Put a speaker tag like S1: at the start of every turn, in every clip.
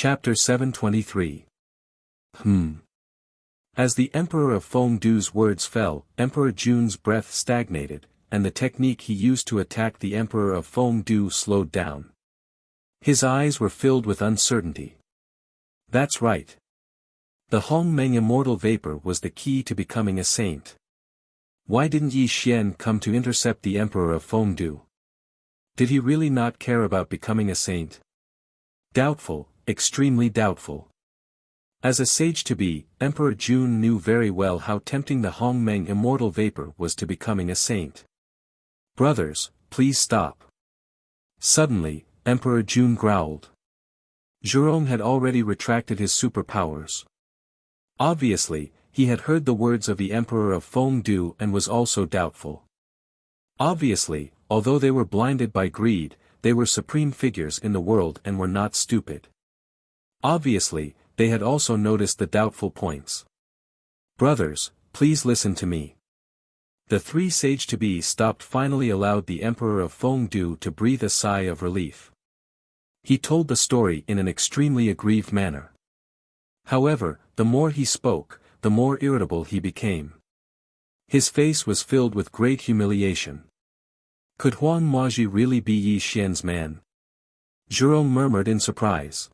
S1: Chapter 723. As the Emperor of Fengdu's words fell, Emperor Jun's breath stagnated, and the technique he used to attack the Emperor of Fengdu slowed down. His eyes were filled with uncertainty. That's right. The Hongmeng Immortal Vapor was the key to becoming a saint. Why didn't Yi Xian come to intercept the Emperor of Fengdu? Did he really not care about becoming a saint? Doubtful, extremely doubtful. As a sage-to-be, Emperor Jun knew very well how tempting the Hongmeng Immortal Vapor was to becoming a saint. Brothers, please stop. Suddenly, Emperor Jun growled. Zhurong had already retracted his superpowers. Obviously, he had heard the words of the Emperor of Fengdu and was also doubtful. Obviously, although they were blinded by greed, they were supreme figures in the world and were not stupid. Obviously, they had also noticed the doubtful points. Brothers, please listen to me. The three sage-to-be stopped finally allowed the Emperor of Fengdu to breathe a sigh of relief. He told the story in an extremely aggrieved manner. However, the more he spoke, the more irritable he became. His face was filled with great humiliation. Could Huang Maji really be Yi Xian's man? Zhurong murmured in surprise.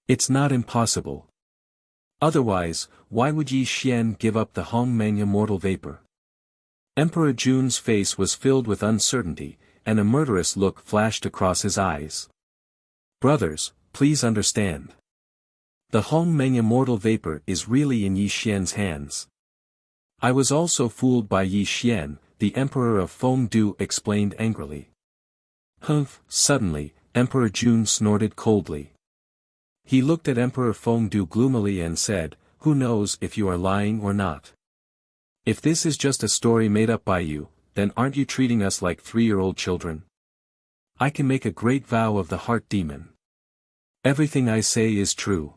S1: It's not impossible. Otherwise, why would Yi Xian give up the Hongmeng Immortal Vapor? Emperor Jun's face was filled with uncertainty, and a murderous look flashed across his eyes. Brothers, please understand. The Hongmeng Immortal Vapor is really in Yi Xian's hands. I was also fooled by Yi Xian, the Emperor of Fengdu explained angrily. Humph! Suddenly, Emperor Jun snorted coldly. He looked at Emperor Fengdu gloomily and said, "Who knows if you are lying or not? If this is just a story made up by you, then aren't you treating us like 3-year-old children? I can make a great vow of the heart demon. Everything I say is true.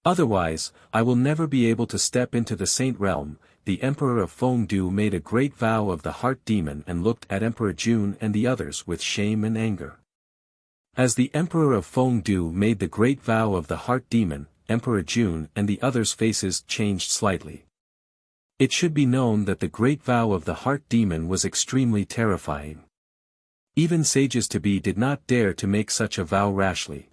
S1: Otherwise, I will never be able to step into the saint realm." The Emperor of Fengdu made a great vow of the heart demon and looked at Emperor Jun and the others with shame and anger. As the Emperor of Fengdu made the great vow of the heart demon, Emperor Jun and the others' faces changed slightly. It should be known that the great vow of the heart demon was extremely terrifying. Even sages-to-be did not dare to make such a vow rashly.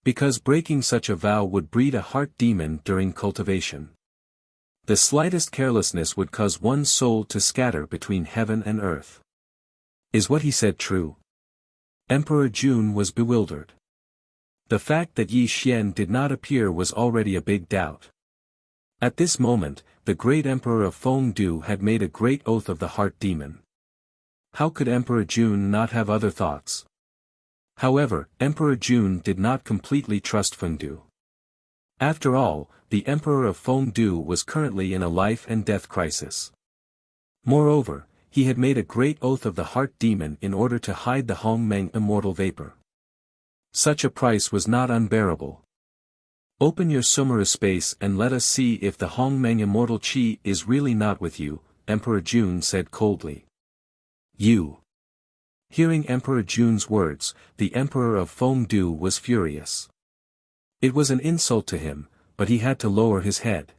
S1: Because breaking such a vow would breed a heart demon during cultivation. The slightest carelessness would cause one's soul to scatter between heaven and earth. Is what he said true? Emperor Jun was bewildered. The fact that Yi Xian did not appear was already a big doubt. At this moment, the great Emperor of Fengdu had made a great oath of the heart demon. How could Emperor Jun not have other thoughts? However, Emperor Jun did not completely trust Fengdu. After all, the Emperor of Fengdu was currently in a life-and-death crisis. Moreover, he had made a great oath of the heart demon in order to hide the Hongmeng Immortal Vapor. Such a price was not unbearable. Open your Sumera space and let us see if the Hongmeng Immortal Qi is really not with you, Emperor Jun said coldly. You. Hearing Emperor Jun's words, the Emperor of Fengdu was furious. It was an insult to him, but he had to lower his head.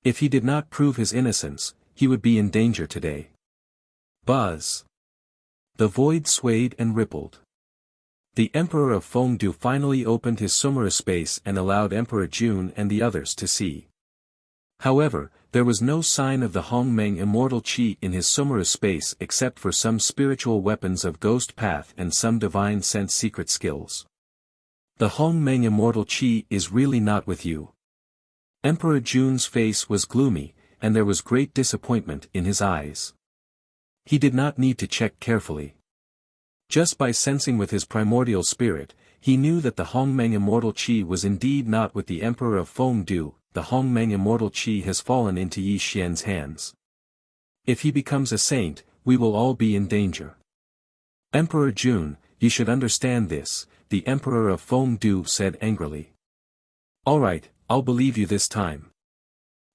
S1: If he did not prove his innocence, he would be in danger today. Buzz. The void swayed and rippled. The Emperor of Fengdu finally opened his Sumera space and allowed Emperor Jun and the others to see. However, there was no sign of the Hongmeng Immortal Qi in his Sumera space except for some spiritual weapons of Ghost Path and some divine sense secret skills. The Hongmeng Immortal Qi is really not with you. Emperor Jun's face was gloomy, and there was great disappointment in his eyes. He did not need to check carefully. Just by sensing with his primordial spirit, he knew that the Hongmeng Immortal Qi was indeed not with the Emperor of Fengdu. The Hongmeng Immortal Qi has fallen into Yi Xian's hands. If he becomes a saint, we will all be in danger. Emperor Jun, you should understand this, the Emperor of Fengdu said angrily. Alright, I'll believe you this time.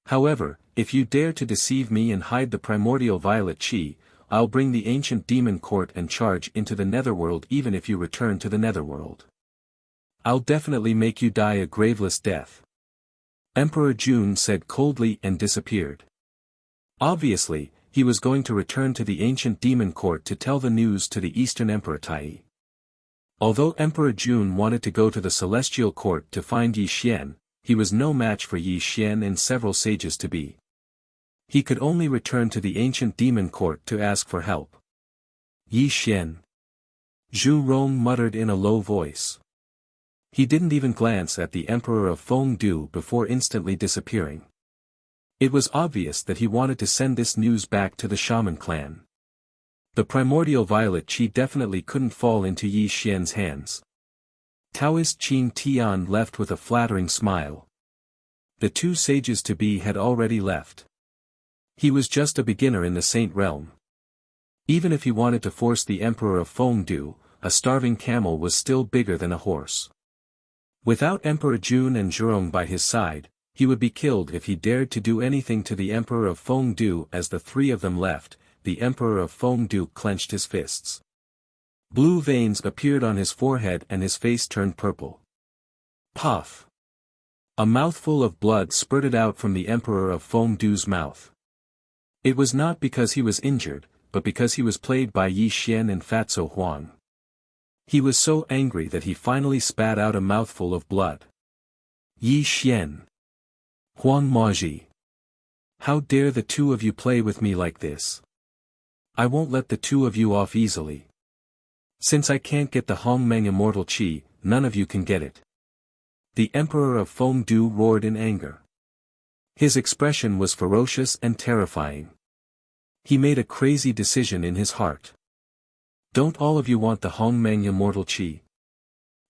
S1: However, if you dare to deceive me and hide the primordial violet Qi, I'll bring the ancient demon court and charge into the netherworld even if you return to the netherworld. I'll definitely make you die a graveless death. Emperor Jun said coldly and disappeared. Obviously, he was going to return to the ancient demon court to tell the news to the Eastern Emperor Tai. Although Emperor Jun wanted to go to the celestial court to find Yi Xian, he was no match for Yi Xian and several sages to be. He could only return to the ancient demon court to ask for help. Yi Xian. Zhu Rong muttered in a low voice. He didn't even glance at the Emperor of Fengdu before instantly disappearing. It was obvious that he wanted to send this news back to the shaman clan. The primordial violet qi definitely couldn't fall into Yi Xian's hands. Taoist Qin Tian left with a flattering smile. The two sages-to-be had already left. He was just a beginner in the Saint realm. Even if he wanted to force the Emperor of Fengdu, a starving camel was still bigger than a horse. Without Emperor Jun and Zhurong by his side, he would be killed if he dared to do anything to the Emperor of Fengdu. As the three of them left, the Emperor of Fengdu clenched his fists. Blue veins appeared on his forehead and his face turned purple. Puff! A mouthful of blood spurted out from the Emperor of Fengdu's mouth. It was not because he was injured, but because he was played by Yi Xian and Fatso Huang. He was so angry that he finally spat out a mouthful of blood. Yi Xian. Huang Maji. How dare the two of you play with me like this? I won't let the two of you off easily. Since I can't get the Hongmeng Immortal Qi, none of you can get it. The Emperor of Fengdu roared in anger. His expression was ferocious and terrifying. He made a crazy decision in his heart. Don't all of you want the Hongmeng Immortal Qi?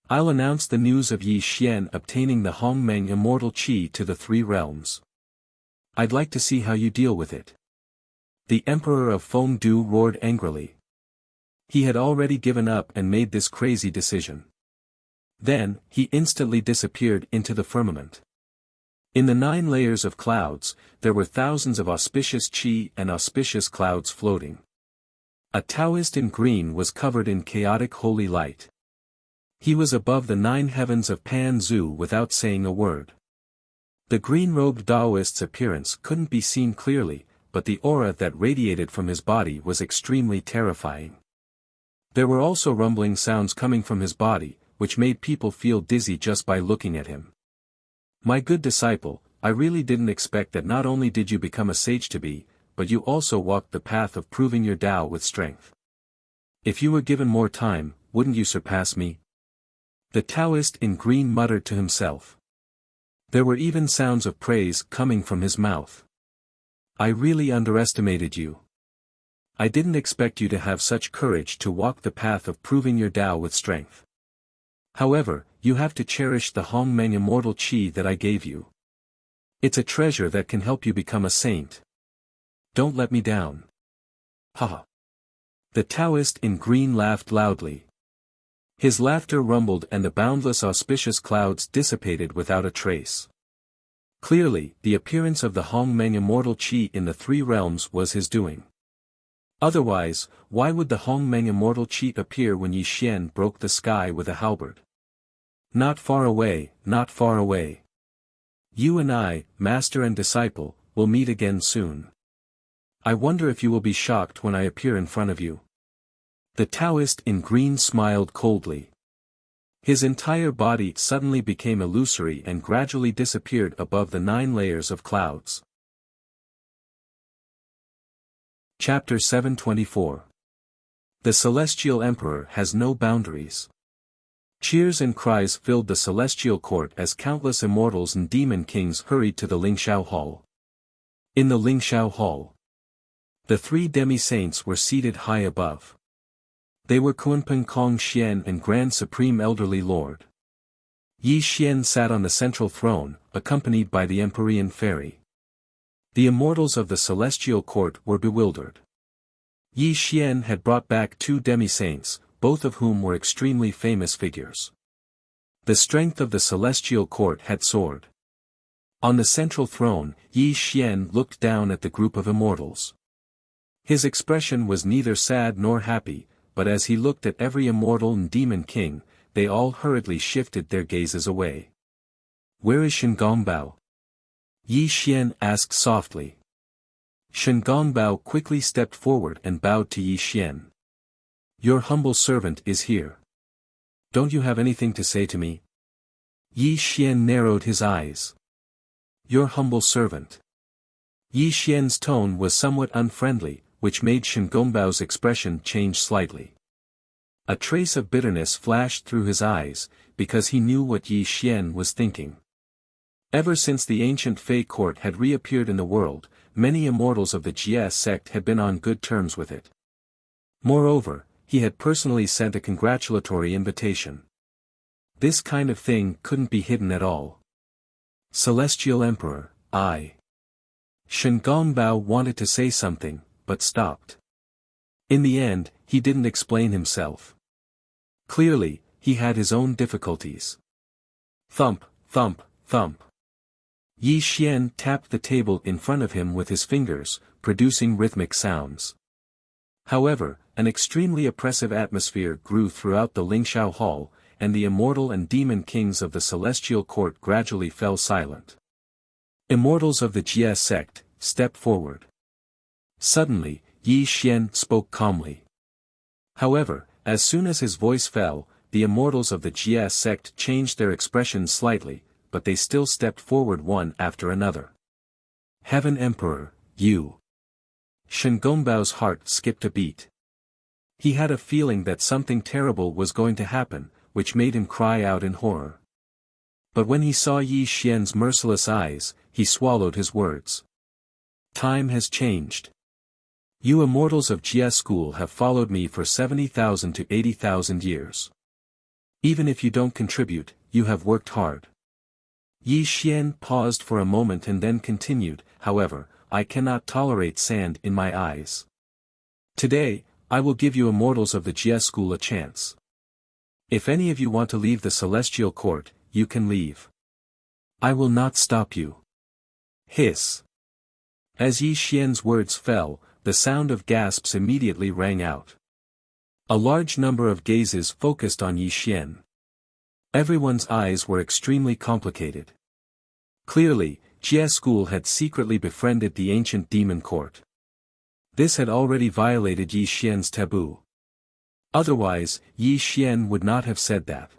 S1: I'll announce the news of Yi Xian obtaining the Hongmeng Immortal Qi to the three realms. I'd like to see how you deal with it. The Emperor of Fengdu roared angrily. He had already given up and made this crazy decision. Then, he instantly disappeared into the firmament. In the 9 layers of clouds, there were thousands of auspicious qi and auspicious clouds floating. A Taoist in green was covered in chaotic holy light. He was above the 9 heavens of Pan Zhu without saying a word. The green-robed Taoist's appearance couldn't be seen clearly, but the aura that radiated from his body was extremely terrifying. There were also rumbling sounds coming from his body, which made people feel dizzy just by looking at him. My good disciple, I really didn't expect that not only did you become a sage-to-be, but you also walked the path of proving your Tao with strength. If you were given more time, wouldn't you surpass me? The Taoist in green muttered to himself. There were even sounds of praise coming from his mouth. I really underestimated you. I didn't expect you to have such courage to walk the path of proving your Tao with strength. However, you have to cherish the Hongmeng Immortal Qi that I gave you. It's a treasure that can help you become a saint. Don't let me down. Ha! The Taoist in green laughed loudly. His laughter rumbled and the boundless auspicious clouds dissipated without a trace. Clearly, the appearance of the Hongmeng Immortal Qi in the 3 realms was his doing. Otherwise, why would the Hongmeng Immortal Qi appear when Yi Xian broke the sky with a halberd? Not far away, not far away. You and I, master and disciple, will meet again soon. I wonder if you will be shocked when I appear in front of you. The Taoist in green smiled coldly. His entire body suddenly became illusory and gradually disappeared above the 9 layers of clouds. Chapter 724. The Celestial Emperor has no boundaries. Cheers and cries filled the celestial court as countless immortals and demon kings hurried to the Lingshao Hall. In the Lingshao Hall, the 3 demi-saints were seated high above. They were Kunpeng Kong Xian and Grand Supreme Elderly Lord. Yi Xian sat on the central throne, accompanied by the Empyrean Fairy. The immortals of the celestial court were bewildered. Yi Xian had brought back 2 demi-saints, both of whom were extremely famous figures. The strength of the celestial court had soared. On the central throne, Yi Xian looked down at the group of immortals. His expression was neither sad nor happy, but as he looked at every immortal and demon king, they all hurriedly shifted their gazes away. "Where is Shengongbao?" Yi Xian asked softly. Shengongbao quickly stepped forward and bowed to Yi Xian. "Your humble servant is here. Don't you have anything to say to me?" Yi Xian narrowed his eyes. "Your humble servant." Yi Xian's tone was somewhat unfriendly, which made Shengongbao's expression change slightly. A trace of bitterness flashed through his eyes, because he knew what Yi Xian was thinking. Ever since the ancient Fei court had reappeared in the world, many immortals of the Jie sect had been on good terms with it. Moreover, he had personally sent a congratulatory invitation. This kind of thing couldn't be hidden at all. "Celestial Emperor, I..." Shengongbao wanted to say something, but stopped. In the end, he didn't explain himself. Clearly, he had his own difficulties. Thump, thump, thump. Yi Xian tapped the table in front of him with his fingers, producing rhythmic sounds. However, an extremely oppressive atmosphere grew throughout the Lingxiao Hall, and the immortal and demon kings of the celestial court gradually fell silent. Immortals of the Jie sect, step forward. Suddenly, Yi Xian spoke calmly. However, as soon as his voice fell, the immortals of the Jie sect changed their expressions slightly, but they still stepped forward one after another. "Heaven Emperor, you." Shengongbao's heart skipped a beat. He had a feeling that something terrible was going to happen, which made him cry out in horror. But when he saw Yi Xian's merciless eyes, he swallowed his words. "Time has changed. You immortals of Jie school have followed me for 70,000 to 80,000 years. Even if you don't contribute, you have worked hard." Yi Xian paused for a moment and then continued, "However, I cannot tolerate sand in my eyes. Today, I will give you immortals of the Jie school a chance. If any of you want to leave the celestial court, you can leave. I will not stop you." Hiss. As Yi Xian's words fell, the sound of gasps immediately rang out. A large number of gazes focused on Yi Xian. Everyone's eyes were extremely complicated. Clearly, Jie school had secretly befriended the ancient demon court. This had already violated Yi Xian's taboo. Otherwise, Yi Xian would not have said that.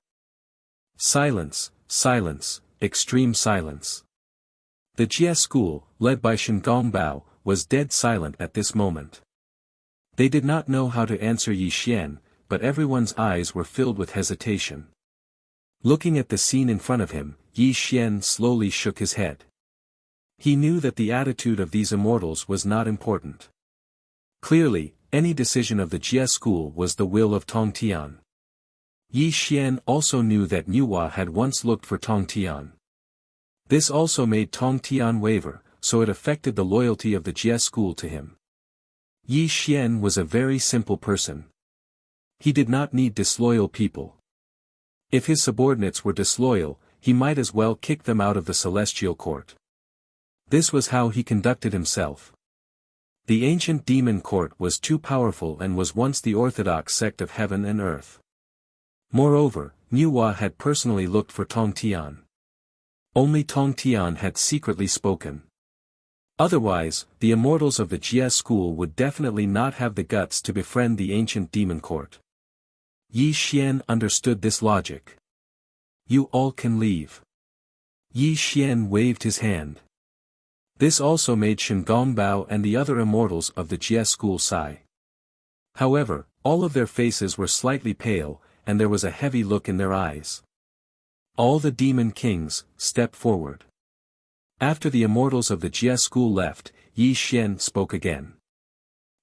S1: Silence, silence, extreme silence. The Jie school, led by Shengongbao, was dead silent at this moment. They did not know how to answer Yi Xian, but everyone's eyes were filled with hesitation. Looking at the scene in front of him, Yi Xian slowly shook his head. He knew that the attitude of these immortals was not important. Clearly, any decision of the Jie school was the will of Tong Tian. Yi Xian also knew that Nuwa had once looked for Tong Tian. This also made Tong Tian waver, so it affected the loyalty of the Jie school to him. Yi Xian was a very simple person. He did not need disloyal people. If his subordinates were disloyal, he might as well kick them out of the celestial court. This was how he conducted himself. The ancient demon court was too powerful and was once the orthodox sect of heaven and earth. Moreover, Nuwa had personally looked for Tong Tian. Only Tong Tian had secretly spoken. Otherwise, the immortals of the Jie school would definitely not have the guts to befriend the ancient demon court. Yi Xian understood this logic. "You all can leave." Yi Xian waved his hand. This also made Shengongbao and the other immortals of the Jie school sigh. However, all of their faces were slightly pale, and there was a heavy look in their eyes. All the demon kings, step forward. After the immortals of the Jie school left, Yi Xian spoke again.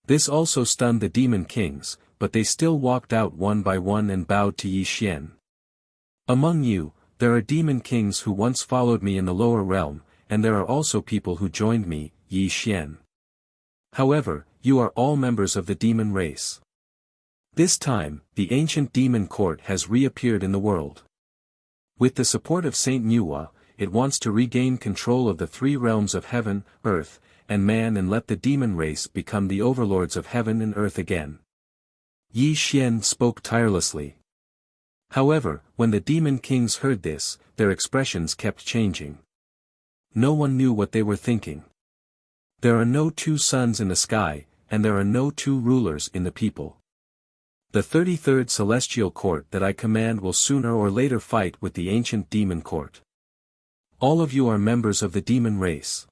S1: This also stunned the demon kings, but they still walked out one by one and bowed to Yi Xian. "Among you, there are demon kings who once followed me in the lower realm, and there are also people who joined me, Yi Xian. However, you are all members of the demon race. This time, the ancient demon court has reappeared in the world. With the support of Saint Nuwa, it wants to regain control of the three realms of heaven, earth, and man and let the demon race become the overlords of heaven and earth again." Yi Xian spoke tirelessly. However, when the demon kings heard this, their expressions kept changing. No one knew what they were thinking. There are no two suns in the sky, and there are no two rulers in the people. The 33rd celestial court that I command will sooner or later fight with the ancient demon court. All of you are members of the demon race.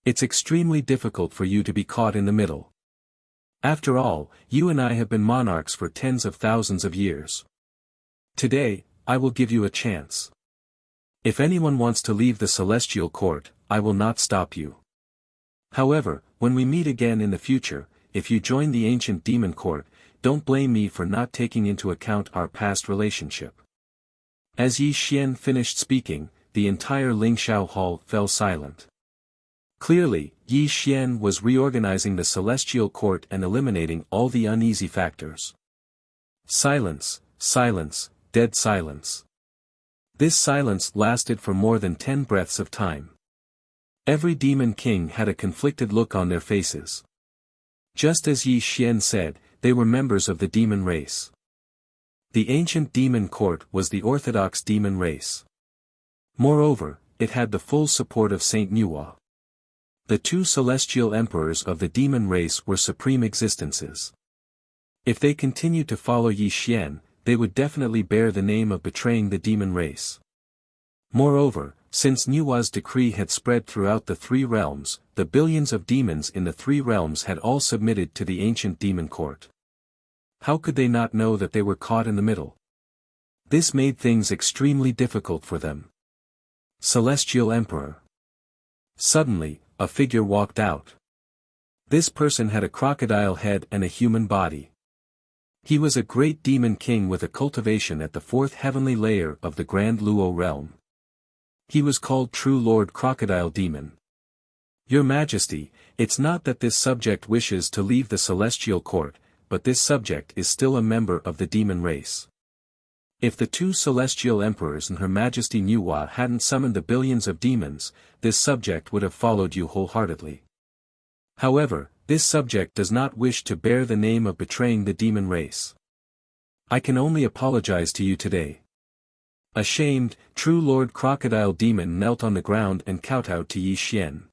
S1: It's extremely difficult for you to be caught in the middle. After all, you and I have been monarchs for tens of thousands of years. Today, I will give you a chance. If anyone wants to leave the celestial court, I will not stop you. However, when we meet again in the future, if you join the ancient demon court, don't blame me for not taking into account our past relationship. As Yi Xian finished speaking, the entire Lingxiao hall fell silent. Clearly, Yi Xian was reorganizing the celestial court and eliminating all the uneasy factors. Silence, silence, dead silence. This silence lasted for more than 10 breaths of time. Every demon king had a conflicted look on their faces. Just as Yi Xian said, they were members of the demon race. The ancient demon court was the orthodox demon race. Moreover, it had the full support of Saint Nuwa. The two celestial emperors of the demon race were supreme existences. If they continued to follow Yi Xian, they would definitely bear the name of betraying the demon race. Moreover, since Nuwa's decree had spread throughout the three realms, the billions of demons in the three realms had all submitted to the ancient demon court. How could they not know that they were caught in the middle? This made things extremely difficult for them. Celestial Emperor. Suddenly, a figure walked out. This person had a crocodile head and a human body. He was a great demon king with a cultivation at the fourth heavenly layer of the Grand Luo realm. He was called True Lord Crocodile Demon. Your Majesty, it's not that this subject wishes to leave the celestial court, but this subject is still a member of the demon race. If the two celestial emperors and Her Majesty Nuwa hadn't summoned the billions of demons, this subject would have followed you wholeheartedly. However, this subject does not wish to bear the name of betraying the demon race. I can only apologize to you today. Ashamed, True Lord Crocodile Demon knelt on the ground and kowtowed to Yi Xian.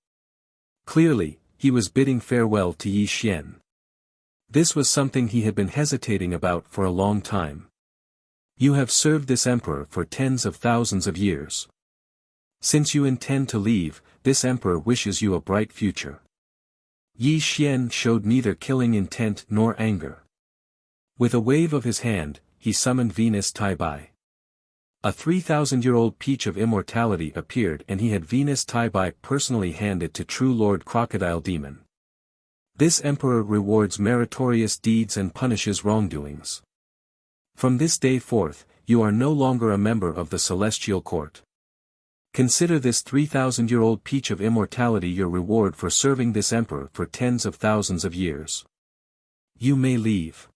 S1: Clearly, he was bidding farewell to Yi Xian. This was something he had been hesitating about for a long time. You have served this emperor for tens of thousands of years. Since you intend to leave, this emperor wishes you a bright future. Yi Xian showed neither killing intent nor anger. With a wave of his hand, he summoned Venus Tai Bai. A 3,000-year-old peach of immortality appeared and he had Venus Tai Bai personally handed to True Lord Crocodile Demon. This emperor rewards meritorious deeds and punishes wrongdoings. From this day forth, you are no longer a member of the celestial court. Consider this 3,000-year-old peach of immortality your reward for serving this emperor for tens of thousands of years. You may leave.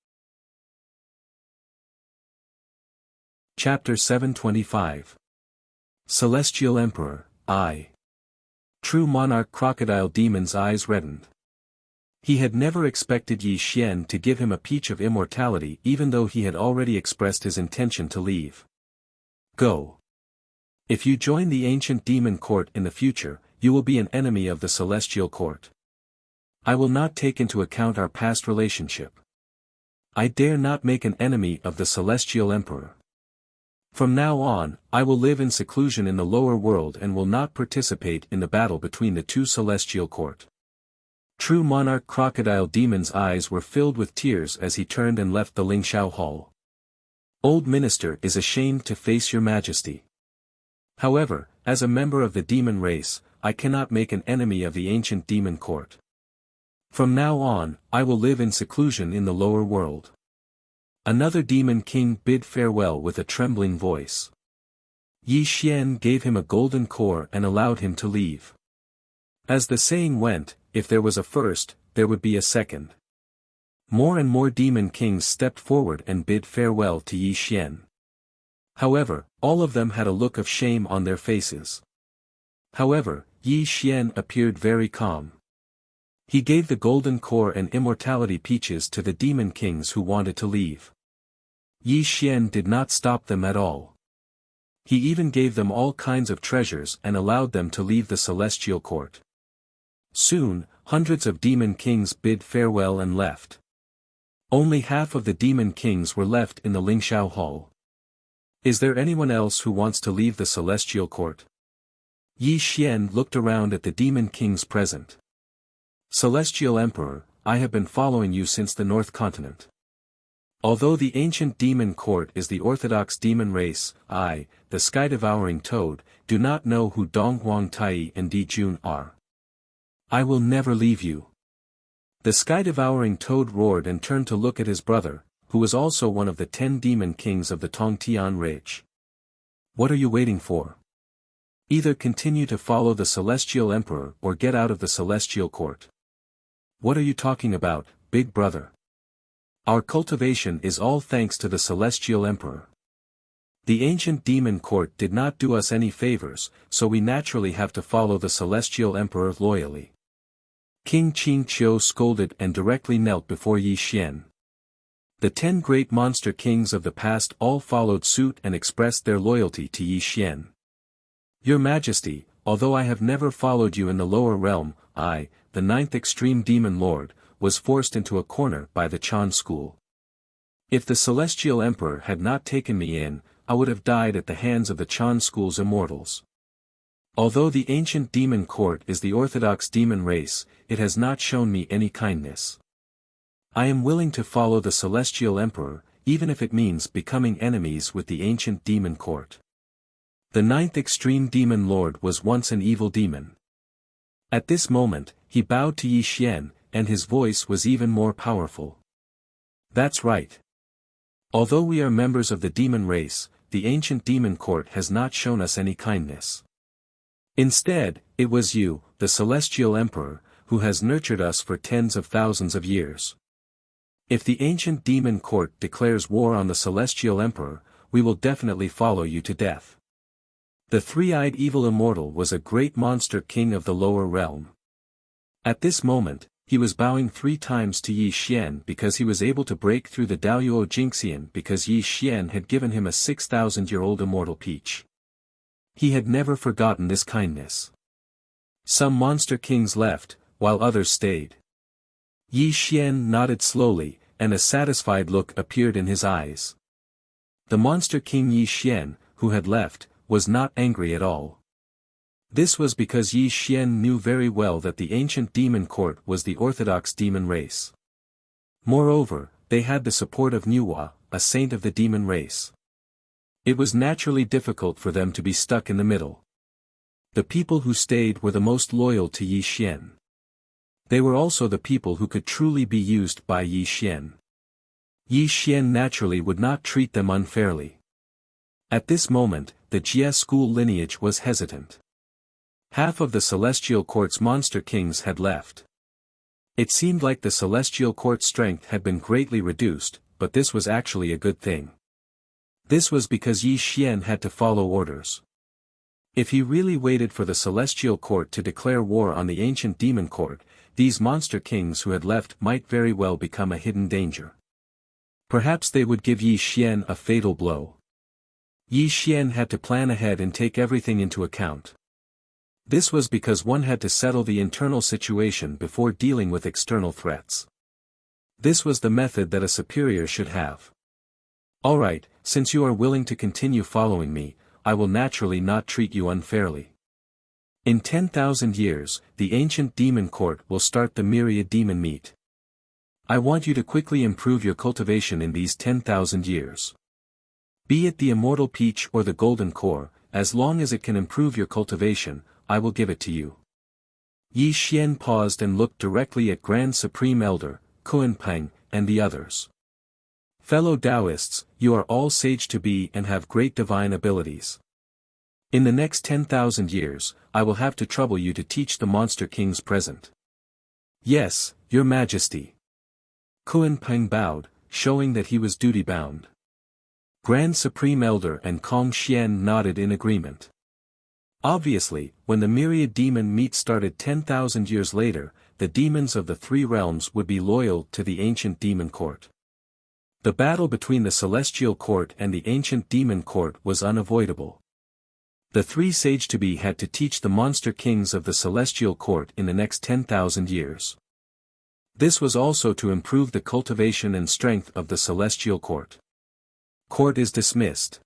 S1: Chapter 725. Celestial Emperor, I. True Monarch Crocodile Demon's eyes reddened. He had never expected Yi Xian to give him a peach of immortality even though he had already expressed his intention to leave. Go. If you join the ancient demon court in the future, you will be an enemy of the celestial court. I will not take into account our past relationship. I dare not make an enemy of the celestial emperor. From now on, I will live in seclusion in the lower world and will not participate in the battle between the two celestial court. True Monarch Crocodile Demon's eyes were filled with tears as he turned and left the Lingxiao Hall. Old Minister is ashamed to face your Majesty. However, as a member of the demon race, I cannot make an enemy of the ancient demon court. From now on, I will live in seclusion in the lower world. Another demon king bid farewell with a trembling voice. Yi Xian gave him a golden core and allowed him to leave. As the saying went, if there was a first, there would be a second. More and more demon kings stepped forward and bid farewell to Yi Xian. However, all of them had a look of shame on their faces. However, Yi Xian appeared very calm. He gave the golden core and immortality peaches to the demon kings who wanted to leave. Yi Xian did not stop them at all. He even gave them all kinds of treasures and allowed them to leave the celestial court. Soon, hundreds of demon kings bid farewell and left. Only half of the demon kings were left in the Lingxiao Hall. Is there anyone else who wants to leave the celestial court? Yi Xian looked around at the demon kings present. Celestial Emperor, I have been following you since the North Continent. Although the ancient demon court is the orthodox demon race, I, the sky-devouring toad, do not know who Dong Huang Tai and Di Jun are. I will never leave you. The sky-devouring toad roared and turned to look at his brother, who was also one of the 10 demon kings of the Tongtian Ridge. What are you waiting for? Either continue to follow the celestial emperor or get out of the celestial court. What are you talking about, big brother? Our cultivation is all thanks to the celestial emperor. The ancient demon court did not do us any favors, so we naturally have to follow the celestial emperor loyally. King Qing Qiu scolded and directly knelt before Yi Xian. The 10 great monster kings of the past all followed suit and expressed their loyalty to Yi Xian. Your Majesty, although I have never followed you in the lower realm, I, the 9th extreme demon lord, was forced into a corner by the Chan school. If the celestial emperor had not taken me in, I would have died at the hands of the Chan school's immortals. Although the ancient demon court is the orthodox demon race, it has not shown me any kindness. I am willing to follow the celestial emperor, even if it means becoming enemies with the ancient demon court. The 9th extreme demon lord was once an evil demon. At this moment, he bowed to Yi Xian, and his voice was even more powerful. That's right. Although we are members of the demon race, the ancient demon court has not shown us any kindness. Instead, it was you, the celestial emperor, who has nurtured us for tens of thousands of years. If the ancient demon court declares war on the celestial emperor, we will definitely follow you to death. The three-eyed evil immortal was a great monster king of the lower realm. At this moment, he was bowing 3 times to Yi Xian because he was able to break through the Daoyuo Jinxian because Yi Xian had given him a 6,000-year-old immortal peach. He had never forgotten this kindness. Some monster kings left, while others stayed. Yi Xian nodded slowly, and a satisfied look appeared in his eyes. The monster king Yi Xian, who had left, was not angry at all. This was because Yi Xian knew very well that the ancient demon court was the orthodox demon race. Moreover, they had the support of Nuwa, a saint of the demon race. It was naturally difficult for them to be stuck in the middle. The people who stayed were the most loyal to Yi Xian. They were also the people who could truly be used by Yi Xian. Yi Xian naturally would not treat them unfairly. At this moment, the Jie school lineage was hesitant. Half of the celestial court's monster kings had left. It seemed like the celestial court's strength had been greatly reduced, but this was actually a good thing. This was because Yi Xian had to follow orders. If he really waited for the celestial court to declare war on the ancient demon court, these monster kings who had left might very well become a hidden danger. Perhaps they would give Yi Xian a fatal blow. Yi Xian had to plan ahead and take everything into account. This was because one had to settle the internal situation before dealing with external threats. This was the method that a superior should have. Alright, since you are willing to continue following me, I will naturally not treat you unfairly. In 10,000 years, the ancient demon court will start the myriad demon meet. I want you to quickly improve your cultivation in these 10,000 years. Be it the immortal peach or the golden core, as long as it can improve your cultivation, I will give it to you. Yi Xian paused and looked directly at Grand Supreme Elder, Kuan-Peng, and the others. Fellow Taoists, you are all sage to be and have great divine abilities. In the next 10,000 years, I will have to trouble you to teach the monster kings present. Yes, your majesty. Kuan-Peng bowed, showing that he was duty-bound. Grand Supreme Elder and Kong Xian nodded in agreement. Obviously, when the myriad demon meet started 10,000 years later, the demons of the 3 realms would be loyal to the ancient demon court. The battle between the celestial court and the ancient demon court was unavoidable. The three sage-to-be had to teach the monster kings of the celestial court in the next 10,000 years. This was also to improve the cultivation and strength of the celestial court. Court is dismissed.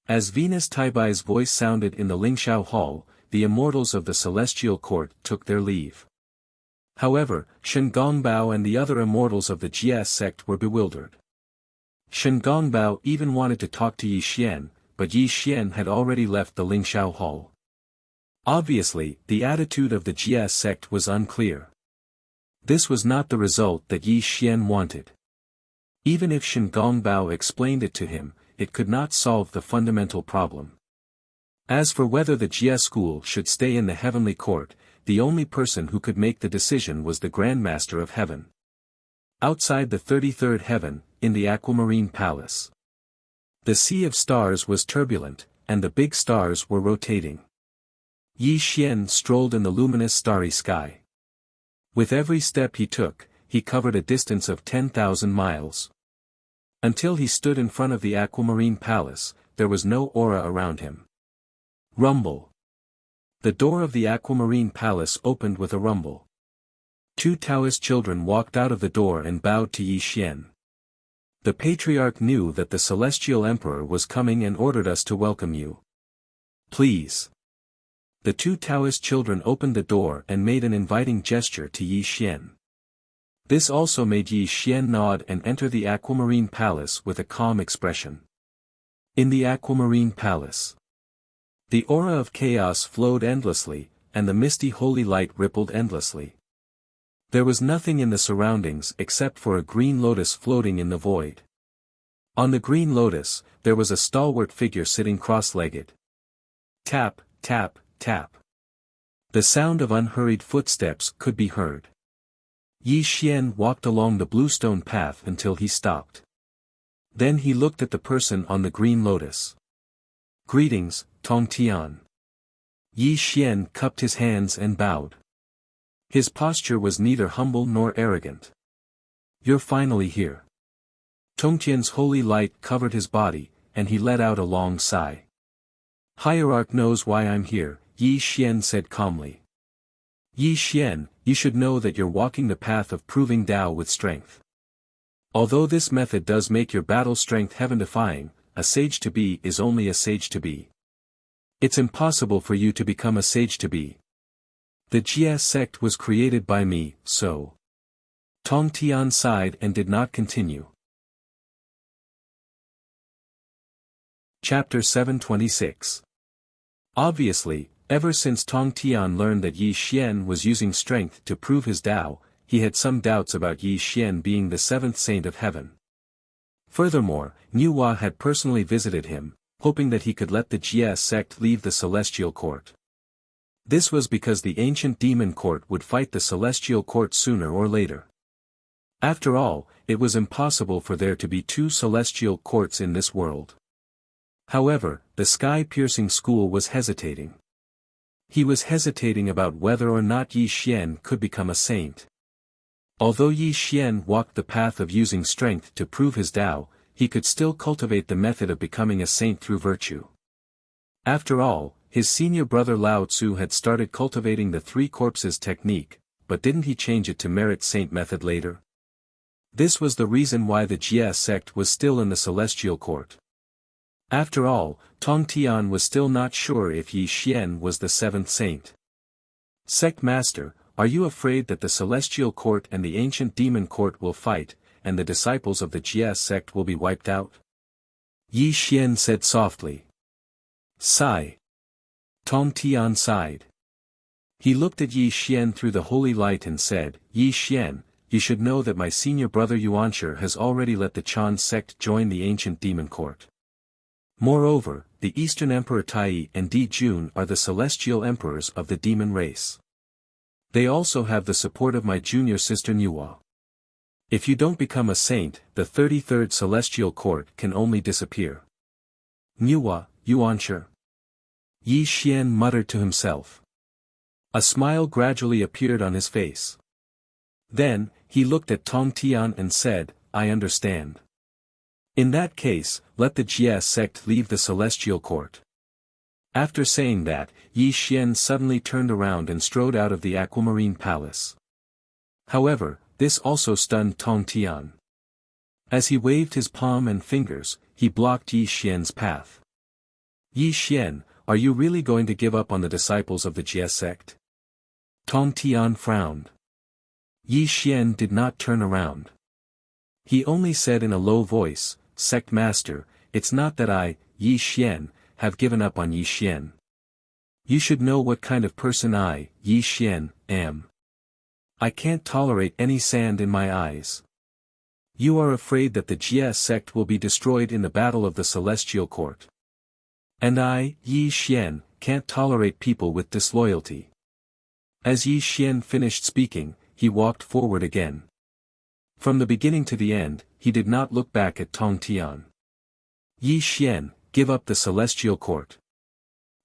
S1: As Venus Taibai's voice sounded in the Lingshao Hall, the immortals of the celestial court took their leave. However, Shen Gongbao and the other immortals of the Jia sect were bewildered. Shen Gongbao even wanted to talk to Yi Xian, but Yi Xian had already left the Lingshao Hall. Obviously, the attitude of the Jia sect was unclear. This was not the result that Yi Xian wanted. Even if Shen Gongbao explained it to him, it could not solve the fundamental problem. As for whether the Jia school should stay in the heavenly court, the only person who could make the decision was the Grand Master of Heaven. Outside the 33rd heaven, in the Aquamarine Palace, the sea of stars was turbulent, and the big stars were rotating. Yi Xian strolled in the luminous starry sky. With every step he took, he covered a distance of 10,000 miles. Until he stood in front of the Aquamarine Palace, there was no aura around him. Rumble. The door of the Aquamarine Palace opened with a rumble. Two Taoist children walked out of the door and bowed to Yi Xian. The patriarch knew that the celestial emperor was coming and ordered us to welcome you. Please. The two Taoist children opened the door and made an inviting gesture to Yi Xian. This also made Yi Xian nod and enter the Aquamarine Palace with a calm expression. In the Aquamarine Palace, the aura of chaos flowed endlessly, and the misty holy light rippled endlessly. There was nothing in the surroundings except for a green lotus floating in the void. On the green lotus, there was a stalwart figure sitting cross-legged. Tap, tap, tap. The sound of unhurried footsteps could be heard. Yi Xian walked along the bluestone path until he stopped. Then he looked at the person on the green lotus. Greetings, Tong Tian. Yi Xian cupped his hands and bowed. His posture was neither humble nor arrogant. You're finally here. Tongtian's holy light covered his body, and he let out a long sigh. Hierarch knows why I'm here, Yi Xian said calmly. Yi Xian, you should know that you're walking the path of proving Tao with strength. Although this method does make your battle strength heaven-defying, a sage-to-be is only a sage-to-be. It's impossible for you to become a sage-to-be. The Jia sect was created by me, so. Tong Tian sighed and did not continue. Chapter 726. Obviously, ever since Tong Tian learned that Yi Xian was using strength to prove his Tao, he had some doubts about Yi Xian being the seventh saint of heaven. Furthermore, Niuhua had personally visited him, hoping that he could let the Jia sect leave the celestial court. This was because the ancient demon court would fight the celestial court sooner or later. After all, it was impossible for there to be two celestial courts in this world. However, the sky-piercing school was hesitating. He was hesitating about whether or not Yi Xian could become a saint. Although Yi Xian walked the path of using strength to prove his Tao, he could still cultivate the method of becoming a saint through virtue. After all, his senior brother Lao Tzu had started cultivating the three corpses technique, but didn't he change it to merit saint method later? This was the reason why the Jia sect was still in the celestial court. After all, Tong Tian was still not sure if Yi Xian was the seventh saint. Sect Master, are you afraid that the celestial court and the ancient demon court will fight, and the disciples of the Jia sect will be wiped out? Yi Xian said softly. Sigh. Tong Tian sighed. He looked at Yi Xian through the holy light and said, Yi Xian, you should know that my senior brother Yuanshi has already let the Chan sect join the ancient demon court. Moreover, the Eastern Emperor Tai and Di Jun are the celestial emperors of the demon race. They also have the support of my junior sister Niuhua. If you don't become a saint, the 33rd celestial court can only disappear. Niuhua, Yuanshi. Yi Xian muttered to himself. A smile gradually appeared on his face. Then, he looked at Tong Tian and said, I understand. In that case, let the Jie sect leave the celestial court. After saying that, Yi Xian suddenly turned around and strode out of the aquamarine palace. However, this also stunned Tong Tian. As he waved his palm and fingers, he blocked Yi Xian's path. Yi Xian, are you really going to give up on the disciples of the Jie sect? Tong Tian frowned. Yi Xian did not turn around. He only said in a low voice, Sect Master, it's not that I, Yi Xian, have given up on Yi Xian. You should know what kind of person I, Yi Xian, am. I can't tolerate any sand in my eyes. You are afraid that the Jie sect will be destroyed in the battle of the celestial court. And I, Yi Xian, can't tolerate people with disloyalty. As Yi Xian finished speaking, he walked forward again. From the beginning to the end, he did not look back at Tong Tian. Yi Xian, give up the celestial court.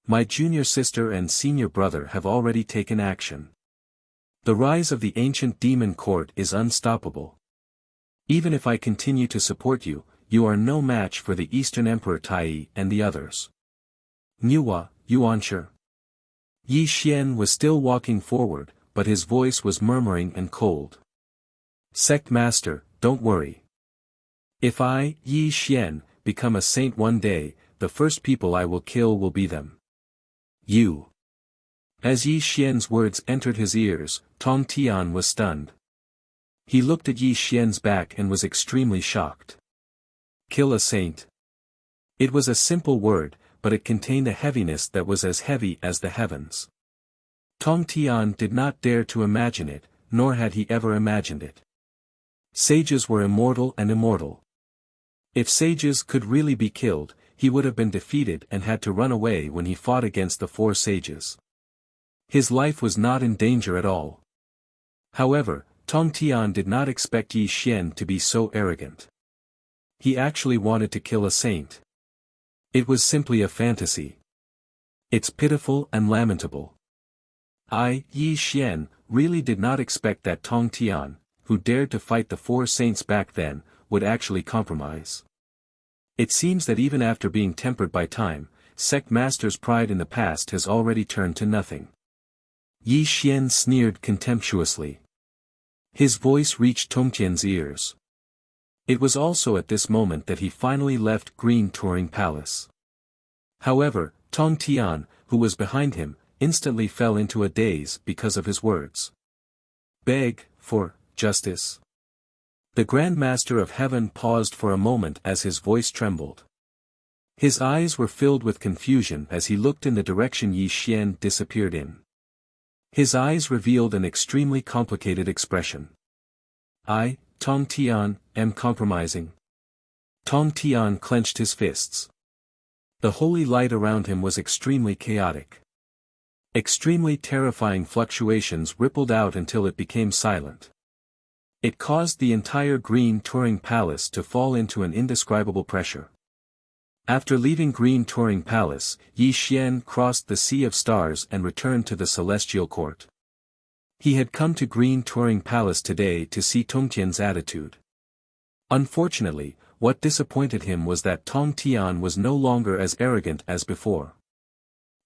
S1: My junior sister and senior brother have already taken action. The rise of the ancient demon court is unstoppable. Even if I continue to support you, you are no match for the Eastern Emperor Tai and the others. Nuwa, Yuanshi. Yi Xian was still walking forward, but his voice was murmuring and cold. Sect Master, don't worry. If I, Yi Xian, become a saint one day, the first people I will kill will be them. You. As Yi Xian's words entered his ears, Tong Tian was stunned. He looked at Yi Xian's back and was extremely shocked. Kill a saint. It was a simple word, but it contained a heaviness that was as heavy as the heavens. Tong Tian did not dare to imagine it, nor had he ever imagined it. Sages were immortal and immortal. If sages could really be killed, he would have been defeated and had to run away when he fought against the four sages. His life was not in danger at all. However, Tong Tian did not expect Yi Xian to be so arrogant. He actually wanted to kill a saint. It was simply a fantasy. It's pitiful and lamentable. I, Yi Xian, really did not expect that Tong Tian, who dared to fight the four saints back then, would actually compromise. It seems that even after being tempered by time, Sect Master's pride in the past has already turned to nothing. Yi Xian sneered contemptuously. His voice reached Tong Tian's ears. It was also at this moment that he finally left Green Touring Palace. However, Tong Tian, who was behind him, instantly fell into a daze because of his words. Beg for justice. The Grand Master of Heaven paused for a moment as his voice trembled. His eyes were filled with confusion as he looked in the direction Yi Xian disappeared in. His eyes revealed an extremely complicated expression. I, Tong Tian, am compromising. Tong Tian clenched his fists. The holy light around him was extremely chaotic. Extremely terrifying fluctuations rippled out until it became silent. It caused the entire Green Touring Palace to fall into an indescribable pressure. After leaving Green Touring Palace, Yi Xian crossed the Sea of Stars and returned to the Celestial Court. He had come to Green Touring Palace today to see Tong Tian's attitude. Unfortunately, what disappointed him was that Tong Tian was no longer as arrogant as before.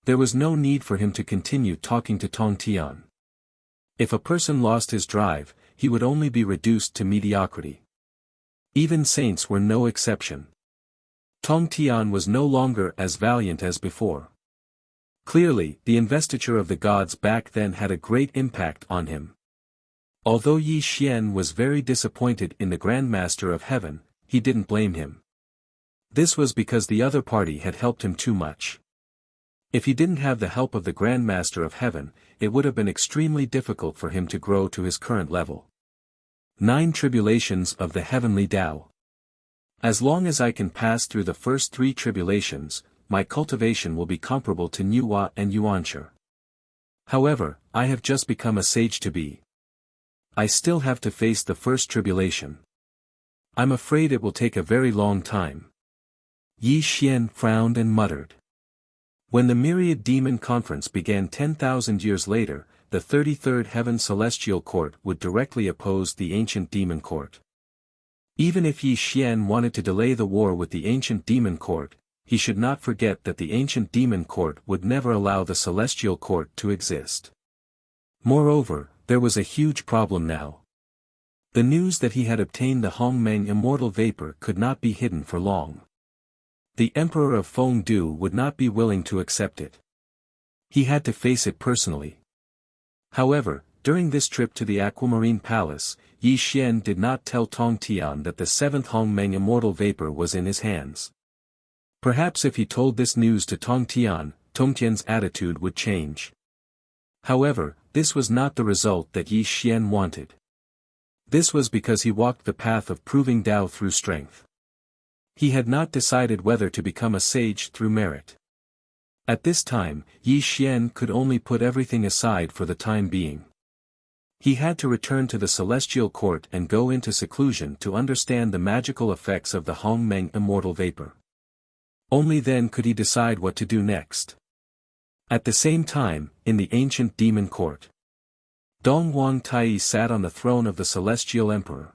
S1: There was no need for him to continue talking to Tong Tian. If a person lost his drive, he would only be reduced to mediocrity. Even saints were no exception. Tong Tian was no longer as valiant as before. Clearly, the investiture of the gods back then had a great impact on him. Although Yi Xian was very disappointed in the Grand Master of Heaven, he didn't blame him. This was because the other party had helped him too much. If he didn't have the help of the Grand Master of Heaven, it would have been extremely difficult for him to grow to his current level. 9 Tribulations of the Heavenly Tao. As long as I can pass through the first 3 tribulations, my cultivation will be comparable to Nuwa and Yuanshi. However, I have just become a sage to be. I still have to face the first tribulation. I'm afraid it will take a very long time. Yi Xian frowned and muttered. When the Myriad Demon Conference began 10,000 years later, the 33rd Heaven Celestial Court would directly oppose the ancient Demon Court. Even if Yi Xian wanted to delay the war with the ancient demon court, he should not forget that the ancient demon court would never allow the celestial court to exist. Moreover, there was a huge problem now. The news that he had obtained the Hongmeng immortal vapor could not be hidden for long. The Emperor of Fengdu would not be willing to accept it. He had to face it personally. However, during this trip to the Aquamarine Palace, Yi Xian did not tell Tong Tian that the seventh Hongmeng immortal vapor was in his hands. Perhaps if he told this news to Tong Tian's attitude would change. However, this was not the result that Yi Xian wanted. This was because he walked the path of proving Tao through strength. He had not decided whether to become a sage through merit. At this time, Yi Xian could only put everything aside for the time being. He had to return to the celestial court and go into seclusion to understand the magical effects of the Hongmeng immortal vapor. Only then could he decide what to do next. At the same time, in the ancient demon court, Dong Huang Tai sat on the throne of the celestial emperor.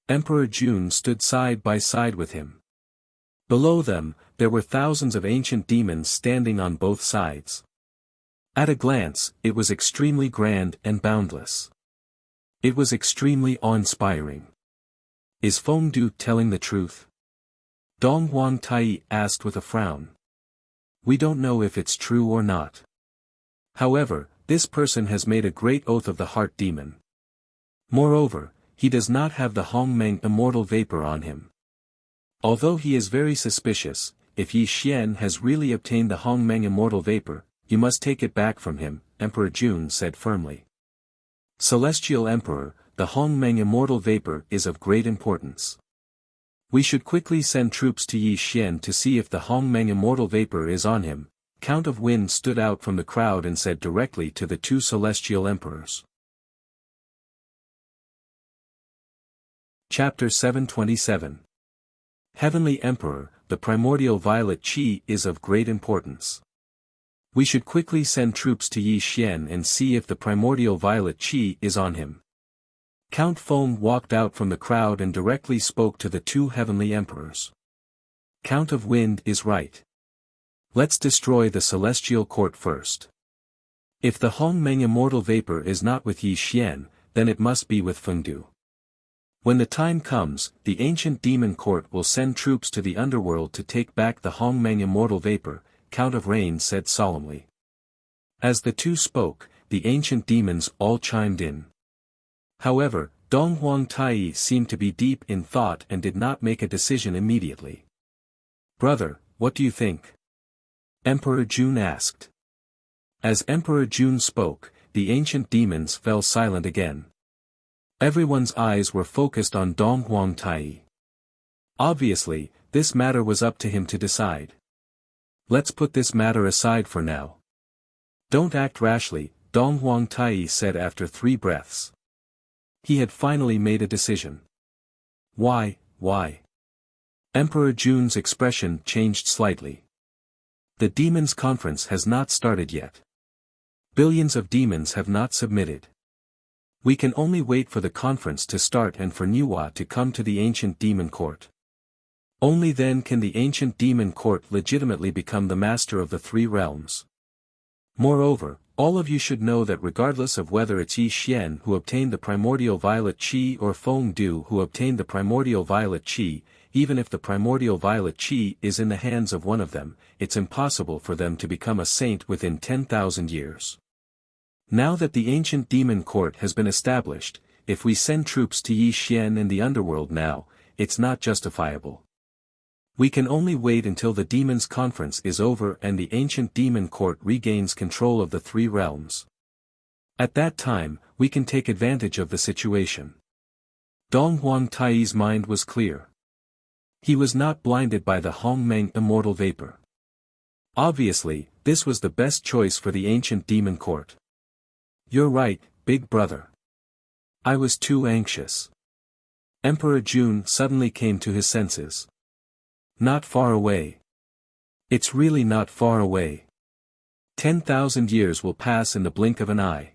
S1: Emperor Jun stood side by side with him. Below them, there were thousands of ancient demons standing on both sides. At a glance, it was extremely grand and boundless. It was extremely awe-inspiring. Is Fengdu telling the truth? Dong Huang Tai asked with a frown. We don't know if it's true or not. However, this person has made a great oath of the heart demon. Moreover, he does not have the Hongmeng immortal vapor on him. Although he is very suspicious, if Yi Xian has really obtained the Hongmeng immortal vapor, you must take it back from him, Emperor Jun said firmly. Celestial Emperor, the Hongmeng immortal vapor is of great importance. We should quickly send troops to Yi Xian to see if the Hongmeng immortal vapor is on him. Count of Wind stood out from the crowd and said directly to the two celestial emperors. Chapter 727. Heavenly Emperor, the primordial violet qi is of great importance. We should quickly send troops to Yi Xian and see if the primordial violet qi is on him. Count Feng walked out from the crowd and directly spoke to the two heavenly emperors. Count of Wind is right. Let's destroy the celestial court first. If the Hongmeng immortal vapor is not with Yi Xian, then it must be with Fengdu. When the time comes, the ancient demon court will send troops to the underworld to take back the Hongmeng immortal vapor, Count of Rain said solemnly. As the two spoke, the ancient demons all chimed in. However, Dong Huang Tai seemed to be deep in thought and did not make a decision immediately. Brother, what do you think? Emperor Jun asked. As Emperor Jun spoke, the ancient demons fell silent again. Everyone's eyes were focused on Dong Huang Tai. Obviously, this matter was up to him to decide. Let's put this matter aside for now. Don't act rashly, Dong Huang Tai said after 3 breaths. He had finally made a decision. Why? Emperor Jun's expression changed slightly. The demons' conference has not started yet. Billions of demons have not submitted. We can only wait for the conference to start and for Nuwa to come to the ancient demon court. Only then can the ancient demon court legitimately become the master of the 3 realms. Moreover, all of you should know that regardless of whether it's Yi Xian who obtained the primordial violet qi or Fengdu who obtained the primordial violet qi, even if the primordial violet qi is in the hands of one of them, it's impossible for them to become a saint within 10,000 years. Now that the ancient demon court has been established, if we send troops to Yi Xian and the underworld now, it's not justifiable. We can only wait until the demons' conference is over and the ancient demon court regains control of the 3 realms. At that time, we can take advantage of the situation. Dong Huang Tai's mind was clear. He was not blinded by the Hongmeng immortal vapor. Obviously, this was the best choice for the ancient demon court. You're right, big brother. I was too anxious. Emperor Jun suddenly came to his senses. Not far away. It's really not far away. 10,000 years will pass in the blink of an eye.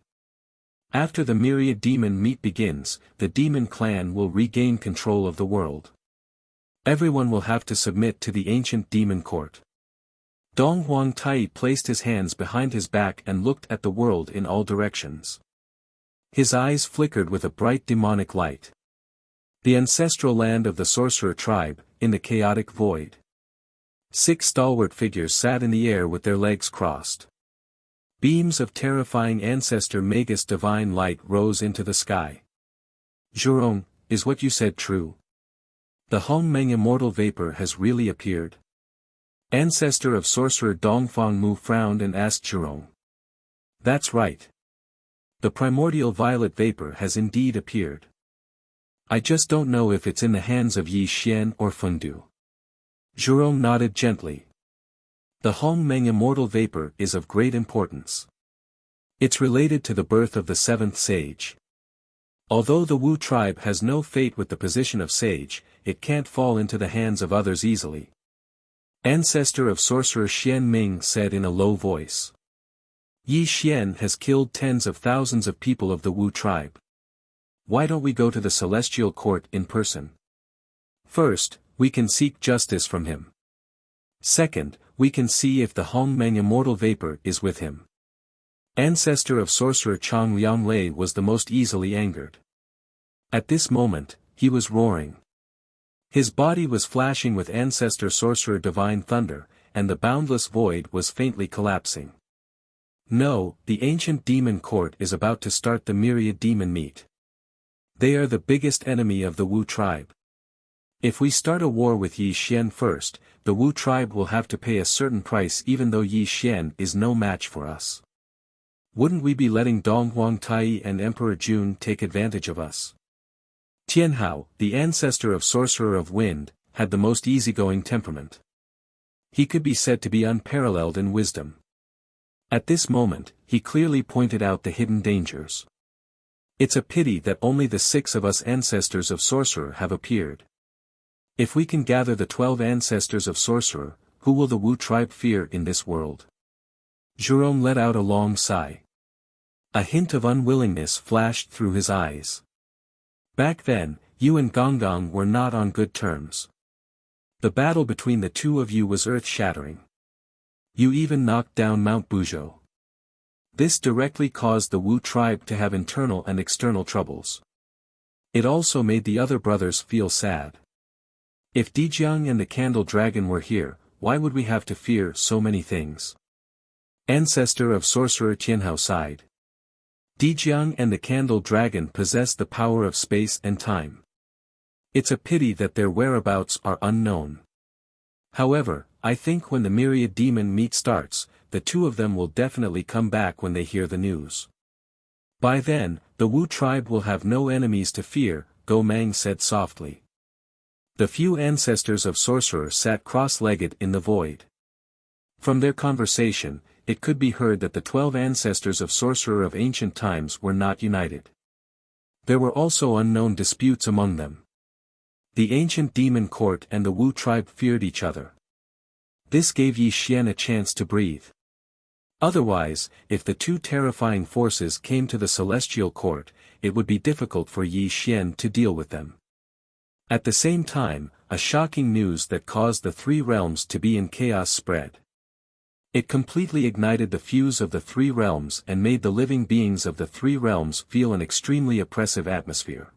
S1: After the myriad demon meet begins, the demon clan will regain control of the world. Everyone will have to submit to the ancient demon court. Dong Huang Tai placed his hands behind his back and looked at the world in all directions. His eyes flickered with a bright demonic light. The ancestral land of the sorcerer tribe, in the chaotic void. 6 stalwart figures sat in the air with their legs crossed. Beams of terrifying ancestor Magus divine light rose into the sky. Zhurong, is what you said true? The Hong Meng immortal vapor has really appeared? Ancestor of sorcerer Dongfang Mu frowned and asked Zhurong. That's right. The primordial violet vapor has indeed appeared. I just don't know if it's in the hands of Yi Xian or Fengdu. Zhurong nodded gently. The Hong Meng immortal vapor is of great importance. It's related to the birth of the 7th sage. Although the Wu tribe has no fate with the position of sage, it can't fall into the hands of others easily. Ancestor of sorcerer Xian Ming said in a low voice. Yi Xian has killed tens of thousands of people of the Wu tribe. Why don't we go to the celestial court in person? First, we can seek justice from him. Second, we can see if the Hong Meng immortal vapor is with him. Ancestor of sorcerer Chang Lianglei was the most easily angered. At this moment, he was roaring. His body was flashing with ancestor sorcerer divine thunder, and the boundless void was faintly collapsing. No, the ancient demon court is about to start the myriad demon meet. They are the biggest enemy of the Wu tribe. If we start a war with Yi Xian first, the Wu tribe will have to pay a certain price even though Yi Xian is no match for us. Wouldn't we be letting Dong Huang Tai and Emperor Jun take advantage of us? Tianhao, the ancestor of Sorcerer of Wind, had the most easygoing temperament. He could be said to be unparalleled in wisdom. At this moment, he clearly pointed out the hidden dangers. It's a pity that only the 6 of us ancestors of Sorcerer have appeared. If we can gather the 12 ancestors of Sorcerer, who will the Wu tribe fear in this world? Zhurong let out a long sigh. A hint of unwillingness flashed through his eyes. Back then, you and Gonggong were not on good terms. The battle between the two of you was earth-shattering. You even knocked down Mount Buzhou. This directly caused the Wu tribe to have internal and external troubles. It also made the other brothers feel sad. If Dijiang and the Candle Dragon were here, why would we have to fear so many things? Ancestor of Sorcerer Tianhao sighed. Dijiang and the Candle Dragon possess the power of space and time. It's a pity that their whereabouts are unknown. However, I think when the myriad demon meet starts, the two of them will definitely come back when they hear the news. By then, the Wu tribe will have no enemies to fear, Go Mang said softly. The few ancestors of Sorcerer sat cross-legged in the void. From their conversation, it could be heard that the 12 ancestors of Sorcerer of ancient times were not united. There were also unknown disputes among them. The ancient demon court and the Wu tribe feared each other. This gave Yi Xian a chance to breathe. Otherwise, if the two terrifying forces came to the celestial court, it would be difficult for Yi Xian to deal with them. At the same time, a shocking news that caused the 3 realms to be in chaos spread. It completely ignited the fuse of the 3 realms and made the living beings of the 3 realms feel an extremely oppressive atmosphere.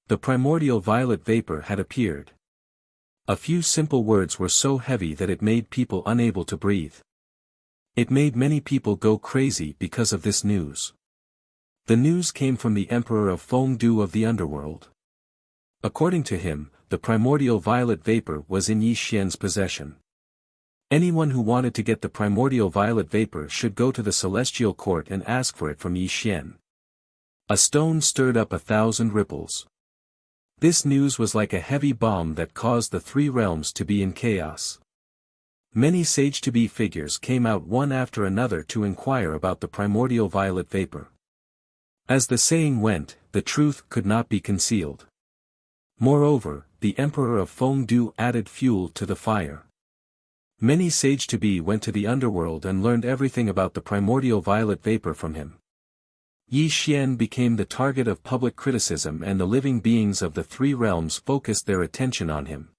S1: The primordial violet vapor had appeared. A few simple words were so heavy that it made people unable to breathe. It made many people go crazy because of this news. The news came from the Emperor of Fengdu of the underworld. According to him, the primordial violet vapor was in Yi Xian's possession. Anyone who wanted to get the primordial violet vapor should go to the celestial court and ask for it from Yi Xian. A stone stirred up 1,000 ripples. This news was like a heavy bomb that caused the 3 realms to be in chaos. Many sage-to-be figures came out one after another to inquire about the primordial violet vapor. As the saying went, the truth could not be concealed. Moreover, the Emperor of Fengdu added fuel to the fire. Many sage-to-be went to the underworld and learned everything about the primordial violet vapor from him. Yi Xian became the target of public criticism and the living beings of the three realms focused their attention on him.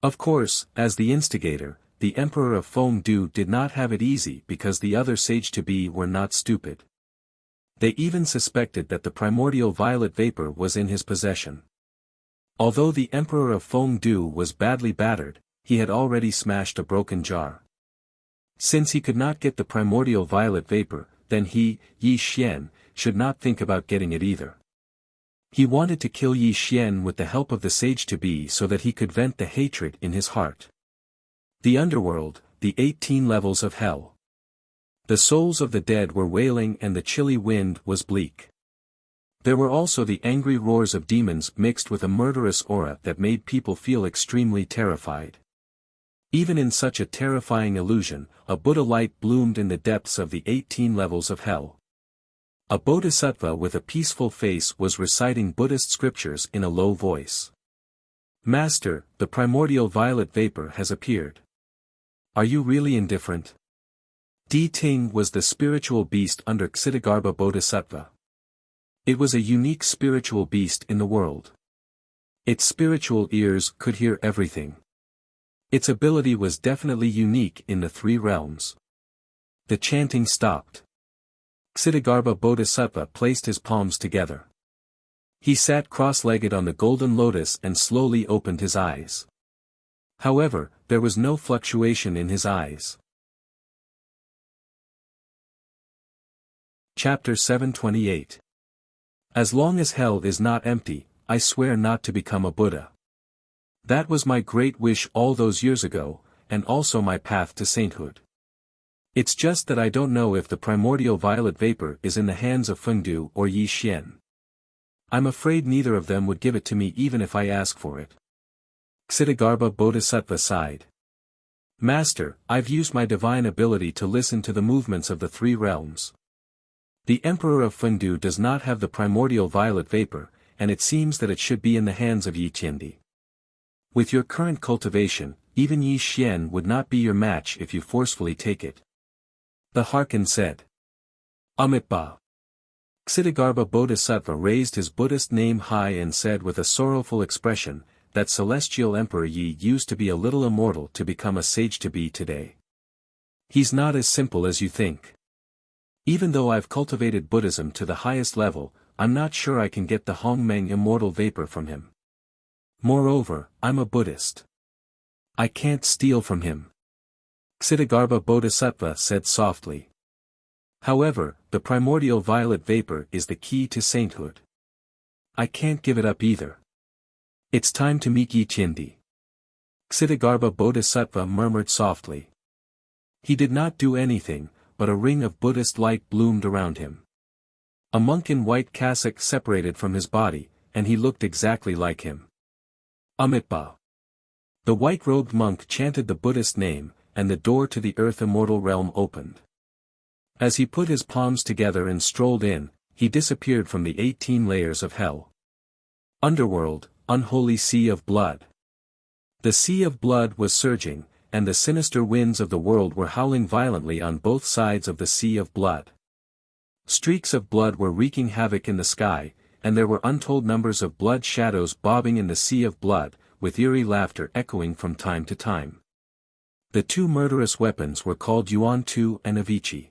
S1: Of course, as the instigator, the Emperor of Fengdu did not have it easy because the other sage-to-be were not stupid. They even suspected that the primordial violet vapor was in his possession. Although the Emperor of Fengdu was badly battered, he had already smashed a broken jar. Since he could not get the primordial violet vapor, then he, Yi Xian, should not think about getting it either. He wanted to kill Yi Xian with the help of the sage-to-be so that he could vent the hatred in his heart. The underworld, the 18 levels of hell. The souls of the dead were wailing and the chilly wind was bleak. There were also the angry roars of demons mixed with a murderous aura that made people feel extremely terrified. Even in such a terrifying illusion, a Buddha light bloomed in the depths of the 18 levels of hell. A bodhisattva with a peaceful face was reciting Buddhist scriptures in a low voice. Master, the primordial violet vapor has appeared. Are you really indifferent? Di Ting was the spiritual beast under Ksitigarbha Bodhisattva. It was a unique spiritual beast in the world. Its spiritual ears could hear everything. Its ability was definitely unique in the three realms. The chanting stopped. Ksitigarbha Bodhisattva placed his palms together. He sat cross-legged on the golden lotus and slowly opened his eyes. However, there was no fluctuation in his eyes. Chapter 728. As long as hell is not empty, I swear not to become a Buddha. That was my great wish all those years ago, and also my path to sainthood. It's just that I don't know if the primordial violet vapor is in the hands of Fengdu or Yi Xian. I'm afraid neither of them would give it to me even if I ask for it. Ksitigarbha Bodhisattva sighed. Master, I've used my divine ability to listen to the movements of the three realms. The Emperor of Fengdu does not have the primordial violet vapor, and it seems that it should be in the hands of Yi Qiandi. With your current cultivation, even Yi Xian would not be your match if you forcefully take it. The Harkin said. Amitabha. Ksitigarbha Bodhisattva raised his Buddhist name high and said with a sorrowful expression, that celestial Emperor Yi used to be a little immortal to become a sage-to-be today. He's not as simple as you think. Even though I've cultivated Buddhism to the highest level, I'm not sure I can get the Hongmeng immortal vapor from him. Moreover, I'm a Buddhist. I can't steal from him. Ksitigarbha Bodhisattva said softly. However, the primordial violet vapor is the key to sainthood. I can't give it up either. It's time to meet Yi Qiandi. Ksitigarbha Bodhisattva murmured softly. He did not do anything, but a ring of Buddhist light bloomed around him. A monk in white cassock separated from his body, and he looked exactly like him. Amitabha. The white-robed monk chanted the Buddhist name, and the door to the earth immortal realm opened. As he put his palms together and strolled in, he disappeared from the 18 layers of hell. Underworld, unholy sea of blood. The sea of blood was surging, and the sinister winds of the world were howling violently on both sides of the sea of blood. Streaks of blood were wreaking havoc in the sky, and there were untold numbers of blood shadows bobbing in the sea of blood, with eerie laughter echoing from time to time. The two murderous weapons were called Yuan Tu and Avici.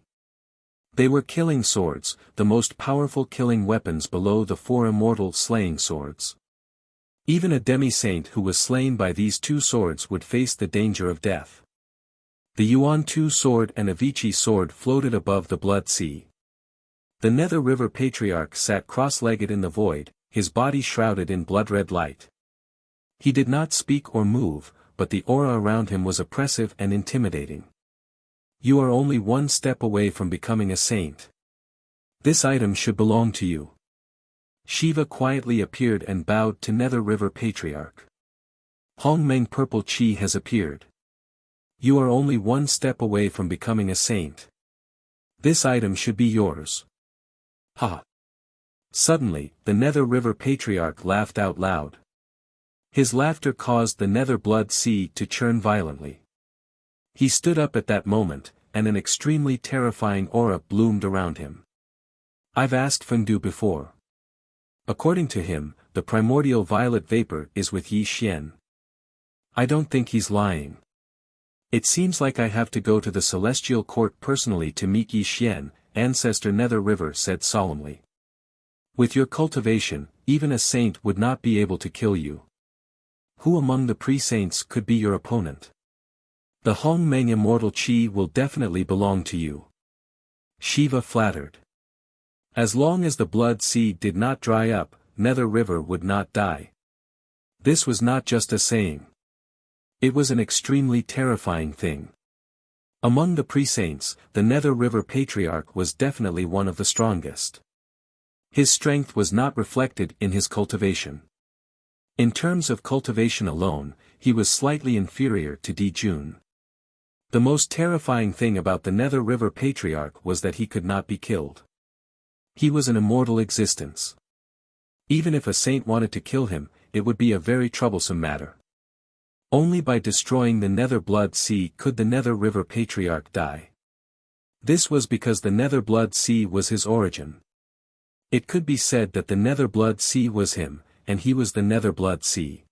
S1: They were killing swords, the most powerful killing weapons below the four immortal slaying swords. Even a demi-saint who was slain by these two swords would face the danger of death. The Yuan Tu sword and Avici sword floated above the blood sea. The Nether River Patriarch sat cross-legged in the void, his body shrouded in blood-red light. He did not speak or move, but the aura around him was oppressive and intimidating. You are only one step away from becoming a saint. This item should belong to you. Shiva quietly appeared and bowed to Nether River Patriarch. Hongmeng Purple Chi has appeared. You are only one step away from becoming a saint. This item should be yours. Ha! Suddenly, the Nether River Patriarch laughed out loud. His laughter caused the Nether Blood Sea to churn violently. He stood up at that moment, and an extremely terrifying aura bloomed around him. I've asked Fengdu before. According to him, the primordial violet vapor is with Yi Xian. I don't think he's lying. It seems like I have to go to the celestial court personally to meet Yi Xian, Ancestor Nether River said solemnly. With your cultivation, even a saint would not be able to kill you. Who among the pre-saints could be your opponent? The Hong Meng immortal chi will definitely belong to you. Shiva flattered. As long as the blood sea did not dry up, Nether River would not die. This was not just a saying. It was an extremely terrifying thing. Among the pre-saints, the Nether River Patriarch was definitely one of the strongest. His strength was not reflected in his cultivation. In terms of cultivation alone, he was slightly inferior to Di Jun. The most terrifying thing about the Nether River Patriarch was that he could not be killed. He was an immortal existence. Even if a saint wanted to kill him, it would be a very troublesome matter. Only by destroying the Nether Blood Sea could the Nether River Patriarch die. This was because the Nether Blood Sea was his origin. It could be said that the Nether Blood Sea was him, and he was the Nether Blood Sea.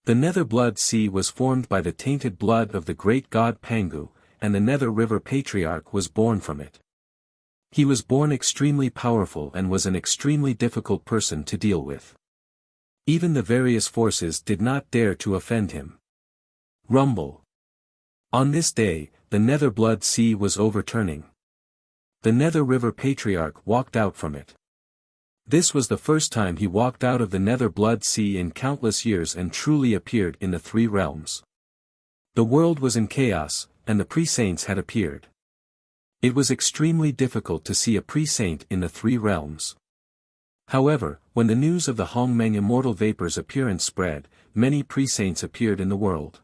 S1: The Nether Blood Sea was formed by the tainted blood of the great god Pangu, and the Nether River Patriarch was born from it. He was born extremely powerful and was an extremely difficult person to deal with. Even the various forces did not dare to offend him. Rumble. On this day, the Nether Blood Sea was overturning. The Nether River Patriarch walked out from it. This was the first time he walked out of the Nether Blood Sea in countless years and truly appeared in the three realms. The world was in chaos, and the pre-saints had appeared. It was extremely difficult to see a pre-saint in the three realms. However, when the news of the Hong Meng immortal vapor's appearance spread, many pre-saints appeared in the world.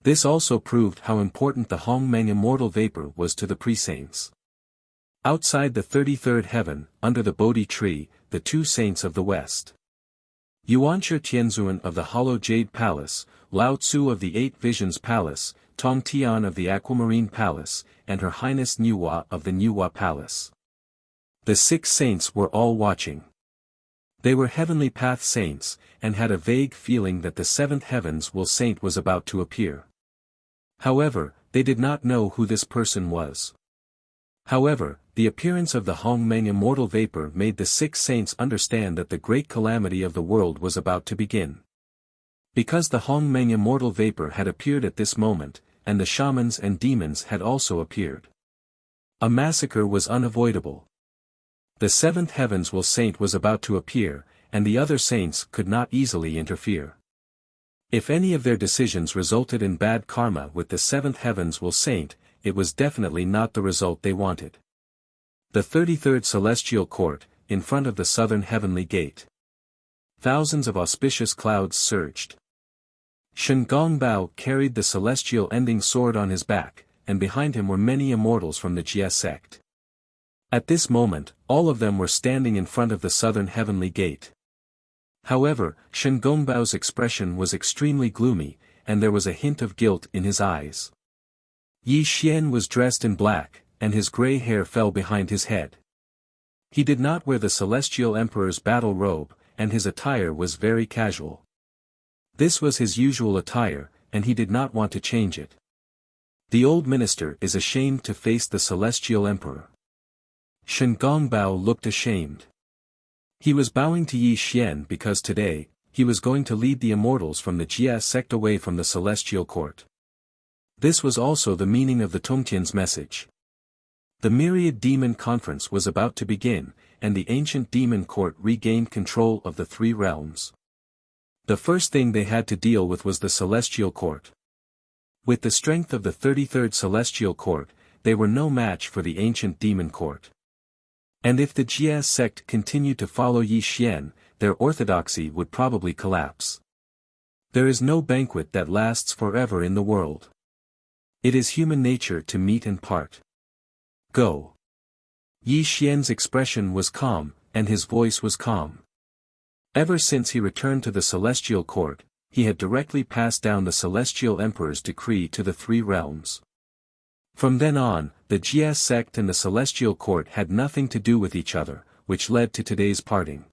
S1: This also proved how important the Hong Meng immortal vapor was to the pre-saints. Outside the 33rd heaven, under the Bodhi tree, the two saints of the west. Yuanshi Tianzuan of the Hollow Jade Palace, Lao Tzu of the Eight Visions Palace, Tong Tian of the Aquamarine Palace, and Her Highness Niuhua of the Niuhua Palace. The six saints were all watching. They were heavenly path saints, and had a vague feeling that the seventh heavens will saint was about to appear. However, they did not know who this person was. However, the appearance of the Hong Meng immortal vapor made the six saints understand that the great calamity of the world was about to begin. Because the Hong Meng immortal vapor had appeared at this moment, and the shamans and demons had also appeared. A massacre was unavoidable. The seventh heavens will saint was about to appear, and the other saints could not easily interfere. If any of their decisions resulted in bad karma with the seventh heavens will saint, it was definitely not the result they wanted. The 33rd Celestial Court, in front of the southern heavenly gate. Thousands of auspicious clouds surged. Shen Gongbao carried the celestial ending sword on his back, and behind him were many immortals from the Jia sect. At this moment, all of them were standing in front of the southern heavenly gate. However, Shen Gongbao's expression was extremely gloomy, and there was a hint of guilt in his eyes. Yi Xian was dressed in black, and his gray hair fell behind his head. He did not wear the Celestial Emperor's battle robe, and his attire was very casual. This was his usual attire, and he did not want to change it. The old minister is ashamed to face the Celestial Emperor. Shen Gongbao looked ashamed. He was bowing to Yi Xian because today, he was going to lead the immortals from the Jia sect away from the celestial court. This was also the meaning of the Tongtian's message. The myriad demon conference was about to begin, and the ancient demon court regained control of the three realms. The first thing they had to deal with was the celestial court. With the strength of the 33rd celestial court, they were no match for the ancient demon court. And if the Jia sect continued to follow Yi Xian, their orthodoxy would probably collapse. There is no banquet that lasts forever in the world. It is human nature to meet and part. Go. Yi Xian's expression was calm, and his voice was calm. Ever since he returned to the celestial court, he had directly passed down the celestial emperor's decree to the three realms. From then on, the Jia sect and the Celestial Court had nothing to do with each other, which led to today's parting.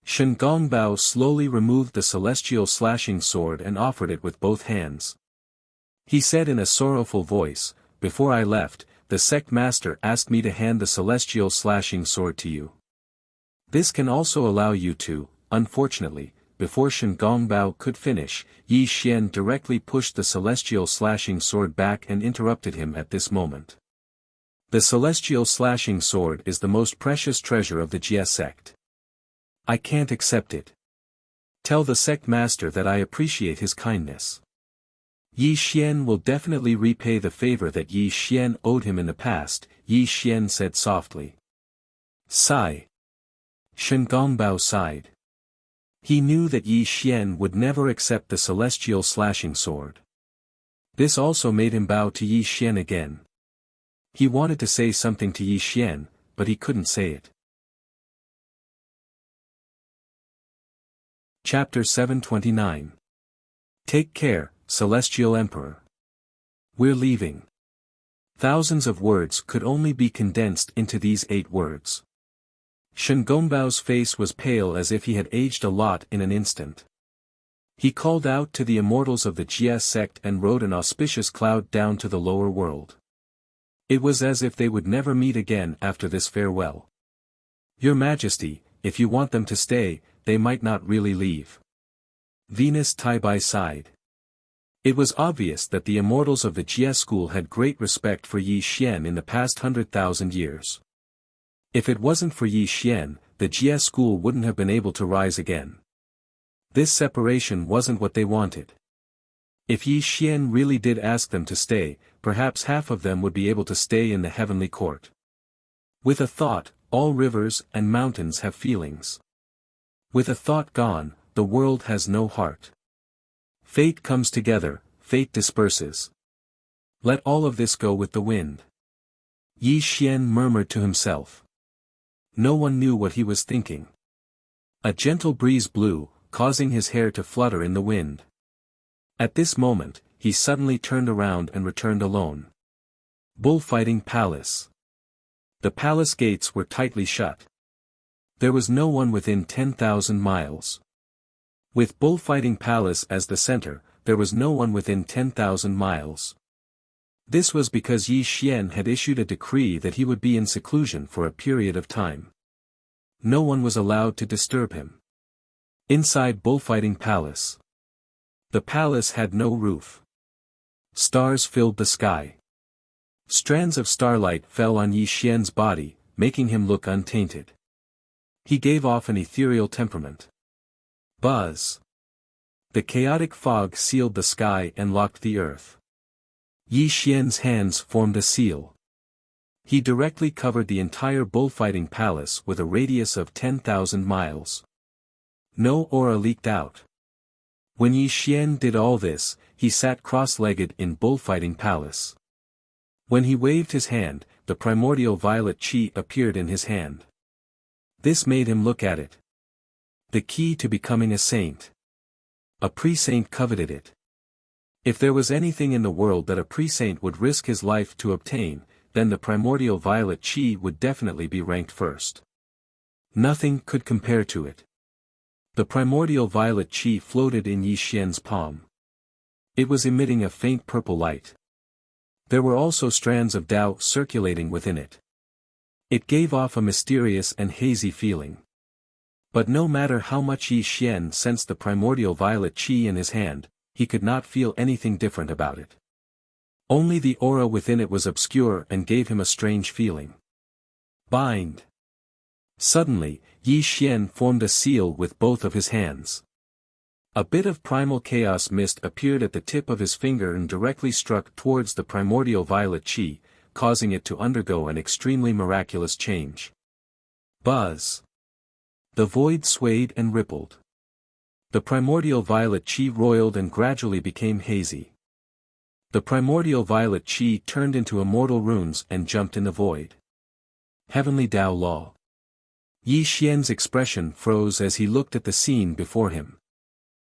S1: Shen Gongbao slowly removed the celestial slashing sword and offered it with both hands. He said in a sorrowful voice, "Before I left, the sect master asked me to hand the celestial slashing sword to you. This can also allow you to." Unfortunately, before Shen Gongbao could finish, Yi Xian directly pushed the celestial slashing sword back and interrupted him at this moment. The celestial slashing sword is the most precious treasure of the Jia sect. I can't accept it. Tell the sect master that I appreciate his kindness. Yi Xian will definitely repay the favor that Yi Xian owed him in the past, Yi Xian said softly. Sigh. Shen Gongbao sighed. He knew that Yi Xian would never accept the celestial slashing sword. This also made him bow to Yi Xian again. He wanted to say something to Yi Xian, but he couldn't say it. Chapter 729. Take care, Celestial Emperor. We're leaving. Thousands of words could only be condensed into these 8 words. Shen Gongbao's face was pale as if he had aged a lot in an instant. He called out to the immortals of the Jia sect and rode an auspicious cloud down to the lower world. It was as if they would never meet again after this farewell. Your Majesty, if you want them to stay, they might not really leave. Venus Taibai sighed. It was obvious that the immortals of the Jia school had great respect for Yi Xian in the past 100,000 years. If it wasn't for Yi Xian, the Jia school wouldn't have been able to rise again. This separation wasn't what they wanted. If Yi Xian really did ask them to stay, perhaps half of them would be able to stay in the heavenly court. With a thought, all rivers and mountains have feelings. With a thought gone, the world has no heart. Fate comes together, fate disperses. Let all of this go with the wind. Yi Xian murmured to himself. No one knew what he was thinking. A gentle breeze blew, causing his hair to flutter in the wind. At this moment, he suddenly turned around and returned alone. Bullfighting Palace. The palace gates were tightly shut. There was no one within 10,000 miles. With Bullfighting Palace as the center, there was no one within 10,000 miles. This was because Yi Xian had issued a decree that he would be in seclusion for a period of time. No one was allowed to disturb him. Inside Bullfighting Palace. The palace had no roof. Stars filled the sky. Strands of starlight fell on Yi Xian's body, making him look untainted. He gave off an ethereal temperament. Buzz. The chaotic fog sealed the sky and locked the earth. Yi Xian's hands formed a seal. He directly covered the entire bullfighting palace with a radius of 10,000 miles. No aura leaked out. When Yi Xian did all this, he sat cross-legged in bullfighting palace. When he waved his hand, the primordial violet chi appeared in his hand. This made him look at it. The key to becoming a saint. A pre-saint coveted it. If there was anything in the world that a pre-saint would risk his life to obtain, then the primordial violet chi would definitely be ranked first. Nothing could compare to it. The primordial violet chi floated in Yi Xian's palm. It was emitting a faint purple light. There were also strands of Tao circulating within it. It gave off a mysterious and hazy feeling. But no matter how much Yi Xian sensed the primordial violet chi in his hand, he could not feel anything different about it. Only the aura within it was obscure and gave him a strange feeling. Bind. Suddenly, Yi Xian formed a seal with both of his hands. A bit of primal chaos mist appeared at the tip of his finger and directly struck towards the primordial violet chi, causing it to undergo an extremely miraculous change. Buzz. The void swayed and rippled. The primordial violet chi roiled and gradually became hazy. The primordial violet chi turned into immortal runes and jumped in the void. Heavenly Tao Law. Yi Xian's expression froze as he looked at the scene before him.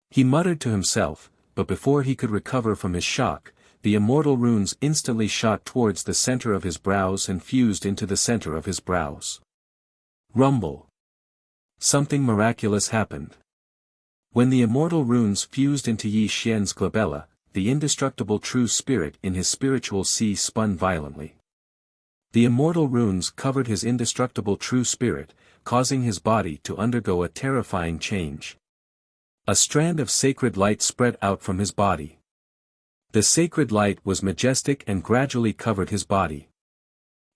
S1: He muttered to himself, but before he could recover from his shock, the immortal runes instantly shot towards the center of his brows and fused into the center of his brows. Rumble. Something miraculous happened. When the immortal runes fused into Yi Xian's glabella, the indestructible true spirit in his spiritual sea spun violently. The immortal runes covered his indestructible true spirit, causing his body to undergo a terrifying change. A strand of sacred light spread out from his body. The sacred light was majestic and gradually covered his body.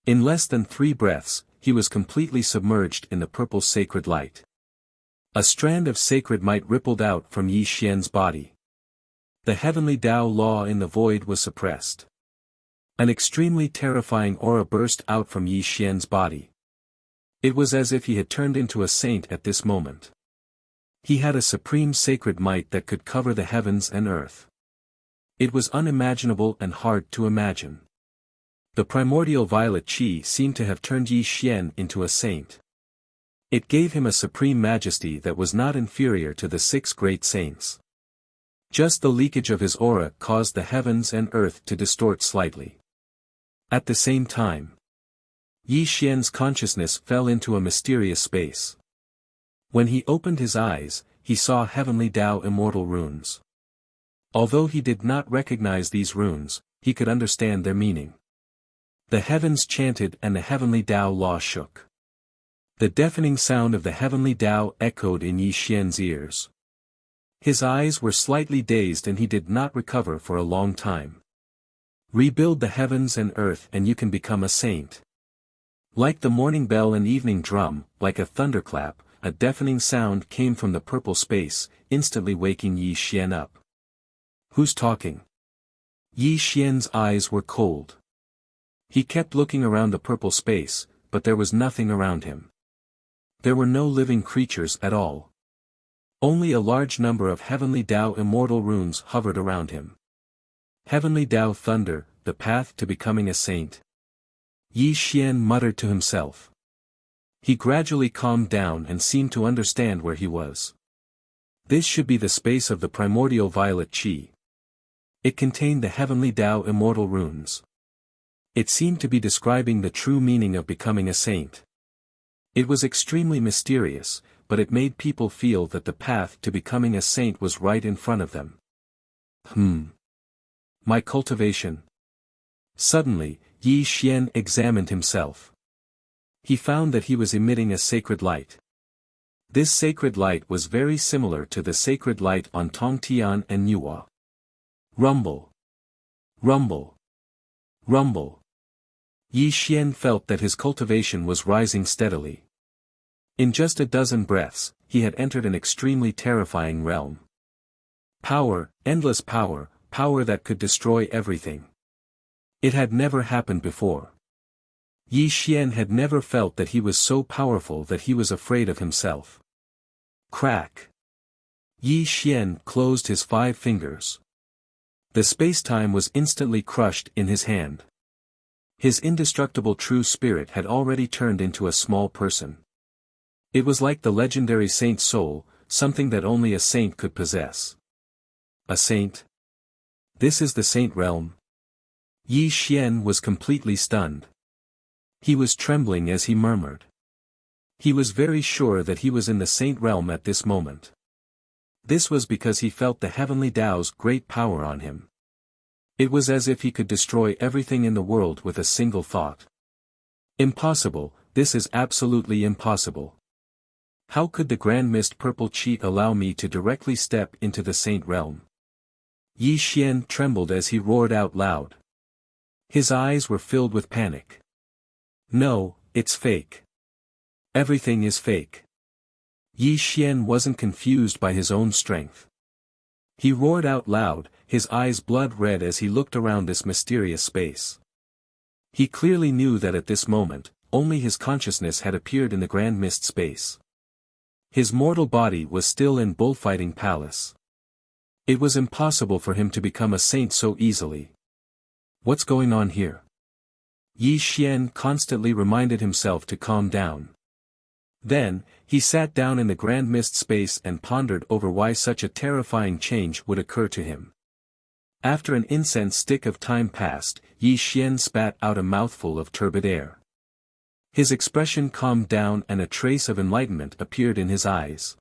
S1: In less than 3 breaths, he was completely submerged in the purple sacred light. A strand of sacred might rippled out from Yi Xian's body. The heavenly Tao law in the void was suppressed. An extremely terrifying aura burst out from Yi Xian's body. It was as if he had turned into a saint at this moment. He had a supreme sacred might that could cover the heavens and earth. It was unimaginable and hard to imagine. The primordial violet qi seemed to have turned Yi Xian into a saint. It gave him a supreme majesty that was not inferior to the 6 great saints. Just the leakage of his aura caused the heavens and earth to distort slightly. At the same time, Yi Xian's consciousness fell into a mysterious space. When he opened his eyes, he saw heavenly Tao immortal runes. Although he did not recognize these runes, he could understand their meaning. The heavens chanted and the heavenly Tao law shook. The deafening sound of the heavenly Tao echoed in Yi Xian's ears. His eyes were slightly dazed and he did not recover for a long time. Rebuild the heavens and earth and you can become a saint. Like the morning bell and evening drum, like a thunderclap, a deafening sound came from the purple space, instantly waking Yi Xian up. Who's talking? Yi Xian's eyes were cold. He kept looking around the purple space, but there was nothing around him. There were no living creatures at all. Only a large number of heavenly Tao immortal runes hovered around him. Heavenly Tao thunder, the path to becoming a saint. Yi Xian muttered to himself. He gradually calmed down and seemed to understand where he was. This should be the space of the primordial violet qi. It contained the heavenly Tao immortal runes. It seemed to be describing the true meaning of becoming a saint. It was extremely mysterious, but it made people feel that the path to becoming a saint was right in front of them. My cultivation. Suddenly, Yi Xian examined himself. He found that he was emitting a sacred light. This sacred light was very similar to the sacred light on Tongtian and Nuwa. Rumble. Rumble. Rumble. Yi Xian felt that his cultivation was rising steadily. In just a dozen breaths, he had entered an extremely terrifying realm. Power, endless power, power that could destroy everything. It had never happened before. Yi Xian had never felt that he was so powerful that he was afraid of himself. Crack. Yi Xian closed his 5 fingers. The space-time was instantly crushed in his hand. His indestructible true spirit had already turned into a small person. It was like the legendary saint's soul, something that only a saint could possess. A saint? This is the saint realm? Yi Xian was completely stunned. He was trembling as he murmured. He was very sure that he was in the saint realm at this moment. This was because he felt the heavenly Tao's great power on him. It was as if he could destroy everything in the world with a single thought. Impossible, this is absolutely impossible. How could the Grand Mist Purple Cheat allow me to directly step into the saint realm? Yi Xian trembled as he roared out loud. His eyes were filled with panic. No, it's fake. Everything is fake. Yi Xian wasn't confused by his own strength. He roared out loud, his eyes blood red as he looked around this mysterious space. He clearly knew that at this moment, only his consciousness had appeared in the Grand Mist space. His mortal body was still in Bullfighting Palace. It was impossible for him to become a saint so easily. What's going on here? Yi Xian constantly reminded himself to calm down. Then, he sat down in the Grand Mist space and pondered over why such a terrifying change would occur to him. After an incense stick of time passed, Yi Xian spat out a mouthful of turbid air. His expression calmed down and a trace of enlightenment appeared in his eyes.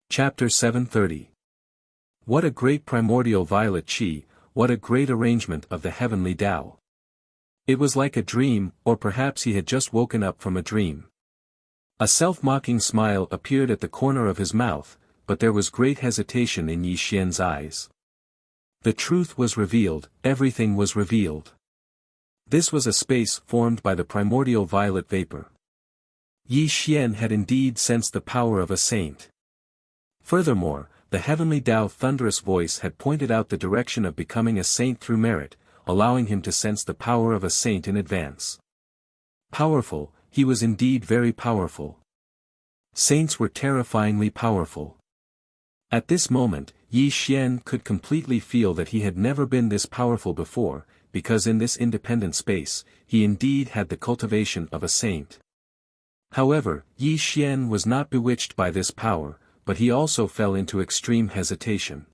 S1: Chapter 730. What a great primordial violet qi, what a great arrangement of the heavenly Tao. It was like a dream, or perhaps he had just woken up from a dream. A self-mocking smile appeared at the corner of his mouth, but there was great hesitation in Yi Xian's eyes. The truth was revealed, everything was revealed. This was a space formed by the primordial violet vapor. Yi Xian had indeed sensed the power of a saint. Furthermore, the heavenly Tao thunderous voice had pointed out the direction of becoming a saint through merit, allowing him to sense the power of a saint in advance. Powerful, he was indeed very powerful. Saints were terrifyingly powerful. At this moment, Yi Xian could completely feel that he had never been this powerful before, because in this independent space, he indeed had the cultivation of a saint. However, Yi Xian was not bewitched by this power, but he also fell into extreme hesitation.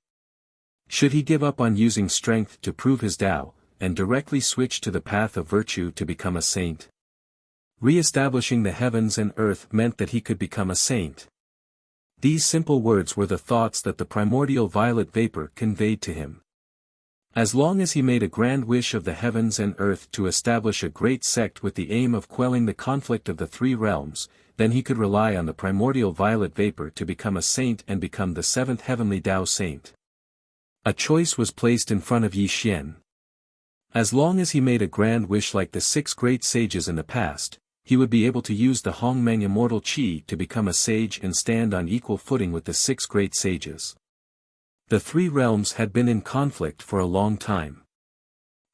S1: Should he give up on using strength to prove his Tao, and directly switch to the path of virtue to become a saint? Re-establishing the heavens and earth meant that he could become a saint. These simple words were the thoughts that the primordial violet vapor conveyed to him. As long as he made a grand wish of the heavens and earth to establish a great sect with the aim of quelling the conflict of the three realms, then he could rely on the primordial violet vapor to become a saint and become the seventh heavenly Tao saint. A choice was placed in front of Yi Xian. As long as he made a grand wish like the 6 great sages in the past, he would be able to use the Hongmeng immortal qi to become a sage and stand on equal footing with the 6 great sages. The three realms had been in conflict for a long time.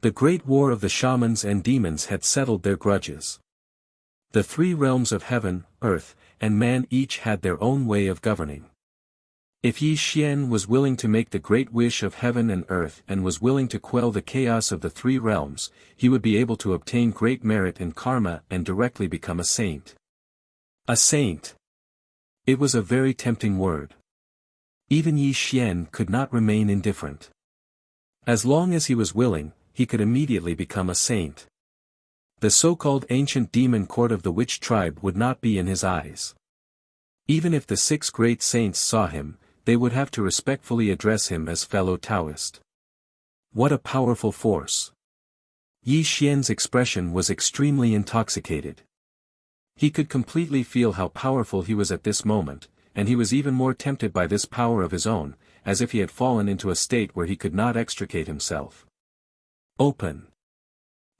S1: The great war of the shamans and demons had settled their grudges. The three realms of heaven, earth, and man each had their own way of governing. If Yi Xian was willing to make the great wish of heaven and earth and was willing to quell the chaos of the three realms, he would be able to obtain great merit and karma and directly become a saint. A saint. It was a very tempting word. Even Yi Xian could not remain indifferent. As long as he was willing, he could immediately become a saint. The so-called ancient demon court of the witch tribe would not be in his eyes. Even if the 6 great saints saw him, they would have to respectfully address him as fellow Taoist. What a powerful force! Yi Xian's expression was extremely intoxicated. He could completely feel how powerful he was at this moment, and he was even more tempted by this power of his own, as if he had fallen into a state where he could not extricate himself. Open!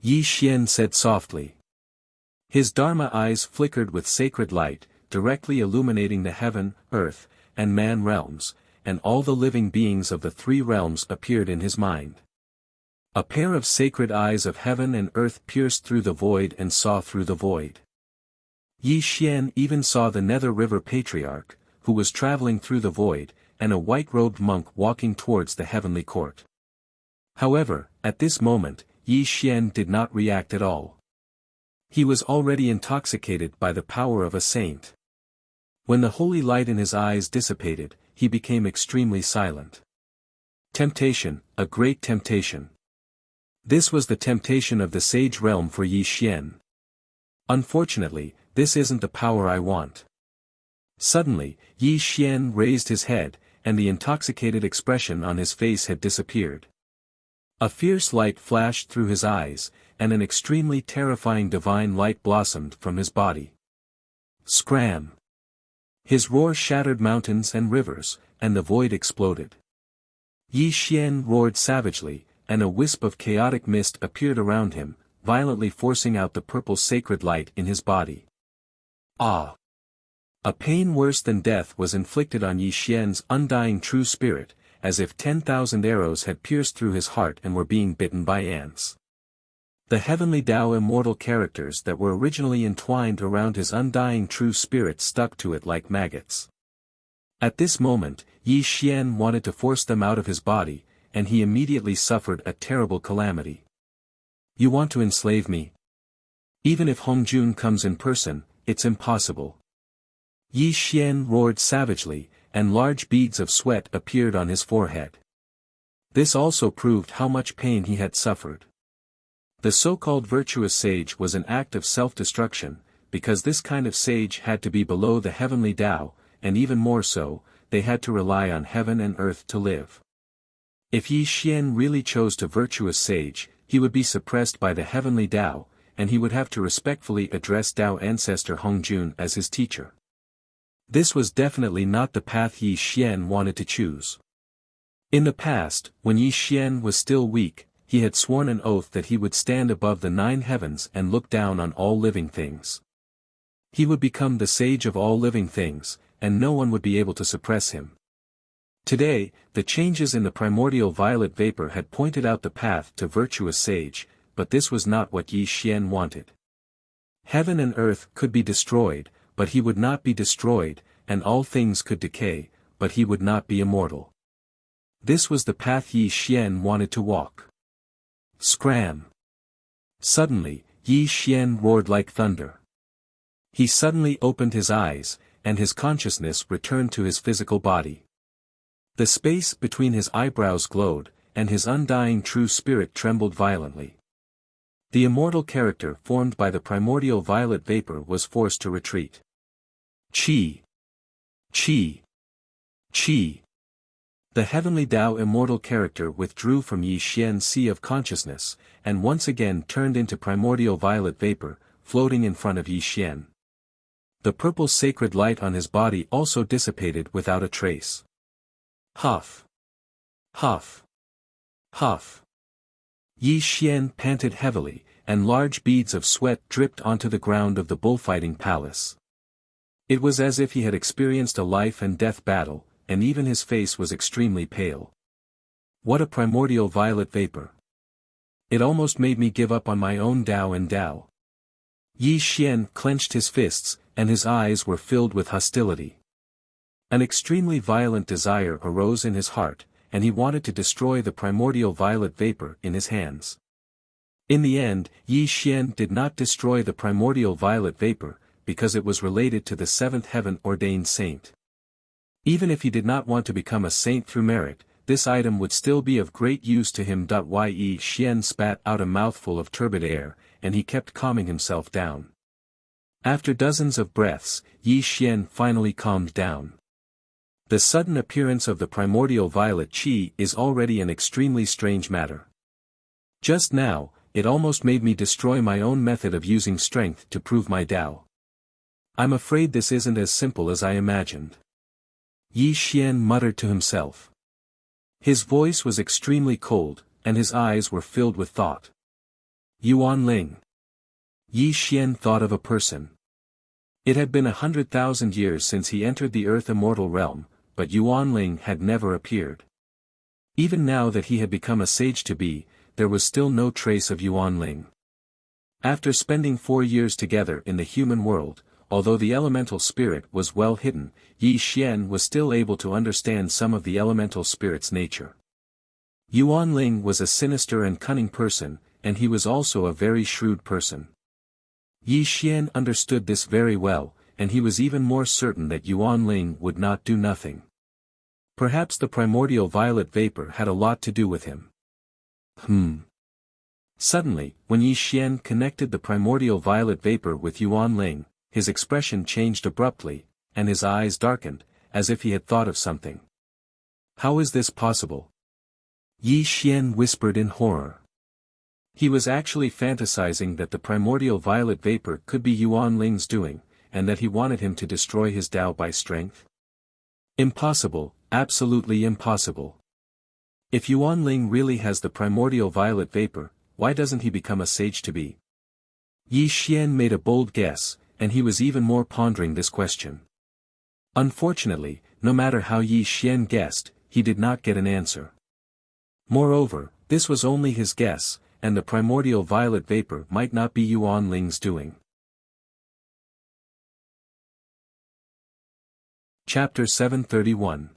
S1: Yi Xian said softly. His Dharma eyes flickered with sacred light, directly illuminating the heaven, earth, and man realms, and all the living beings of the three realms appeared in his mind. A pair of sacred eyes of heaven and earth pierced through the void and saw through the void. Yi Xian even saw the Nether River Patriarch, who was traveling through the void, and a white-robed monk walking towards the heavenly court. However, at this moment, Yi Xian did not react at all. He was already intoxicated by the power of a saint. When the holy light in his eyes dissipated, he became extremely silent. Temptation, a great temptation. This was the temptation of the sage realm for Yi Xian. Unfortunately, this isn't the power I want. Suddenly, Yi Xian raised his head, and the intoxicated expression on his face had disappeared. A fierce light flashed through his eyes, and an extremely terrifying divine light blossomed from his body. Scram! His roar shattered mountains and rivers, and the void exploded. Yi Xian roared savagely, and a wisp of chaotic mist appeared around him, violently forcing out the purple sacred light in his body. Ah! A pain worse than death was inflicted on Yi Xian's undying true spirit, as if 10,000 arrows had pierced through his heart and were being bitten by ants. The heavenly Tao immortal characters that were originally entwined around his undying true spirit stuck to it like maggots. At this moment, Yi Xian wanted to force them out of his body, and he immediately suffered a terrible calamity. You want to enslave me? Even if Hongjun comes in person, it's impossible. Yi Xian roared savagely, and large beads of sweat appeared on his forehead. This also proved how much pain he had suffered. The so-called virtuous sage was an act of self-destruction, because this kind of sage had to be below the heavenly Tao, and even more so, they had to rely on heaven and earth to live. If Yi Xian really chose to virtuous sage, he would be suppressed by the heavenly Tao, and he would have to respectfully address Tao ancestor Hongjun as his teacher. This was definitely not the path Yi Xian wanted to choose. In the past, when Yi Xian was still weak, he had sworn an oath that he would stand above the 9 heavens and look down on all living things. He would become the sage of all living things, and no one would be able to suppress him. Today, the changes in the primordial violet vapor had pointed out the path to virtuous sage, but this was not what Yi Xian wanted. Heaven and earth could be destroyed, but he would not be destroyed, and all things could decay, but he would not be immortal. This was the path Yi Xian wanted to walk. Scram! Suddenly, Yi Xian roared like thunder. He suddenly opened his eyes, and his consciousness returned to his physical body. The space between his eyebrows glowed, and his undying true spirit trembled violently. The immortal character formed by the primordial violet vapor was forced to retreat. Qi! Qi! Qi! The heavenly Tao immortal character withdrew from Yi Xian's sea of consciousness, and once again turned into primordial violet vapor, floating in front of Yi Xian. The purple sacred light on his body also dissipated without a trace. Huff! Huff! Huff! Yi Xian panted heavily, and large beads of sweat dripped onto the ground of the bullfighting palace. It was as if he had experienced a life and death battle, and even his face was extremely pale. What a primordial violet vapor! It almost made me give up on my own Tao and Tao. Yi Xian clenched his fists, and his eyes were filled with hostility. An extremely violent desire arose in his heart, and he wanted to destroy the primordial violet vapor in his hands. In the end, Yi Xian did not destroy the primordial violet vapor, because it was related to the 7th heaven ordained saint. Even if he did not want to become a saint through merit, this item would still be of great use to him. Yi Xian spat out a mouthful of turbid air, and he kept calming himself down. After dozens of breaths, Yi Xian finally calmed down. The sudden appearance of the primordial violet qi is already an extremely strange matter. Just now, it almost made me destroy my own method of using strength to prove my Tao. I'm afraid this isn't as simple as I imagined. Yi Xian muttered to himself. His voice was extremely cold, and his eyes were filled with thought. Yuan Ling. Yi Xian thought of a person. It had been 100,000 years since he entered the Earth Immortal realm, but Yuan Ling had never appeared. Even now that he had become a sage-to-be, there was still no trace of Yuan Ling. After spending 4 years together in the human world, although the elemental spirit was well hidden, Yi Xian was still able to understand some of the elemental spirit's nature. Yuan Ling was a sinister and cunning person, and he was also a very shrewd person. Yi Xian understood this very well, and he was even more certain that Yuan Ling would not do nothing. Perhaps the primordial violet vapor had a lot to do with him. Suddenly, when Yi Xian connected the primordial violet vapor with Yuan Ling, his expression changed abruptly, and his eyes darkened, as if he had thought of something. How is this possible? Yi Xian whispered in horror. He was actually fantasizing that the primordial violet vapor could be Yuan Ling's doing, and that he wanted him to destroy his Tao by strength. Impossible, absolutely impossible. If Yuan Ling really has the primordial violet vapor, why doesn't he become a sage-to-be? Yi Xian made a bold guess, and he was even more pondering this question. Unfortunately, no matter how Yi Xian guessed, he did not get an answer. Moreover, this was only his guess, and the primordial violet vapor might not be Yuan Ling's doing. Chapter 731.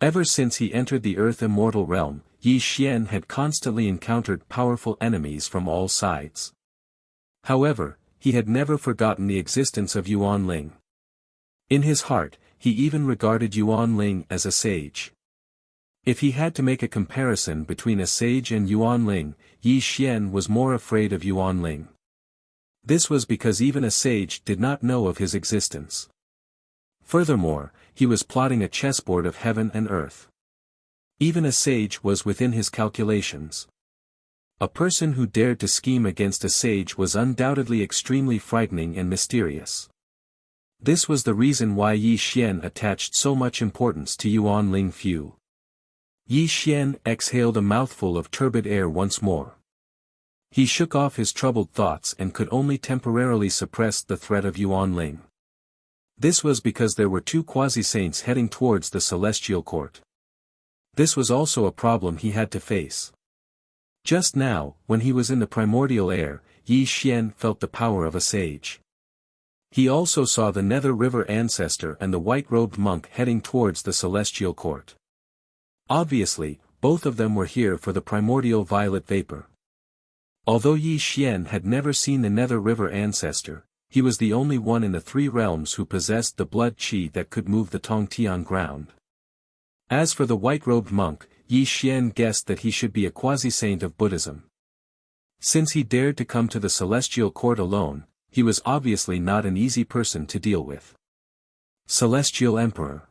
S1: Ever since he entered the Earth Immortal realm, Yi Xian had constantly encountered powerful enemies from all sides. However, he had never forgotten the existence of Yuan Ling. In his heart, he even regarded Yuan Ling as a sage. If he had to make a comparison between a sage and Yuan Ling, Yi Xian was more afraid of Yuan Ling. This was because even a sage did not know of his existence. Furthermore, he was plotting a chessboard of heaven and earth. Even a sage was within his calculations. A person who dared to scheme against a sage was undoubtedly extremely frightening and mysterious. This was the reason why Yi Xian attached so much importance to Yuan Ling few. Yi Xian exhaled a mouthful of turbid air once more. He shook off his troubled thoughts and could only temporarily suppress the threat of Yuan Ling. This was because there were two quasi-saints heading towards the celestial court. This was also a problem he had to face. Just now, when he was in the primordial air, Yi Xian felt the power of a sage. He also saw the Nether River ancestor and the white-robed monk heading towards the celestial court. Obviously, both of them were here for the primordial violet vapor. Although Yi Xian had never seen the Nether River ancestor, he was the only one in the three realms who possessed the blood qi that could move the Tongtian ground. As for the white-robed monk, Yi Xian guessed that he should be a quasi-saint of Buddhism. Since he dared to come to the celestial court alone, he was obviously not an easy person to deal with. Celestial Emperor.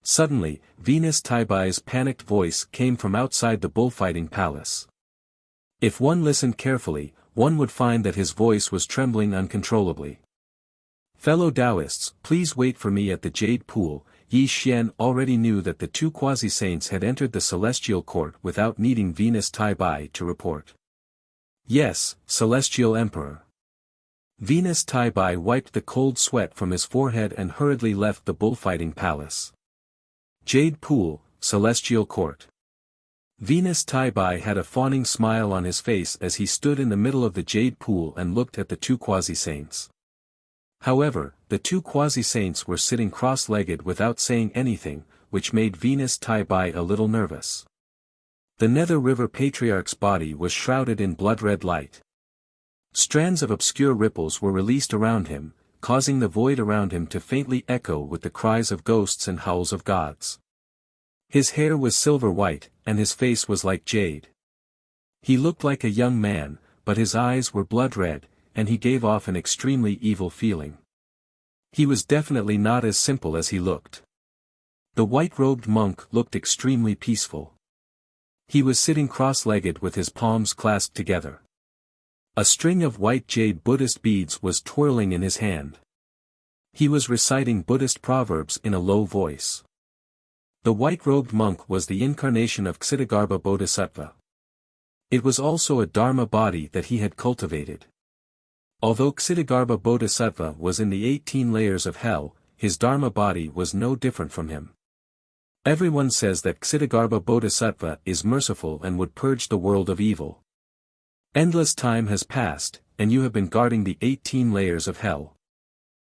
S1: Suddenly, Venus Taibai's panicked voice came from outside the bullfighting palace. If one listened carefully, one would find that his voice was trembling uncontrollably. Fellow Taoists, please wait for me at the Jade Pool. Yi Xian already knew that the two quasi-saints had entered the celestial court without needing Venus Taibai to report. Yes, Celestial Emperor. Venus Taibai wiped the cold sweat from his forehead and hurriedly left the bullfighting palace. Jade Pool, Celestial Court. Venus Taibai had a fawning smile on his face as he stood in the middle of the Jade Pool and looked at the two quasi-saints. However, the two quasi-saints were sitting cross-legged without saying anything, which made Venus Taibai a little nervous. The Nether River Patriarch's body was shrouded in blood-red light. Strands of obscure ripples were released around him, causing the void around him to faintly echo with the cries of ghosts and howls of gods. His hair was silver white, and his face was like jade. He looked like a young man, but his eyes were blood red, and he gave off an extremely evil feeling. He was definitely not as simple as he looked. The white-robed monk looked extremely peaceful. He was sitting cross-legged with his palms clasped together. A string of white jade Buddhist beads was twirling in his hand. He was reciting Buddhist proverbs in a low voice. The white-robed monk was the incarnation of Ksitigarbha Bodhisattva. It was also a Dharma body that he had cultivated. Although Ksitigarbha Bodhisattva was in the 18 layers of hell, his Dharma body was no different from him. Everyone says that Ksitigarbha Bodhisattva is merciful and would purge the world of evil. Endless time has passed, and you have been guarding the 18 layers of hell.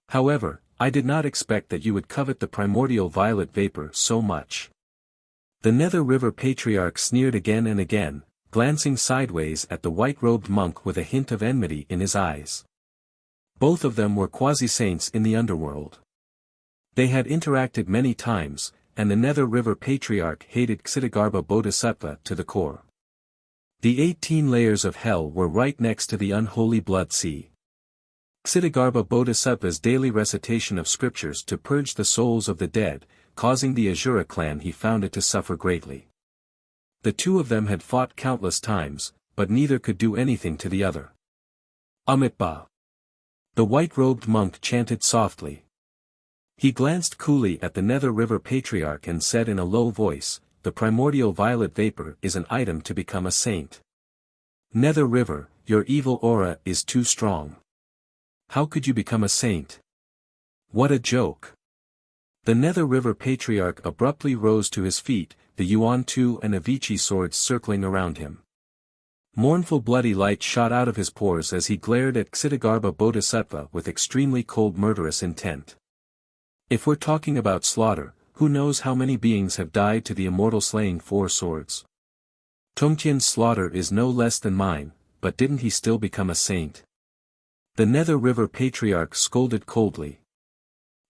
S1: However, I did not expect that you would covet the primordial violet vapor so much. The Nether River Patriarch sneered again and again, glancing sideways at the white-robed monk with a hint of enmity in his eyes. Both of them were quasi-saints in the underworld. They had interacted many times, and the Nether River Patriarch hated Ksitigarbha Bodhisattva to the core. The 18 layers of hell were right next to the unholy blood sea. Ksitigarbha Bodhisattva's daily recitation of scriptures to purge the souls of the dead, causing the Asura clan he founded to suffer greatly. The two of them had fought countless times, but neither could do anything to the other. Amitabha. The white-robed monk chanted softly. He glanced coolly at the Nether River Patriarch and said in a low voice, "The primordial violet vapor is an item to become a saint. Nether River, your evil aura is too strong. How could you become a saint? What a joke." The Nether River Patriarch abruptly rose to his feet, the Yuan Tu and Avicii swords circling around him. Mournful bloody light shot out of his pores as he glared at Ksitigarbha Bodhisattva with extremely cold murderous intent. If we're talking about slaughter, who knows how many beings have died to the immortal slaying 4 swords? Tongtian's slaughter is no less than mine, but didn't he still become a saint? The Nether River Patriarch scolded coldly.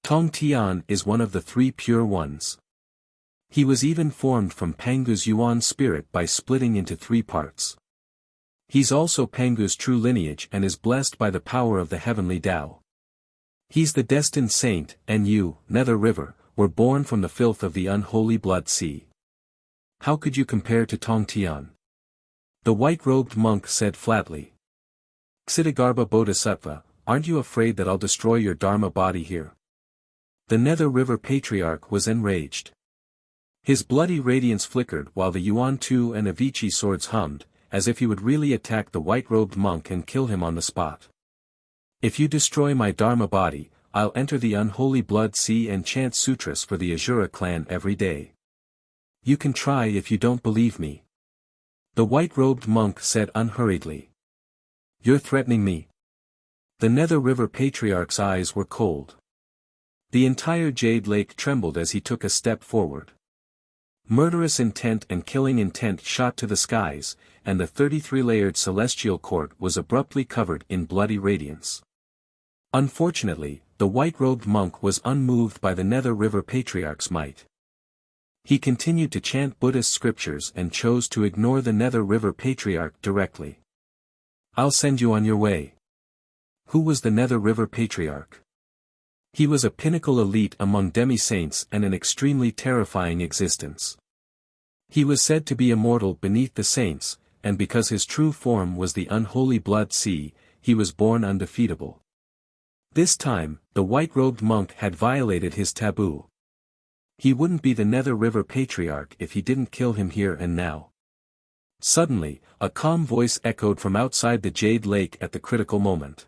S1: Tong Tian is one of the three pure ones. He was even formed from Pangu's Yuan spirit by splitting into three parts. He's also Pangu's true lineage and is blessed by the power of the heavenly Tao. He's the destined saint, and you, Nether River, were born from the filth of the unholy blood sea. How could you compare to Tong Tian? The white-robed monk said flatly. Ksitigarbha Bodhisattva, aren't you afraid that I'll destroy your Dharma body here? The Nether River Patriarch was enraged. His bloody radiance flickered while the Yuan Tu and Avicii swords hummed, as if he would really attack the white-robed monk and kill him on the spot. If you destroy my Dharma body, I'll enter the unholy blood sea and chant sutras for the Asura clan every day. You can try if you don't believe me. The white-robed monk said unhurriedly. You're threatening me? The Nether River Patriarch's eyes were cold. The entire Jade Lake trembled as he took a step forward. Murderous intent and killing intent shot to the skies, and the 33-layered celestial court was abruptly covered in bloody radiance. Unfortunately, the white-robed monk was unmoved by the Nether River Patriarch's might. He continued to chant Buddhist scriptures and chose to ignore the Nether River Patriarch directly. I'll send you on your way. Who was the Nether River Patriarch? He was a pinnacle elite among demi-saints and an extremely terrifying existence. He was said to be immortal beneath the saints, and because his true form was the unholy blood sea, he was born undefeatable. This time, the white-robed monk had violated his taboo. He wouldn't be the Nether River Patriarch if he didn't kill him here and now. Suddenly, a calm voice echoed from outside the Jade Lake at the critical moment.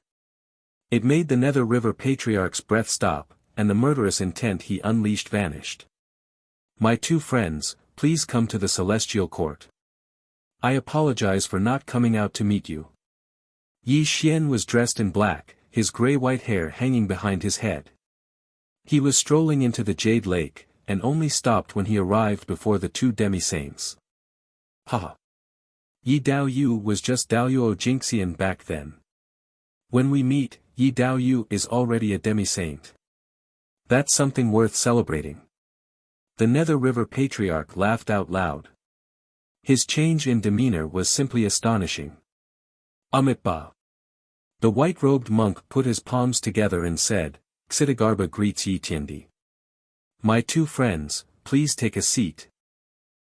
S1: It made the Nether River Patriarch's breath stop, and the murderous intent he unleashed vanished. My two friends, please come to the Celestial Court. I apologize for not coming out to meet you. Yi Xian was dressed in black, his gray-white hair hanging behind his head. He was strolling into the Jade Lake, and only stopped when he arrived before the two demi-saints. Ha! Yi Dao Yu was just Daoyuo Jinxian back then. When we meet, Yi Dao Yu is already a demi-saint. That's something worth celebrating. The Nether River Patriarch laughed out loud. His change in demeanor was simply astonishing. Amitba. The white-robed monk put his palms together and said, Ksitigarbha greets Yi Tiendi. My two friends, please take a seat.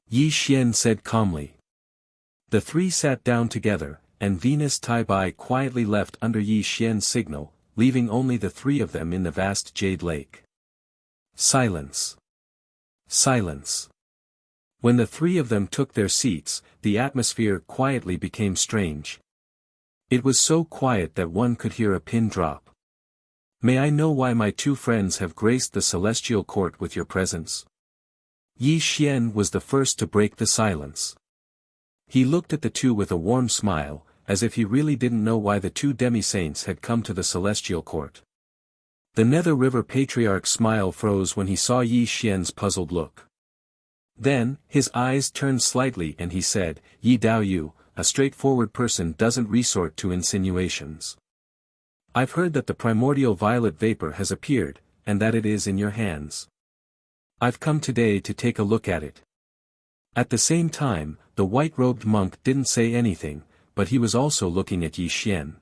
S1: Yi Xian said calmly. The three sat down together, and Venus Taibai quietly left under Yi Xian's signal, leaving only the three of them in the vast Jade Lake. Silence. Silence. When the three of them took their seats, the atmosphere quietly became strange. It was so quiet that one could hear a pin drop. May I know why my two friends have graced the Celestial Court with your presence? Yi Xian was the first to break the silence. He looked at the two with a warm smile, as if he really didn't know why the two demi-saints had come to the Celestial Court. The Nether River Patriarch's smile froze when he saw Yi Xian's puzzled look. Then, his eyes turned slightly and he said, Yi Dao Yu, a straightforward person doesn't resort to insinuations. I've heard that the primordial violet vapor has appeared, and that it is in your hands. I've come today to take a look at it. At the same time, the white-robed monk didn't say anything, but he was also looking at Yi Xian.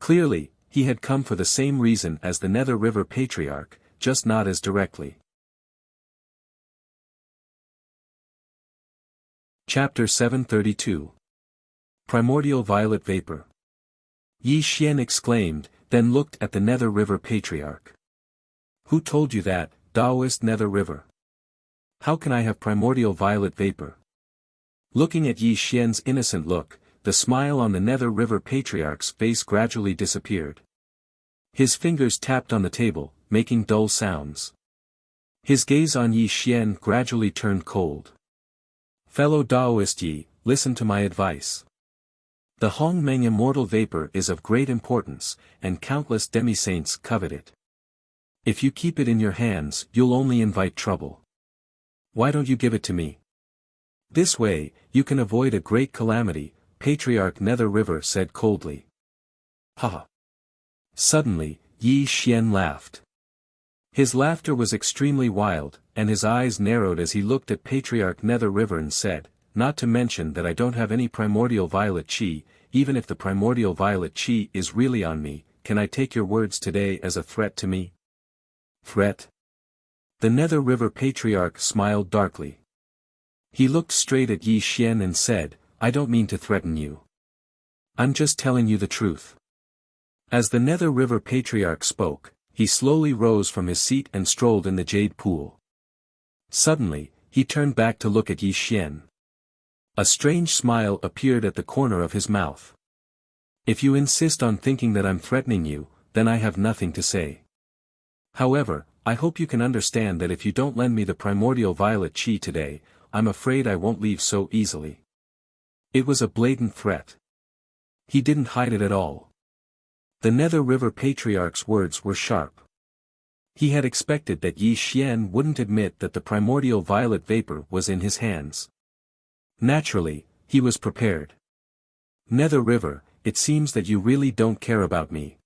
S1: Clearly, he had come for the same reason as the Nether River Patriarch, just not as directly. Chapter 732. Primordial Violet Vapor. Yi Xian exclaimed, then looked at the Nether River Patriarch. Who told you that, Taoist Nether River? How can I have primordial violet vapor? Looking at Yi Xian's innocent look, the smile on the Nether River Patriarch's face gradually disappeared. His fingers tapped on the table, making dull sounds. His gaze on Yi Xian gradually turned cold. Fellow Taoist Yi, listen to my advice. The Hongmeng immortal vapor is of great importance, and countless demi-saints covet it. If you keep it in your hands, you'll only invite trouble. Why don't you give it to me? This way, you can avoid a great calamity, Patriarch Nether River said coldly. Ha! Suddenly, Yi Xian laughed. His laughter was extremely wild, and his eyes narrowed as he looked at Patriarch Nether River and said, "Not to mention that I don't have any primordial violet chi, even if the primordial violet chi is really on me, can I take your words today as a threat to me?" Threat? The Nether River Patriarch smiled darkly. He looked straight at Yi Xian and said, "I don't mean to threaten you. I'm just telling you the truth." As the Nether River Patriarch spoke, he slowly rose from his seat and strolled in the jade pool. Suddenly, he turned back to look at Yi Xian. A strange smile appeared at the corner of his mouth. "If you insist on thinking that I'm threatening you, then I have nothing to say. However, I hope you can understand that if you don't lend me the primordial violet chi today, I'm afraid I won't leave so easily." It was a blatant threat. He didn't hide it at all. The Nether River Patriarch's words were sharp. He had expected that Yi Xian wouldn't admit that the primordial violet vapor was in his hands. Naturally, he was prepared. "Nether River, it seems that you really don't care about me."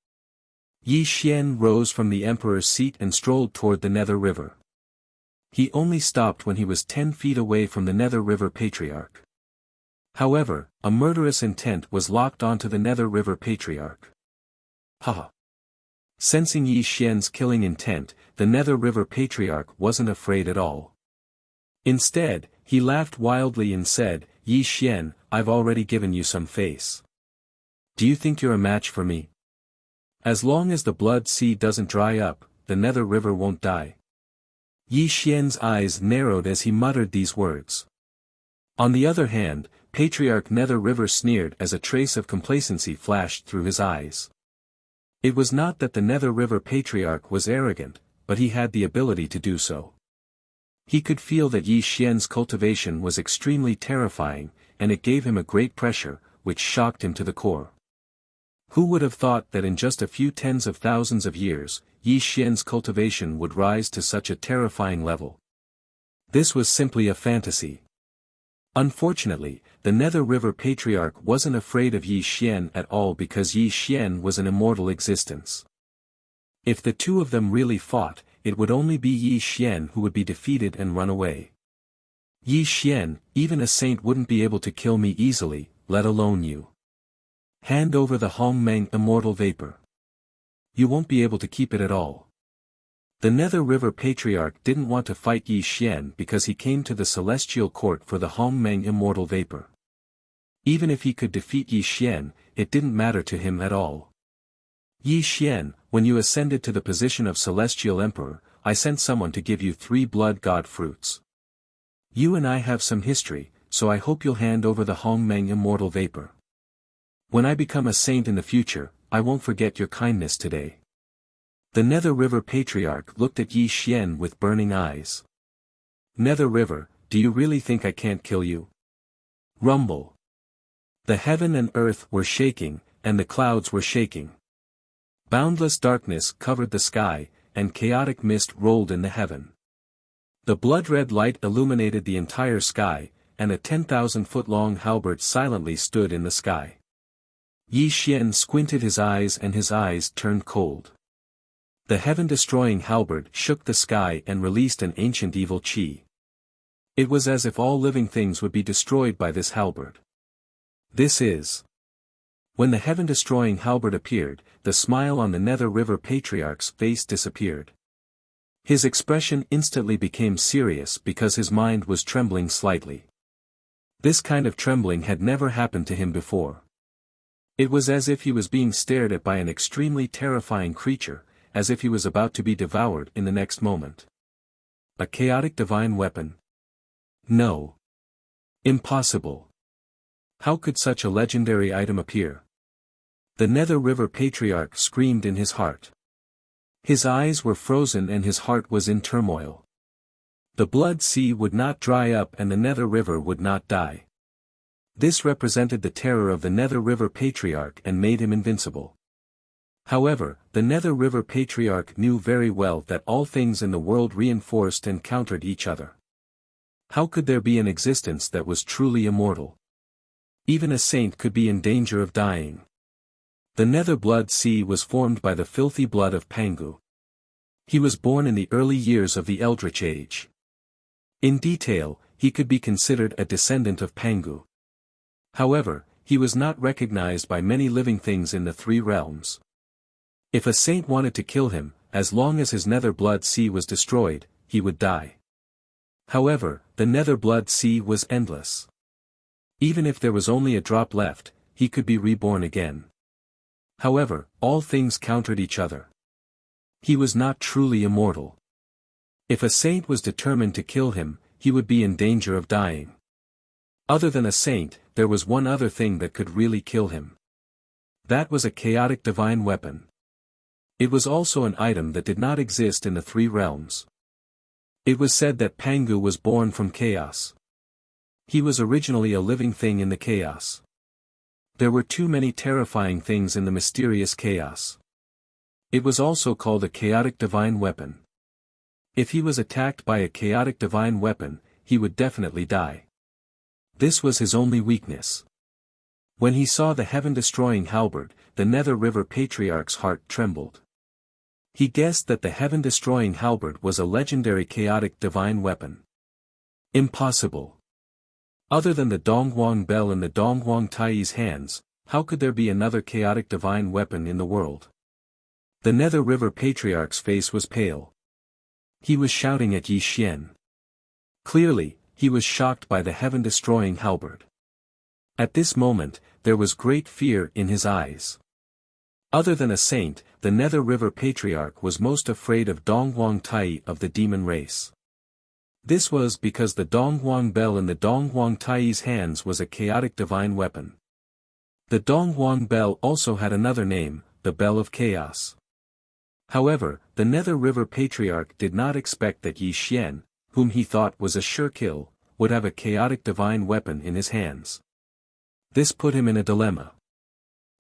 S1: Yi Xian rose from the emperor's seat and strolled toward the Nether River. He only stopped when he was 10 feet away from the Nether River Patriarch. However, a murderous intent was locked onto the Nether River Patriarch. Ha! Sensing Yi Xian's killing intent, the Nether River Patriarch wasn't afraid at all. Instead, he laughed wildly and said, "Yi Xian, I've already given you some face. Do you think you're a match for me? As long as the blood sea doesn't dry up, the Nether River won't die." Yi Xian's eyes narrowed as he muttered these words. On the other hand, Patriarch Nether River sneered as a trace of complacency flashed through his eyes. It was not that the Nether River Patriarch was arrogant, but he had the ability to do so. He could feel that Yi Xian's cultivation was extremely terrifying, and it gave him a great pressure, which shocked him to the core. Who would have thought that in just a few tens of thousands of years, Yi Xian's cultivation would rise to such a terrifying level? This was simply a fantasy. Unfortunately, the Nether River Patriarch wasn't afraid of Yi Xian at all because Yi Xian was an immortal existence. If the two of them really fought, it would only be Yi Xian who would be defeated and run away. "Yi Xian, even a saint wouldn't be able to kill me easily, let alone you. Hand over the Hongmeng immortal vapor. You won't be able to keep it at all." The Nether River Patriarch didn't want to fight Yi Xian because he came to the celestial court for the Hongmeng immortal vapor. Even if he could defeat Yi Xian, it didn't matter to him at all. "Yi Xian, when you ascended to the position of Celestial Emperor, I sent someone to give you 3 blood god fruits. You and I have some history, so I hope you'll hand over the Hongmeng immortal vapor. When I become a saint in the future, I won't forget your kindness today." The Nether River Patriarch looked at Yi Xian with burning eyes. "Nether River, do you really think I can't kill you?" Rumble. The heaven and earth were shaking, and the clouds were shaking. Boundless darkness covered the sky, and chaotic mist rolled in the heaven. The blood-red light illuminated the entire sky, and a 10,000-foot-long halberd silently stood in the sky. Yi Xian squinted his eyes and his eyes turned cold. The heaven-destroying halberd shook the sky and released an ancient evil chi. It was as if all living things would be destroyed by this halberd. This is. When the heaven-destroying halberd appeared, the smile on the Nether River Patriarch's face disappeared. His expression instantly became serious because his mind was trembling slightly. This kind of trembling had never happened to him before. It was as if he was being stared at by an extremely terrifying creature, as if he was about to be devoured in the next moment. A chaotic divine weapon? No. Impossible. How could such a legendary item appear? The Nether River Patriarch screamed in his heart. His eyes were frozen and his heart was in turmoil. The blood sea would not dry up and the Nether River would not die. This represented the terror of the Nether River Patriarch and made him invincible. However, the Nether River Patriarch knew very well that all things in the world reinforced and countered each other. How could there be an existence that was truly immortal? Even a saint could be in danger of dying. The Nether Blood Sea was formed by the filthy blood of Pangu. He was born in the early years of the Eldritch Age. In detail, he could be considered a descendant of Pangu. However, he was not recognized by many living things in the three realms. If a saint wanted to kill him, as long as his nether blood sea was destroyed, he would die. However, the nether blood sea was endless. Even if there was only a drop left, he could be reborn again. However, all things countered each other. He was not truly immortal. If a saint was determined to kill him, he would be in danger of dying. Other than a saint, there was one other thing that could really kill him. That was a chaotic divine weapon. It was also an item that did not exist in the three realms. It was said that Pangu was born from chaos. He was originally a living thing in the chaos. There were too many terrifying things in the mysterious chaos. It was also called a chaotic divine weapon. If he was attacked by a chaotic divine weapon, he would definitely die. This was his only weakness. When he saw the heaven-destroying halberd, the Nether River Patriarch's heart trembled. He guessed that the heaven-destroying halberd was a legendary chaotic divine weapon. Impossible. Other than the Donghuang Bell in the Donghuang Taiyi's hands, how could there be another chaotic divine weapon in the world? The Nether River Patriarch's face was pale. He was shouting at Yi Xian. Clearly, he was shocked by the heaven-destroying halberd. At this moment, there was great fear in his eyes. Other than a saint, the Nether River Patriarch was most afraid of Donghuang Taiyi of the demon race. This was because the Donghuang Bell in the Donghuang Taiyi's hands was a chaotic divine weapon. The Donghuang Bell also had another name, the Bell of Chaos. However, the Nether River Patriarch did not expect that Yi Xian, whom he thought was a sure kill, would have a chaotic divine weapon in his hands. This put him in a dilemma.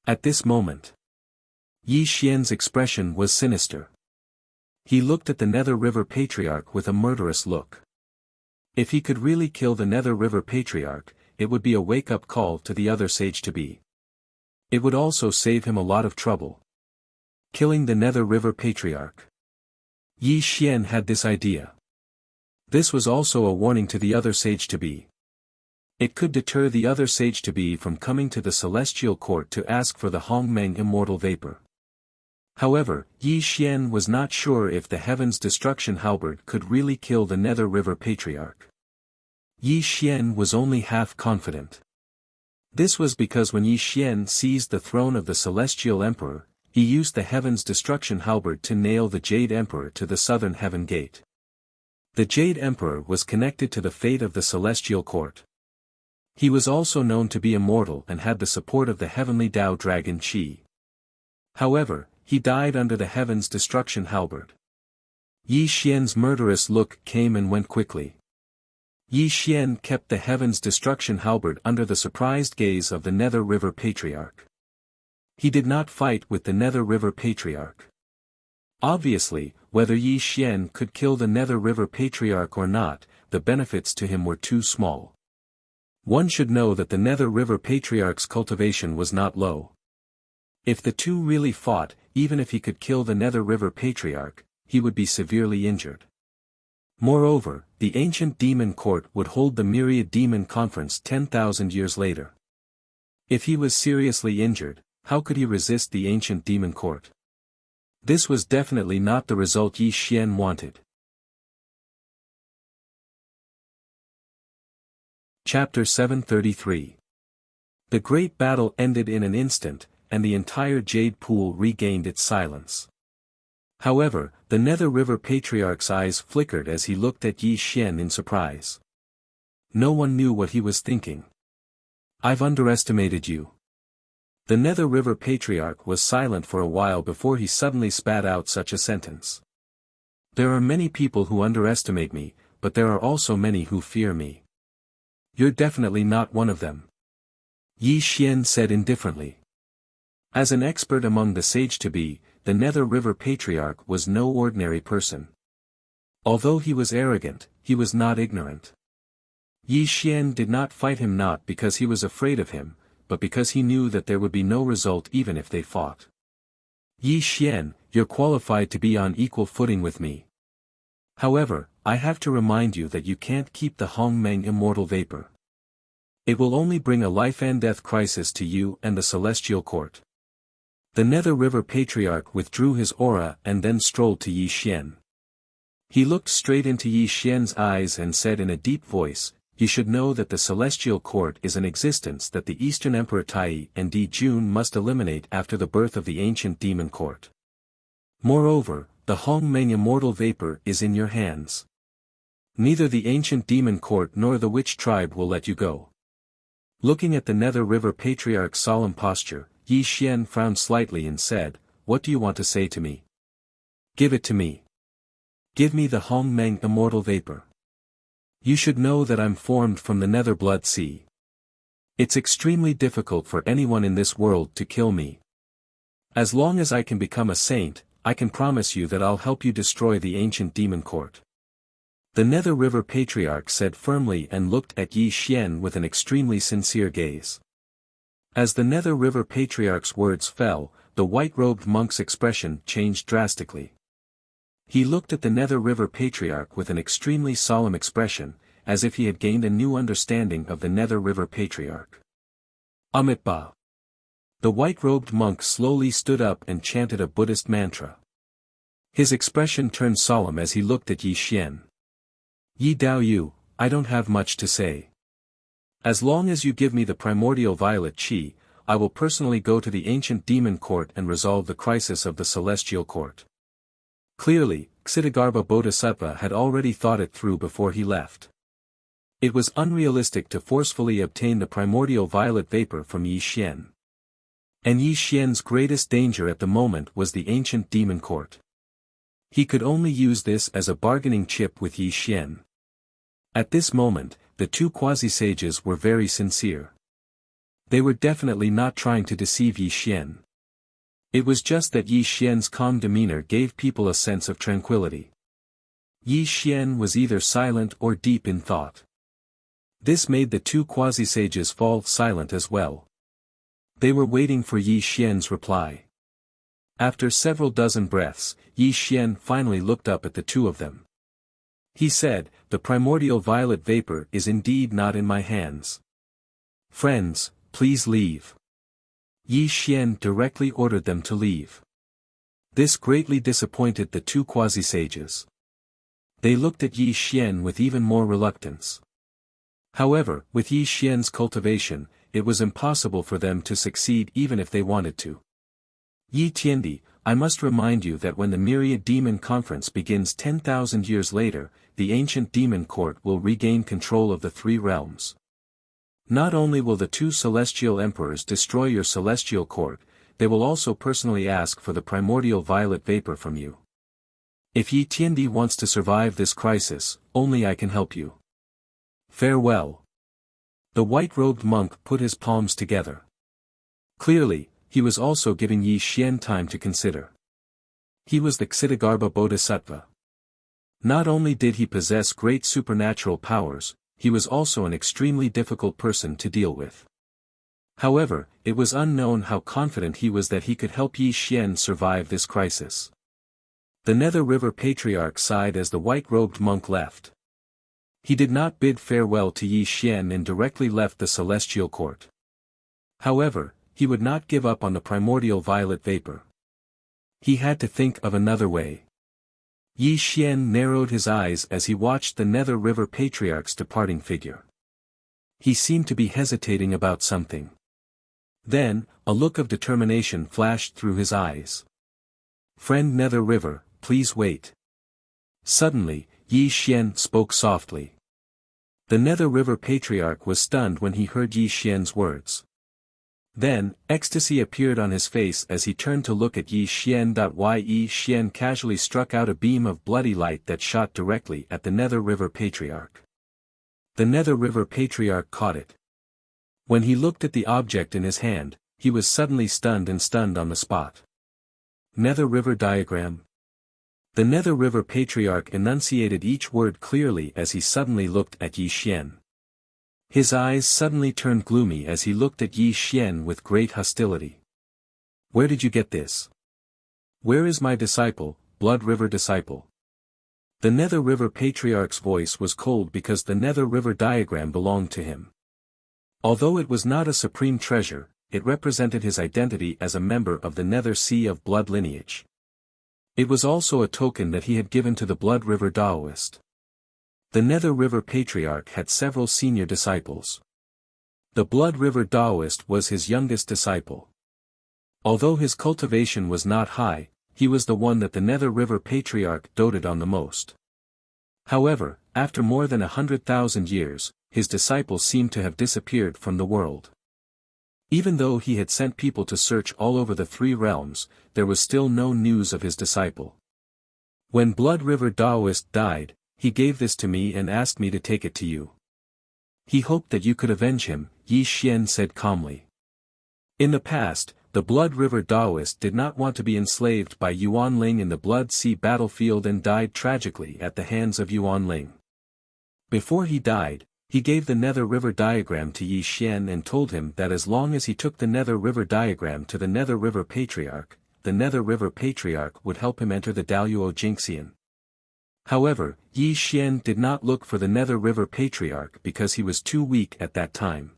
S1: At this moment, Yi Xian's expression was sinister. He looked at the Nether River Patriarch with a murderous look. If he could really kill the Nether River Patriarch, it would be a wake-up call to the other sage-to-be. It would also save him a lot of trouble. Killing the Nether River Patriarch. Yi Xian had this idea. This was also a warning to the other sage-to-be. It could deter the other sage-to-be from coming to the celestial court to ask for the Hongmeng immortal vapor. However, Yi Xian was not sure if the Heaven's Destruction halberd could really kill the Nether River Patriarch. Yi Xian was only half confident. This was because when Yi Xian seized the throne of the Celestial Emperor, he used the Heaven's Destruction halberd to nail the Jade Emperor to the Southern Heaven Gate. The Jade Emperor was connected to the fate of the Celestial Court. He was also known to be immortal and had the support of the heavenly Dao Dragon Qi. However, he died under the Heaven's Destruction halberd. Yi Xian's murderous look came and went quickly. Yi Xian kept the Heaven's Destruction halberd under the surprised gaze of the Nether River Patriarch. He did not fight with the Nether River Patriarch. Obviously, whether Yi Xian could kill the Nether River Patriarch or not, the benefits to him were too small. One should know that the Nether River Patriarch's cultivation was not low. If the two really fought, even if he could kill the Nether River Patriarch, he would be severely injured. Moreover, the ancient demon court would hold the Myriad Demon Conference 10,000 years later. If he was seriously injured, how could he resist the ancient demon court? This was definitely not the result Yi Xian wanted. Chapter 733. The great battle ended in an instant, and the entire jade pool regained its silence. However, the Nether River Patriarch's eyes flickered as he looked at Yi Xian in surprise. No one knew what he was thinking. "I've underestimated you." The Nether River Patriarch was silent for a while before he suddenly spat out such a sentence. "There are many people who underestimate me, but there are also many who fear me. You're definitely not one of them," Yi Xian said indifferently. As an expert among the sage-to-be, the Nether River Patriarch was no ordinary person. Although he was arrogant, he was not ignorant. Yi Xian did not fight him not because he was afraid of him, but because he knew that there would be no result even if they fought. Yi Xian, you're qualified to be on equal footing with me. However, I have to remind you that you can't keep the Hongmeng immortal vapor. It will only bring a life-and-death crisis to you and the Celestial Court. The Nether River Patriarch withdrew his aura and then strolled to Yi Xian. He looked straight into Yi Xian's eyes and said in a deep voice, "You should know that the Celestial Court is an existence that the Eastern Emperor Tai and Di Jun must eliminate after the birth of the ancient demon court. Moreover, the Hongmeng immortal vapor is in your hands. Neither the ancient demon court nor the witch tribe will let you go." Looking at the Nether River Patriarch's solemn posture, Yi Xian frowned slightly and said, "What do you want to say to me? Give it to me. Give me the Hongmeng immortal vapor. You should know that I'm formed from the Nether Blood Sea. It's extremely difficult for anyone in this world to kill me. As long as I can become a saint, I can promise you that I'll help you destroy the ancient demon court." The Nether River Patriarch said firmly and looked at Yi Xian with an extremely sincere gaze. As the Nether River Patriarch's words fell, the white-robed monk's expression changed drastically. He looked at the Nether River Patriarch with an extremely solemn expression, as if he had gained a new understanding of the Nether River Patriarch. Amitabha. The white-robed monk slowly stood up and chanted a Buddhist mantra. His expression turned solemn as he looked at Yi Xian. "Yi Dao Yu, I don't have much to say. As long as you give me the primordial violet qi, I will personally go to the ancient demon court and resolve the crisis of the celestial court." Clearly, Ksitigarbha Bodhisattva had already thought it through before he left. It was unrealistic to forcefully obtain the primordial violet vapor from Yi Xian. And Yi Xian's greatest danger at the moment was the ancient demon court. He could only use this as a bargaining chip with Yi Xian. At this moment, the two quasi-sages were very sincere. They were definitely not trying to deceive Yi Xian. It was just that Yi Xian's calm demeanor gave people a sense of tranquility. Yi Xian was either silent or deep in thought. This made the two quasi-sages fall silent as well. They were waiting for Yi Xian's reply. After several dozen breaths, Yi Xian finally looked up at the two of them. He said, "The primordial violet vapor is indeed not in my hands. Friends, please leave." Yi Xian directly ordered them to leave. This greatly disappointed the two quasi-sages. They looked at Yi Xian with even more reluctance. However, with Yi Xian's cultivation, it was impossible for them to succeed even if they wanted to. "Yi Tiandi, I must remind you that when the Myriad Demon Conference begins 10,000 years later, the ancient demon court will regain control of the three realms. Not only will the two celestial emperors destroy your celestial court, they will also personally ask for the primordial violet vapor from you. If Yi Tiandi wants to survive this crisis, only I can help you. Farewell." The white-robed monk put his palms together. Clearly, he was also giving Yi Xian time to consider. He was the Ksitigarbha Bodhisattva. Not only did he possess great supernatural powers, he was also an extremely difficult person to deal with. However, it was unknown how confident he was that he could help Yi Xian survive this crisis. The Nether River Patriarch sighed as the white-robed monk left. He did not bid farewell to Yi Xian and directly left the celestial court. However, he would not give up on the primordial violet vapor. He had to think of another way. Yi Xian narrowed his eyes as he watched the Nether River Patriarch's departing figure. He seemed to be hesitating about something. Then, a look of determination flashed through his eyes. "Friend Nether River, please wait." Suddenly, Yi Xian spoke softly. The Nether River Patriarch was stunned when he heard Yi Xian's words. Then, ecstasy appeared on his face as he turned to look at Yi Xian. Yi Xian casually struck out a beam of bloody light that shot directly at the Nether River Patriarch. The Nether River Patriarch caught it. When he looked at the object in his hand, he was suddenly stunned on the spot. Nether River Diagram. The Nether River Patriarch enunciated each word clearly as he suddenly looked at Yi Xian. His eyes suddenly turned gloomy as he looked at Yi Xian with great hostility. "Where did you get this?" Where is my disciple, Blood River disciple? The Nether River Patriarch's voice was cold because the Nether River diagram belonged to him. Although it was not a supreme treasure, it represented his identity as a member of the Nether Sea of Blood lineage. It was also a token that he had given to the Blood River Daoist. The Nether River Patriarch had several senior disciples. The Blood River Daoist was his youngest disciple. Although his cultivation was not high, he was the one that the Nether River Patriarch doted on the most. However, after more than 100,000 years, his disciple seemed to have disappeared from the world. Even though he had sent people to search all over the three realms, there was still no news of his disciple. When Blood River Daoist died, he gave this to me and asked me to take it to you. He hoped that you could avenge him, Yi Xian said calmly. In the past, the Blood River Daoist did not want to be enslaved by Yuan Ling in the Blood Sea battlefield and died tragically at the hands of Yuan Ling. Before he died, he gave the Nether River diagram to Yi Xian and told him that as long as he took the Nether River diagram to the Nether River Patriarch, the Nether River Patriarch would help him enter the Daluo Jinxian. However, Yi Xian did not look for the Nether River Patriarch because he was too weak at that time.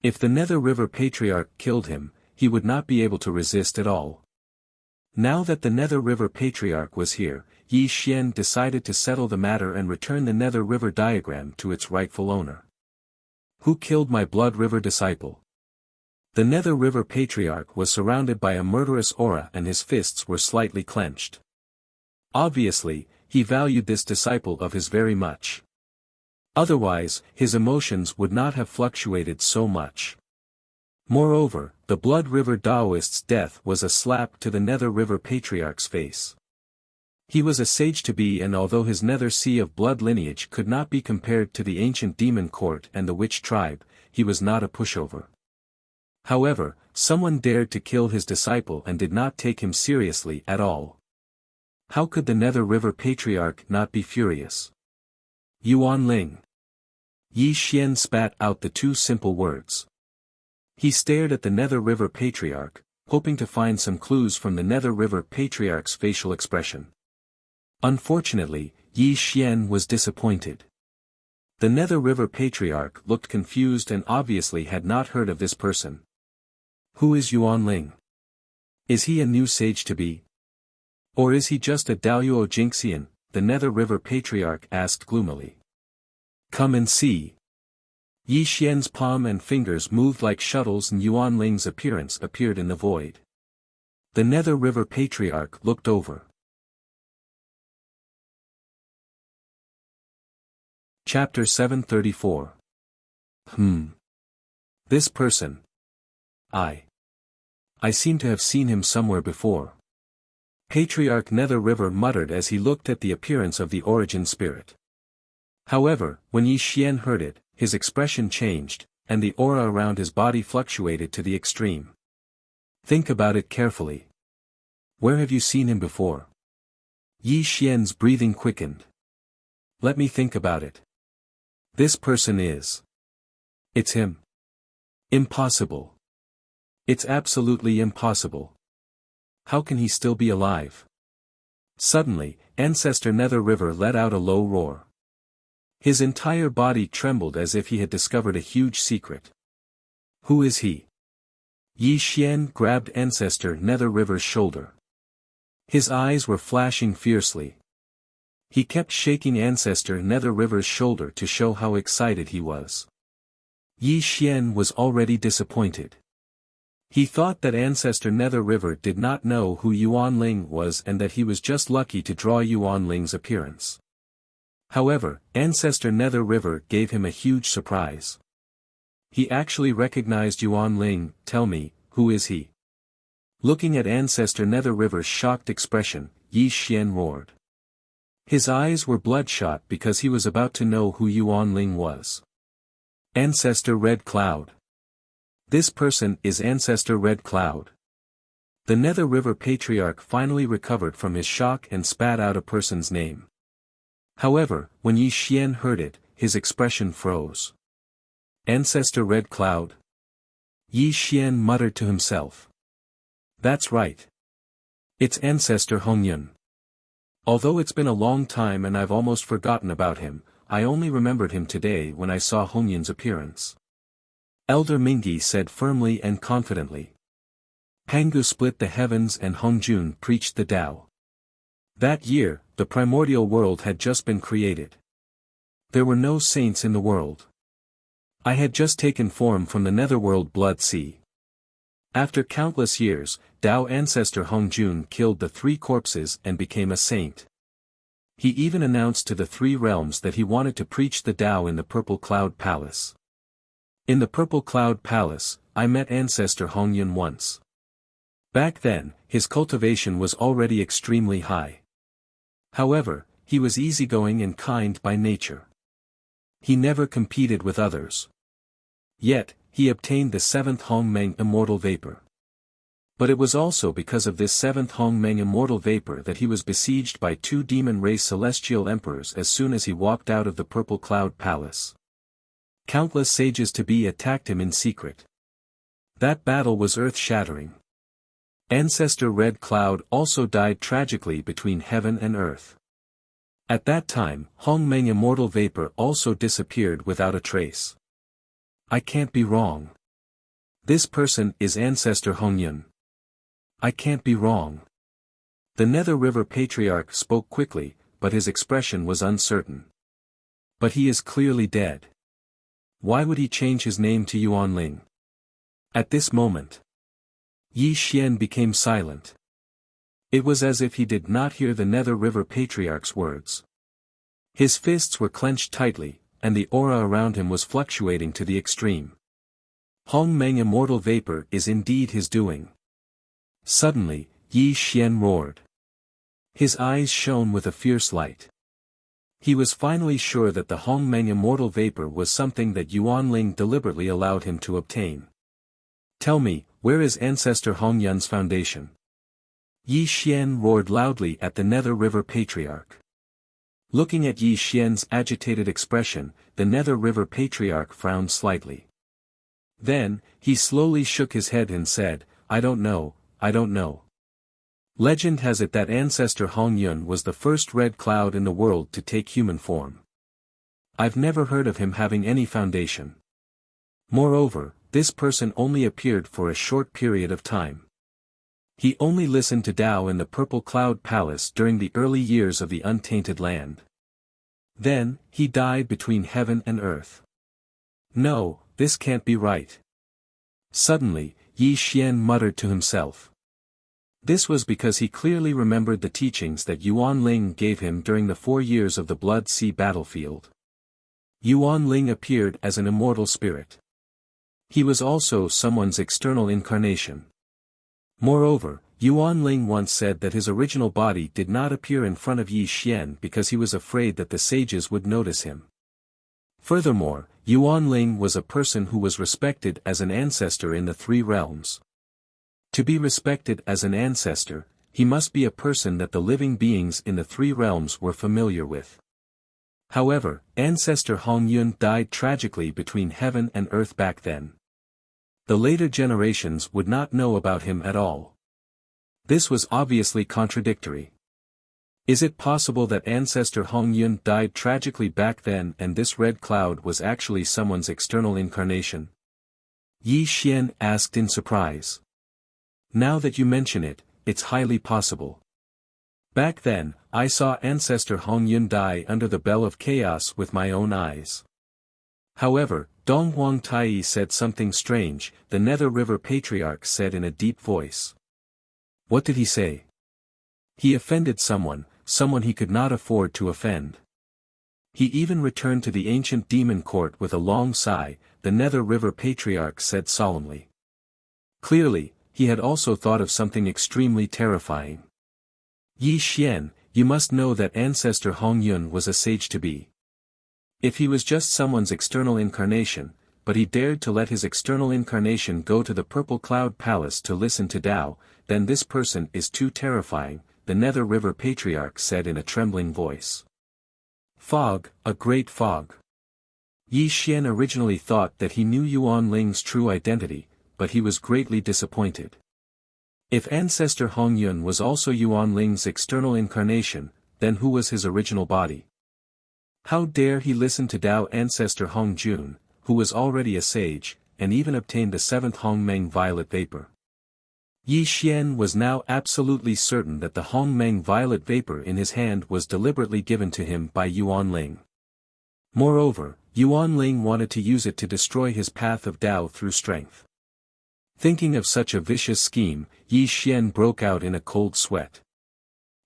S1: If the Nether River Patriarch killed him, he would not be able to resist at all. Now that the Nether River Patriarch was here, Yi Xian decided to settle the matter and return the Nether River diagram to its rightful owner. Who killed my Blood River disciple? The Nether River Patriarch was surrounded by a murderous aura and his fists were slightly clenched. Obviously, he valued this disciple of his very much. Otherwise, his emotions would not have fluctuated so much. Moreover, the Blood River Daoist's death was a slap to the Nether River Patriarch's face. He was a sage-to-be, and although his Nether Sea of Blood lineage could not be compared to the ancient demon court and the witch tribe, he was not a pushover. However, someone dared to kill his disciple and did not take him seriously at all. How could the Nether River Patriarch not be furious? Yuan Ling. Yi Xian spat out the two simple words. He stared at the Nether River Patriarch, hoping to find some clues from the Nether River Patriarch's facial expression. Unfortunately, Yi Xian was disappointed. The Nether River Patriarch looked confused and obviously had not heard of this person. Who is Yuan Ling? Is he a new sage-to-be? Or is he just a Daluo Jinxian? The Nether River Patriarch asked gloomily. Come and see. Yi Xian's palm and fingers moved like shuttles and Yuan Ling's appearance appeared in the void. The Nether River Patriarch looked over. Chapter 734. This person. I seem to have seen him somewhere before. Patriarch Nether River muttered as he looked at the appearance of the origin spirit. However, when Yi Xian heard it, his expression changed, and the aura around his body fluctuated to the extreme. Think about it carefully. Where have you seen him before? Yi Xian's breathing quickened. Let me think about it. This person is. It's him. Impossible. It's absolutely impossible. How can he still be alive? Suddenly, Ancestor Nether River let out a low roar. His entire body trembled as if he had discovered a huge secret. Who is he? Yi Xian grabbed Ancestor Nether River's shoulder. His eyes were flashing fiercely. He kept shaking Ancestor Nether River's shoulder to show how excited he was. Yi Xian was already disappointed. He thought that Ancestor Nether River did not know who Yuan Ling was and that he was just lucky to draw Yuan Ling's appearance. However, Ancestor Nether River gave him a huge surprise. He actually recognized Yuan Ling. Tell me, who is he? Looking at Ancestor Nether River's shocked expression, Yi Xian roared. His eyes were bloodshot because he was about to know who Yuan Ling was. Ancestor Red Cloud. This person is Ancestor Red Cloud. The Nether River Patriarch finally recovered from his shock and spat out a person's name. However, when Yi Xian heard it, his expression froze. Ancestor Red Cloud? Yi Xian muttered to himself. That's right. It's ancestor Hongyun. Although it's been a long time and I've almost forgotten about him, I only remembered him today when I saw Hongyun's appearance. Elder Mingi said firmly and confidently. Pangu split the heavens and Hongjun preached the Tao. That year, the primordial world had just been created. There were no saints in the world. I had just taken form from the netherworld blood sea. After countless years, Tao ancestor Hongjun killed the 3 corpses and became a saint. He even announced to the 3 realms that he wanted to preach the Tao in the Purple Cloud Palace. In the Purple Cloud Palace, I met ancestor Hongyun once. Back then, his cultivation was already extremely high. However, he was easygoing and kind by nature. He never competed with others. Yet, he obtained the 7th Hongmeng Immortal Vapor. But it was also because of this 7th Hongmeng Immortal Vapor that he was besieged by 2 demon-race celestial emperors as soon as he walked out of the Purple Cloud Palace. Countless sages to be attacked him in secret. That battle was earth-shattering. Ancestor Red Cloud also died tragically between heaven and earth. At that time, Hongmeng Immortal Vapor also disappeared without a trace. I can't be wrong. This person is ancestor Hongyun. I can't be wrong. The Nether River Patriarch spoke quickly, but his expression was uncertain. But he is clearly dead. Why would he change his name to Yuanling? At this moment, Yi Xian became silent. It was as if he did not hear the Nether River Patriarch's words. His fists were clenched tightly, and the aura around him was fluctuating to the extreme. Hongmeng Immortal Vapor is indeed his doing. Suddenly, Yi Xian roared. His eyes shone with a fierce light. He was finally sure that the Hongmeng Immortal Vapor was something that Yuanling deliberately allowed him to obtain. Tell me, where is ancestor Hongyun's foundation? Yi Xian roared loudly at the Nether River Patriarch. Looking at Yi Xian's agitated expression, the Nether River Patriarch frowned slightly. Then, he slowly shook his head and said, I don't know. Legend has it that ancestor Hongyun was the first red cloud in the world to take human form. I've never heard of him having any foundation. Moreover, this person only appeared for a short period of time. He only listened to Tao in the Purple Cloud Palace during the early years of the Untainted Land. Then, he died between heaven and earth. No, this can't be right. Suddenly, Yi Xian muttered to himself. This was because he clearly remembered the teachings that Yuanling gave him during the 4 years of the Blood Sea battlefield. Yuanling appeared as an immortal spirit. He was also someone's external incarnation. Moreover, Yuanling once said that his original body did not appear in front of Yi Xian because he was afraid that the sages would notice him. Furthermore, Yuanling was a person who was respected as an ancestor in the 3 realms. To be respected as an ancestor, he must be a person that the living beings in the 3 realms were familiar with. However, ancestor Hongyun died tragically between heaven and earth back then. The later generations would not know about him at all. This was obviously contradictory. Is it possible that ancestor Hongyun died tragically back then and this red cloud was actually someone's external incarnation? Yi Xian asked in surprise. Now that you mention it, it's highly possible. Back then, I saw ancestor Hongyun die under the Bell of Chaos with my own eyes. However, Donghuang Tai said something strange, the Nether River Patriarch said in a deep voice. What did he say? He offended someone he could not afford to offend. He even returned to the ancient demon court with a long sigh, the Nether River Patriarch said solemnly. Clearly, he had also thought of something extremely terrifying. Yi Xian, you must know that ancestor Hongyun was a sage to be. If he was just someone's external incarnation, but he dared to let his external incarnation go to the Purple Cloud Palace to listen to Tao, then this person is too terrifying, the Nether River Patriarch said in a trembling voice. Fog, a great fog. Yi Xian originally thought that he knew Yuanling's true identity, but he was greatly disappointed. If ancestor Hongyun was also Yuan Ling's external incarnation, then who was his original body? How dare he listen to Tao ancestor Hongjun, who was already a sage, and even obtained the seventh Hongmeng violet vapor? Yi Xian was now absolutely certain that the Hongmeng violet vapor in his hand was deliberately given to him by Yuan Ling. Moreover, Yuan Ling wanted to use it to destroy his path of Tao through strength. Thinking of such a vicious scheme, Yi Xian broke out in a cold sweat.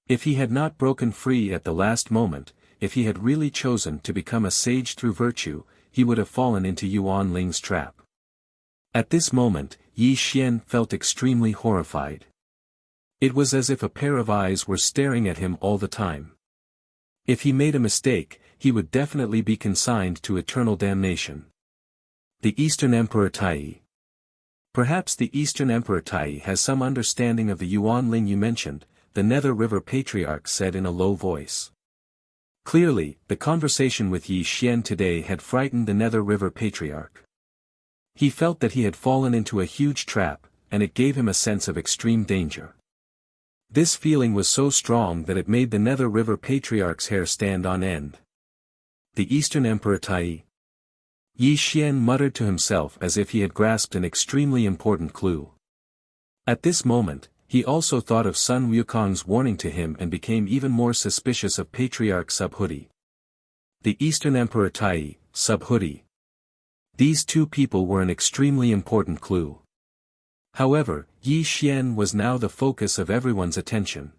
S1: If he had not broken free at the last moment, if he had really chosen to become a sage through virtue, he would have fallen into Yuan Ling's trap. At this moment, Yi Xian felt extremely horrified. It was as if a pair of eyes were staring at him all the time. If he made a mistake, he would definitely be consigned to eternal damnation. The Eastern Emperor Tai. Perhaps the Eastern Emperor Tai has some understanding of the Yuan Ling you mentioned, the Nether River Patriarch said in a low voice. Clearly, the conversation with Yi Xian today had frightened the Nether River Patriarch. He felt that he had fallen into a huge trap, and it gave him a sense of extreme danger. This feeling was so strong that it made the Nether River Patriarch's hair stand on end. The Eastern Emperor Tai. Yi Xian muttered to himself as if he had grasped an extremely important clue. At this moment, he also thought of Sun Wukong's warning to him and became even more suspicious of Patriarch Subhuti. The Eastern Emperor Tai, Subhuti. These two people were an extremely important clue. However, Yi Xian was now the focus of everyone's attention.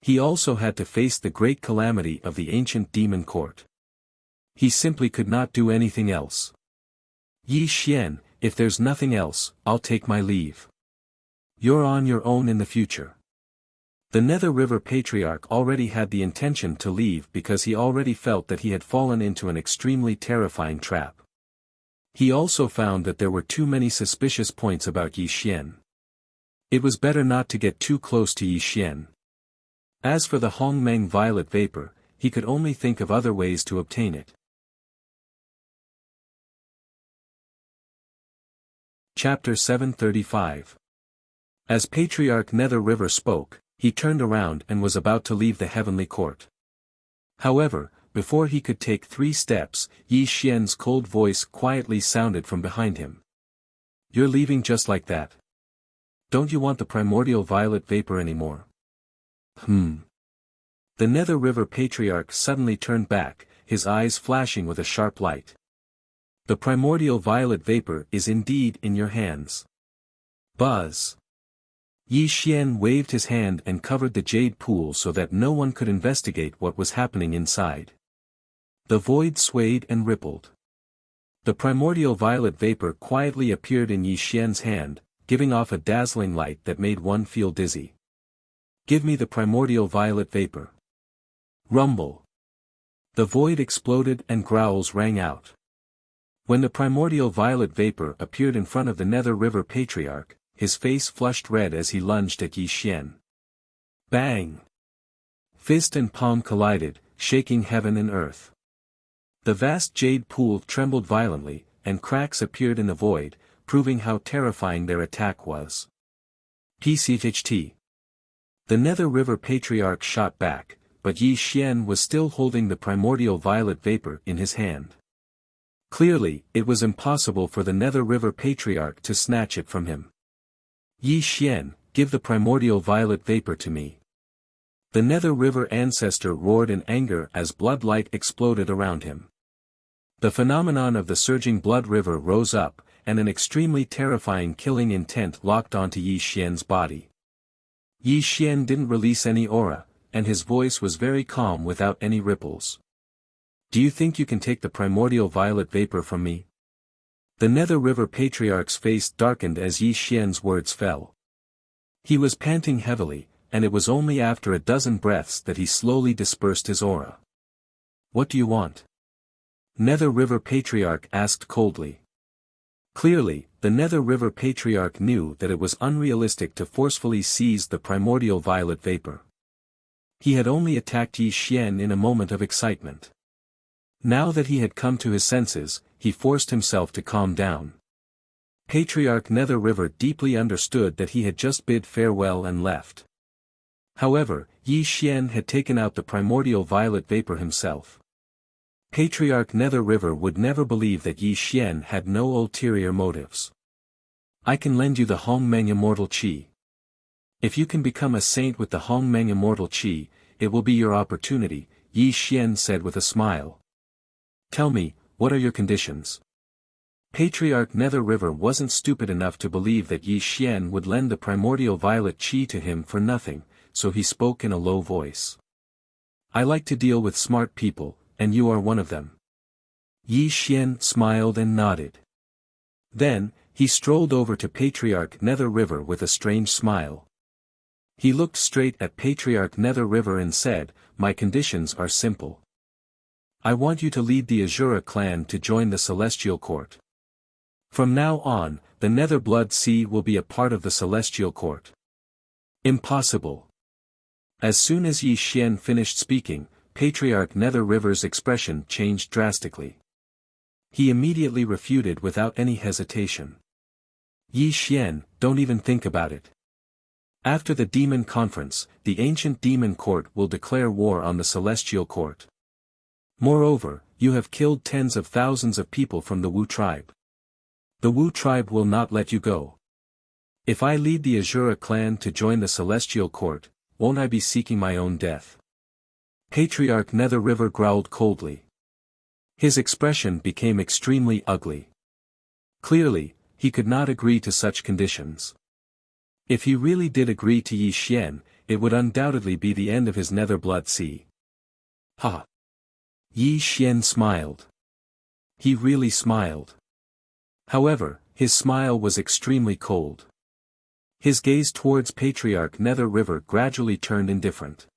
S1: He also had to face the great calamity of the ancient demon court. He simply could not do anything else. Yi Xian, if there's nothing else, I'll take my leave. You're on your own in the future. The Nether River Patriarch already had the intention to leave because he already felt that he had fallen into an extremely terrifying trap. He also found that there were too many suspicious points about Yi Xian. It was better not to get too close to Yi Xian. As for the Hongmeng violet vapor, he could only think of other ways to obtain it. Chapter 735. As Patriarch Nether River spoke, he turned around and was about to leave the heavenly court. However, before he could take 3 steps, Yi Xian's cold voice quietly sounded from behind him. You're leaving just like that? Don't you want the primordial violet vapor anymore? The Nether River Patriarch suddenly turned back, his eyes flashing with a sharp light. The primordial violet vapor is indeed in your hands. Buzz. Yi Xian waved his hand and covered the jade pool so that no one could investigate what was happening inside. The void swayed and rippled. The primordial violet vapor quietly appeared in Yi Xian's hand, giving off a dazzling light that made one feel dizzy. Give me the primordial violet vapor. Rumble. The void exploded and growls rang out. When the primordial violet vapor appeared in front of the Nether River Patriarch, his face flushed red as he lunged at Yi Xian. Bang! Fist and palm collided, shaking heaven and earth. The vast jade pool trembled violently, and cracks appeared in the void, proving how terrifying their attack was. PCHT. The Nether River Patriarch shot back, but Yi Xian was still holding the primordial violet vapor in his hand. Clearly, it was impossible for the Nether River Patriarch to snatch it from him. Yi Xian, give the primordial violet vapor to me. The Nether River ancestor roared in anger as blood light exploded around him. The phenomenon of the surging blood river rose up, and an extremely terrifying killing intent locked onto Yi Xian's body. Yi Xian didn't release any aura, and his voice was very calm without any ripples. Do you think you can take the primordial violet vapor from me? The Nether River Patriarch's face darkened as Yi Xian's words fell. He was panting heavily, and it was only after a dozen breaths that he slowly dispersed his aura. What do you want? Nether River Patriarch asked coldly. Clearly, the Nether River Patriarch knew that it was unrealistic to forcefully seize the primordial violet vapor. He had only attacked Yi Xian in a moment of excitement. Now that he had come to his senses, he forced himself to calm down. Patriarch Nether River deeply understood that he had just bid farewell and left. However, Yi Xian had taken out the primordial violet vapor himself. Patriarch Nether River would never believe that Yi Xian had no ulterior motives. I can lend you the Hongmeng Immortal Qi. If you can become a saint with the Hongmeng Immortal Qi, it will be your opportunity, Yi Xian said with a smile. Tell me, what are your conditions? Patriarch Nether River wasn't stupid enough to believe that Yi Xian would lend the primordial violet Qi to him for nothing, so he spoke in a low voice. I like to deal with smart people, and you are one of them. Yi Xian smiled and nodded. Then, he strolled over to Patriarch Nether River with a strange smile. He looked straight at Patriarch Nether River and said, My conditions are simple. I want you to lead the Azura clan to join the Celestial Court. From now on, the Nether Blood Sea will be a part of the Celestial Court. Impossible. As soon as Yi Xian finished speaking, Patriarch Nether River's expression changed drastically. He immediately refuted without any hesitation. Yi Xian, don't even think about it. After the Demon Conference, the ancient Demon Court will declare war on the Celestial Court. Moreover, you have killed tens of thousands of people from the Wu tribe. The Wu tribe will not let you go. If I lead the Azura clan to join the Celestial Court, won't I be seeking my own death? Patriarch Nether River growled coldly. His expression became extremely ugly. Clearly, he could not agree to such conditions. If he really did agree to Yi Xian, it would undoubtedly be the end of his Nether Blood Sea. Ha! Yi Xian smiled. He really smiled. However, his smile was extremely cold. His gaze towards Patriarch Nether River gradually turned indifferent.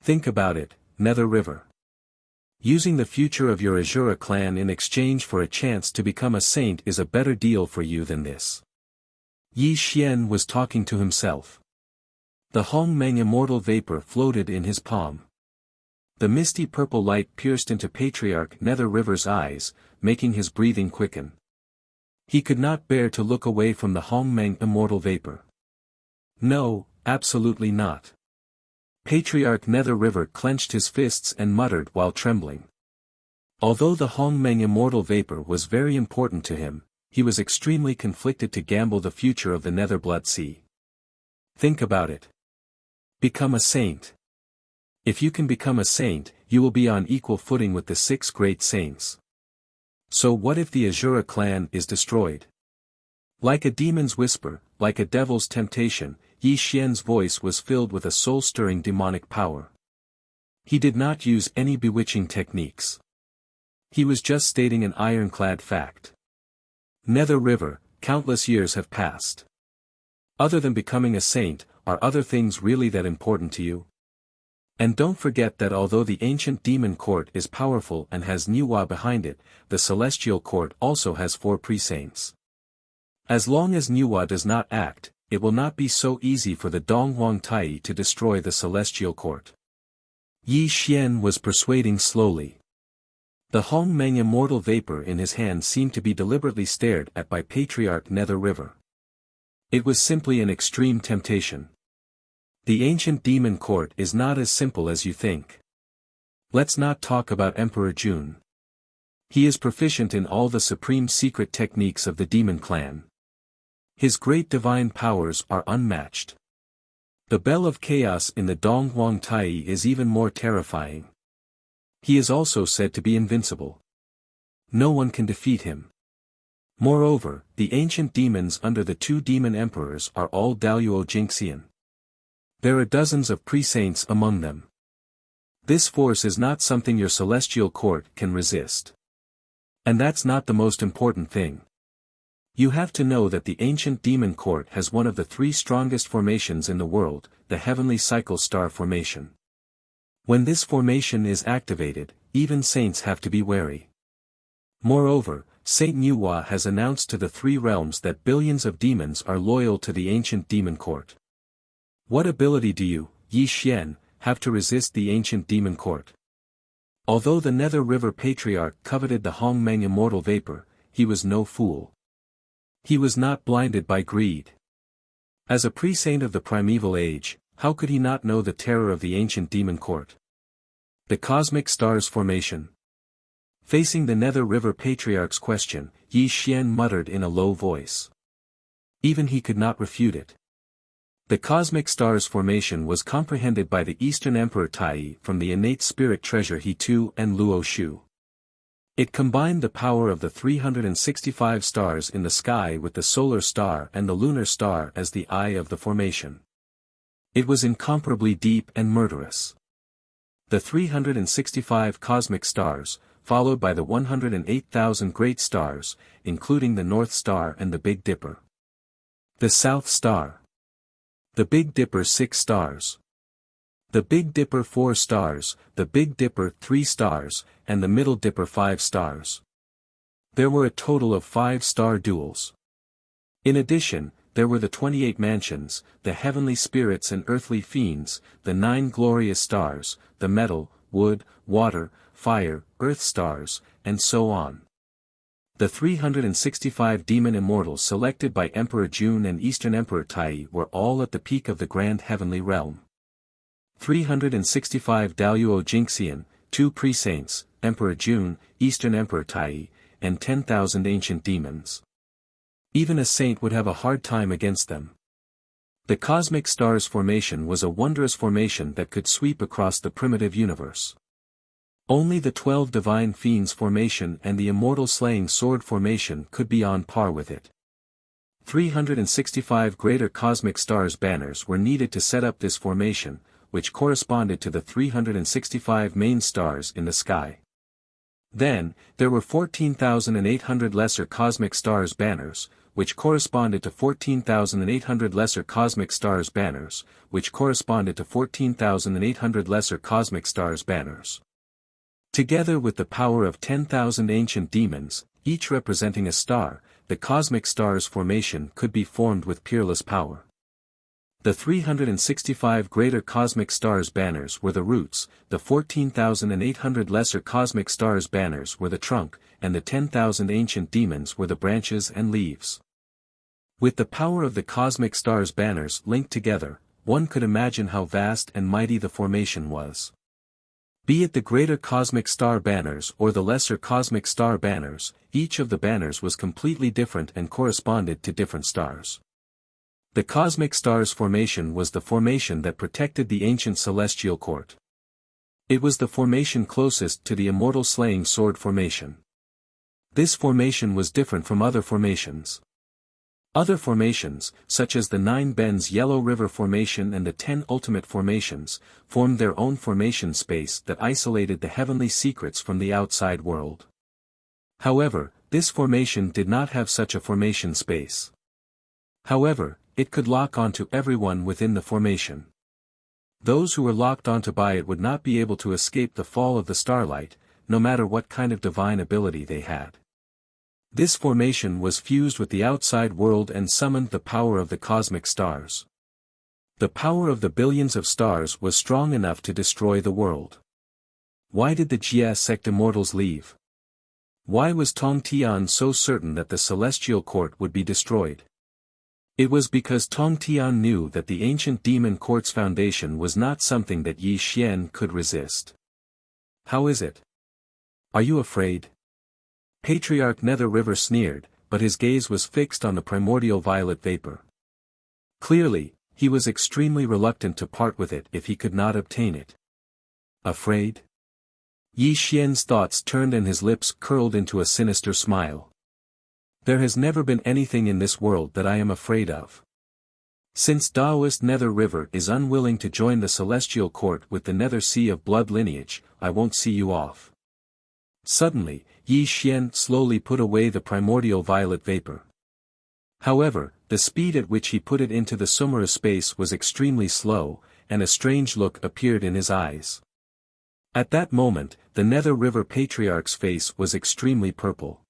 S1: Think about it, Nether River. Using the future of your Azura clan in exchange for a chance to become a saint is a better deal for you than this. Yi Xian was talking to himself. The Hongmeng Immortal Vapor floated in his palm. The misty purple light pierced into Patriarch Nether River's eyes, making his breathing quicken. He could not bear to look away from the Hongmeng Immortal Vapor. No, absolutely not. Patriarch Nether River clenched his fists and muttered while trembling. Although the Hongmeng Immortal Vapor was very important to him, he was extremely conflicted to gamble the future of the Nether Blood Sea. Think about it. Become a saint. If you can become a saint, you will be on equal footing with the 6 great saints. So what if the Azura clan is destroyed? Like a demon's whisper, like a devil's temptation, Yi Xian's voice was filled with a soul-stirring demonic power. He did not use any bewitching techniques. He was just stating an ironclad fact. Nether River, countless years have passed. Other than becoming a saint, are other things really that important to you? And don't forget that although the ancient demon court is powerful and has Niwa behind it, the celestial court also has 4 pre-saints. As long as Niwa does not act, it will not be so easy for the Donghuang Tai to destroy the celestial court. Yi Xian was persuading slowly. The Hongmeng Immortal Vapor in his hand seemed to be deliberately stared at by Patriarch Nether River. It was simply an extreme temptation. The ancient demon court is not as simple as you think. Let's not talk about Emperor Jun. He is proficient in all the supreme secret techniques of the demon clan. His great divine powers are unmatched. The Bell of Chaos in the Donghuang Tai is even more terrifying. He is also said to be invincible. No one can defeat him. Moreover, the ancient demons under the 2 demon emperors are all Daluo Jinxian. There are dozens of pre-saints among them. This force is not something your celestial court can resist. And that's not the most important thing. You have to know that the ancient demon court has one of the 3 strongest formations in the world, the Heavenly Cycle Star Formation. When this formation is activated, even saints have to be wary. Moreover, Saint Niwa has announced to the 3 realms that billions of demons are loyal to the ancient demon court. What ability do you, Yi Xian, have to resist the ancient demon court? Although the Nether River Patriarch coveted the Hongmeng Immortal Vapor, he was no fool. He was not blinded by greed. As a pre-saint of the primeval age, how could he not know the terror of the ancient demon court? The cosmic stars' formation. Facing the Nether River Patriarch's question, Yi Xian muttered in a low voice. Even he could not refute it. The cosmic stars' formation was comprehended by the Eastern Emperor Tai from the innate spirit treasure He Tu and Luo Shu. It combined the power of the 365 stars in the sky with the solar star and the lunar star as the eye of the formation. It was incomparably deep and murderous. The 365 cosmic stars, followed by the 108,000 great stars, including the North Star and the Big Dipper. The South Star. The Big Dipper 6 stars. The Big Dipper 4 stars, the Big Dipper 3 stars, and the Middle Dipper 5 stars. There were a total of 5-star duels. In addition, there were the 28 mansions, the heavenly spirits and earthly fiends, the 9 glorious stars, the metal, wood, water, fire, earth stars, and so on. The 365 demon immortals selected by Emperor Jun and Eastern Emperor Tai were all at the peak of the grand heavenly realm. 365 Daluo Jinxian, 2 pre-saints, Emperor Jun, Eastern Emperor Tai, and 10,000 ancient demons. Even a saint would have a hard time against them. The cosmic stars formation was a wondrous formation that could sweep across the primitive universe. Only the 12 divine fiends formation and the immortal slaying sword formation could be on par with it. 365 greater cosmic stars banners were needed to set up this formation, which corresponded to the 365 main stars in the sky. Then, there were 14,800 lesser cosmic stars banners, which corresponded to 14,800 lesser cosmic stars banners, which corresponded to 14,800 lesser cosmic stars banners. Together with the power of 10,000 ancient demons, each representing a star, the cosmic stars formation could be formed with peerless power. The 365 greater cosmic stars banners were the roots, the 14,800 lesser cosmic stars banners were the trunk, and the 10,000 ancient demons were the branches and leaves. With the power of the cosmic stars banners linked together, one could imagine how vast and mighty the formation was. Be it the greater cosmic star banners or the lesser cosmic star banners, each of the banners was completely different and corresponded to different stars. The cosmic stars formation was the formation that protected the ancient celestial court. It was the formation closest to the immortal slaying sword formation. This formation was different from other formations. Other formations, such as the 9 Bends Yellow River formation and the 10 Ultimate formations, formed their own formation space that isolated the heavenly secrets from the outside world. However, this formation did not have such a formation space. However, it could lock onto everyone within the formation. Those who were locked onto by it would not be able to escape the fall of the starlight, no matter what kind of divine ability they had. This formation was fused with the outside world and summoned the power of the cosmic stars. The power of the billions of stars was strong enough to destroy the world. Why did the Jia sect immortals leave? Why was Tong Tian so certain that the celestial court would be destroyed? It was because Tong Tian knew that the ancient demon court's foundation was not something that Yi Xian could resist. How is it? Are you afraid? Patriarch Nether River sneered, but his gaze was fixed on the primordial violet vapor. Clearly, he was extremely reluctant to part with it if he could not obtain it. Afraid? Yi Xian's thoughts turned and his lips curled into a sinister smile. There has never been anything in this world that I am afraid of. Since Taoist Nether River is unwilling to join the celestial court with the Nether Sea of blood lineage, I won't see you off. Suddenly, Yi Xian slowly put away the primordial violet vapor. However, the speed at which he put it into the Sumera space was extremely slow, and a strange look appeared in his eyes. At that moment, the Nether River Patriarch's face was extremely purple.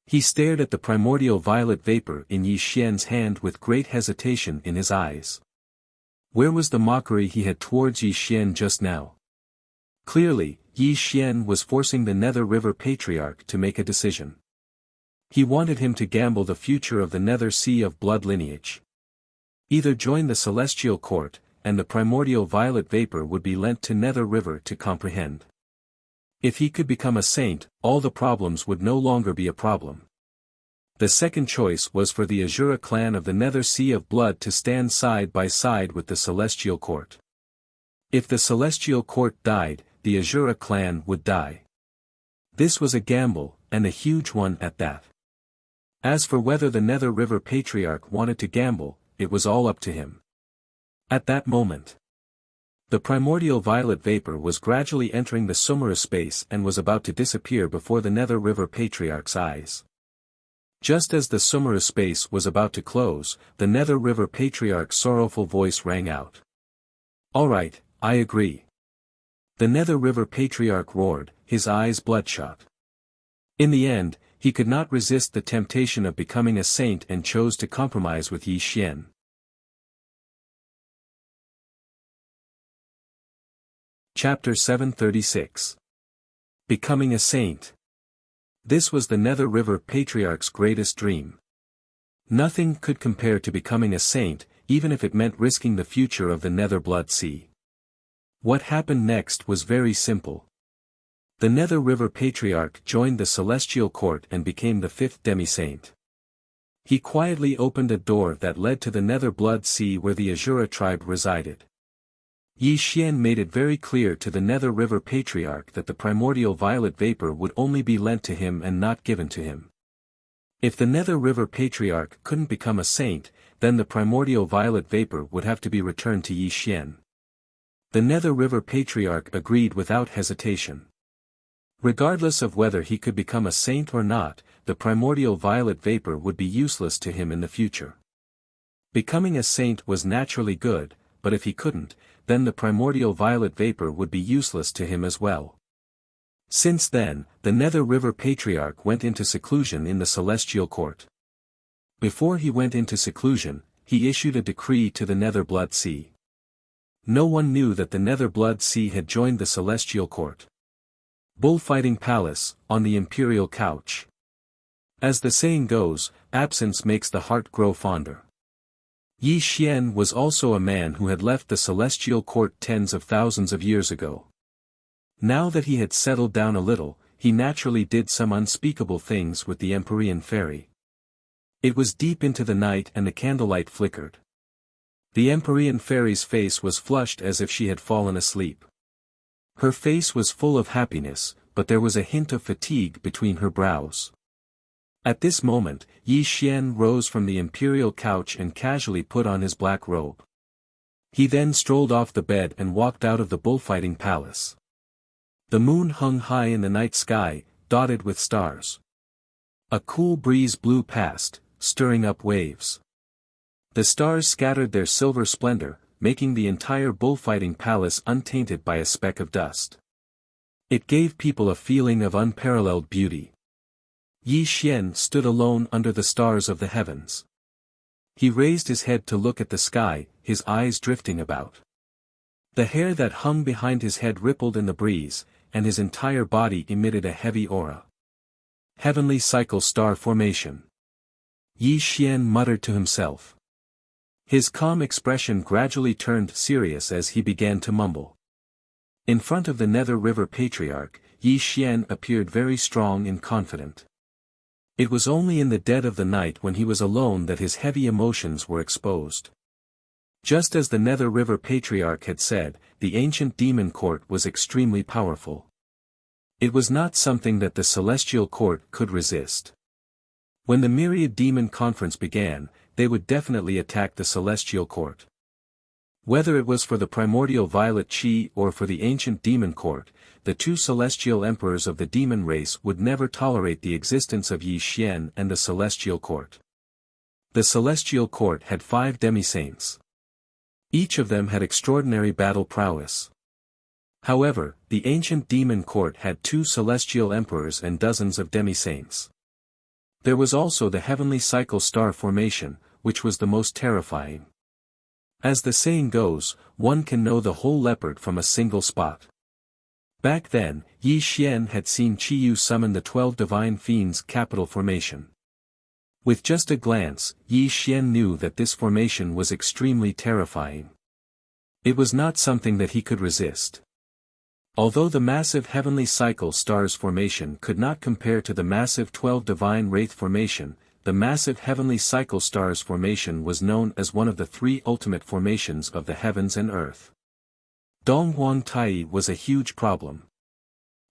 S1: He stared at the primordial violet vapor in Yi Xian's hand with great hesitation in his eyes. Where was the mockery he had towards Yi Xian just now? Clearly, Yi Xian was forcing the Nether River Patriarch to make a decision. He wanted him to gamble the future of the Nether Sea of blood lineage. Either join the Celestial Court, and the primordial violet vapor would be lent to Nether River to comprehend. If he could become a saint, all the problems would no longer be a problem. The second choice was for the Azura clan of the Nether Sea of Blood to stand side by side with the Celestial Court. If the Celestial Court died, the Azura clan would die. This was a gamble, and a huge one at that. As for whether the Nether River Patriarch wanted to gamble, it was all up to him. At that moment, the primordial violet vapor was gradually entering the Sumera space and was about to disappear before the Nether River Patriarch's eyes. Just as the Sumera space was about to close, the Nether River Patriarch's sorrowful voice rang out. "All right, I agree." The Nether River Patriarch roared, his eyes bloodshot. In the end, he could not resist the temptation of becoming a saint and chose to compromise with Yi Xian. Chapter 736. Becoming a Saint. This was the Nether River Patriarch's greatest dream. Nothing could compare to becoming a saint, even if it meant risking the future of the Nether Blood Sea. What happened next was very simple. The Nether River Patriarch joined the Celestial Court and became the fifth demi-saint. He quietly opened a door that led to the Nether Blood Sea where the Azura tribe resided. Yi Xian made it very clear to the Nether River Patriarch that the primordial violet vapor would only be lent to him and not given to him. If the Nether River Patriarch couldn't become a saint, then the primordial violet vapor would have to be returned to Yi Xian. The Nether River Patriarch agreed without hesitation. Regardless of whether he could become a saint or not, the primordial violet vapor would be useless to him in the future. Becoming a saint was naturally good, but if he couldn't, then the primordial violet vapor would be useless to him as well. Since then, the Nether River Patriarch went into seclusion in the Celestial Court. Before he went into seclusion, he issued a decree to the Nether Blood Sea. No one knew that the Nether Blood Sea had joined the Celestial Court. Bullfighting Palace, on the Imperial Couch. As the saying goes, absence makes the heart grow fonder. Yi Xian was also a man who had left the Celestial Court tens of thousands of years ago. Now that he had settled down a little, he naturally did some unspeakable things with the Empyrean Fairy. It was deep into the night and the candlelight flickered. The Empyrean Fairy's face was flushed as if she had fallen asleep. Her face was full of happiness, but there was a hint of fatigue between her brows. At this moment, Yi Xian rose from the imperial couch and casually put on his black robe. He then strolled off the bed and walked out of the bullfighting palace. The moon hung high in the night sky, dotted with stars. A cool breeze blew past, stirring up waves. The stars scattered their silver splendor, making the entire bullfighting palace untainted by a speck of dust. It gave people a feeling of unparalleled beauty. Yi Xian stood alone under the stars of the heavens. He raised his head to look at the sky, his eyes drifting about. The hair that hung behind his head rippled in the breeze, and his entire body emitted a heavy aura. Heavenly Cycle Star Formation. Yi Xian muttered to himself. His calm expression gradually turned serious as he began to mumble. In front of the Nether River Patriarch, Yi Xian appeared very strong and confident. It was only in the dead of the night when he was alone that his heavy emotions were exposed. Just as the Nether River Patriarch had said, the ancient demon court was extremely powerful. It was not something that the Celestial Court could resist. When the Myriad Demon Conference began, they would definitely attack the Celestial Court. Whether it was for the primordial violet chi or for the ancient demon court, the two celestial emperors of the demon race would never tolerate the existence of Yi Xian and the Celestial Court. The Celestial Court had 5 demi-saints. Each of them had extraordinary battle prowess. However, the ancient demon court had 2 celestial emperors and dozens of demi-saints. There was also the Heavenly Cycle Star Formation, which was the most terrifying. As the saying goes, one can know the whole leopard from a single spot. Back then, Yi Xian had seen Qiyu summon the 12 divine fiends capital formation. With just a glance, Yi Xian knew that this formation was extremely terrifying. It was not something that he could resist. Although the massive heavenly cycle stars formation could not compare to the massive 12 divine wraith formation, the massive heavenly cycle stars formation was known as one of the three ultimate formations of the heavens and earth. Donghuang Tai was a huge problem.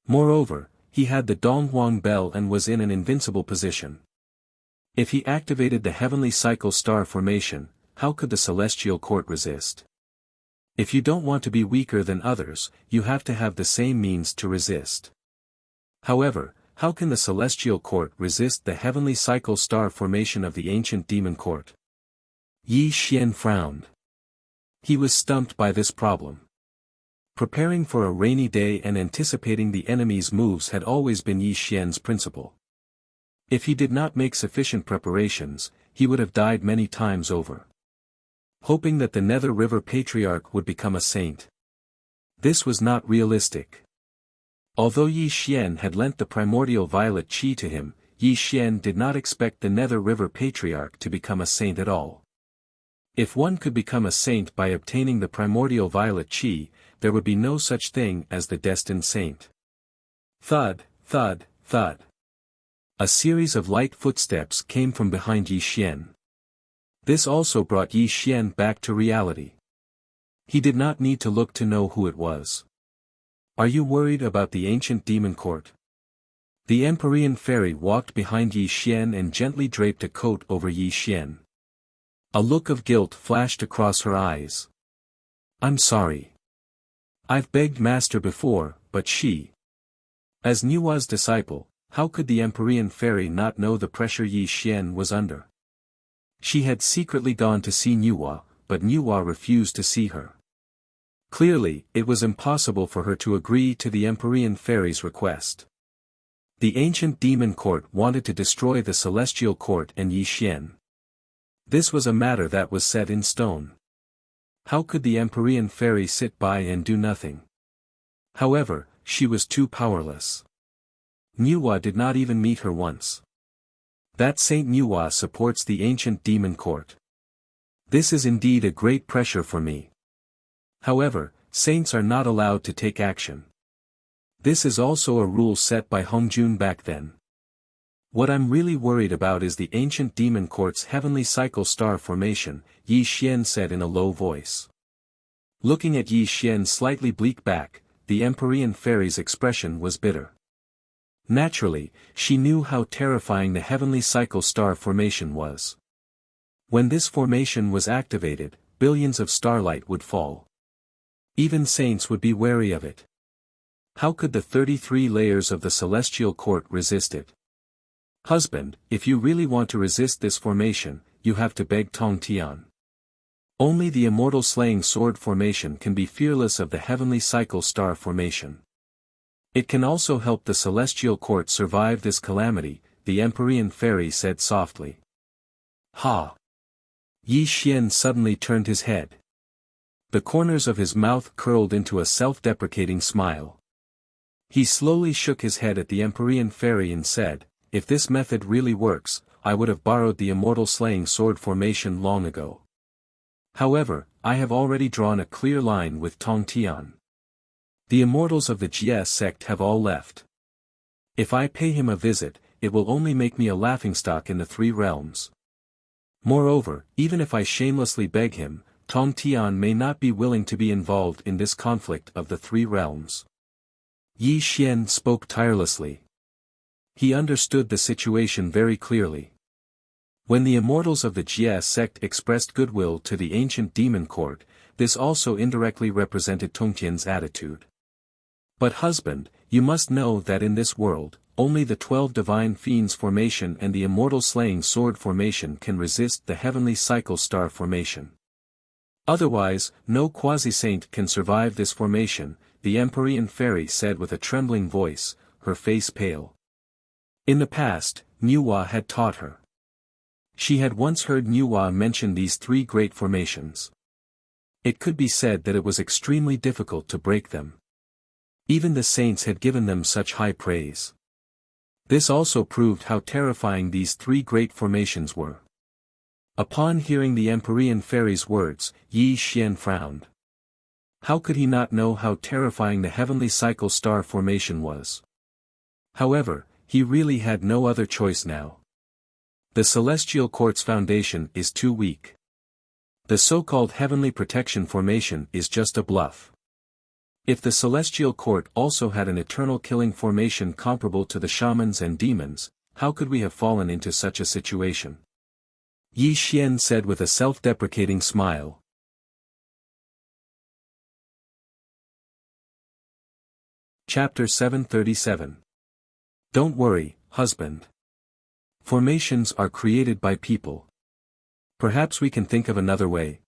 S1: Moreover, he had the Donghuang Bell and was in an invincible position. If he activated the heavenly cycle star formation, how could the celestial court resist? If you don't want to be weaker than others, you have to have the same means to resist. However, how can the celestial court resist the heavenly cycle star formation of the ancient demon court? Yi Xian frowned. He was stumped by this problem. Preparing for a rainy day and anticipating the enemy's moves had always been Yi Xian's principle. If he did not make sufficient preparations, he would have died many times over. Hoping that the Nether River Patriarch would become a saint. This was not realistic. Although Yi Xian had lent the primordial violet chi to him, Yi Xian did not expect the Nether River Patriarch to become a saint at all. If one could become a saint by obtaining the primordial violet chi, there would be no such thing as the destined saint. Thud, thud, thud. A series of light footsteps came from behind Yi Xian. This also brought Yi Xian back to reality. He did not need to look to know who it was. Are you worried about the ancient demon court? The Empyrean fairy walked behind Yi Xian and gently draped a coat over Yi Xian. A look of guilt flashed across her eyes. I'm sorry. I've begged Master before, but she. As Nuwa's disciple, how could the Empyrean fairy not know the pressure Yi Xian was under? She had secretly gone to see Nuwa, but Nuwa refused to see her. Clearly, it was impossible for her to agree to the Empyrean fairy's request. The ancient demon court wanted to destroy the celestial court and Yi Xian. This was a matter that was set in stone. How could the Empyrean fairy sit by and do nothing? However, she was too powerless. Nuwa did not even meet her once. That Saint Nuwa supports the ancient demon court. This is indeed a great pressure for me. However, saints are not allowed to take action. This is also a rule set by Hongjun back then. What I'm really worried about is the ancient demon court's heavenly cycle star formation, Yi Xian said in a low voice. Looking at Yi Xian's slightly bleak back, the Empyrean fairy's expression was bitter. Naturally, she knew how terrifying the heavenly cycle star formation was. When this formation was activated, billions of starlight would fall. Even saints would be wary of it. How could the 33 layers of the celestial court resist it? Husband, if you really want to resist this formation, you have to beg Tong Tian. Only the immortal slaying sword formation can be fearless of the heavenly cycle star formation. It can also help the celestial court survive this calamity, the Empyrean fairy said softly. Ha! Yi Xian suddenly turned his head. The corners of his mouth curled into a self-deprecating smile. He slowly shook his head at the Empyrean fairy and said, if this method really works, I would have borrowed the immortal slaying sword formation long ago. However, I have already drawn a clear line with Tong Tian. The immortals of the Jie sect have all left. If I pay him a visit, it will only make me a laughingstock in the three realms. Moreover, even if I shamelessly beg him, Tong Tian may not be willing to be involved in this conflict of the three realms. Yi Xian spoke tirelessly. He understood the situation very clearly. When the immortals of the Jie sect expressed goodwill to the ancient demon court, this also indirectly represented Tongtian's attitude. But husband, you must know that in this world, only the 12 divine fiends formation and the immortal slaying sword formation can resist the heavenly cycle star formation. Otherwise, no quasi-saint can survive this formation, the Empyrean fairy said with a trembling voice, her face pale. In the past, Nuwa had taught her. She had once heard Nuwa mention these three great formations. It could be said that it was extremely difficult to break them. Even the saints had given them such high praise. This also proved how terrifying these three great formations were. Upon hearing the Empyrean fairy's words, Yi Xian frowned. How could he not know how terrifying the heavenly cycle star formation was? However, he really had no other choice now. The celestial court's foundation is too weak. The so-called heavenly protection formation is just a bluff. If the celestial court also had an eternal killing formation comparable to the shamans and demons, how could we have fallen into such a situation? Yi Xian said with a self-deprecating smile. Chapter 737. Don't worry, husband. Formations are created by people. Perhaps we can think of another way.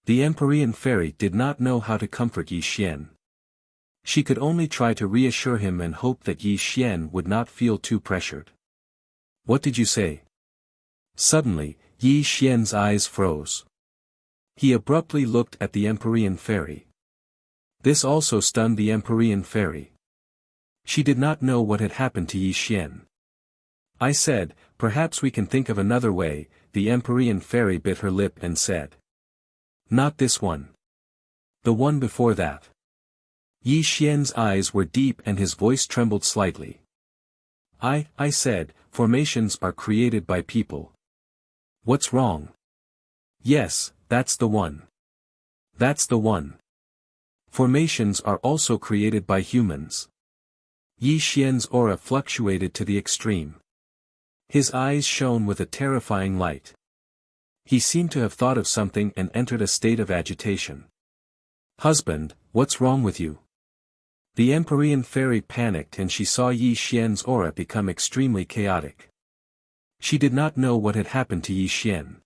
S1: The Empyrean fairy did not know how to comfort Yi Xian. She could only try to reassure him and hope that Yi Xian would not feel too pressured. What did you say? Suddenly, Yi Xian's eyes froze. He abruptly looked at the Empyrean fairy. This also stunned the Empyrean fairy. She did not know what had happened to Yi Xian. I said, perhaps we can think of another way. The Empyrean fairy bit her lip and said. Not this one. The one before that. Yi Xian's eyes were deep and his voice trembled slightly. I said, formations are created by people. What's wrong? Yes, that's the one. That's the one. Formations are also created by humans. Yi Xian's aura fluctuated to the extreme. His eyes shone with a terrifying light. He seemed to have thought of something and entered a state of agitation. Husband, what's wrong with you? The Empyrean fairy panicked and she saw Yi Xian's aura become extremely chaotic. She did not know what had happened to Yi Xian.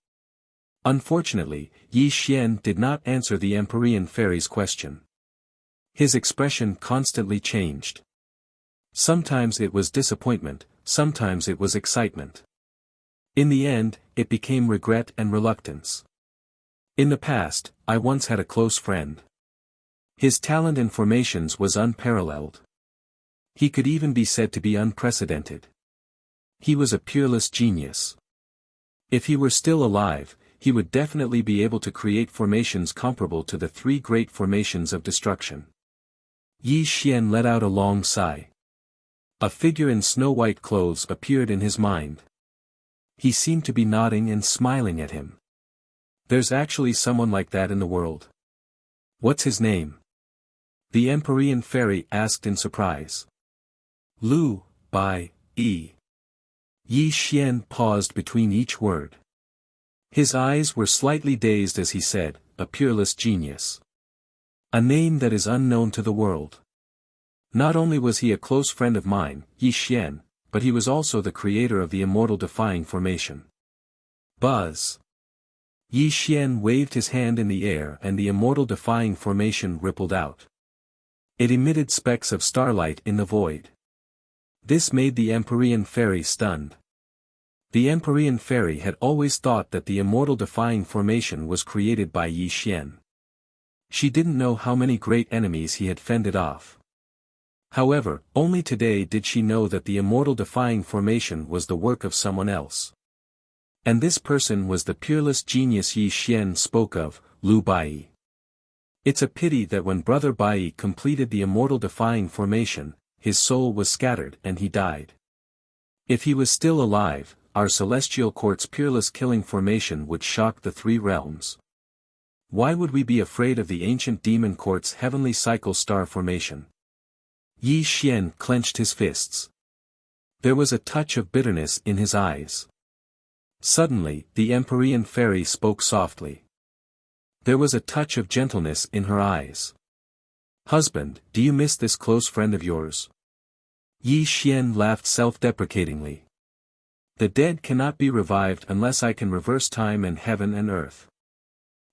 S1: Unfortunately, Yi Xian did not answer the Empyrean fairy's question. His expression constantly changed. Sometimes it was disappointment, sometimes it was excitement. In the end, it became regret and reluctance. In the past, I once had a close friend. His talent in formations was unparalleled. He could even be said to be unprecedented. He was a peerless genius. If he were still alive, he would definitely be able to create formations comparable to the three great formations of destruction. Yi Xian let out a long sigh. A figure in snow-white clothes appeared in his mind. He seemed to be nodding and smiling at him. There's actually someone like that in the world. What's his name? The Empyrean fairy asked in surprise. Lu, Bai, Yi. Yi Xian paused between each word. His eyes were slightly dazed as he said, a peerless genius. A name that is unknown to the world. Not only was he a close friend of mine, Yi Xian, but he was also the creator of the Immortal defying formation. Buzz. Yi Xian waved his hand in the air and the Immortal defying formation rippled out. It emitted specks of starlight in the void. This made the Empyrean fairy stunned. The Empyrean fairy had always thought that the Immortal defying formation was created by Yi Xian. She didn't know how many great enemies he had fended off. However, only today did she know that the Immortal defying formation was the work of someone else. And this person was the peerless genius Yi Xian spoke of, Lu Bai. It's a pity that when Brother Bai completed the Immortal defying formation, his soul was scattered and he died. If he was still alive, our celestial court's peerless killing formation would shock the three realms. Why would we be afraid of the ancient demon court's heavenly cycle star formation? Yi Xian clenched his fists. There was a touch of bitterness in his eyes. Suddenly, the Empyrean fairy spoke softly. There was a touch of gentleness in her eyes. Husband, do you miss this close friend of yours? Yi Xian laughed self-deprecatingly. The dead cannot be revived unless I can reverse time and heaven and earth.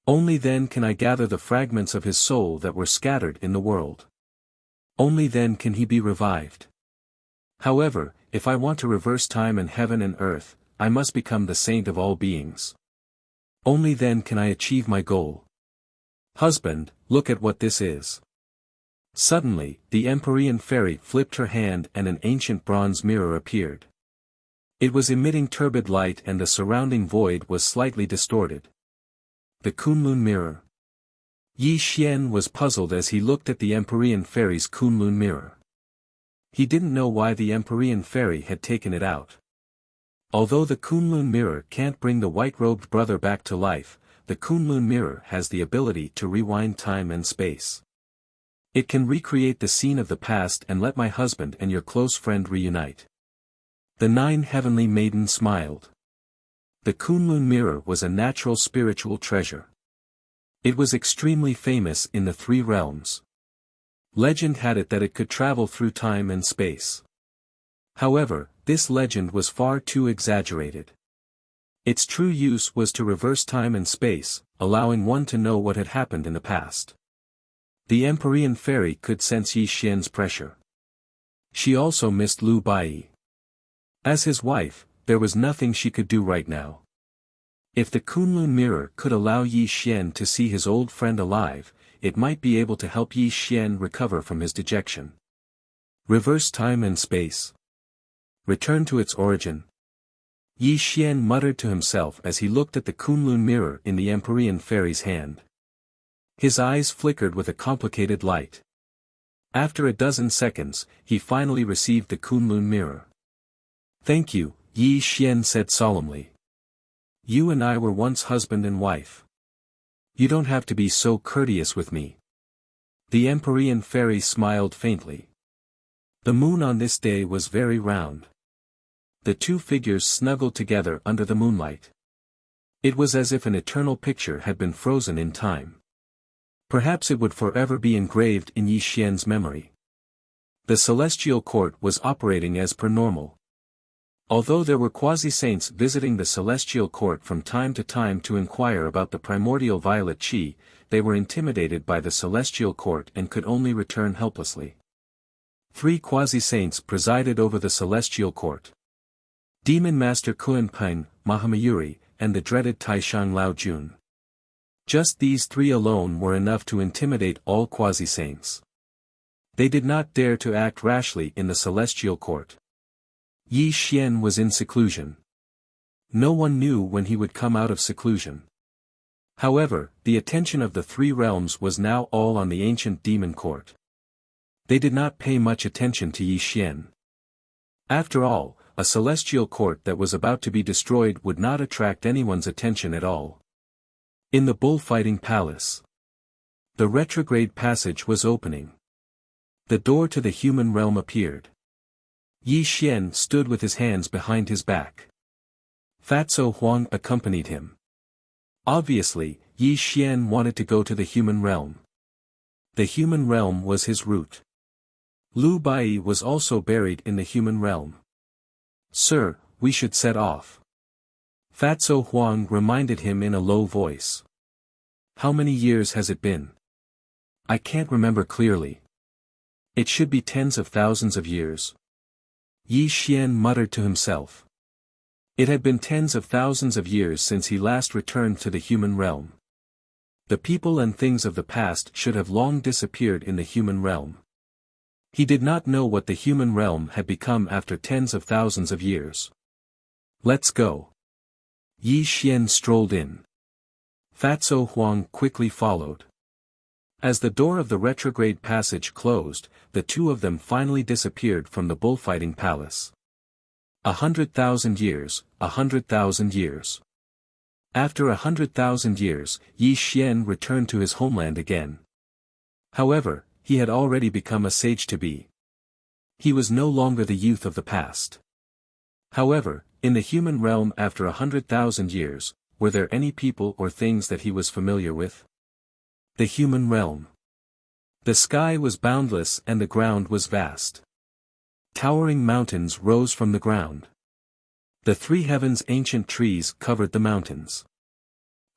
S1: Only then can I gather the fragments of his soul that were scattered in the world. Only then can he be revived. However, if I want to reverse time and heaven and earth, I must become the saint of all beings. Only then can I achieve my goal. Husband, look at what this is. Suddenly, the Empyrean fairy flipped her hand and an ancient bronze mirror appeared. It was emitting turbid light and the surrounding void was slightly distorted. The Kunlun mirror. Yi Xian was puzzled as he looked at the Empyrean fairy's Kunlun mirror. He didn't know why the Empyrean fairy had taken it out. Although the Kunlun mirror can't bring the white-robed brother back to life, the Kunlun mirror has the ability to rewind time and space. It can recreate the scene of the past and let my husband and your close friend reunite. The 9 heavenly maidens smiled. The Kunlun mirror was a natural spiritual treasure. It was extremely famous in the 3 realms. Legend had it that it could travel through time and space. However, this legend was far too exaggerated. Its true use was to reverse time and space, allowing one to know what had happened in the past. The Empyrean fairy could sense Yi Xian's pressure. She also missed Lu Bai. As his wife, there was nothing she could do right now. If the Kunlun mirror could allow Yi Xian to see his old friend alive, it might be able to help Yi Xian recover from his dejection. Reverse time and space. Return to its origin. Yi Xian muttered to himself as he looked at the Kunlun mirror in the Empyrean fairy's hand. His eyes flickered with a complicated light. After a dozen seconds, he finally received the Kunlun mirror. "Thank you," Yi Xian said solemnly. "You and I were once husband and wife. You don't have to be so courteous with me." The Empyrean fairy smiled faintly. The moon on this day was very round. The 2 figures snuggled together under the moonlight. It was as if an eternal picture had been frozen in time. Perhaps it would forever be engraved in Yi Xian's memory. The celestial court was operating as per normal. Although there were quasi-saints visiting the celestial court from time to time to inquire about the primordial violet chi, they were intimidated by the celestial court and could only return helplessly. 3 quasi-saints presided over the celestial court. Demon Master Kuan-Ping, Mahamayuri, and the dreaded Taishang Lao Jun. Just these 3 alone were enough to intimidate all quasi-saints. They did not dare to act rashly in the celestial court. Yi Xian was in seclusion. No one knew when he would come out of seclusion. However, the attention of the 3 realms was now all on the ancient demon court. They did not pay much attention to Yi Xian. After all, a celestial court that was about to be destroyed would not attract anyone's attention at all. In the bullfighting palace, the retrograde passage was opening. The door to the human realm appeared. Yi Xian stood with his hands behind his back. Fatso Huang accompanied him. Obviously, Yi Xian wanted to go to the human realm. The human realm was his route. Lu Bai was also buried in the human realm. "Sir, we should set off." Fatso Huang reminded him in a low voice. "How many years has it been?" "I can't remember clearly. It should be tens of thousands of years." Yi Xian muttered to himself. It had been tens of thousands of years since he last returned to the human realm. The people and things of the past should have long disappeared in the human realm. He did not know what the human realm had become after tens of thousands of years. "Let's go." Yi Xian strolled in. Fatso Huang quickly followed. As the door of the retrograde passage closed, the 2 of them finally disappeared from the bullfighting palace. 100,000 years, 100,000 years. After 100,000 years, Yi Xian returned to his homeland again. However, he had already become a sage-to-be. He was no longer the youth of the past. However, in the human realm after 100,000 years, were there any people or things that he was familiar with? The human realm. The sky was boundless and the ground was vast. Towering mountains rose from the ground. The 3 heavens' ancient trees covered the mountains.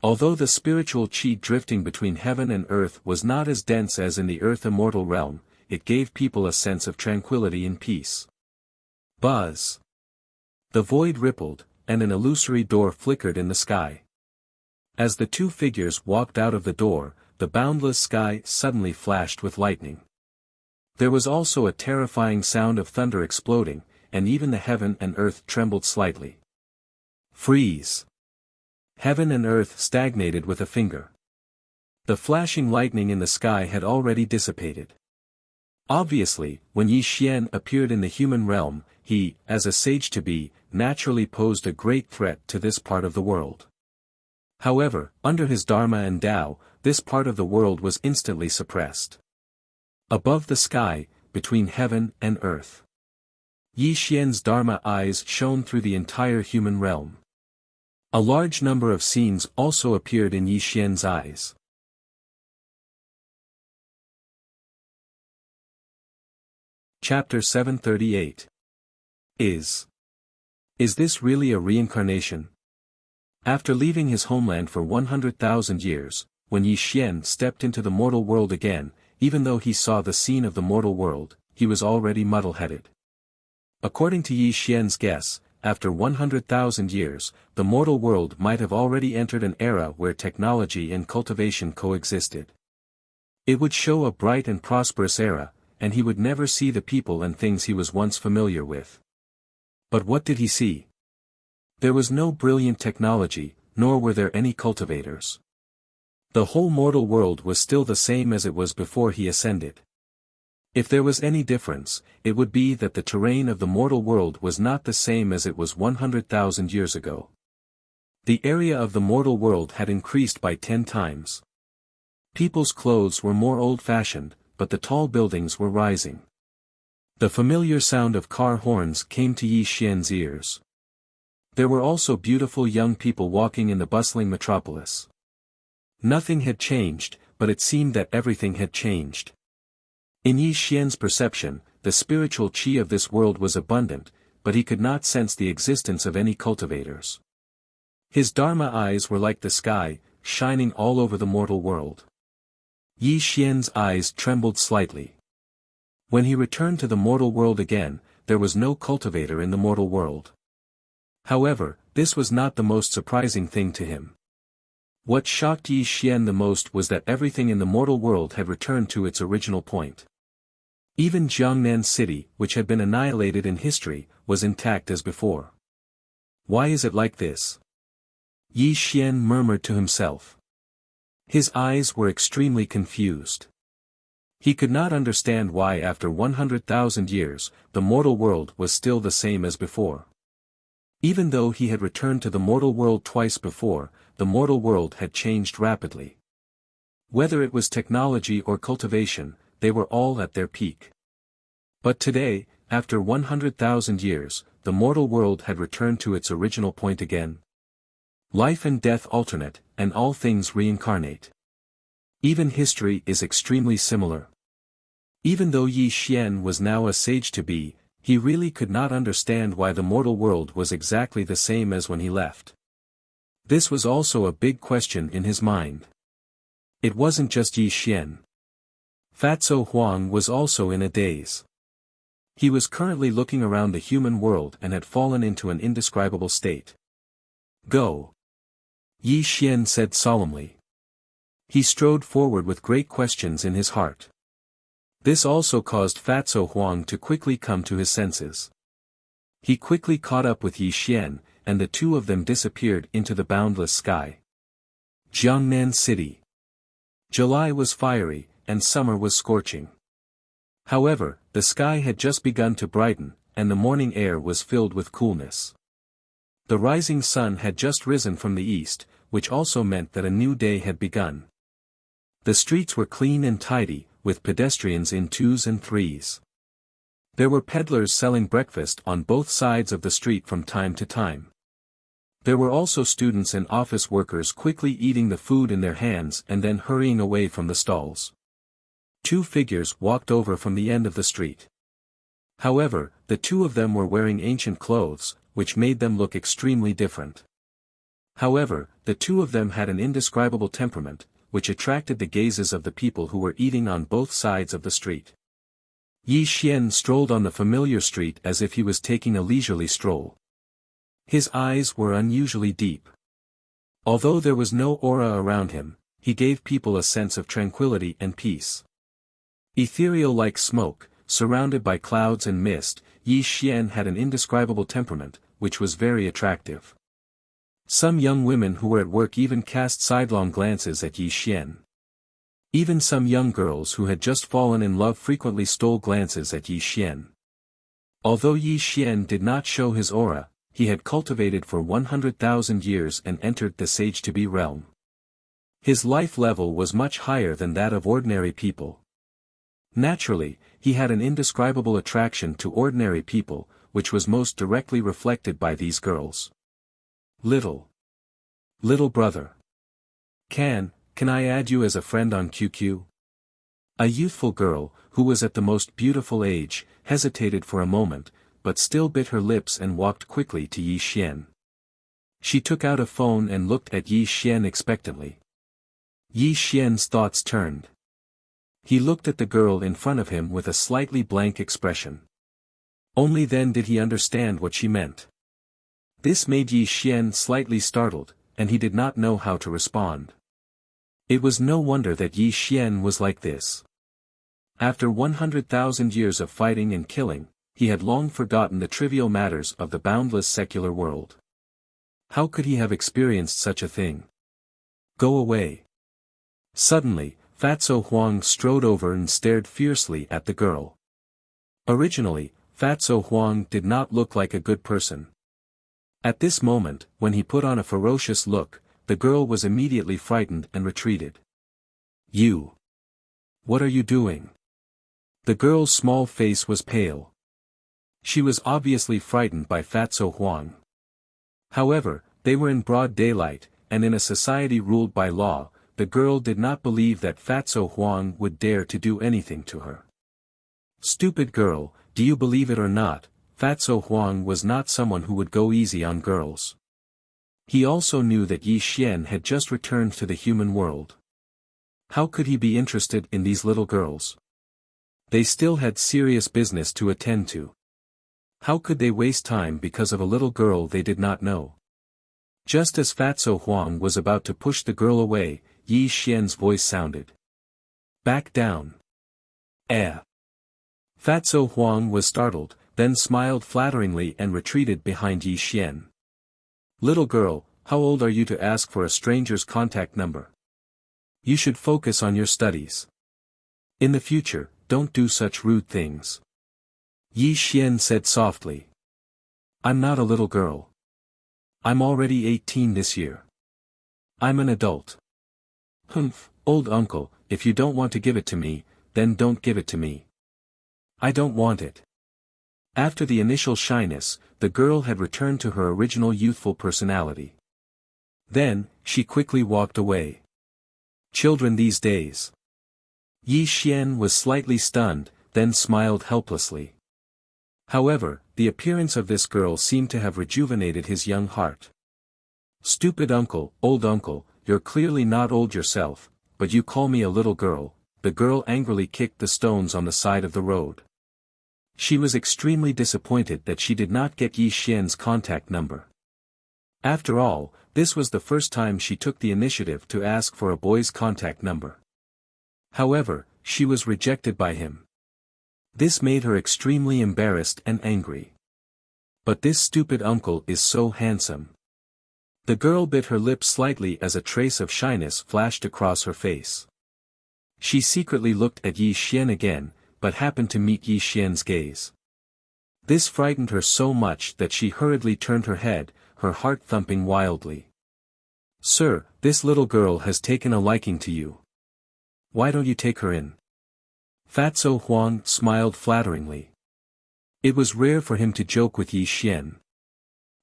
S1: Although the spiritual chi drifting between heaven and earth was not as dense as in the earth immortal realm, it gave people a sense of tranquility and peace. Buzz. The void rippled, and an illusory door flickered in the sky. As the 2 figures walked out of the door, the boundless sky suddenly flashed with lightning. There was also a terrifying sound of thunder exploding, and even the heaven and earth trembled slightly. Freeze! Heaven and earth stagnated with a finger. The flashing lightning in the sky had already dissipated. Obviously, when Yi Xian appeared in the human realm, he, as a sage-to-be, naturally posed a great threat to this part of the world. However, under his Dharma and Tao, this part of the world was instantly suppressed. Above the sky, between heaven and earth, Yi Xian's Dharma eyes shone through the entire human realm. A large number of scenes also appeared in Yi Xian's eyes. Chapter 738. Is this really a reincarnation? After leaving his homeland for 100,000 years, when Yi Xian stepped into the mortal world again, even though he saw the scene of the mortal world, he was already muddle-headed. According to Yi Xian's guess, after 100,000 years, the mortal world might have already entered an era where technology and cultivation coexisted. It would show a bright and prosperous era, and he would never see the people and things he was once familiar with. But what did he see? There was no brilliant technology, nor were there any cultivators. The whole mortal world was still the same as it was before he ascended. If there was any difference, it would be that the terrain of the mortal world was not the same as it was 100,000 years ago. The area of the mortal world had increased by 10 times. People's clothes were more old-fashioned, but the tall buildings were rising. The familiar sound of car horns came to Yi Xian's ears. There were also beautiful young people walking in the bustling metropolis. Nothing had changed, but it seemed that everything had changed. In Yi Xian's perception, the spiritual qi of this world was abundant, but he could not sense the existence of any cultivators. His Dharma eyes were like the sky, shining all over the mortal world. Yi Xian's eyes trembled slightly. When he returned to the mortal world again, there was no cultivator in the mortal world. However, this was not the most surprising thing to him. What shocked Yi Xian the most was that everything in the mortal world had returned to its original point. Even Jiangnan City, which had been annihilated in history, was intact as before. Why is it like this? Yi Xian murmured to himself. His eyes were extremely confused. He could not understand why after 100,000 years, the mortal world was still the same as before. Even though he had returned to the mortal world twice before, the mortal world had changed rapidly. Whether it was technology or cultivation, they were all at their peak. But today, after 100,000 years, the mortal world had returned to its original point again. Life and death alternate, and all things reincarnate. Even history is extremely similar. Even though Yi Xian was now a sage-to-be, he really could not understand why the mortal world was exactly the same as when he left. This was also a big question in his mind. It wasn't just Yi Xian. Fatso Huang was also in a daze. He was currently looking around the human world and had fallen into an indescribable state. Go! Yi Xian said solemnly. He strode forward with great questions in his heart. This also caused Fatso Huang to quickly come to his senses. He quickly caught up with Yi Xian, and the two of them disappeared into the boundless sky. Jiangnan City. July was fiery, and summer was scorching. However, the sky had just begun to brighten, and the morning air was filled with coolness. The rising sun had just risen from the east, which also meant that a new day had begun. The streets were clean and tidy, with pedestrians in twos and threes. There were peddlers selling breakfast on both sides of the street from time to time. There were also students and office workers quickly eating the food in their hands and then hurrying away from the stalls. Two figures walked over from the end of the street. However, the two of them were wearing ancient clothes, which made them look extremely different. However, the two of them had an indescribable temperament, which attracted the gazes of the people who were eating on both sides of the street. Yi Xian strolled on the familiar street as if he was taking a leisurely stroll. His eyes were unusually deep. Although there was no aura around him, he gave people a sense of tranquility and peace. Ethereal like smoke, surrounded by clouds and mist, Yi Xian had an indescribable temperament, which was very attractive. Some young women who were at work even cast sidelong glances at Yi Xian. Even some young girls who had just fallen in love frequently stole glances at Yi Xian. Although Yi Xian did not show his aura, he had cultivated for 100,000 years and entered the sage-to-be realm. His life level was much higher than that of ordinary people. Naturally, he had an indescribable attraction to ordinary people, which was most directly reflected by these girls. Little brother. Can I add you as a friend on QQ? A youthful girl, who was at the most beautiful age, hesitated for a moment, but still bit her lips and walked quickly to Yi Xian. She took out a phone and looked at Yi Xian expectantly. Yi Xian's thoughts turned. He looked at the girl in front of him with a slightly blank expression. Only then did he understand what she meant. This made Yi Xian slightly startled, and he did not know how to respond. It was no wonder that Yi Xian was like this. After 100,000 years of fighting and killing, he had long forgotten the trivial matters of the boundless secular world. How could he have experienced such a thing? Go away. Suddenly, Fatso Huang strode over and stared fiercely at the girl. Originally, Fatso Huang did not look like a good person. At this moment, when he put on a ferocious look, the girl was immediately frightened and retreated. You! What are you doing? The girl's small face was pale. She was obviously frightened by Fatso Huang. However, they were in broad daylight, and in a society ruled by law, the girl did not believe that Fatso Huang would dare to do anything to her. Stupid girl, do you believe it or not, Fatso Huang was not someone who would go easy on girls. He also knew that Yi Xian had just returned to the human world. How could he be interested in these little girls? They still had serious business to attend to. How could they waste time because of a little girl they did not know? Just as Fatso Huang was about to push the girl away, Yi Xian's voice sounded. Back down. Fatso Huang was startled, then smiled flatteringly and retreated behind Yi Xian. Little girl, how old are you to ask for a stranger's contact number? You should focus on your studies. In the future, don't do such rude things. Yi Xian said softly. I'm not a little girl. I'm already 18 this year. I'm an adult. Humph, old uncle, if you don't want to give it to me, then don't give it to me. I don't want it. After the initial shyness, the girl had returned to her original youthful personality. Then, she quickly walked away. Children these days. Yi Xian was slightly stunned, then smiled helplessly. However, the appearance of this girl seemed to have rejuvenated his young heart. Stupid uncle, old uncle, you're clearly not old yourself, but you call me a little girl. The girl angrily kicked the stones on the side of the road. She was extremely disappointed that she did not get Yi Xian's contact number. After all, this was the first time she took the initiative to ask for a boy's contact number. However, she was rejected by him. This made her extremely embarrassed and angry. But this stupid uncle is so handsome. The girl bit her lip slightly as a trace of shyness flashed across her face. She secretly looked at Yi Xian again, but happened to meet Yi Xian's gaze. This frightened her so much that she hurriedly turned her head, her heart thumping wildly. Sir, this little girl has taken a liking to you. Why don't you take her in? Fatso Huang smiled flatteringly. It was rare for him to joke with Yi Xian.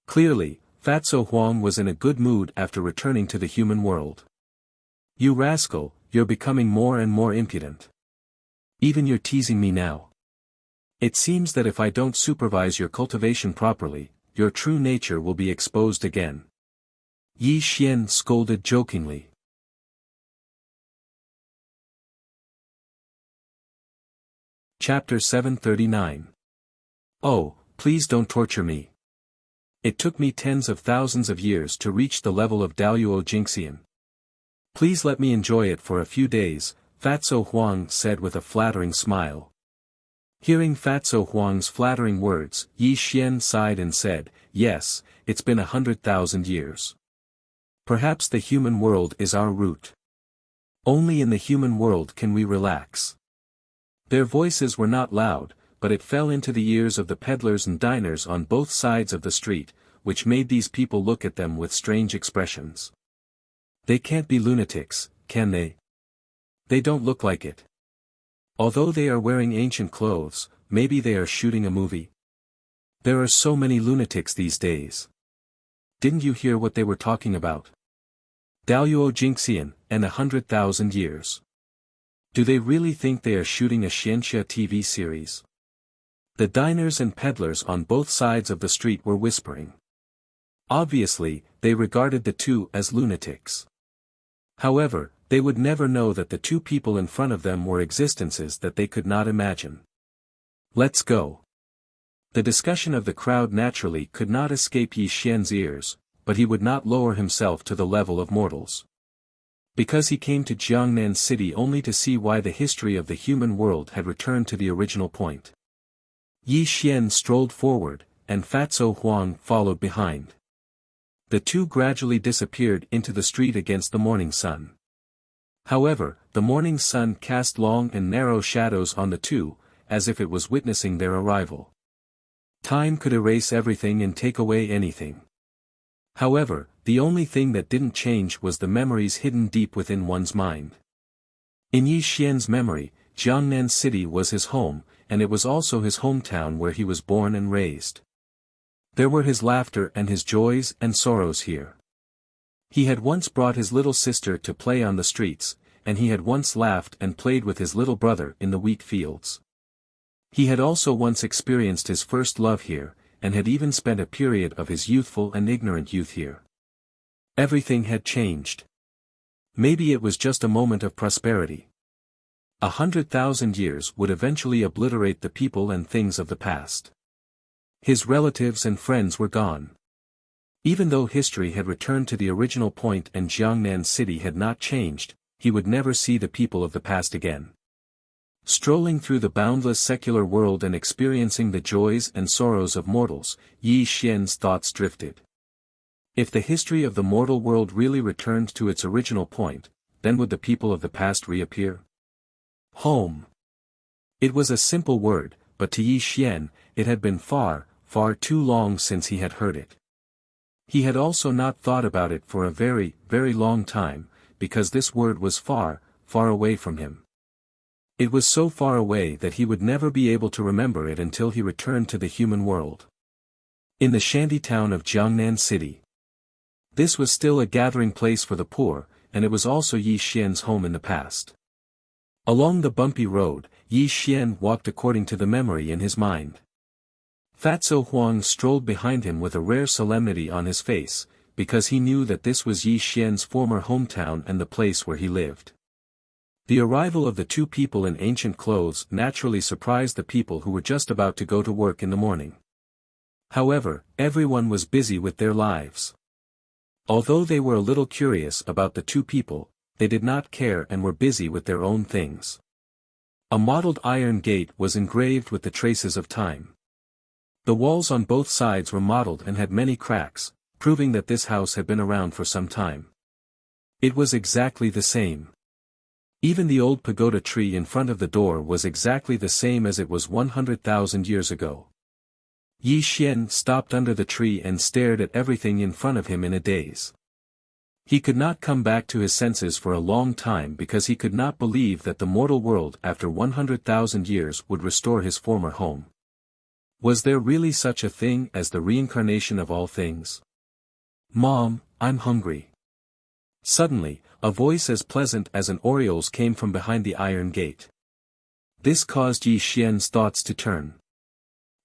S1: Clearly, Fatso Huang was in a good mood after returning to the human world. You rascal, you're becoming more and more impudent. Even you're teasing me now. It seems that if I don't supervise your cultivation properly, your true nature will be exposed again. Yi Xian scolded jokingly. Chapter 739. Oh, please don't torture me. It took me tens of thousands of years to reach the level of Daluo Jingxian. Please let me enjoy it for a few days, Fatso Huang said with a flattering smile. Hearing Fatso Huang's flattering words, Yi Xian sighed and said, "Yes, it's been 100,000 years. Perhaps the human world is our root. Only in the human world can we relax." Their voices were not loud, but it fell into the ears of the peddlers and diners on both sides of the street, which made these people look at them with strange expressions. They can't be lunatics, can they? They don't look like it. Although they are wearing ancient clothes, maybe they are shooting a movie. There are so many lunatics these days. Didn't you hear what they were talking about? Daoyuo Jingxian, and 100,000 years. Do they really think they are shooting a Xianxia TV series? The diners and peddlers on both sides of the street were whispering. Obviously, they regarded the two as lunatics. However, they would never know that the two people in front of them were existences that they could not imagine. Let's go. The discussion of the crowd naturally could not escape Yi Xian's ears, but he would not lower himself to the level of mortals. Because he came to Jiangnan City only to see why the history of the human world had returned to the original point. Yi Xian strolled forward, and Fatso Huang followed behind. The two gradually disappeared into the street against the morning sun. However, the morning sun cast long and narrow shadows on the two, as if it was witnessing their arrival. Time could erase everything and take away anything. However, the only thing that didn't change was the memories hidden deep within one's mind. In Yi Xian's memory, Jiangnan City was his home, and it was also his hometown where he was born and raised. There were his laughter and his joys and sorrows here. He had once brought his little sister to play on the streets, and he had once laughed and played with his little brother in the wheat fields. He had also once experienced his first love here, and had even spent a period of his youthful and ignorant youth here. Everything had changed. Maybe it was just a moment of prosperity. 100,000 years would eventually obliterate the people and things of the past. His relatives and friends were gone. Even though history had returned to the original point and Jiangnan City had not changed, he would never see the people of the past again. Strolling through the boundless secular world and experiencing the joys and sorrows of mortals, Yi Xian's thoughts drifted. If the history of the mortal world really returned to its original point, then would the people of the past reappear? Home. It was a simple word, but to Yi Xian, it had been far, far too long since he had heard it. He had also not thought about it for a very, very long time, because this word was far, far away from him. It was so far away that he would never be able to remember it until he returned to the human world. In the shanty town of Jiangnan City. This was still a gathering place for the poor, and it was also Yi Xian's home in the past. Along the bumpy road, Yi Xian walked according to the memory in his mind. Fatso Huang strolled behind him with a rare solemnity on his face, because he knew that this was Yi Xian's former hometown and the place where he lived. The arrival of the two people in ancient clothes naturally surprised the people who were just about to go to work in the morning. However, everyone was busy with their lives. Although they were a little curious about the two people, they did not care and were busy with their own things. A mottled iron gate was engraved with the traces of time. The walls on both sides were mottled and had many cracks, proving that this house had been around for some time. It was exactly the same. Even the old pagoda tree in front of the door was exactly the same as it was 100,000 years ago. Yi Xian stopped under the tree and stared at everything in front of him in a daze. He could not come back to his senses for a long time because he could not believe that the mortal world after 100,000 years would restore his former home. Was there really such a thing as the reincarnation of all things? "Mom, I'm hungry." Suddenly, a voice as pleasant as an oriole's came from behind the iron gate. This caused Yi Xian's thoughts to turn.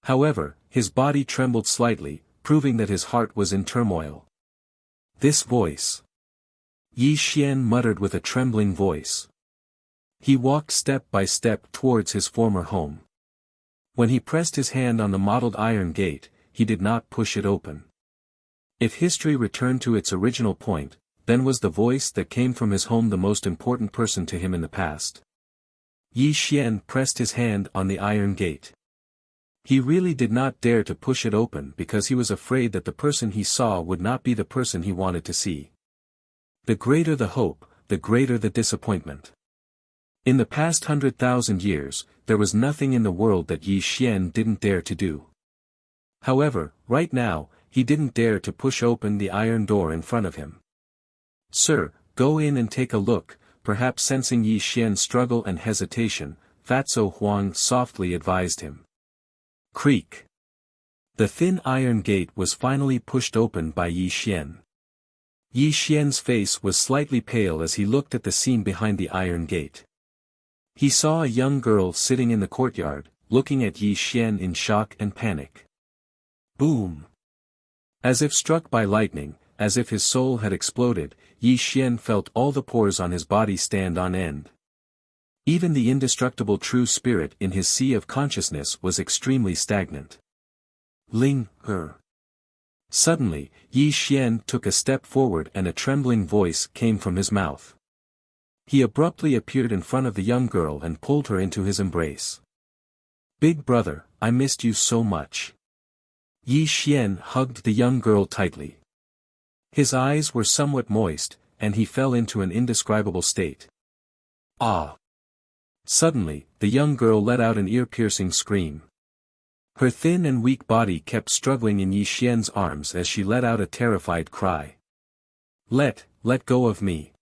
S1: However, his body trembled slightly, proving that his heart was in turmoil. This voice. Yi Xian muttered with a trembling voice. He walked step by step towards his former home. When he pressed his hand on the mottled iron gate, he did not push it open. If history returned to its original point, then was the voice that came from his home the most important person to him in the past. Yi Xian pressed his hand on the iron gate. He really did not dare to push it open because he was afraid that the person he saw would not be the person he wanted to see. The greater the hope, the greater the disappointment. In the past 100,000 years, there was nothing in the world that Yi Xian didn't dare to do. However, right now, he didn't dare to push open the iron door in front of him. "Sir, go in and take a look," perhaps sensing Yi Xian's struggle and hesitation, Fatso Huang softly advised him. Creak. The thin iron gate was finally pushed open by Yi Xian. Yi Xian's face was slightly pale as he looked at the scene behind the iron gate. He saw a young girl sitting in the courtyard, looking at Yi Xian in shock and panic. Boom! As if struck by lightning, as if his soul had exploded, Yi Xian felt all the pores on his body stand on end. Even the indestructible true spirit in his sea of consciousness was extremely stagnant. Ling, her. Suddenly, Yi Xian took a step forward and a trembling voice came from his mouth. He abruptly appeared in front of the young girl and pulled her into his embrace. "Big brother, I missed you so much." Yi Xian hugged the young girl tightly. His eyes were somewhat moist, and he fell into an indescribable state. Ah! Suddenly, the young girl let out an ear-piercing scream. Her thin and weak body kept struggling in Yi Xian's arms as she let out a terrified cry. Let go of me.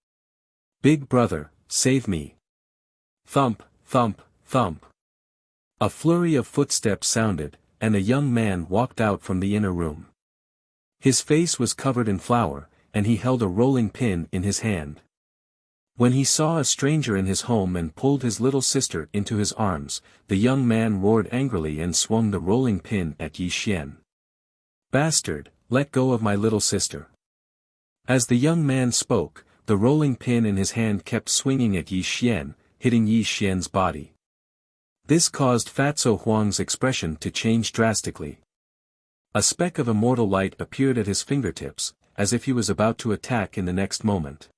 S1: Big brother, save me. Thump, thump, thump. A flurry of footsteps sounded, and a young man walked out from the inner room. His face was covered in flour, and he held a rolling pin in his hand. When he saw a stranger in his home and pulled his little sister into his arms, the young man roared angrily and swung the rolling pin at Yi Xian. "Bastard, let go of my little sister." As the young man spoke, the rolling pin in his hand kept swinging at Yi Xian, hitting Yi Xian's body. This caused Fatso Huang's expression to change drastically. A speck of immortal light appeared at his fingertips, as if he was about to attack in the next moment.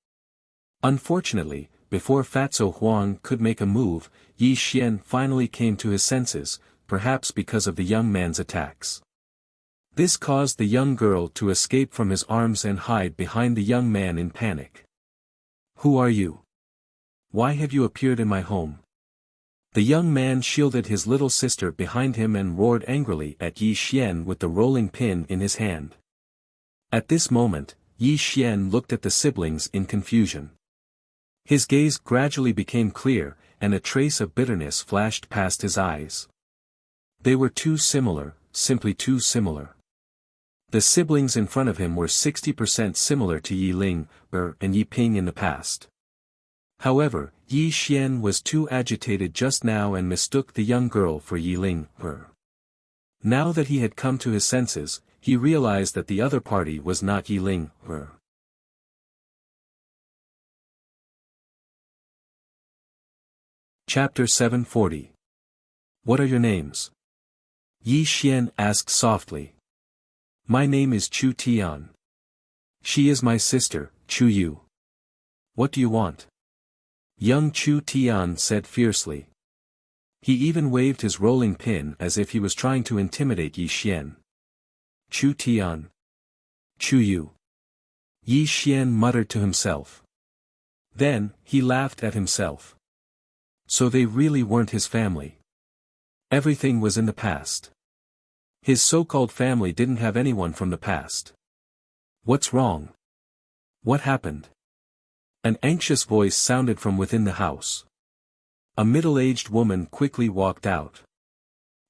S1: Unfortunately, before Fatso Huang could make a move, Yi Xian finally came to his senses, perhaps because of the young man's attacks. This caused the young girl to escape from his arms and hide behind the young man in panic. "Who are you? Why have you appeared in my home?" The young man shielded his little sister behind him and roared angrily at Yi Xian with the rolling pin in his hand. At this moment, Yi Xian looked at the siblings in confusion. His gaze gradually became clear, and a trace of bitterness flashed past his eyes. They were too similar, simply too similar. The siblings in front of him were 60% similar to Yi Ling, and Yi Ping in the past. However, Yi Xian was too agitated just now and mistook the young girl for Yi Ling, Now that he had come to his senses, he realized that the other party was not Yi Ling, Chapter 740. What are your names? Yi Xian asked softly. My name is Chu Tian. She is my sister, Chu Yu. What do you want? Young Chu Tian said fiercely. He even waved his rolling pin as if he was trying to intimidate Yi Xian. Chu Tian. Chu Yu. Yi Xian muttered to himself. Then, he laughed at himself. So they really weren't his family. Everything was in the past. His so-called family didn't have anyone from the past. What's wrong? What happened? An anxious voice sounded from within the house. A middle-aged woman quickly walked out.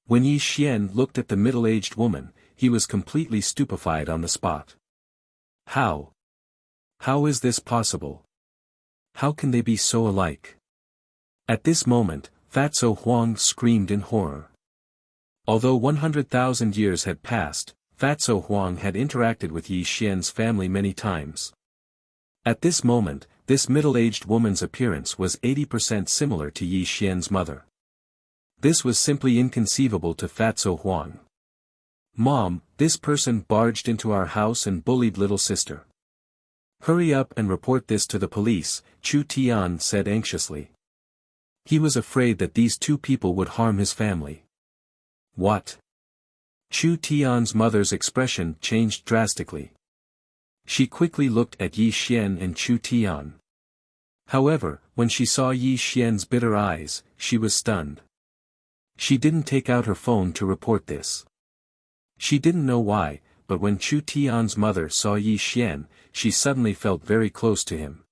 S1: When Yi Xian looked at the middle-aged woman, he was completely stupefied on the spot. How? How is this possible? How can they be so alike? At this moment, Fatso Huang screamed in horror. Although 100,000 years had passed, Fatso Huang had interacted with Yi Xian's family many times. At this moment, this middle-aged woman's appearance was 80% similar to Yi Xian's mother. This was simply inconceivable to Fatso Huang. Mom, this person barged into our house and bullied little sister. Hurry up and report this to the police, Chu Tian said anxiously. He was afraid that these two people would harm his family. What? Chu Tian's mother's expression changed drastically. She quickly looked at Yi Xian and Chu Tian. However, when she saw Yi Xian's bitter eyes, she was stunned. She didn't take out her phone to report this. She didn't know why, but when Chu Tian's mother saw Yi Xian, she suddenly felt very close to him.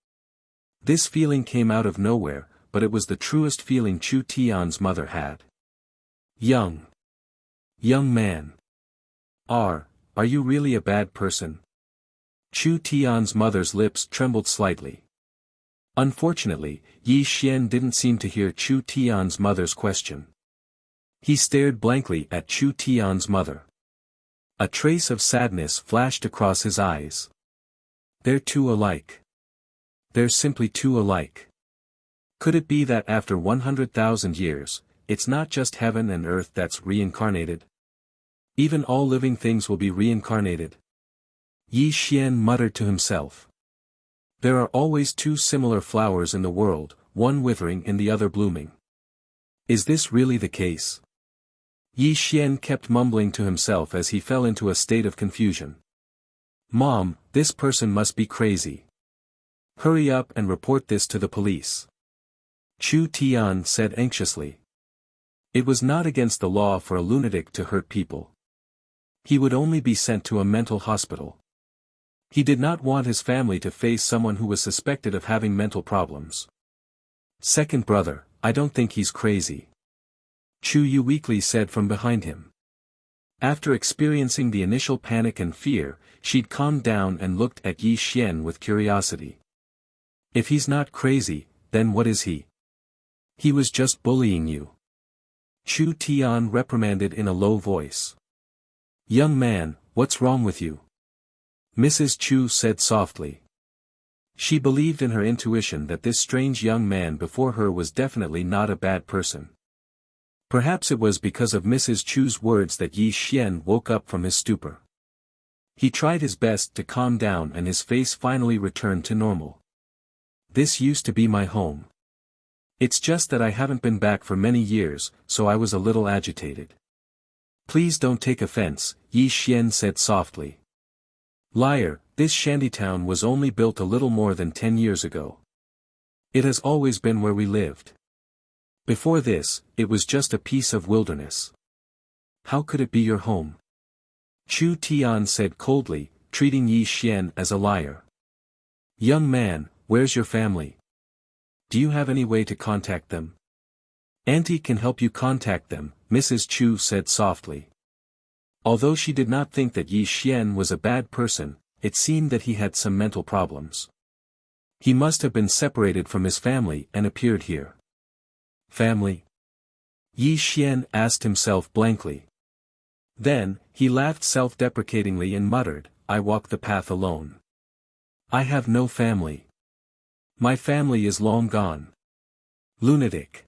S1: This feeling came out of nowhere, but it was the truest feeling Chu Tian's mother had. Young man. Are you really a bad person? Chu Tian's mother's lips trembled slightly. Unfortunately, Yi Xian didn't seem to hear Chu Tian's mother's question. He stared blankly at Chu Tian's mother. A trace of sadness flashed across his eyes. They're too alike. They're simply too alike. Could it be that after 100,000 years, it's not just heaven and earth that's reincarnated? Even all living things will be reincarnated. Yi Xian muttered to himself. There are always two similar flowers in the world, one withering and the other blooming. Is this really the case? Yi Xian kept mumbling to himself as he fell into a state of confusion. Mom, this person must be crazy. Hurry up and report this to the police. Chu Tian said anxiously. It was not against the law for a lunatic to hurt people. He would only be sent to a mental hospital. He did not want his family to face someone who was suspected of having mental problems. Second brother, I don't think he's crazy. Chu Yu weakly said from behind him. After experiencing the initial panic and fear, she'd calmed down and looked at Yi Xian with curiosity. If he's not crazy, then what is he? He was just bullying you. Chu Tian reprimanded in a low voice. Young man, what's wrong with you? Mrs. Chu said softly. She believed in her intuition that this strange young man before her was definitely not a bad person. Perhaps it was because of Mrs. Chu's words that Yi Xian woke up from his stupor. He tried his best to calm down and his face finally returned to normal. This used to be my home. It's just that I haven't been back for many years, so I was a little agitated. Please don't take offense, Yi Xian said softly. Liar, this shantytown was only built a little more than 10 years ago. It has always been where we lived. Before this, it was just a piece of wilderness. How could it be your home? Chu Tian said coldly, treating Yi Xian as a liar. Young man, where's your family? Do you have any way to contact them? Auntie can help you contact them, Mrs. Chu said softly. Although she did not think that Yi Xian was a bad person, it seemed that he had some mental problems. He must have been separated from his family and appeared here. Family? Yi Xian asked himself blankly. Then, he laughed self-deprecatingly and muttered, I walk the path alone. I have no family. My family is long gone. Lunatic.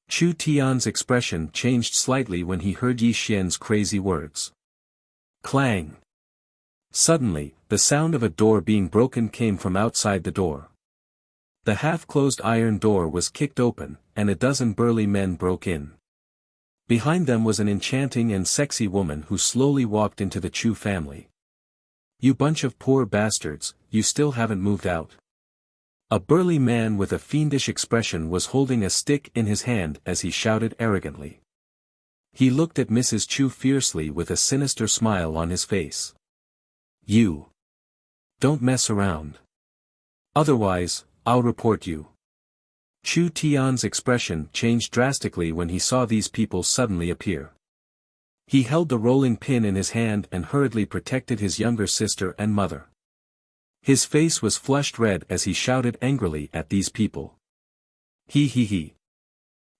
S1: Chu Tian's expression changed slightly when he heard Yi Xian's crazy words. Clang. Suddenly, the sound of a door being broken came from outside the door. The half-closed iron door was kicked open, and a dozen burly men broke in. Behind them was an enchanting and sexy woman who slowly walked into the Chu family. You bunch of poor bastards, you still haven't moved out. A burly man with a fiendish expression was holding a stick in his hand as he shouted arrogantly. He looked at Mrs. Chu fiercely with a sinister smile on his face. You. Don't mess around. Otherwise, I'll report you. Chu Tian's expression changed drastically when he saw these people suddenly appear. He held the rolling pin in his hand and hurriedly protected his younger sister and mother. His face was flushed red as he shouted angrily at these people. He.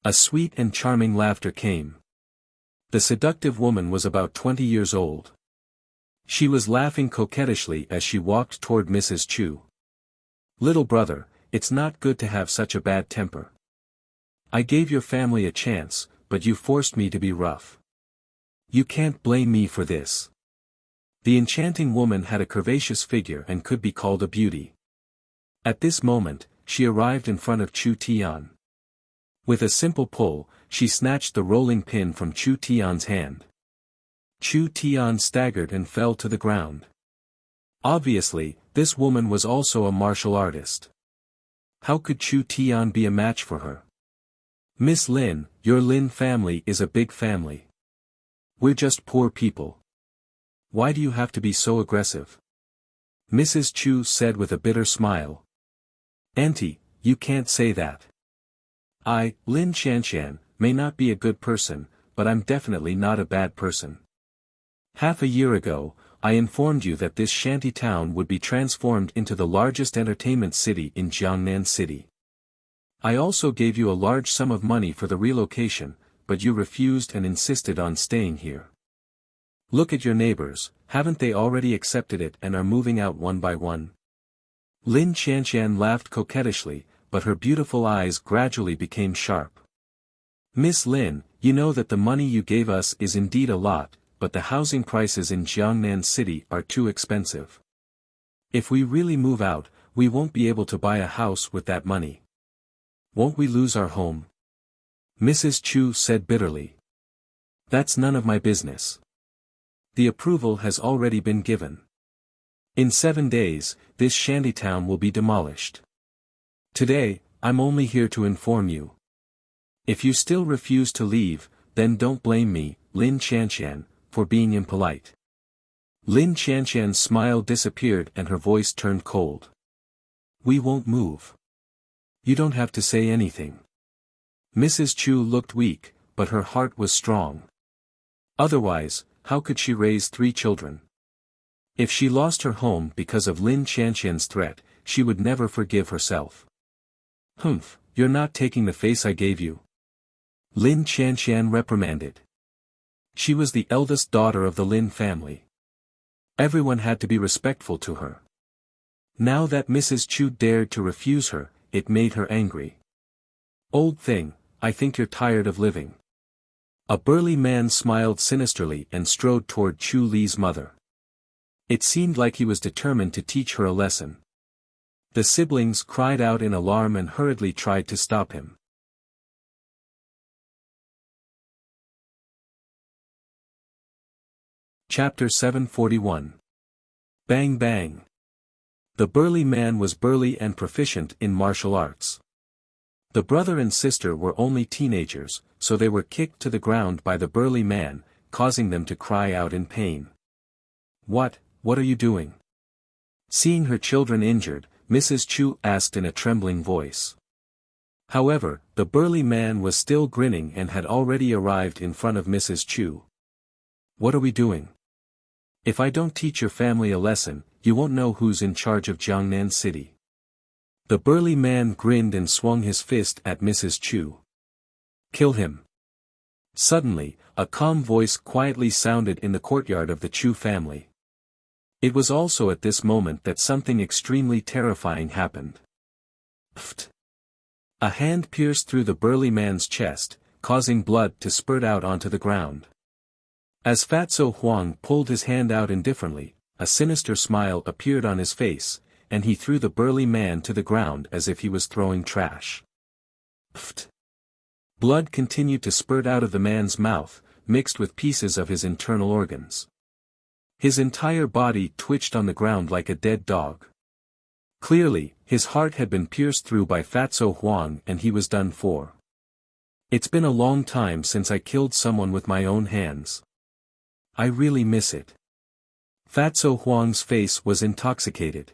S1: A sweet and charming laughter came. The seductive woman was about 20 years old. She was laughing coquettishly as she walked toward Mrs. Chu. Little brother, it's not good to have such a bad temper. I gave your family a chance, but you forced me to be rough. You can't blame me for this. The enchanting woman had a curvaceous figure and could be called a beauty. At this moment, she arrived in front of Chu Tian. With a simple pull, she snatched the rolling pin from Chu Tian's hand. Chu Tian staggered and fell to the ground. Obviously, this woman was also a martial artist. How could Chu Tian be a match for her? Miss Lin, your Lin family is a big family. We're just poor people. Why do you have to be so aggressive? Mrs. Chu said with a bitter smile. Auntie, you can't say that. I, Lin Shanshan, may not be a good person, but I'm definitely not a bad person. Half a year ago, I informed you that this shanty town would be transformed into the largest entertainment city in Jiangnan City. I also gave you a large sum of money for the relocation, but you refused and insisted on staying here. Look at your neighbors, haven't they already accepted it and are moving out one by one? Lin Shanshan laughed coquettishly, but her beautiful eyes gradually became sharp. Miss Lin, you know that the money you gave us is indeed a lot, but the housing prices in Jiangnan City are too expensive. If we really move out, we won't be able to buy a house with that money. Won't we lose our home? Mrs. Chu said bitterly. That's none of my business. The approval has already been given. In 7 days, this shantytown will be demolished. Today, I'm only here to inform you. If you still refuse to leave, then don't blame me, Lin Shanshan, for being impolite. Lin Shanshan's smile disappeared and her voice turned cold. We won't move. You don't have to say anything. Mrs. Chu looked weak, but her heart was strong. Otherwise, how could she raise 3 children? If she lost her home because of Lin Shanshan's threat, she would never forgive herself. Humph, you're not taking the face I gave you. Lin Shanshan reprimanded. She was the eldest daughter of the Lin family. Everyone had to be respectful to her. Now that Mrs. Chu dared to refuse her, it made her angry. Old thing, I think you're tired of living. A burly man smiled sinisterly and strode toward Chu Li's mother. It seemed like he was determined to teach her a lesson. The siblings cried out in alarm and hurriedly tried to stop him. Chapter 741. Bang Bang. The burly man was burly and proficient in martial arts. The brother and sister were only teenagers, so they were kicked to the ground by the burly man, causing them to cry out in pain. What are you doing? Seeing her children injured, Mrs. Chu asked in a trembling voice. However, the burly man was still grinning and had already arrived in front of Mrs. Chu. What are we doing? If I don't teach your family a lesson, you won't know who's in charge of Jiangnan City. The burly man grinned and swung his fist at Mrs. Chu. Kill him. Suddenly, a calm voice quietly sounded in the courtyard of the Chu family. It was also at this moment that something extremely terrifying happened. Pfft. A hand pierced through the burly man's chest, causing blood to spurt out onto the ground. As Fatso Huang pulled his hand out indifferently, a sinister smile appeared on his face, and he threw the burly man to the ground as if he was throwing trash. Pfft. Blood continued to spurt out of the man's mouth, mixed with pieces of his internal organs. His entire body twitched on the ground like a dead dog. Clearly, his heart had been pierced through by Fatso Huang and he was done for. It's been a long time since I killed someone with my own hands. I really miss it. Fatso Huang's face was intoxicated.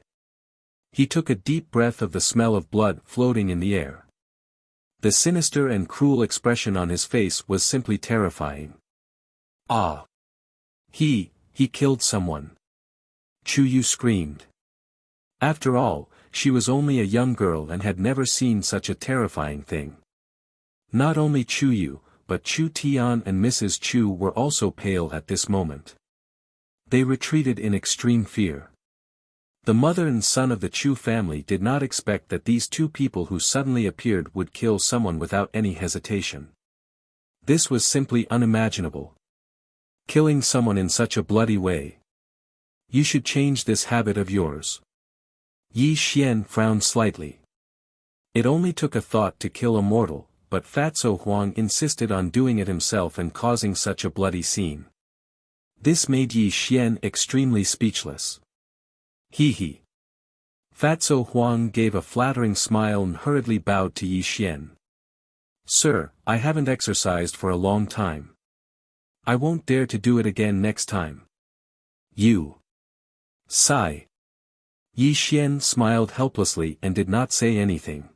S1: He took a deep breath of the smell of blood floating in the air. The sinister and cruel expression on his face was simply terrifying. Ah! He killed someone. Chu Yu screamed. After all, she was only a young girl and had never seen such a terrifying thing. Not only Chu Yu, but Chu Tian and Mrs. Chu were also pale at this moment. They retreated in extreme fear. The mother and son of the Chu family did not expect that these 2 people who suddenly appeared would kill someone without any hesitation. This was simply unimaginable. Killing someone in such a bloody way. You should change this habit of yours. Yi Xian frowned slightly. It only took a thought to kill Immortal, but Fatso Huang insisted on doing it himself and causing such a bloody scene. This made Yi Xian extremely speechless. He. Fatso Huang gave a flattering smile and hurriedly bowed to Yi Xian. Sir, I haven't exercised for a long time. I won't dare to do it again next time. You. Sigh. Yi Xian smiled helplessly and did not say anything.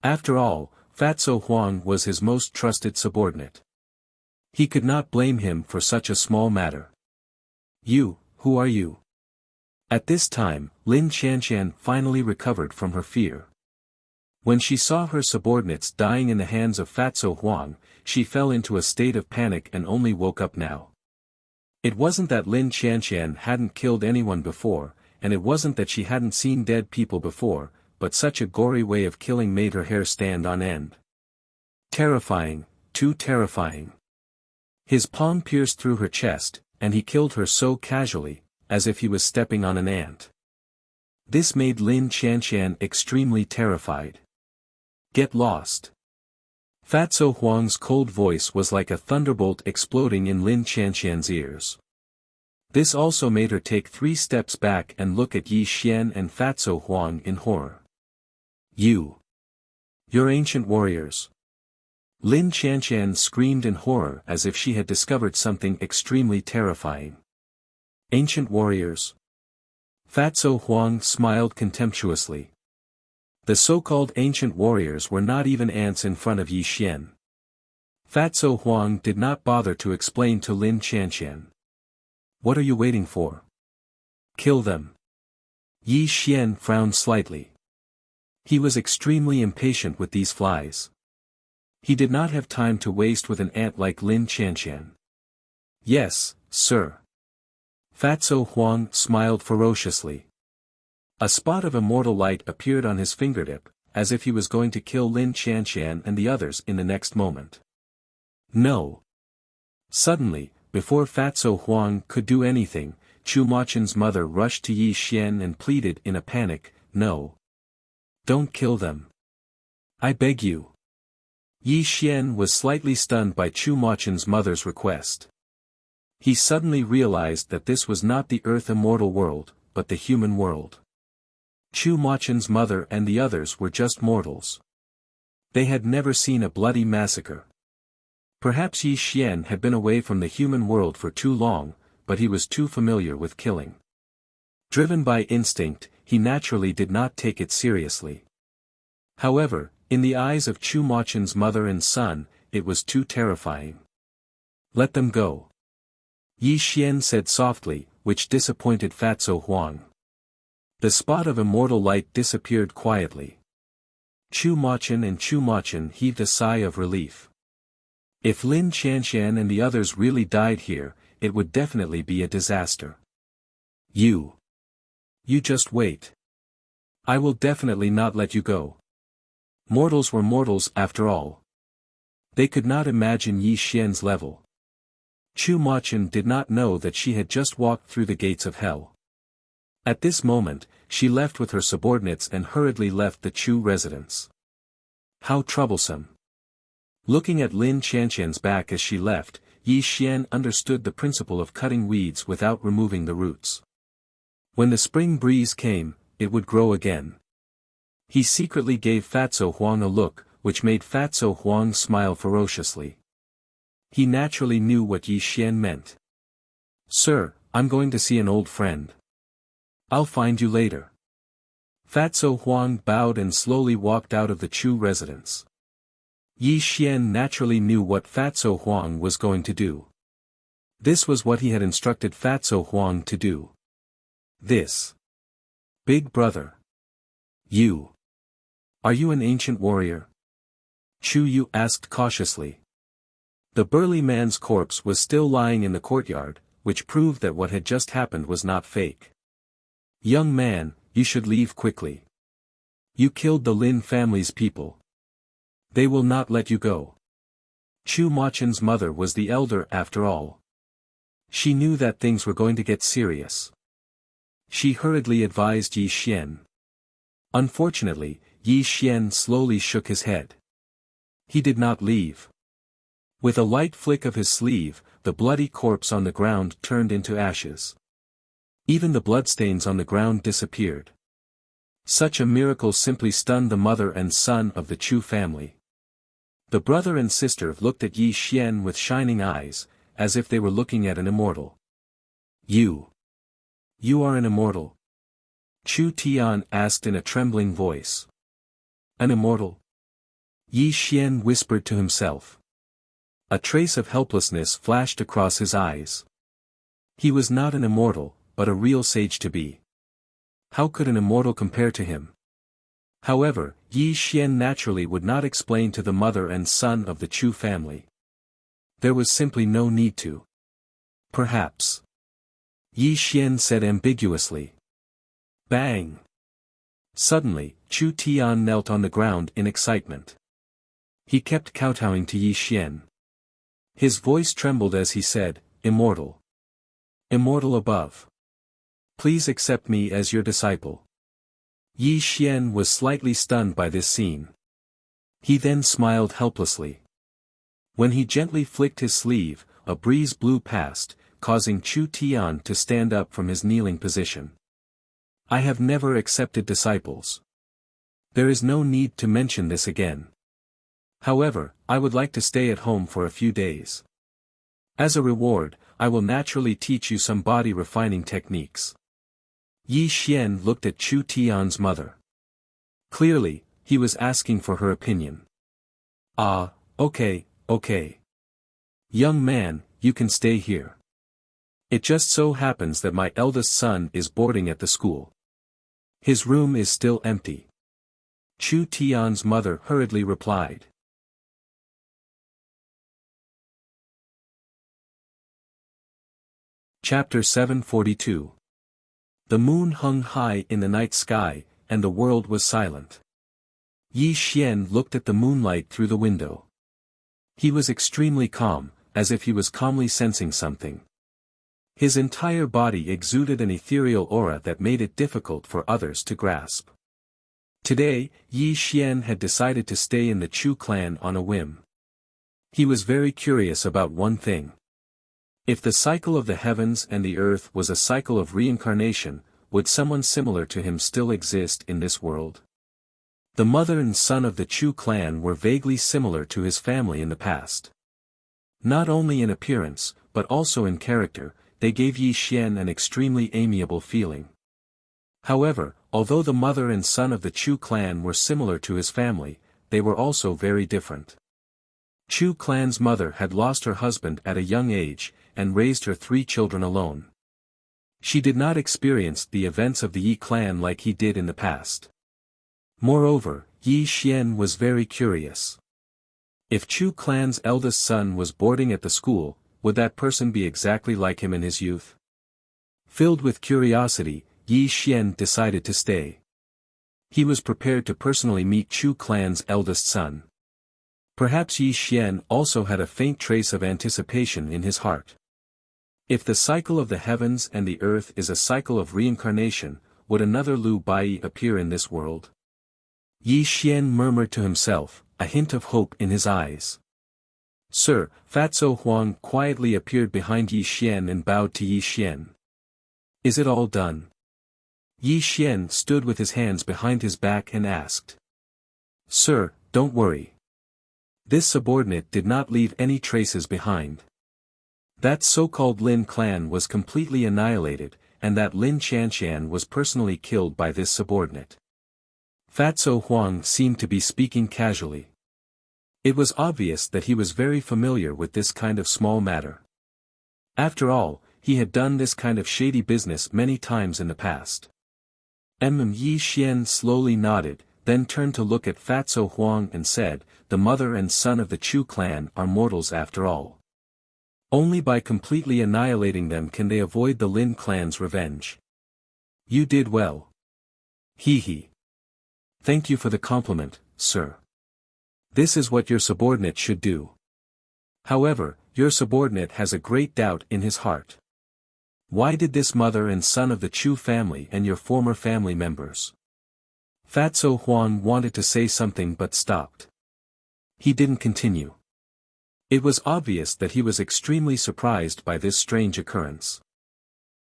S1: After all, Fatso Huang was his most trusted subordinate. He could not blame him for such a small matter. You, who are you? At this time, Lin Qianqian finally recovered from her fear. When she saw her subordinates dying in the hands of Fatso Huang, she fell into a state of panic and only woke up now. It wasn't that Lin Qianqian hadn't killed anyone before, and it wasn't that she hadn't seen dead people before, but such a gory way of killing made her hair stand on end. Terrifying, too terrifying. His palm pierced through her chest, and he killed her so casually, as if he was stepping on an ant. This made Lin Qianqian extremely terrified. Get lost. Fatso Huang's cold voice was like a thunderbolt exploding in Lin Qianqian's ears. This also made her take 3 steps back and look at Yi Xian and Fatso Huang in horror. You're ancient warriors. Lin Qianqian screamed in horror as if she had discovered something extremely terrifying. Ancient warriors? Fatso Huang smiled contemptuously. The so-called ancient warriors were not even ants in front of Yi Xian. Fatso Huang did not bother to explain to Lin Qianqian. What are you waiting for? Kill them. Yi Xian frowned slightly. He was extremely impatient with these flies. He did not have time to waste with an ant like Lin Qianqian. Yes, sir. Fatso Huang smiled ferociously. A spot of immortal light appeared on his fingertip, as if he was going to kill Lin Qianqian and the others in the next moment. No. Suddenly, before Fatso Huang could do anything, Chu Machen's mother rushed to Yi Xian and pleaded in a panic, No. Don't kill them. I beg you. Yi Xian was slightly stunned by Chu Machen's mother's request. He suddenly realized that this was not the Earth immortal world, but the human world. Chu Machen's mother and the others were just mortals. They had never seen a bloody massacre. Perhaps Yi Xian had been away from the human world for too long, but he was too familiar with killing. Driven by instinct, he naturally did not take it seriously. However, in the eyes of Chu Machen's mother and son, it was too terrifying. Let them go. Yi Xian said softly, which disappointed Fatso Huang. The spot of immortal light disappeared quietly. Chu Machen and Chu Machen heaved a sigh of relief. If Lin Qianqian and the others really died here, it would definitely be a disaster. You just wait. I will definitely not let you go. Mortals were mortals after all. They could not imagine Yi Xian's level. Chu Machen did not know that she had just walked through the gates of hell. At this moment, she left with her subordinates and hurriedly left the Chu residence. How troublesome. Looking at Lin Qianqian's back as she left, Yi Xian understood the principle of cutting weeds without removing the roots. When the spring breeze came, it would grow again. He secretly gave Fatso Huang a look, which made Fatso Huang smile ferociously. He naturally knew what Yi Xian meant. Sir, I'm going to see an old friend. I'll find you later. Fatso Huang bowed and slowly walked out of the Chu residence. Yi Xian naturally knew what Fatso Huang was going to do. This was what he had instructed Fatso Huang to do. This. Big brother. You. Are you an ancient warrior? Chu Yu asked cautiously. The burly man's corpse was still lying in the courtyard, which proved that what had just happened was not fake. Young man, you should leave quickly. You killed the Lin family's people. They will not let you go. Chu Machen's mother was the elder after all. She knew that things were going to get serious. She hurriedly advised Yi Xian. Unfortunately, Yi Xian slowly shook his head. He did not leave. With a light flick of his sleeve, the bloody corpse on the ground turned into ashes. Even the bloodstains on the ground disappeared. Such a miracle simply stunned the mother and son of the Chu family. The brother and sister looked at Yi Xian with shining eyes, as if they were looking at an immortal. You are an immortal? Chu Tian asked in a trembling voice. An immortal? Yi Xian whispered to himself. A trace of helplessness flashed across his eyes. He was not an immortal, but a real sage to be. How could an immortal compare to him? However, Yi Xian naturally would not explain to the mother and son of the Chu family. There was simply no need to. Perhaps. Yi Xian said ambiguously. Bang! Suddenly, Chu Tian knelt on the ground in excitement. He kept kowtowing to Yi Xian. His voice trembled as he said, Immortal. Immortal above. Please accept me as your disciple. Yi Xian was slightly stunned by this scene. He then smiled helplessly. When he gently flicked his sleeve, a breeze blew past, causing Chu Tian to stand up from his kneeling position. I have never accepted disciples. There is no need to mention this again. However, I would like to stay at home for a few days. As a reward, I will naturally teach you some body refining techniques. Yi Xian looked at Chu Tian's mother. Clearly, he was asking for her opinion. Ah, okay. Young man, you can stay here. It just so happens that my eldest son is boarding at the school. His room is still empty. Chu Tian's mother hurriedly replied. Chapter 742. The moon hung high in the night sky, and the world was silent. Yi Xian looked at the moonlight through the window. He was extremely calm, as if he was calmly sensing something. His entire body exuded an ethereal aura that made it difficult for others to grasp. Today, Yi Xian had decided to stay in the Chu clan on a whim. He was very curious about one thing. If the cycle of the heavens and the earth was a cycle of reincarnation, would someone similar to him still exist in this world? The mother and son of the Chu clan were vaguely similar to his family in the past. Not only in appearance, but also in character, they gave Yi Xian an extremely amiable feeling. However, although the mother and son of the Chu clan were similar to his family, they were also very different. Chu clan's mother had lost her husband at a young age, and raised her 3 children alone. She did not experience the events of the Yi clan like he did in the past. Moreover, Yi Xian was very curious. If Chu clan's eldest son was boarding at the school, would that person be exactly like him in his youth? Filled with curiosity, Yi Xian decided to stay. He was prepared to personally meet Chu clan's eldest son. Perhaps Yi Xian also had a faint trace of anticipation in his heart. If the cycle of the heavens and the earth is a cycle of reincarnation, would another Lu Bai appear in this world? Yi Xian murmured to himself, a hint of hope in his eyes. Sir, Fatso Huang quietly appeared behind Yi Xian and bowed to Yi Xian. Is it all done? Yi Xian stood with his hands behind his back and asked. Sir, don't worry. This subordinate did not leave any traces behind. That so-called Lin clan was completely annihilated, and that Lin Chanshan was personally killed by this subordinate. Fatso Huang seemed to be speaking casually. It was obvious that he was very familiar with this kind of small matter. After all, he had done this kind of shady business many times in the past. Yi Xian slowly nodded, then turned to look at Fatso Huang and said, the mother and son of the Chu clan are mortals after all. Only by completely annihilating them can they avoid the Lin clan's revenge. You did well. He. Thank you for the compliment, sir. This is what your subordinate should do. However, your subordinate has a great doubt in his heart. Why did this mother and son of the Chu family and your former family members? Fatso Huang wanted to say something but stopped. He didn't continue. It was obvious that he was extremely surprised by this strange occurrence.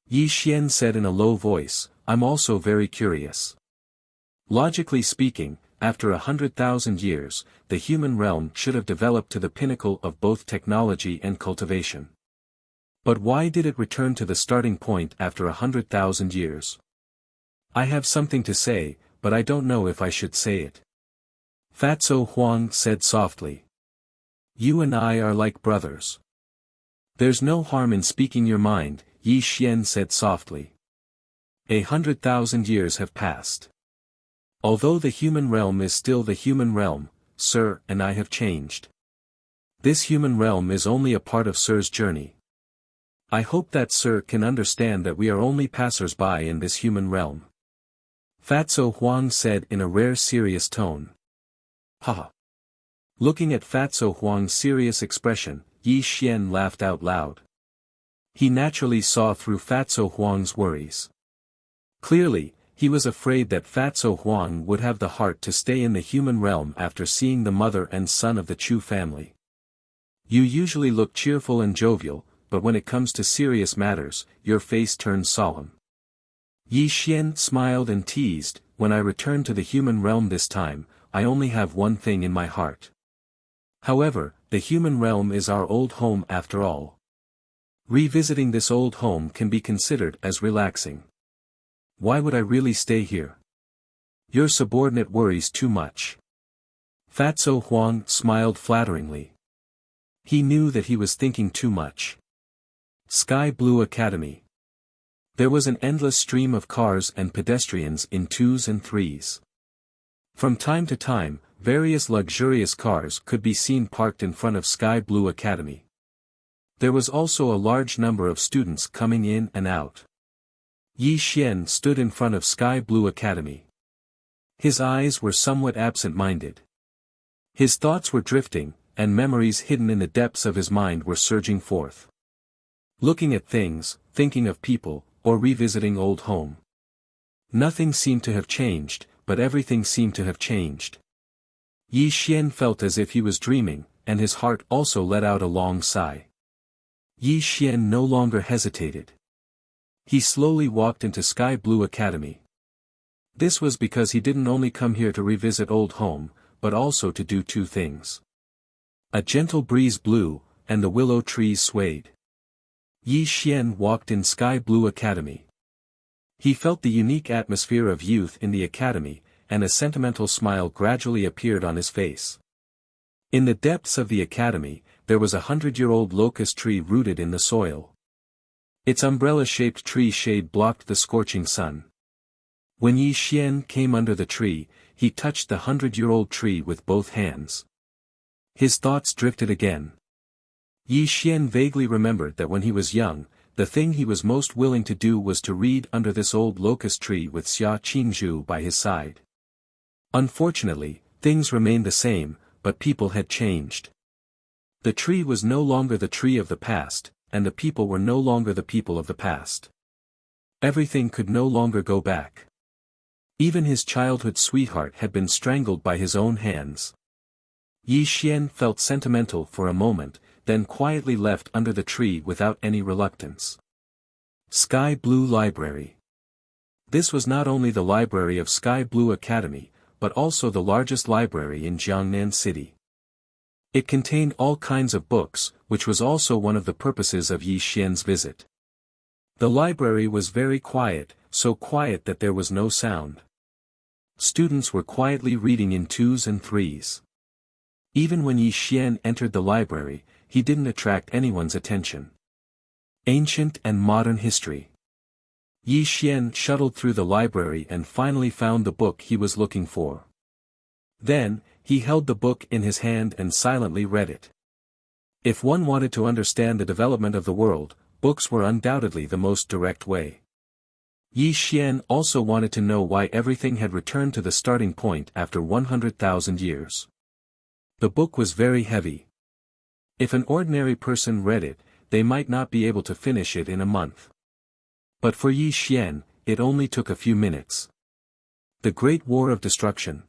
S1: Yi Xian said in a low voice, "I'm also very curious. Logically speaking, after 100,000 years, the human realm should have developed to the pinnacle of both technology and cultivation. But why did it return to the starting point after 100,000 years? I have something to say, but I don't know if I should say it." Fatso Huang said softly. "You and I are like brothers. There's no harm in speaking your mind," Yi Xian said softly. 100,000 years have passed. Although the human realm is still the human realm, Sir and I have changed. This human realm is only a part of Sir's journey. I hope that Sir can understand that we are only passers-by in this human realm." Fatso Huang said in a rare serious tone. "Haha." Looking at Fatso Huang's serious expression, Yi Xian laughed out loud. He naturally saw through Fatso Huang's worries. Clearly, he was afraid that Fatso Huang would have the heart to stay in the human realm after seeing the mother and son of the Chu family. "You usually look cheerful and jovial, but when it comes to serious matters, your face turns solemn." Yi Xian smiled and teased, "When I return to the human realm this time, I only have one thing in my heart. However, the human realm is our old home after all. Revisiting this old home can be considered as relaxing. Why would I really stay here? Your subordinate worries too much." Fatso Huang smiled flatteringly. He knew that he was thinking too much. Sky Blue Academy. There was an endless stream of cars and pedestrians in twos and threes. From time to time, various luxurious cars could be seen parked in front of Sky Blue Academy. There was also a large number of students coming in and out. Yi Xian stood in front of Sky Blue Academy. His eyes were somewhat absent-minded. His thoughts were drifting, and memories hidden in the depths of his mind were surging forth. Looking at things, thinking of people, or revisiting old home. Nothing seemed to have changed, but everything seemed to have changed. Yi Xian felt as if he was dreaming, and his heart also let out a long sigh. Yi Xian no longer hesitated. He slowly walked into Sky Blue Academy. This was because he didn't only come here to revisit old home, but also to do two things. A gentle breeze blew, and the willow trees swayed. Yi Xian walked in Sky Blue Academy. He felt the unique atmosphere of youth in the academy, and a sentimental smile gradually appeared on his face. In the depths of the academy, there was a 100-year-old locust tree rooted in the soil. Its umbrella-shaped tree shade blocked the scorching sun. When Yi Xian came under the tree, he touched the 100-year-old tree with both hands. His thoughts drifted again. Yi Xian vaguely remembered that when he was young, the thing he was most willing to do was to read under this old locust tree with Xia Qingzhu by his side. Unfortunately, things remained the same, but people had changed. The tree was no longer the tree of the past, and the people were no longer the people of the past. Everything could no longer go back. Even his childhood sweetheart had been strangled by his own hands. Yi Xian felt sentimental for a moment, then quietly left under the tree without any reluctance. Sky Blue Library. This was not only the library of Sky Blue Academy, but also the largest library in Jiangnan City. It contained all kinds of books, which was also one of the purposes of Yi Xian's visit. The library was very quiet, so quiet that there was no sound. Students were quietly reading in twos and threes. Even when Yi Xian entered the library, he didn't attract anyone's attention. Ancient and Modern History. Yi Xian shuttled through the library and finally found the book he was looking for. Then, he held the book in his hand and silently read it. If one wanted to understand the development of the world, books were undoubtedly the most direct way. Yi Xian also wanted to know why everything had returned to the starting point after 100,000 years. The book was very heavy. If an ordinary person read it, they might not be able to finish it in a month. But for Yi Xian, it only took a few minutes. The Great War of Destruction.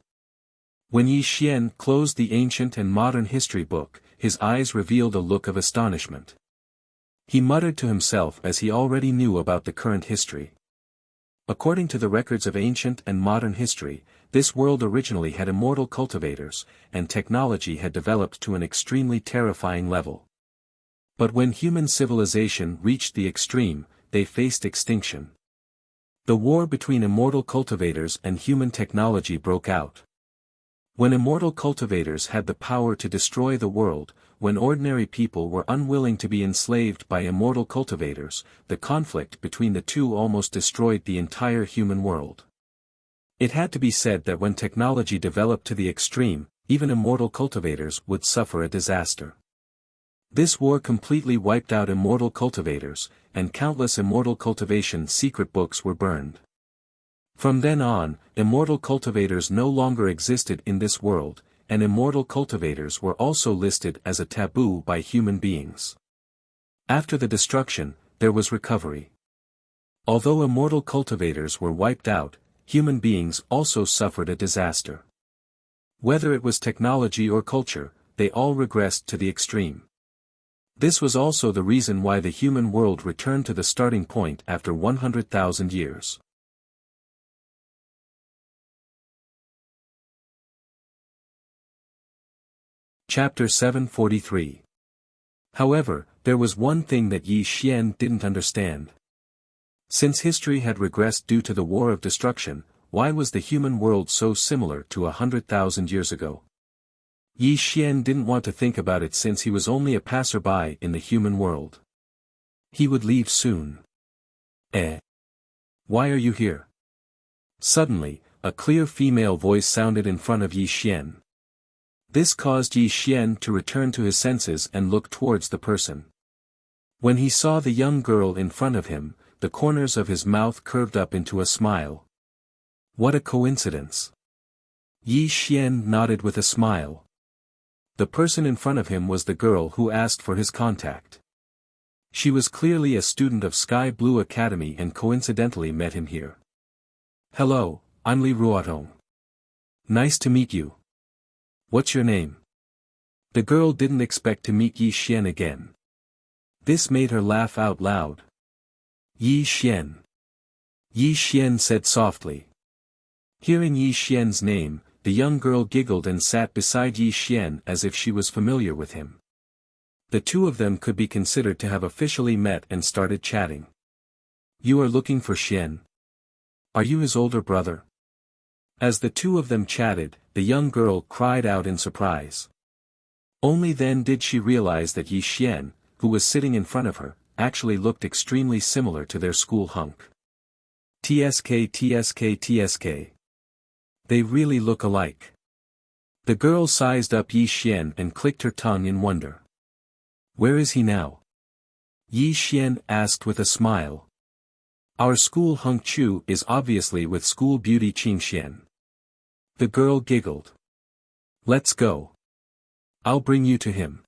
S1: When Yi Xian closed the ancient and modern history book, his eyes revealed a look of astonishment. He muttered to himself as he already knew about the current history. According to the records of ancient and modern history, this world originally had immortal cultivators, and technology had developed to an extremely terrifying level. But when human civilization reached the extreme, they faced extinction. The war between immortal cultivators and human technology broke out. When immortal cultivators had the power to destroy the world, when ordinary people were unwilling to be enslaved by immortal cultivators, the conflict between the two almost destroyed the entire human world. It had to be said that when technology developed to the extreme, even immortal cultivators would suffer a disaster. This war completely wiped out immortal cultivators, and countless immortal cultivation secret books were burned. From then on, immortal cultivators no longer existed in this world, and immortal cultivators were also listed as a taboo by human beings. After the destruction, there was recovery. Although immortal cultivators were wiped out, human beings also suffered a disaster. Whether it was technology or culture, they all regressed to the extreme. This was also the reason why the human world returned to the starting point after 100,000 years. Chapter 743. However, there was one thing that Yi Xian didn't understand. Since history had regressed due to the War of Destruction, why was the human world so similar to 100,000 years ago? Yi Xian didn't want to think about it since he was only a passerby in the human world. He would leave soon. Why are you here? Suddenly, a clear female voice sounded in front of Yi Xian. This caused Yi Xian to return to his senses and look towards the person. When he saw the young girl in front of him, the corners of his mouth curved up into a smile. What a coincidence! Yi Xian nodded with a smile. The person in front of him was the girl who asked for his contact. She was clearly a student of Sky Blue Academy and coincidentally met him here. Hello, I'm Li Ruotong. Nice to meet you. What's your name? The girl didn't expect to meet Yi Xian again. This made her laugh out loud. Yi Xian. Yi Xian said softly. Hearing Yi Xian's name, the young girl giggled and sat beside Yi Xian as if she was familiar with him. The two of them could be considered to have officially met and started chatting. You are looking for Xian? Are you his older brother? As the two of them chatted, the young girl cried out in surprise. Only then did she realize that Yi Xian, who was sitting in front of her, actually looked extremely similar to their school hunk. TSK TSK TSK. They really look alike. The girl sized up Yi Xian and clicked her tongue in wonder. Where is he now? Yi Xian asked with a smile. Our school hunk Chu is obviously with school beauty Qing Xian. The girl giggled. Let's go. I'll bring you to him.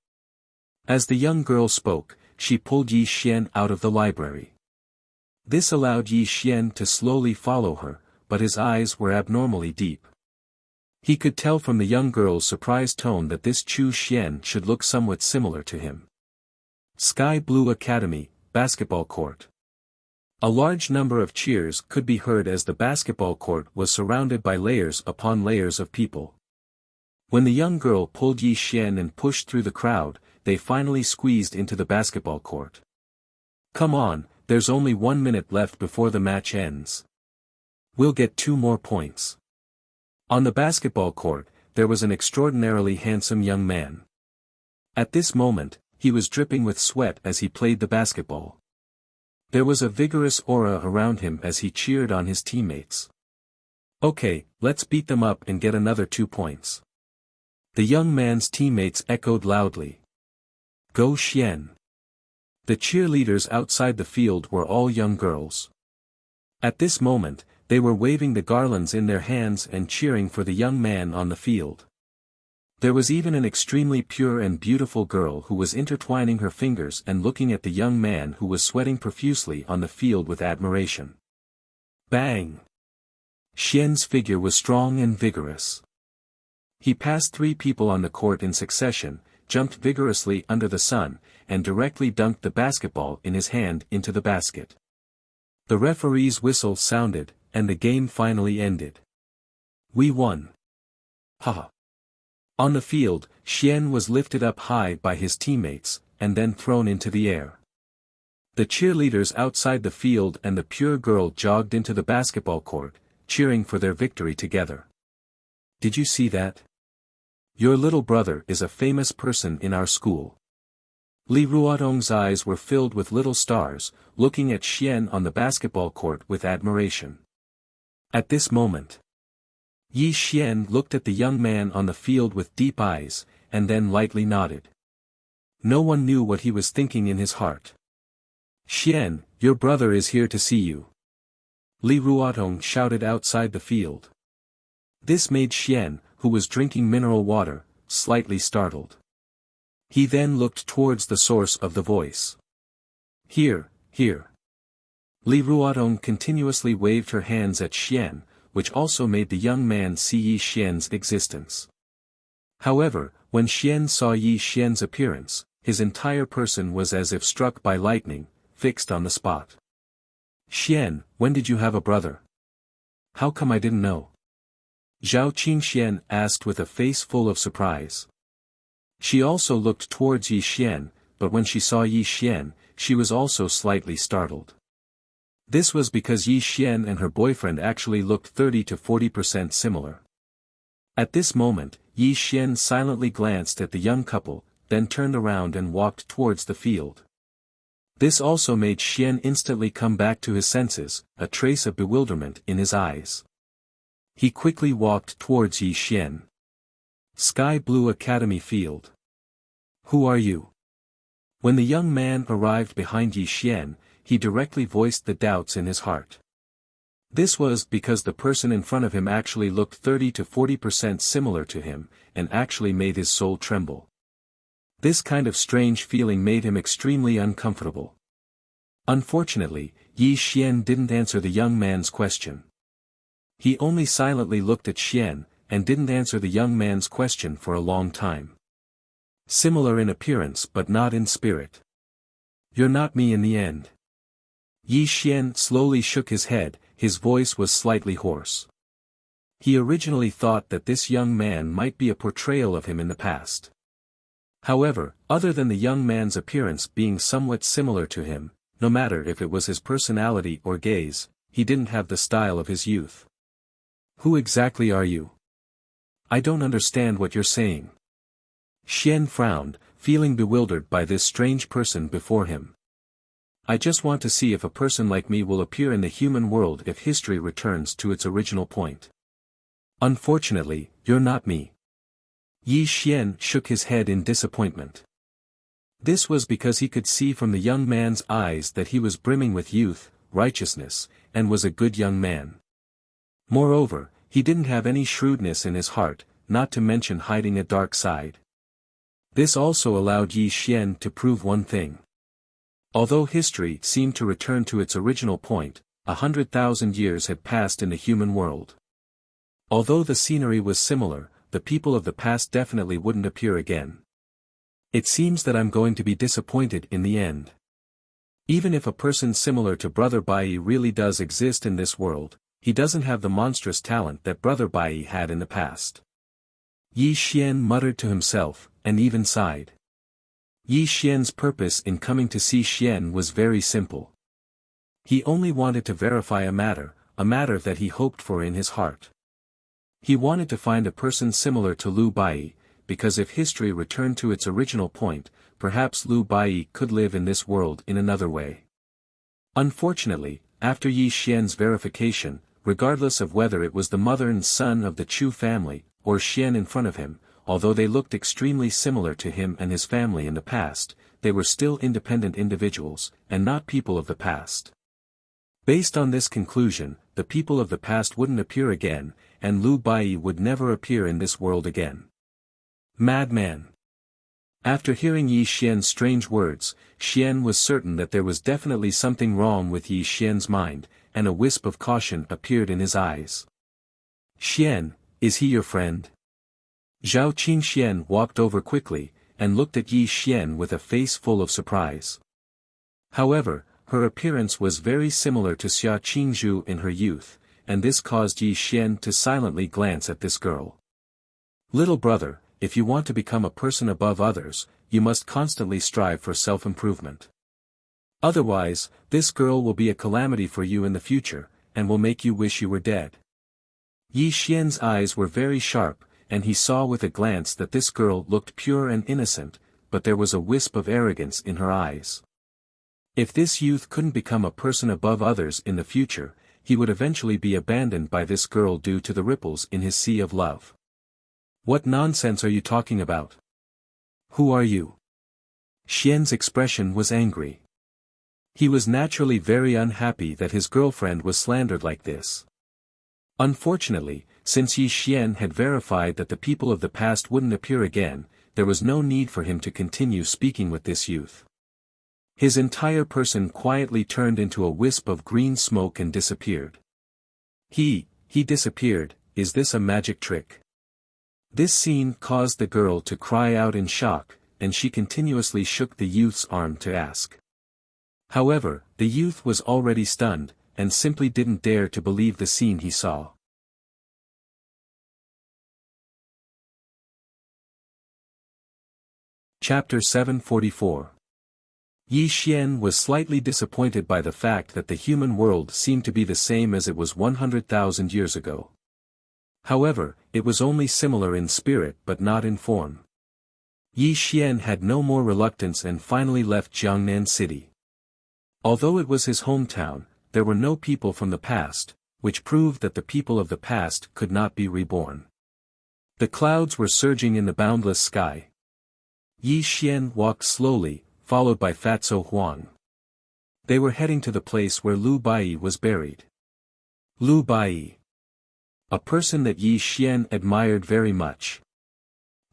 S1: As the young girl spoke, she pulled Yi Xian out of the library. This allowed Yi Xian to slowly follow her, but his eyes were abnormally deep. He could tell from the young girl's surprised tone that this Chu Xian should look somewhat similar to him. Sky Blue Academy, basketball court. A large number of cheers could be heard as the basketball court was surrounded by layers upon layers of people. When the young girl pulled Yi Xian and pushed through the crowd, they finally squeezed into the basketball court. Come on, there's only 1 minute left before the match ends. We'll get 2 more points. On the basketball court, there was an extraordinarily handsome young man. At this moment, he was dripping with sweat as he played the basketball. There was a vigorous aura around him as he cheered on his teammates. Okay, let's beat them up and get another 2 points. The young man's teammates echoed loudly. Go Xian. The cheerleaders outside the field were all young girls. At this moment, they were waving the garlands in their hands and cheering for the young man on the field. There was even an extremely pure and beautiful girl who was intertwining her fingers and looking at the young man who was sweating profusely on the field with admiration. Bang! Xian's figure was strong and vigorous. He passed 3 people on the court in succession, jumped vigorously under the sun, and directly dunked the basketball in his hand into the basket. The referee's whistle sounded, and the game finally ended. We won. Haha. On the field, Xian was lifted up high by his teammates, and then thrown into the air. The cheerleaders outside the field and the pure girl jogged into the basketball court, cheering for their victory together. Did you see that? Your little brother is a famous person in our school. Li Ruotong's eyes were filled with little stars, looking at Xian on the basketball court with admiration. At this moment, Yi Xian looked at the young man on the field with deep eyes, and then lightly nodded. No one knew what he was thinking in his heart. Xian, your brother is here to see you. Li Ruotong shouted outside the field. This made Xian, who was drinking mineral water, slightly startled. He then looked towards the source of the voice. Here, here. Li Ruotong continuously waved her hands at Xian, which also made the young man see Yi Xian's existence. However, when Xian saw Yi Xian's appearance, his entire person was as if struck by lightning, fixed on the spot. Xian, when did you have a brother? How come I didn't know? Zhao Qingxian asked with a face full of surprise. She also looked towards Yi Xian, but when she saw Yi Xian, she was also slightly startled. This was because Yi Xian and her boyfriend actually looked 30 to 40% similar. At this moment, Yi Xian silently glanced at the young couple, then turned around and walked towards the field. This also made Xian instantly come back to his senses, a trace of bewilderment in his eyes. He quickly walked towards Yi Xian. Sky Blue Academy Field. Who are you? When the young man arrived behind Yi Xian, he directly voiced the doubts in his heart. This was because the person in front of him actually looked 30 to 40% similar to him, and actually made his soul tremble. This kind of strange feeling made him extremely uncomfortable. Unfortunately, Yi Xian didn't answer the young man's question. He only silently looked at Xian, and didn't answer the young man's question for a long time. Similar in appearance but not in spirit. You're not me in the end. Yi Xian slowly shook his head, his voice was slightly hoarse. He originally thought that this young man might be a portrayal of him in the past. However, other than the young man's appearance being somewhat similar to him, no matter if it was his personality or gaze, he didn't have the style of his youth. Who exactly are you? I don't understand what you're saying. Xian frowned, feeling bewildered by this strange person before him. I just want to see if a person like me will appear in the human world if history returns to its original point. Unfortunately, you're not me. Yi Xian shook his head in disappointment. This was because he could see from the young man's eyes that he was brimming with youth, righteousness, and was a good young man. Moreover, he didn't have any shrewdness in his heart, not to mention hiding a dark side. This also allowed Yi Xian to prove one thing. Although history seemed to return to its original point, 100,000 years had passed in the human world. Although the scenery was similar, the people of the past definitely wouldn't appear again. It seems that I'm going to be disappointed in the end. Even if a person similar to Brother Bai really does exist in this world, he doesn't have the monstrous talent that Brother Bai had in the past. Yi Xian muttered to himself, and even sighed. Yi Xian's purpose in coming to see Xian was very simple. He only wanted to verify a matter that he hoped for in his heart. He wanted to find a person similar to Liu Bai, because if history returned to its original point, perhaps Liu Bai could live in this world in another way. Unfortunately, after Yi Xian's verification, regardless of whether it was the mother and son of the Chu family, or Xian in front of him, although they looked extremely similar to him and his family in the past, they were still independent individuals, and not people of the past. Based on this conclusion, the people of the past wouldn't appear again, and Liu Bai would never appear in this world again. Madman. After hearing Yi Xian's strange words, Xian was certain that there was definitely something wrong with Yi Xian's mind, and a wisp of caution appeared in his eyes. Xian, is he your friend? Zhao Qingxian walked over quickly, and looked at Yi Xian with a face full of surprise. However, her appearance was very similar to Xia Qingzhu in her youth, and this caused Yi Xian to silently glance at this girl. Little brother, if you want to become a person above others, you must constantly strive for self-improvement. Otherwise, this girl will be a calamity for you in the future, and will make you wish you were dead. Yi Xian's eyes were very sharp, and he saw with a glance that this girl looked pure and innocent, but there was a wisp of arrogance in her eyes. If this youth couldn't become a person above others in the future, he would eventually be abandoned by this girl due to the ripples in his sea of love. What nonsense are you talking about? Who are you? Xian's expression was angry. He was naturally very unhappy that his girlfriend was slandered like this. Unfortunately, since Yi Xian had verified that the people of the past wouldn't appear again, there was no need for him to continue speaking with this youth. His entire person quietly turned into a wisp of green smoke and disappeared. He disappeared. Is this a magic trick? This scene caused the girl to cry out in shock, and she continuously shook the youth's arm to ask. However, the youth was already stunned, and simply didn't dare to believe the scene he saw. Chapter 744. Yi Xian was slightly disappointed by the fact that the human world seemed to be the same as it was 100,000 years ago. However, it was only similar in spirit but not in form. Yi Xian had no more reluctance and finally left Jiangnan City. Although it was his hometown, there were no people from the past, which proved that the people of the past could not be reborn. The clouds were surging in the boundless sky. Yi Xian walked slowly, followed by Fatso Huang. They were heading to the place where Lu Bai was buried. Lu Bai, a person that Yi Xian admired very much.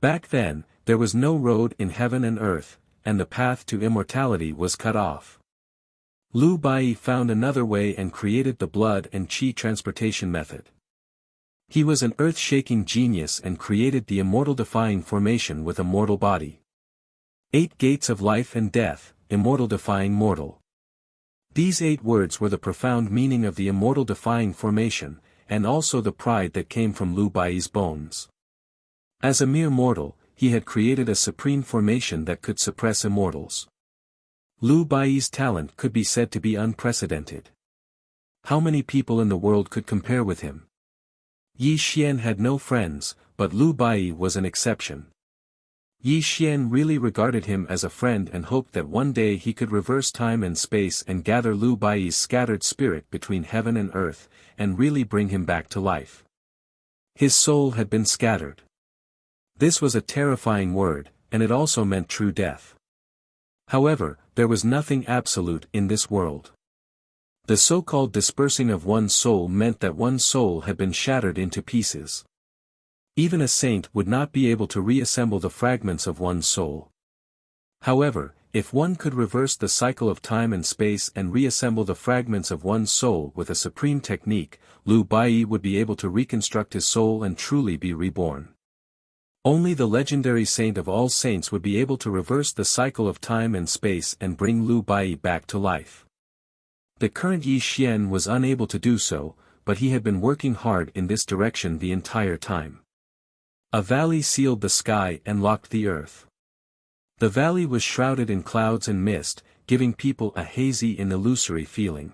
S1: Back then, there was no road in heaven and earth, and the path to immortality was cut off. Lu Bai found another way and created the blood and qi transportation method. He was an earth-shaking genius and created the immortal-defying formation with a mortal body. 8 gates of life and death, immortal-defying mortal. These 8 words were the profound meaning of the immortal-defying formation, and also the pride that came from Lu Bai's bones. As a mere mortal, he had created a supreme formation that could suppress immortals. Lu Bai's talent could be said to be unprecedented. How many people in the world could compare with him? Yi Xian had no friends, but Lu Bai was an exception. Yi Xian really regarded him as a friend and hoped that one day he could reverse time and space and gather Lu Bai's scattered spirit between heaven and earth, and really bring him back to life. His soul had been scattered. This was a terrifying word, and it also meant true death. However, there was nothing absolute in this world. The so-called dispersing of one's soul meant that one's soul had been shattered into pieces. Even a saint would not be able to reassemble the fragments of one's soul. However, if one could reverse the cycle of time and space and reassemble the fragments of one's soul with a supreme technique, Lu Bai would be able to reconstruct his soul and truly be reborn. Only the legendary saint of all saints would be able to reverse the cycle of time and space and bring Lu Bai back to life. The current Yi Xian was unable to do so, but he had been working hard in this direction the entire time. A valley sealed the sky and locked the earth. The valley was shrouded in clouds and mist, giving people a hazy and illusory feeling.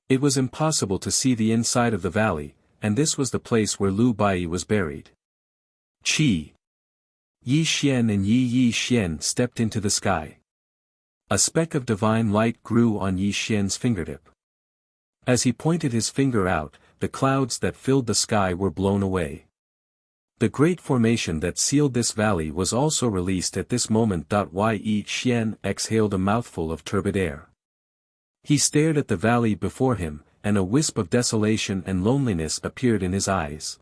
S1: It was impossible to see the inside of the valley, and this was the place where Lu Bai was buried. Qi. Yi Xian and Yi Xian stepped into the sky. A speck of divine light grew on Yi Xian's fingertip. As he pointed his finger out, the clouds that filled the sky were blown away. The great formation that sealed this valley was also released at this moment. Yi Xian exhaled a mouthful of turbid air. He stared at the valley before him, and a wisp of desolation and loneliness appeared in his eyes.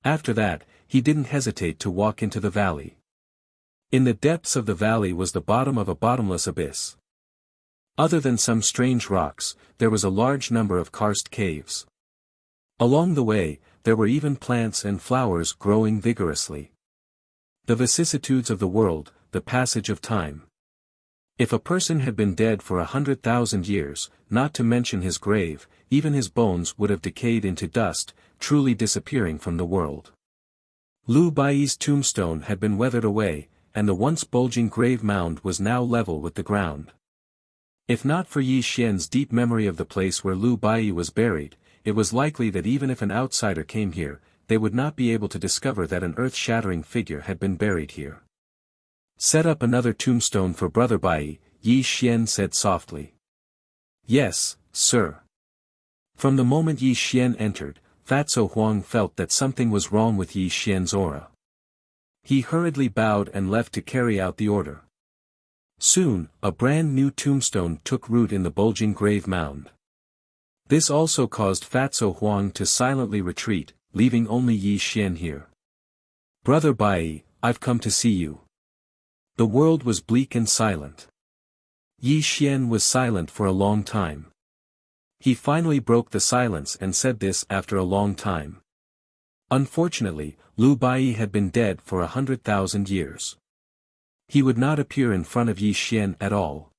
S1: After that, he didn't hesitate to walk into the valley. In the depths of the valley was the bottom of a bottomless abyss. Other than some strange rocks, there was a large number of karst caves. Along the way, there were even plants and flowers growing vigorously. The vicissitudes of the world, the passage of time. If a person had been dead for 100,000 years, not to mention his grave, even his bones would have decayed into dust, truly disappearing from the world. Liu Baiyi's tombstone had been weathered away, and the once bulging grave mound was now level with the ground. If not for Yi Xian's deep memory of the place where Liu Baiyi was buried, it was likely that even if an outsider came here, they would not be able to discover that an earth-shattering figure had been buried here. "Set up another tombstone for Brother Baiyi," Yi Xian said softly. "Yes, sir." From the moment Yi Xian entered, Fatso Huang felt that something was wrong with Yi Xian's aura. He hurriedly bowed and left to carry out the order. Soon, a brand new tombstone took root in the bulging grave mound. This also caused Fatso Huang to silently retreat, leaving only Yi Xian here. "Brother Baiyi, I've come to see you." The world was bleak and silent. Yi Xian was silent for a long time. He finally broke the silence and said this after a long time. Unfortunately, Liu Baiyi had been dead for 100,000 years. He would not appear in front of Yi Xian at all.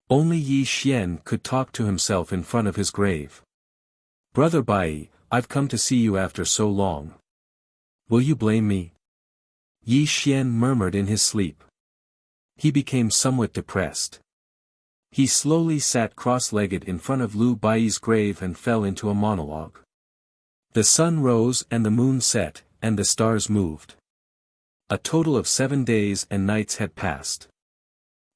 S1: Only Yi Xian could talk to himself in front of his grave. "Brother Baiyi, I've come to see you after so long. Will you blame me?" Yi Xian murmured in his sleep. He became somewhat depressed. He slowly sat cross-legged in front of Liu Baiyi's grave and fell into a monologue. The sun rose and the moon set, and the stars moved. A total of 7 days and nights had passed.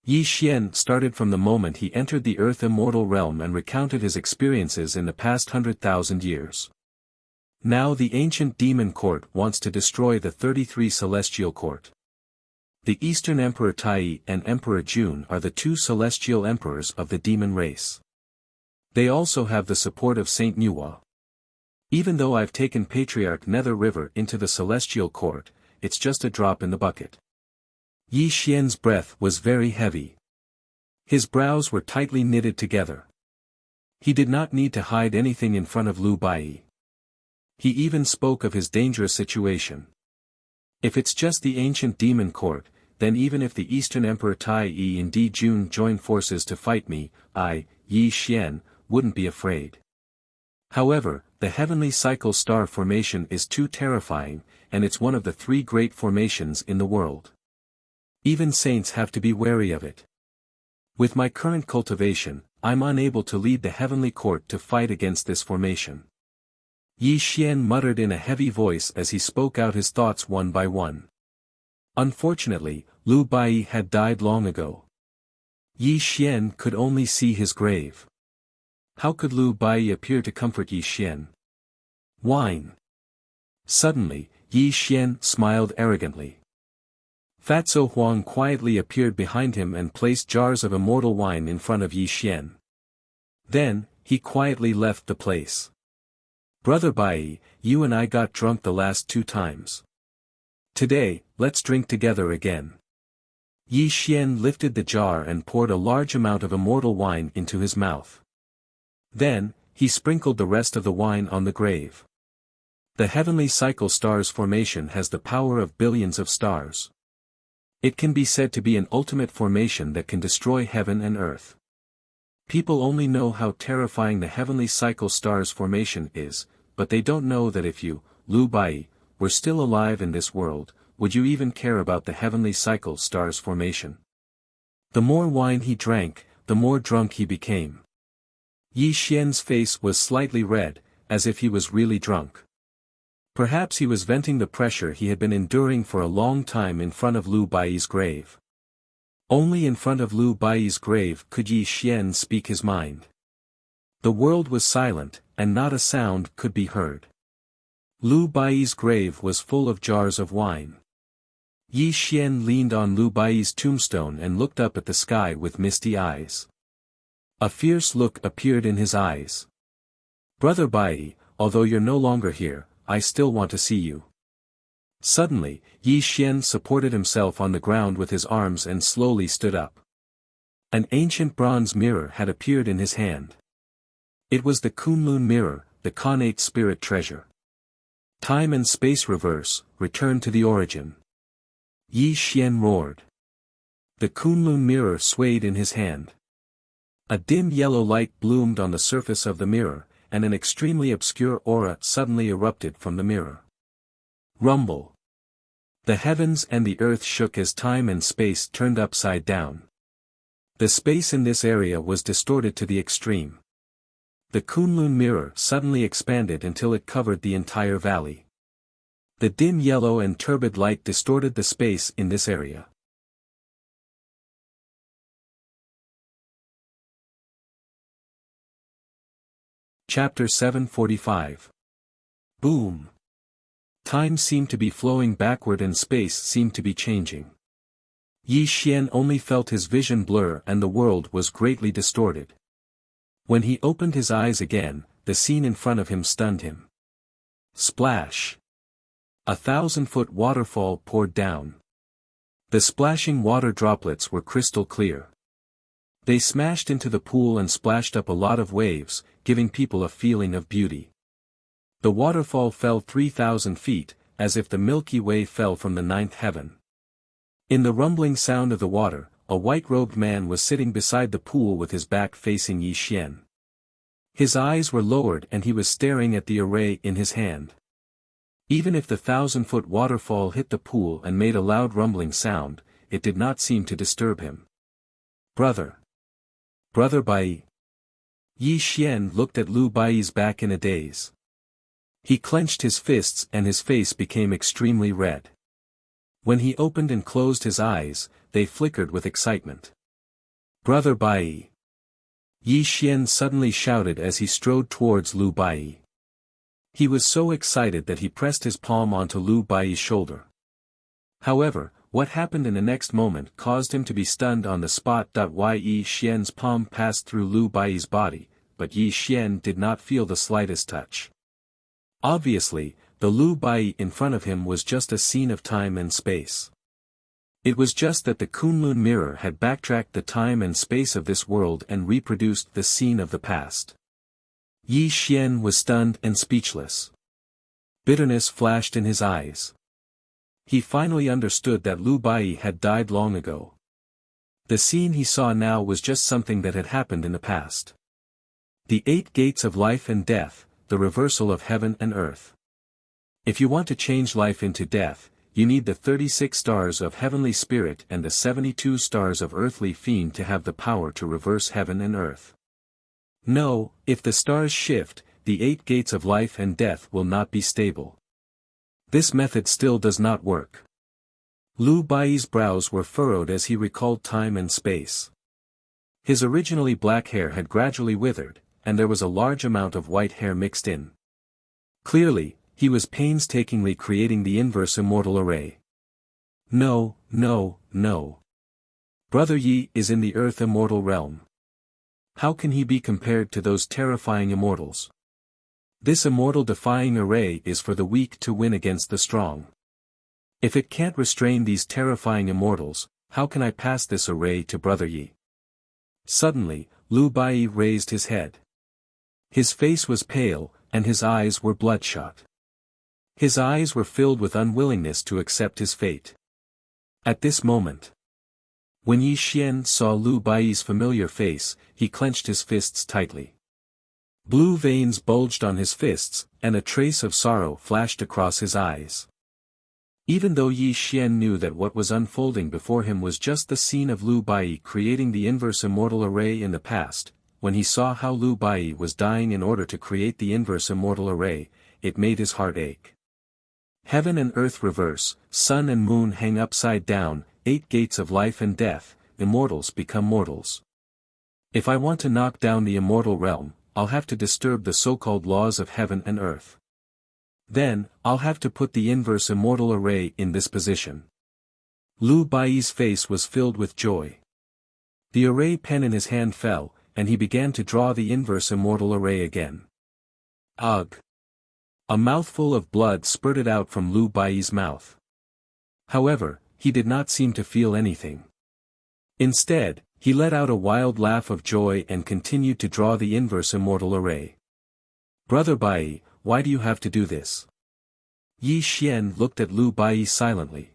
S1: Yi Xian started from the moment he entered the Earth Immortal realm and recounted his experiences in the past 100,000 years. Now the ancient demon court wants to destroy the 33 celestial court. The Eastern Emperor Tai and Emperor Jun are the 2 celestial emperors of the demon race. They also have the support of Saint Nuwa. Even though I've taken Patriarch Nether River into the celestial court, it's just a drop in the bucket. Yi Xian's breath was very heavy. His brows were tightly knitted together. He did not need to hide anything in front of Liu Baiyi. He even spoke of his dangerous situation. If it's just the ancient demon court, then even if the Eastern Emperor Tai and Di Jun join forces to fight me, I, Yi Xian, wouldn't be afraid. However, the heavenly cycle star formation is too terrifying, and it's one of the 3 great formations in the world. Even saints have to be wary of it. With my current cultivation, I'm unable to lead the heavenly court to fight against this formation. Yi Xian muttered in a heavy voice as he spoke out his thoughts one by one. Unfortunately, Liu Baiyi had died long ago. Yi Xian could only see his grave. How could Liu Baiyi appear to comfort Yi Xian? Wine. Suddenly, Yi Xian smiled arrogantly. Fatso Huang quietly appeared behind him and placed jars of immortal wine in front of Yi Xian. Then, he quietly left the place. "Brother Baiyi, you and I got drunk the last 2 times. Today, let's drink together again." Yi Xian lifted the jar and poured a large amount of immortal wine into his mouth. Then, he sprinkled the rest of the wine on the grave. The heavenly cycle stars formation has the power of billions of stars. It can be said to be an ultimate formation that can destroy heaven and earth. People only know how terrifying the heavenly cycle stars formation is, but they don't know that if you, Liu Baiyi, were still alive in this world, would you even care about the heavenly cycle stars formation? The more wine he drank, the more drunk he became. Yi Xian's face was slightly red, as if he was really drunk. Perhaps he was venting the pressure he had been enduring for a long time in front of Liu Baiyi's grave. Only in front of Liu Baiyi's grave could Yi Xian speak his mind. The world was silent, and not a sound could be heard. Liu Baiyi's grave was full of jars of wine. Yi Xian leaned on Liu Baiyi's tombstone and looked up at the sky with misty eyes. A fierce look appeared in his eyes. "Brother Baiyi, although you're no longer here, I still want to see you." Suddenly, Yi Xian supported himself on the ground with his arms and slowly stood up. An ancient bronze mirror had appeared in his hand. It was the Kunlun mirror, the Khanate spirit treasure. Time and space reverse, return to the origin. Yi Xian roared. The Kunlun mirror swayed in his hand. A dim yellow light bloomed on the surface of the mirror, and an extremely obscure aura suddenly erupted from the mirror. Rumble. The heavens and the earth shook as time and space turned upside down. The space in this area was distorted to the extreme. The Kunlun mirror suddenly expanded until it covered the entire valley. The dim yellow and turbid light distorted the space in this area. Chapter 745. Boom. Time seemed to be flowing backward and space seemed to be changing. Yi Xian only felt his vision blur and the world was greatly distorted. When he opened his eyes again, the scene in front of him stunned him. Splash! 1,000-foot waterfall poured down. The splashing water droplets were crystal clear. They smashed into the pool and splashed up a lot of waves, giving people a feeling of beauty. The waterfall fell 3,000 feet, as if the Milky Way fell from the ninth heaven. In the rumbling sound of the water, a white-robed man was sitting beside the pool with his back facing Yi Xian. His eyes were lowered and he was staring at the array in his hand. Even if the 1,000-foot waterfall hit the pool and made a loud rumbling sound, it did not seem to disturb him. Brother. Brother Bai. Yi Xian looked at Lu Bai's back in a daze. He clenched his fists and his face became extremely red. When he opened and closed his eyes, they flickered with excitement. Brother Bai. Yi Xian suddenly shouted as he strode towards Lu Bai. He was so excited that he pressed his palm onto Lu Bai's shoulder. However, what happened in the next moment caused him to be stunned on the spot. Yi Xian's palm passed through Lu Bai's body, but Yi Xian did not feel the slightest touch. Obviously, the Lu Bai in front of him was just a scene of time and space. It was just that the Kunlun mirror had backtracked the time and space of this world and reproduced the scene of the past. Yi Xian was stunned and speechless. Bitterness flashed in his eyes. He finally understood that Lu Bai had died long ago. The scene he saw now was just something that had happened in the past. The 8 gates of life and death, the reversal of heaven and earth. If you want to change life into death, you need the 36 stars of heavenly spirit and the 72 stars of earthly fiend to have the power to reverse heaven and earth. No, if the stars shift, the 8 gates of life and death will not be stable. This method still does not work. Lu Bai's brows were furrowed as he recalled time and space. His originally black hair had gradually withered, and there was a large amount of white hair mixed in. Clearly, he was painstakingly creating the inverse immortal array. No, no, no. Brother Yi is in the earth immortal realm. How can he be compared to those terrifying immortals? This immortal-defying array is for the weak to win against the strong. If it can't restrain these terrifying immortals, how can I pass this array to Brother Yi? Suddenly, Lu Bai raised his head. His face was pale, and his eyes were bloodshot. His eyes were filled with unwillingness to accept his fate. At this moment, when Yi Xian saw Lu Bai's familiar face, he clenched his fists tightly. Blue veins bulged on his fists, and a trace of sorrow flashed across his eyes. Even though Yi Xian knew that what was unfolding before him was just the scene of Lu Bai creating the inverse immortal array in the past, when he saw how Lu Bai was dying in order to create the inverse immortal array, it made his heart ache. Heaven and earth reverse, sun and moon hang upside down, 8 gates of life and death, immortals become mortals. If I want to knock down the immortal realm, I'll have to disturb the so-called laws of heaven and earth. Then, I'll have to put the inverse immortal array in this position. Lu Bai's face was filled with joy. The array pen in his hand fell, and he began to draw the inverse immortal array again. Ugh! A mouthful of blood spurted out from Lu Bai's mouth. However, he did not seem to feel anything. Instead, he let out a wild laugh of joy and continued to draw the inverse immortal array. Brother Bai, why do you have to do this? Yi Xian looked at Lu Bai silently.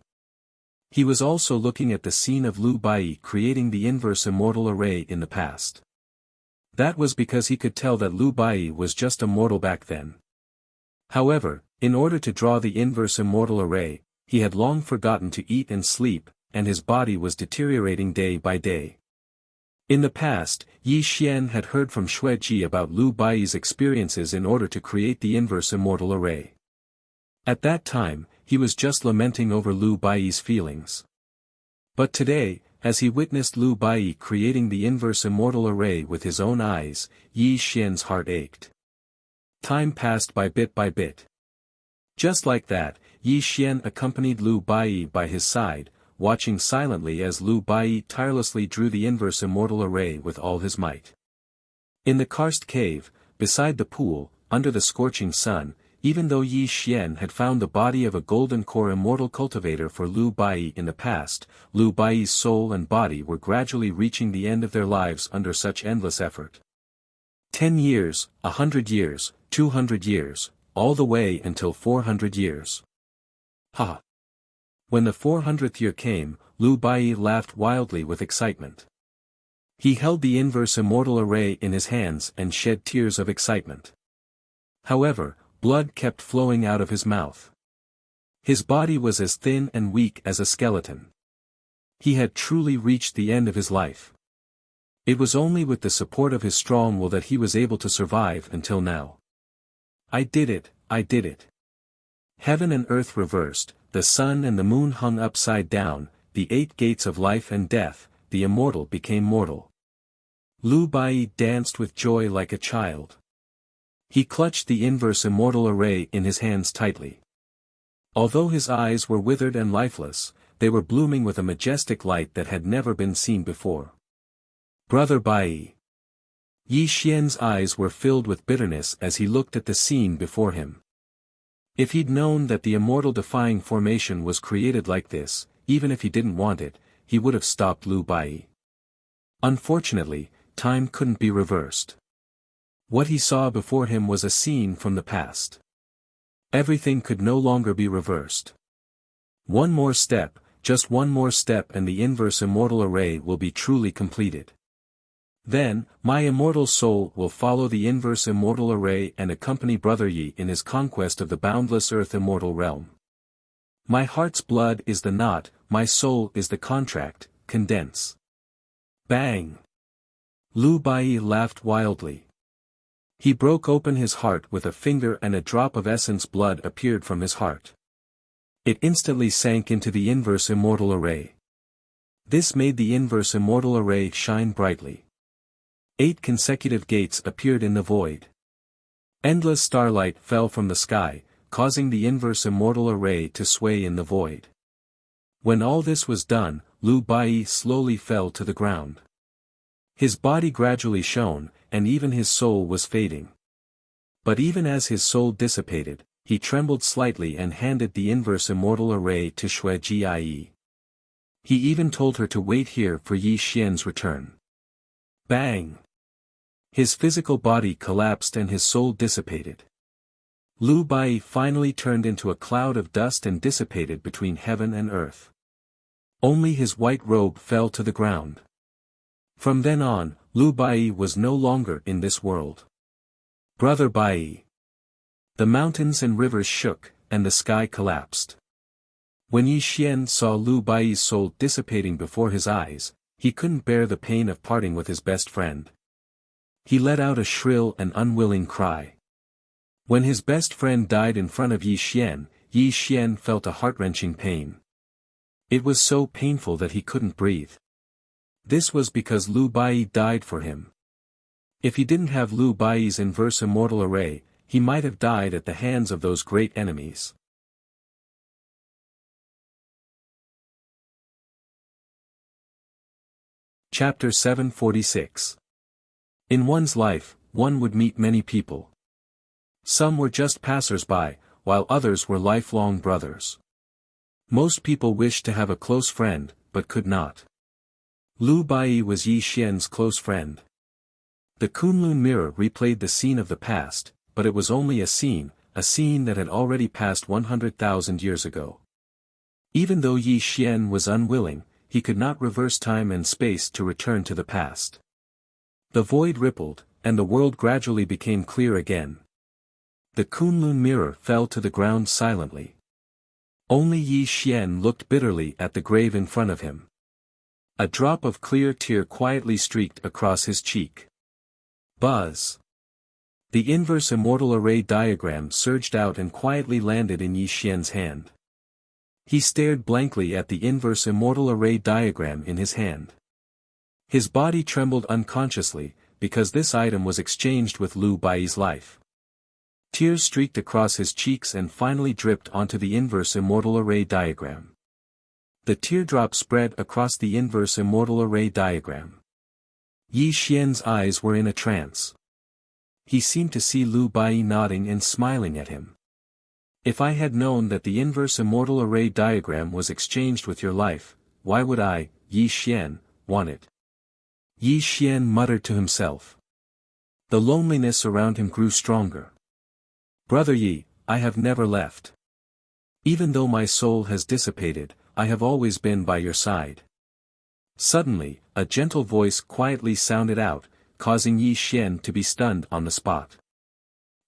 S1: He was also looking at the scene of Lu Bai creating the inverse immortal array in the past. That was because he could tell that Lu Bai was just a mortal back then. However, in order to draw the inverse immortal array, he had long forgotten to eat and sleep, and his body was deteriorating day by day. In the past, Yi Xian had heard from Xue Ji about Lu Bai's experiences in order to create the inverse immortal array. At that time, he was just lamenting over Lu Bai's feelings. But today, as he witnessed Lu Bai creating the inverse immortal array with his own eyes, Yi Xian's heart ached. Time passed by bit. Just like that, Yi Xian accompanied Lu Bai by his side, watching silently as Lu Bai tirelessly drew the inverse immortal array with all his might. In the karst cave, beside the pool, under the scorching sun, even though Yi Xian had found the body of a golden core immortal cultivator for Lu Bai in the past, Lu Bai's soul and body were gradually reaching the end of their lives under such endless effort. 10 years, 100 years, 200 years, all the way until 400 years. Ha! When the 400th year came, Lu Bai laughed wildly with excitement. He held the inverse immortal array in his hands and shed tears of excitement. However, blood kept flowing out of his mouth. His body was as thin and weak as a skeleton. He had truly reached the end of his life. It was only with the support of his strong will that he was able to survive until now. I did it, I did it. Heaven and earth reversed, the sun and the moon hung upside down, the 8 gates of life and death, the immortal became mortal. Lu Bai danced with joy like a child. He clutched the inverse immortal array in his hands tightly. Although his eyes were withered and lifeless, they were blooming with a majestic light that had never been seen before. Brother Bai. Yi Xian's eyes were filled with bitterness as he looked at the scene before him. If he'd known that the immortal-defying formation was created like this, even if he didn't want it, he would have stopped Lu Bai. Unfortunately, time couldn't be reversed. What he saw before him was a scene from the past. Everything could no longer be reversed. One more step, just one more step and the inverse immortal array will be truly completed. Then, my immortal soul will follow the inverse immortal array and accompany Brother Yi in his conquest of the boundless earth immortal realm. My heart's blood is the knot, my soul is the contract, condense. Bang! Lu Bai laughed wildly. He broke open his heart with a finger and a drop of essence blood appeared from his heart. It instantly sank into the inverse immortal array. This made the inverse immortal array shine brightly. 8 consecutive gates appeared in the void. Endless starlight fell from the sky, causing the inverse immortal array to sway in the void. When all this was done, Lu Bai slowly fell to the ground. His body gradually shone, and even his soul was fading. But even as his soul dissipated, he trembled slightly and handed the inverse immortal array to Xue Ji. He even told her to wait here for Yi Xian's return. Bang! His physical body collapsed and his soul dissipated. Lu Bai finally turned into a cloud of dust and dissipated between heaven and earth. Only his white robe fell to the ground. From then on, Lu Bai was no longer in this world. Brother Bai. The mountains and rivers shook, and the sky collapsed. When Yi Xian saw Lu Bai's soul dissipating before his eyes, he couldn't bear the pain of parting with his best friend. He let out a shrill and unwilling cry. When his best friend died in front of Yi Xian felt a heart-wrenching pain. It was so painful that he couldn't breathe. This was because Lu Bai died for him. If he didn't have Lu Bai's inverse immortal array, he might have died at the hands of those great enemies. Chapter 746. In one's life, one would meet many people. Some were just passers-by, while others were lifelong brothers. Most people wished to have a close friend, but could not. Lu Bai was Yi Xian's close friend. The Kunlun mirror replayed the scene of the past, but it was only a scene, a scene that had already passed 100,000 years ago. Even though Yi Xian was unwilling, he could not reverse time and space to return to the past. The void rippled, and the world gradually became clear again. The Kunlun mirror fell to the ground silently. Only Yi Xian looked bitterly at the grave in front of him. A drop of clear tear quietly streaked across his cheek. Buzz! The inverse immortal array diagram surged out and quietly landed in Yi Xian's hand. He stared blankly at the inverse immortal array diagram in his hand. His body trembled unconsciously, because this item was exchanged with Lu Bai's life. Tears streaked across his cheeks and finally dripped onto the inverse immortal array diagram. The teardrop spread across the inverse immortal array diagram. Yi Xian's eyes were in a trance. He seemed to see Lu Bai nodding and smiling at him. If I had known that the inverse immortal array diagram was exchanged with your life, why would I, Yi Xian, want it? Yi Xian muttered to himself. The loneliness around him grew stronger. Brother Yi, I have never left. Even though my soul has dissipated, I have always been by your side. Suddenly, a gentle voice quietly sounded out, causing Yi Xian to be stunned on the spot.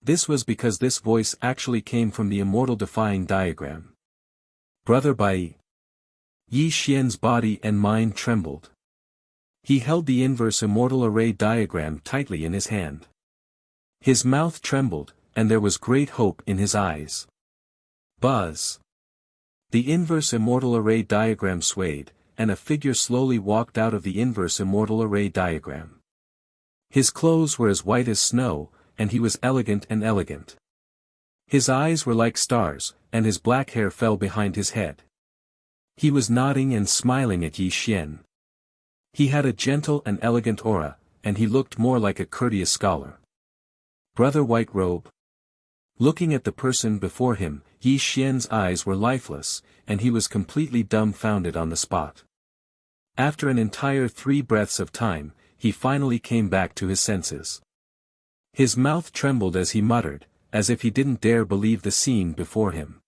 S1: This was because this voice actually came from the immortal defying diagram. Brother Bai. Yi Xian's body and mind trembled. He held the inverse immortal array diagram tightly in his hand. His mouth trembled, and there was great hope in his eyes. Buzz! The inverse immortal array diagram swayed, and a figure slowly walked out of the inverse immortal array diagram. His clothes were as white as snow, and he was elegant and elegant. His eyes were like stars, and his black hair fell behind his head. He was nodding and smiling at Yi Xian. He had a gentle and elegant aura, and he looked more like a courteous scholar. Brother White Robe. Looking at the person before him, Yi Xian's eyes were lifeless, and he was completely dumbfounded on the spot. After an entire 3 breaths of time, he finally came back to his senses. His mouth trembled as he muttered, as if he didn't dare believe the scene before him.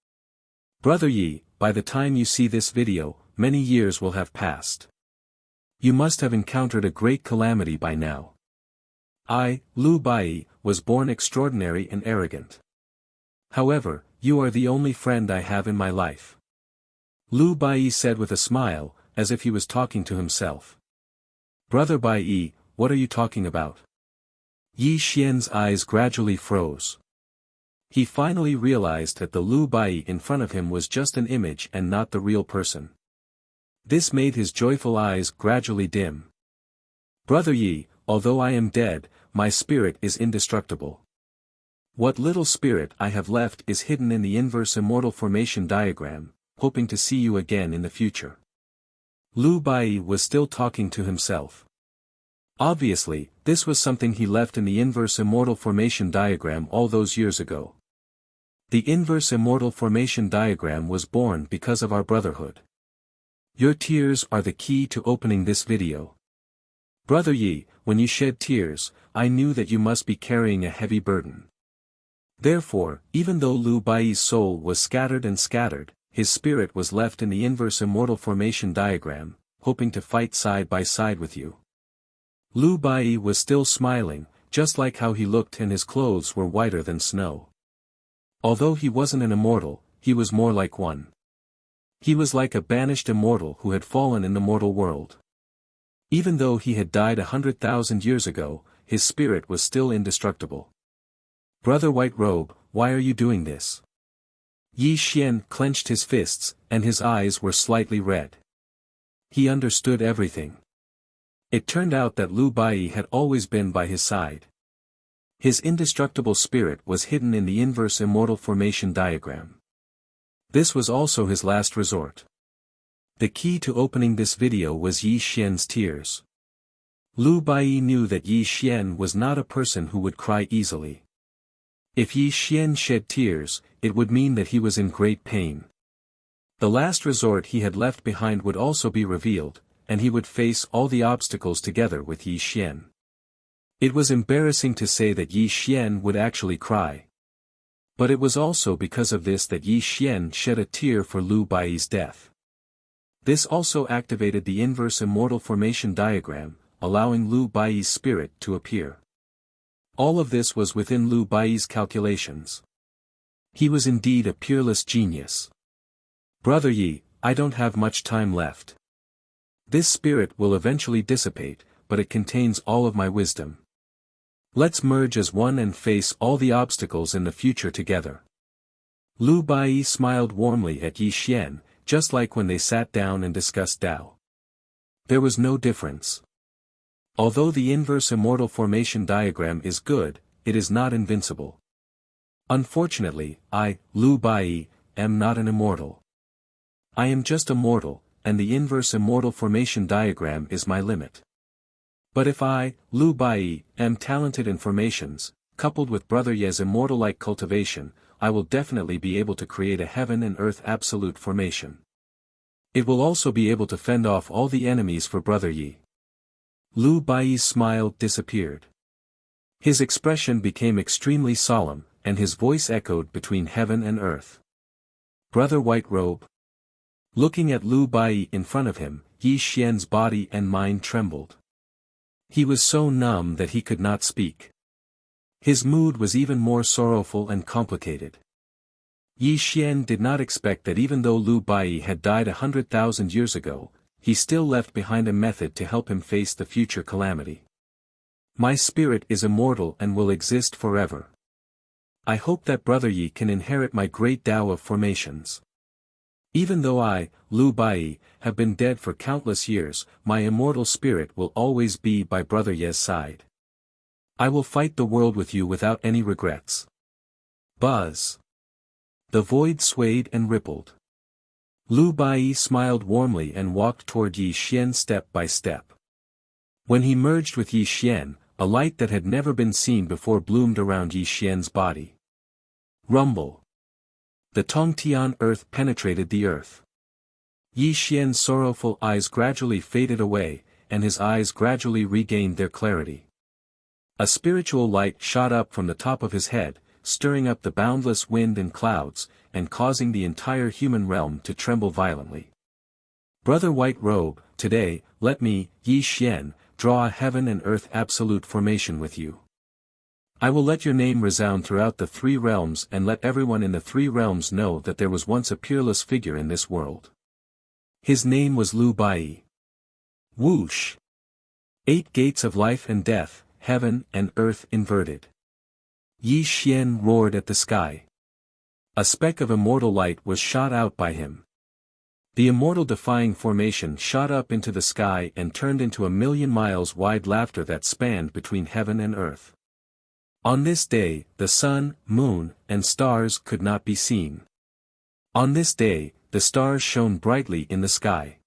S1: Brother Yi, by the time you see this video, many years will have passed. You must have encountered a great calamity by now. I, Lu Bai, was born extraordinary and arrogant. However, you are the only friend I have in my life. Lu Bai said with a smile, as if he was talking to himself. Brother Bai, what are you talking about? Yi Xian's eyes gradually froze. He finally realized that the Lu Bai in front of him was just an image and not the real person. This made his joyful eyes gradually dim. Brother Yi, although I am dead, my spirit is indestructible. What little spirit I have left is hidden in the inverse immortal formation diagram, hoping to see you again in the future. Lu Bai was still talking to himself. Obviously, this was something he left in the inverse immortal formation diagram all those years ago. The inverse immortal formation diagram was born because of our brotherhood. Your tears are the key to opening this video. Brother Yi, when you shed tears, I knew that you must be carrying a heavy burden. Therefore, even though Lu Bai's soul was scattered, his spirit was left in the inverse immortal formation diagram, hoping to fight side by side with you. Lu Bai was still smiling, just like how he looked, and his clothes were whiter than snow. Although he wasn't an immortal, he was more like one. He was like a banished immortal who had fallen in the mortal world. Even though he had died 100,000 years ago, his spirit was still indestructible. Brother White Robe, why are you doing this? Yi Xian clenched his fists, and his eyes were slightly red. He understood everything. It turned out that Lu Bai had always been by his side. His indestructible spirit was hidden in the inverse immortal formation diagram. This was also his last resort. The key to opening this video was Yi Xian's tears. Lu Bai knew that Yi Xian was not a person who would cry easily. If Yi Xian shed tears, it would mean that he was in great pain. The last resort he had left behind would also be revealed, and he would face all the obstacles together with Yi Xian. It was embarrassing to say that Yi Xian would actually cry. But it was also because of this that Yi Xian shed a tear for Lu Bai's death. This also activated the inverse immortal formation diagram, allowing Lu Bai's spirit to appear. All of this was within Lu Bai's calculations. He was indeed a peerless genius. Brother Yi, I don't have much time left. This spirit will eventually dissipate, but it contains all of my wisdom. Let's merge as one and face all the obstacles in the future together. Lu Bai smiled warmly at Yi Xian, just like when they sat down and discussed Tao. There was no difference. Although the inverse immortal formation diagram is good, it is not invincible. Unfortunately, I, Lu Bai, am not an immortal. I am just a mortal, and the inverse immortal formation diagram is my limit. But if I, Lu Bai, am talented in formations, coupled with Brother Ye's immortal-like cultivation, I will definitely be able to create a heaven and earth absolute formation. It will also be able to fend off all the enemies for Brother Yi. Lu Bai's smile disappeared. His expression became extremely solemn, and his voice echoed between heaven and earth. Brother White Robe. Looking at Lu Bai in front of him, Yi Xian's body and mind trembled. He was so numb that he could not speak. His mood was even more sorrowful and complicated. Yi Xian did not expect that even though Lu Bai had died 100,000 years ago, he still left behind a method to help him face the future calamity. My spirit is immortal and will exist forever. I hope that Brother Yi can inherit my great Tao of formations. Even though I, Lu Bai, have been dead for countless years, my immortal spirit will always be by Brother Ye's side. I will fight the world with you without any regrets. Buzz. The void swayed and rippled. Lu Bai smiled warmly and walked toward Yi Xian step by step. When he merged with Yi Xian, a light that had never been seen before bloomed around Yi Xian's body. Rumble. The Tongtian earth penetrated the earth. Yi Xian's sorrowful eyes gradually faded away, and his eyes gradually regained their clarity. A spiritual light shot up from the top of his head, stirring up the boundless wind and clouds, and causing the entire human realm to tremble violently. Brother White Robe, today, let me, Yi Xian, draw a heaven and earth absolute formation with you. I will let your name resound throughout the three realms and let everyone in the three realms know that there was once a peerless figure in this world. His name was Lu Bai. Whoosh! 8 gates of life and death, heaven and earth inverted. Yi Xian roared at the sky. A speck of immortal light was shot out by him. The immortal defying formation shot up into the sky and turned into a 1,000,000 miles wide laughter that spanned between heaven and earth. On this day, the sun, moon, and stars could not be seen. On this day, the stars shone brightly in the sky.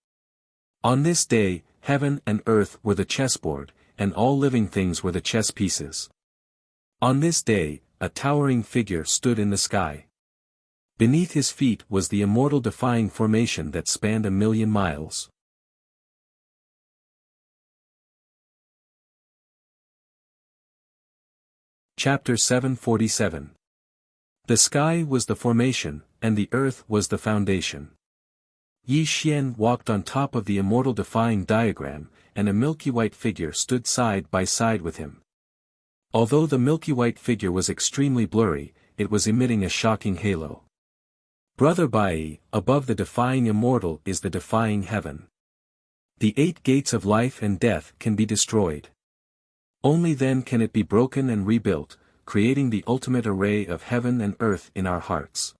S1: On this day, heaven and earth were the chessboard, and all living things were the chess pieces. On this day, a towering figure stood in the sky. Beneath his feet was the immortal defying formation that spanned 1,000,000 miles. Chapter 747. The sky was the formation, and the earth was the foundation. Yi Xian walked on top of the immortal defying diagram, and a milky white figure stood side by side with him. Although the milky white figure was extremely blurry, it was emitting a shocking halo. Brother Bai, above the defying immortal is the defying heaven. The 8 gates of life and death can be destroyed. Only then can it be broken and rebuilt, creating the ultimate array of heaven and earth in our hearts.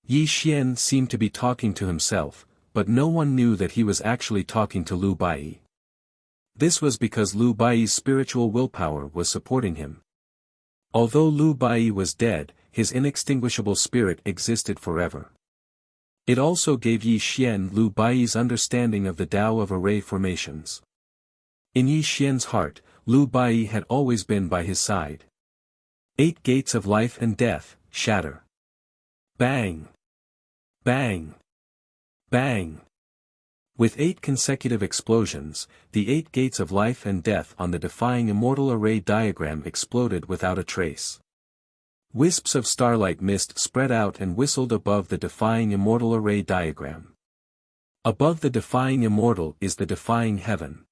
S1: Yi Xian seemed to be talking to himself, but no one knew that he was actually talking to Lu Bai. This was because Lu Bai's spiritual willpower was supporting him. Although Lu Bai was dead, his inextinguishable spirit existed forever. It also gave Yi Xian Lu Bai's understanding of the Tao of array formations. In Yi Xian's heart, Lu Bai had always been by his side. 8 gates of life and death, shatter. Bang! Bang! Bang! With 8 consecutive explosions, the 8 gates of life and death on the defying immortal array diagram exploded without a trace. Wisps of starlight mist spread out and whistled above the defying immortal array diagram. Above the defying immortal is the defying heaven.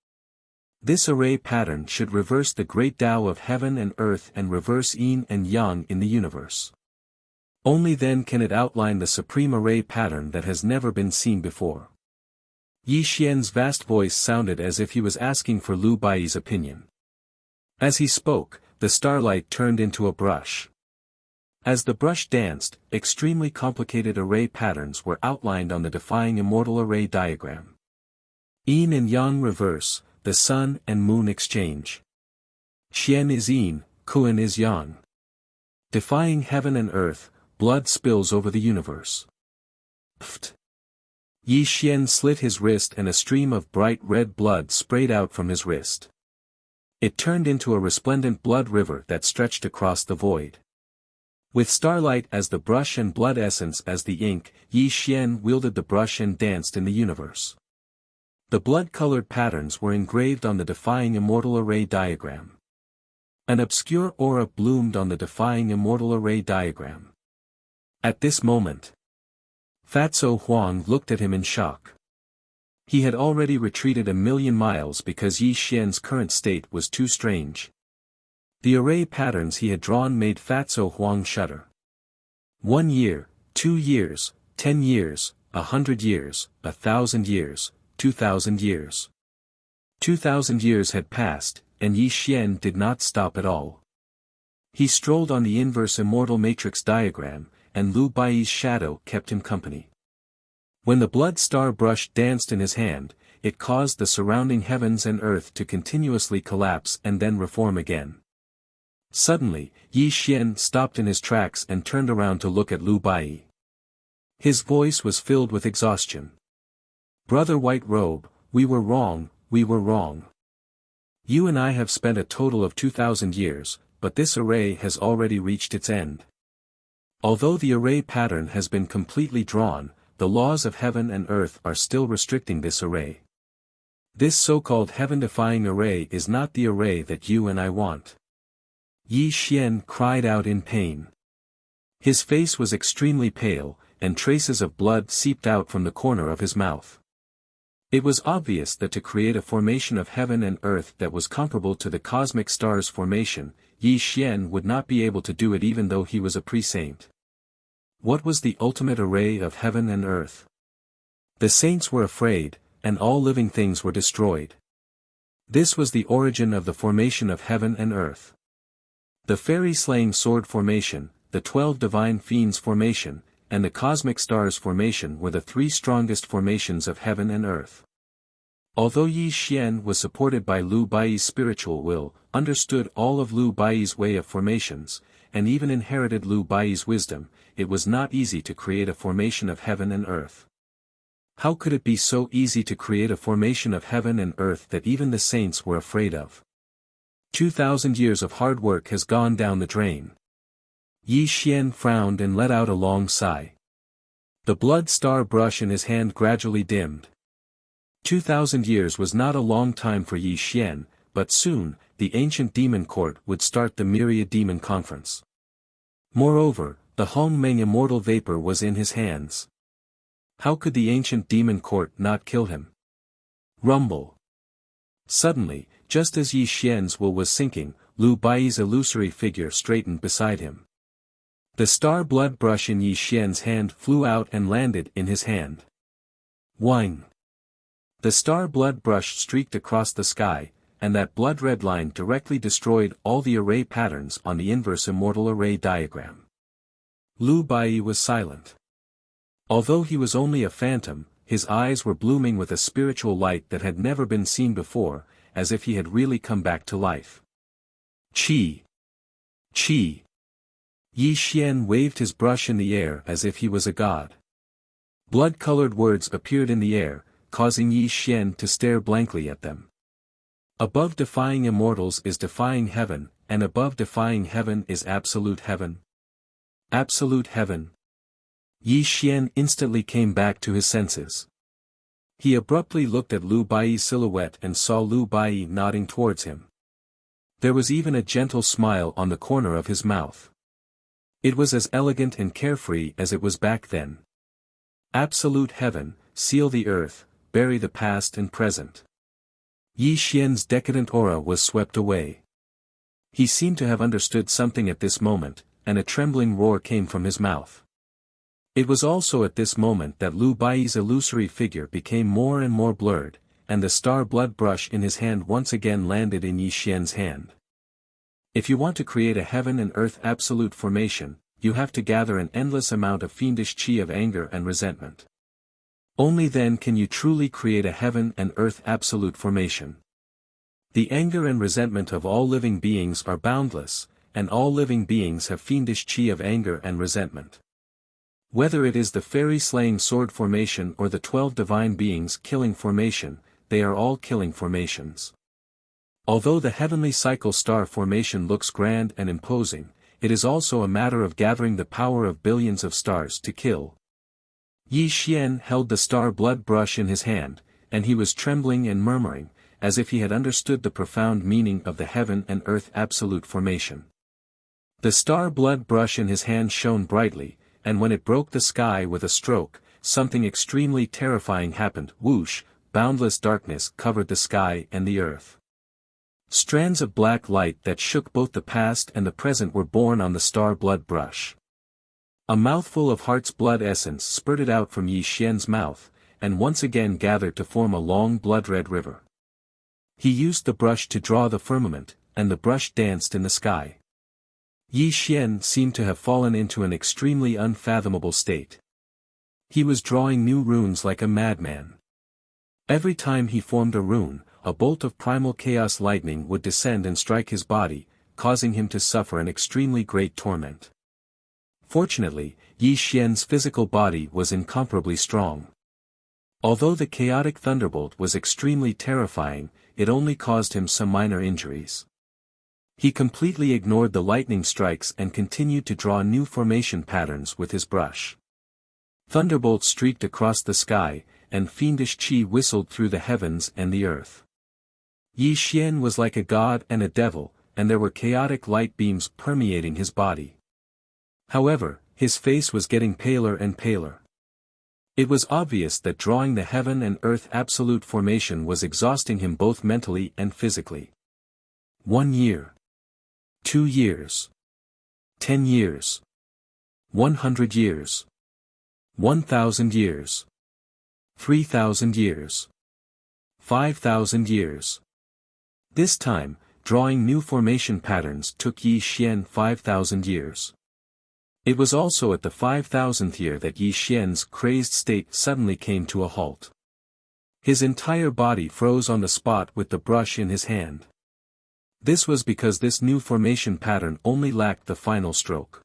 S1: This array pattern should reverse the great Tao of heaven and earth and reverse yin and yang in the universe. Only then can it outline the supreme array pattern that has never been seen before. Yi Xian's vast voice sounded as if he was asking for Lu Bai's opinion. As he spoke, the starlight turned into a brush. As the brush danced, extremely complicated array patterns were outlined on the defying immortal array diagram. Yin and yang reverse, the sun and moon exchange. Xian is yin, Kuan is yang. Defying heaven and earth, blood spills over the universe. Pft. Yi Xian slit his wrist and a stream of bright red blood sprayed out from his wrist. It turned into a resplendent blood river that stretched across the void. With starlight as the brush and blood essence as the ink, Yi Xian wielded the brush and danced in the universe. The blood-colored patterns were engraved on the defying immortal array diagram. An obscure aura bloomed on the defying immortal array diagram. At this moment, Fatso Huang looked at him in shock. He had already retreated 1,000,000 miles because Yi Xian's current state was too strange. The array patterns he had drawn made Fatso Huang shudder. 1 year, 2 years, 10 years, 100 years, 1,000 years, 2,000 years. 2,000 years had passed, and Yi Xian did not stop at all. He strolled on the inverse immortal matrix diagram, and Lu Bai's shadow kept him company. When the blood star brush danced in his hand, it caused the surrounding heavens and earth to continuously collapse and then reform again. Suddenly, Yi Xian stopped in his tracks and turned around to look at Lu Bai. His voice was filled with exhaustion. "Brother White Robe, we were wrong, we were wrong. You and I have spent a total of 2,000 years, but this array has already reached its end. Although the array pattern has been completely drawn, the laws of heaven and earth are still restricting this array. This so-called heaven-defying array is not the array that you and I want." Yi Xian cried out in pain. His face was extremely pale, and traces of blood seeped out from the corner of his mouth. It was obvious that to create a formation of heaven and earth that was comparable to the cosmic star's formation, Yi Xian would not be able to do it even though he was a pre-saint. What was the ultimate array of heaven and earth? The saints were afraid, and all living things were destroyed. This was the origin of the formation of heaven and earth. The fairy-slaying sword formation, the 12 divine fiends formation, and the cosmic stars formation were the 3 strongest formations of heaven and earth. Although Yi Xian was supported by Lu Bai's spiritual will, understood all of Lu Bai's way of formations, and even inherited Lu Bai's wisdom, it was not easy to create a formation of heaven and earth. How could it be so easy to create a formation of heaven and earth that even the saints were afraid of? 2,000 years of hard work has gone down the drain. Yi Xian frowned and let out a long sigh. The blood star brush in his hand gradually dimmed. 2,000 years was not a long time for Yi Xian, but soon, the ancient demon court would start the myriad demon conference. Moreover, the Hongmeng immortal vapor was in his hands. How could the ancient demon court not kill him? Rumble. Suddenly, just as Yi Xian's will was sinking, Lu Bai's illusory figure straightened beside him. The star blood brush in Yi Xian's hand flew out and landed in his hand. Whing. The star blood brush streaked across the sky, and that blood-red line directly destroyed all the array patterns on the inverse immortal array diagram. Lu Bai was silent. Although he was only a phantom, his eyes were blooming with a spiritual light that had never been seen before, as if he had really come back to life. Qi! Qi! Yi Xian waved his brush in the air as if he was a god. Blood-colored words appeared in the air, causing Yi Xian to stare blankly at them. Above defying immortals is defying heaven, and above defying heaven is absolute heaven. Absolute heaven. Yi Xian instantly came back to his senses. He abruptly looked at Lu Bai's silhouette and saw Lu Bai nodding towards him. There was even a gentle smile on the corner of his mouth. It was as elegant and carefree as it was back then. Absolute heaven, seal the earth, bury the past and present. Yi Xian's decadent aura was swept away. He seemed to have understood something at this moment, and a trembling roar came from his mouth. It was also at this moment that Lu Bai's illusory figure became more and more blurred, and the star blood brush in his hand once again landed in Yi Xian's hand. If you want to create a heaven and earth absolute formation, you have to gather an endless amount of fiendish qi of anger and resentment. Only then can you truly create a heaven and earth absolute formation. The anger and resentment of all living beings are boundless, and all living beings have fiendish qi of anger and resentment. Whether it is the fairy-slaying sword formation or the 12 divine beings killing formation, they are all killing formations. Although the heavenly cycle star formation looks grand and imposing, it is also a matter of gathering the power of billions of stars to kill. Yi Xian held the star blood brush in his hand, and he was trembling and murmuring, as if he had understood the profound meaning of the heaven and earth absolute formation. The star blood brush in his hand shone brightly, and when it broke the sky with a stroke, something extremely terrifying happened. Whoosh, boundless darkness covered the sky and the earth. Strands of black light that shook both the past and the present were born on the star blood brush. A mouthful of heart's blood essence spurted out from Yi Xian's mouth, and once again gathered to form a long blood-red river. He used the brush to draw the firmament, and the brush danced in the sky. Yi Xian seemed to have fallen into an extremely unfathomable state. He was drawing new runes like a madman. Every time he formed a rune, a bolt of primal chaos lightning would descend and strike his body, causing him to suffer an extremely great torment. Fortunately, Yi Xian's physical body was incomparably strong. Although the chaotic thunderbolt was extremely terrifying, it only caused him some minor injuries. He completely ignored the lightning strikes and continued to draw new formation patterns with his brush. Thunderbolts streaked across the sky, and fiendish qi whistled through the heavens and the earth. Yi Xian was like a god and a devil, and there were chaotic light beams permeating his body. However, his face was getting paler and paler. It was obvious that drawing the heaven and earth absolute formation was exhausting him both mentally and physically. 1 year. 2 years. 10 years. 100 years. 1,000 years. 3,000 years. 5,000 years. This time, drawing new formation patterns took Yi Xian 5,000 years. It was also at the 5,000th year that Yi Xian's crazed state suddenly came to a halt. His entire body froze on the spot with the brush in his hand. This was because this new formation pattern only lacked the final stroke.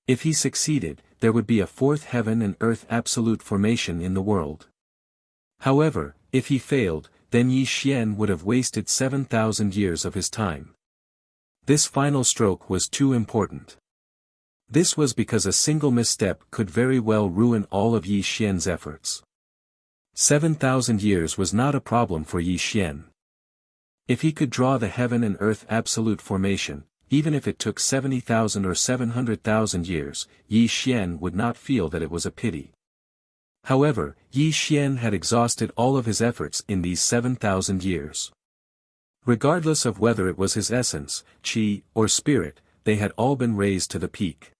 S1: If he succeeded, there would be a fourth heaven and earth absolute formation in the world. However, if he failed, then Yi Xian would have wasted 7,000 years of his time. This final stroke was too important. This was because a single misstep could very well ruin all of Yi Xian's efforts. 7,000 years was not a problem for Yi Xian. If he could draw the heaven and earth absolute formation, even if it took 70,000 or 700,000 years, Yi Xian would not feel that it was a pity. However, Yi Xian had exhausted all of his efforts in these 7,000 years. Regardless of whether it was his essence, qi, or spirit, they had all been raised to the peak.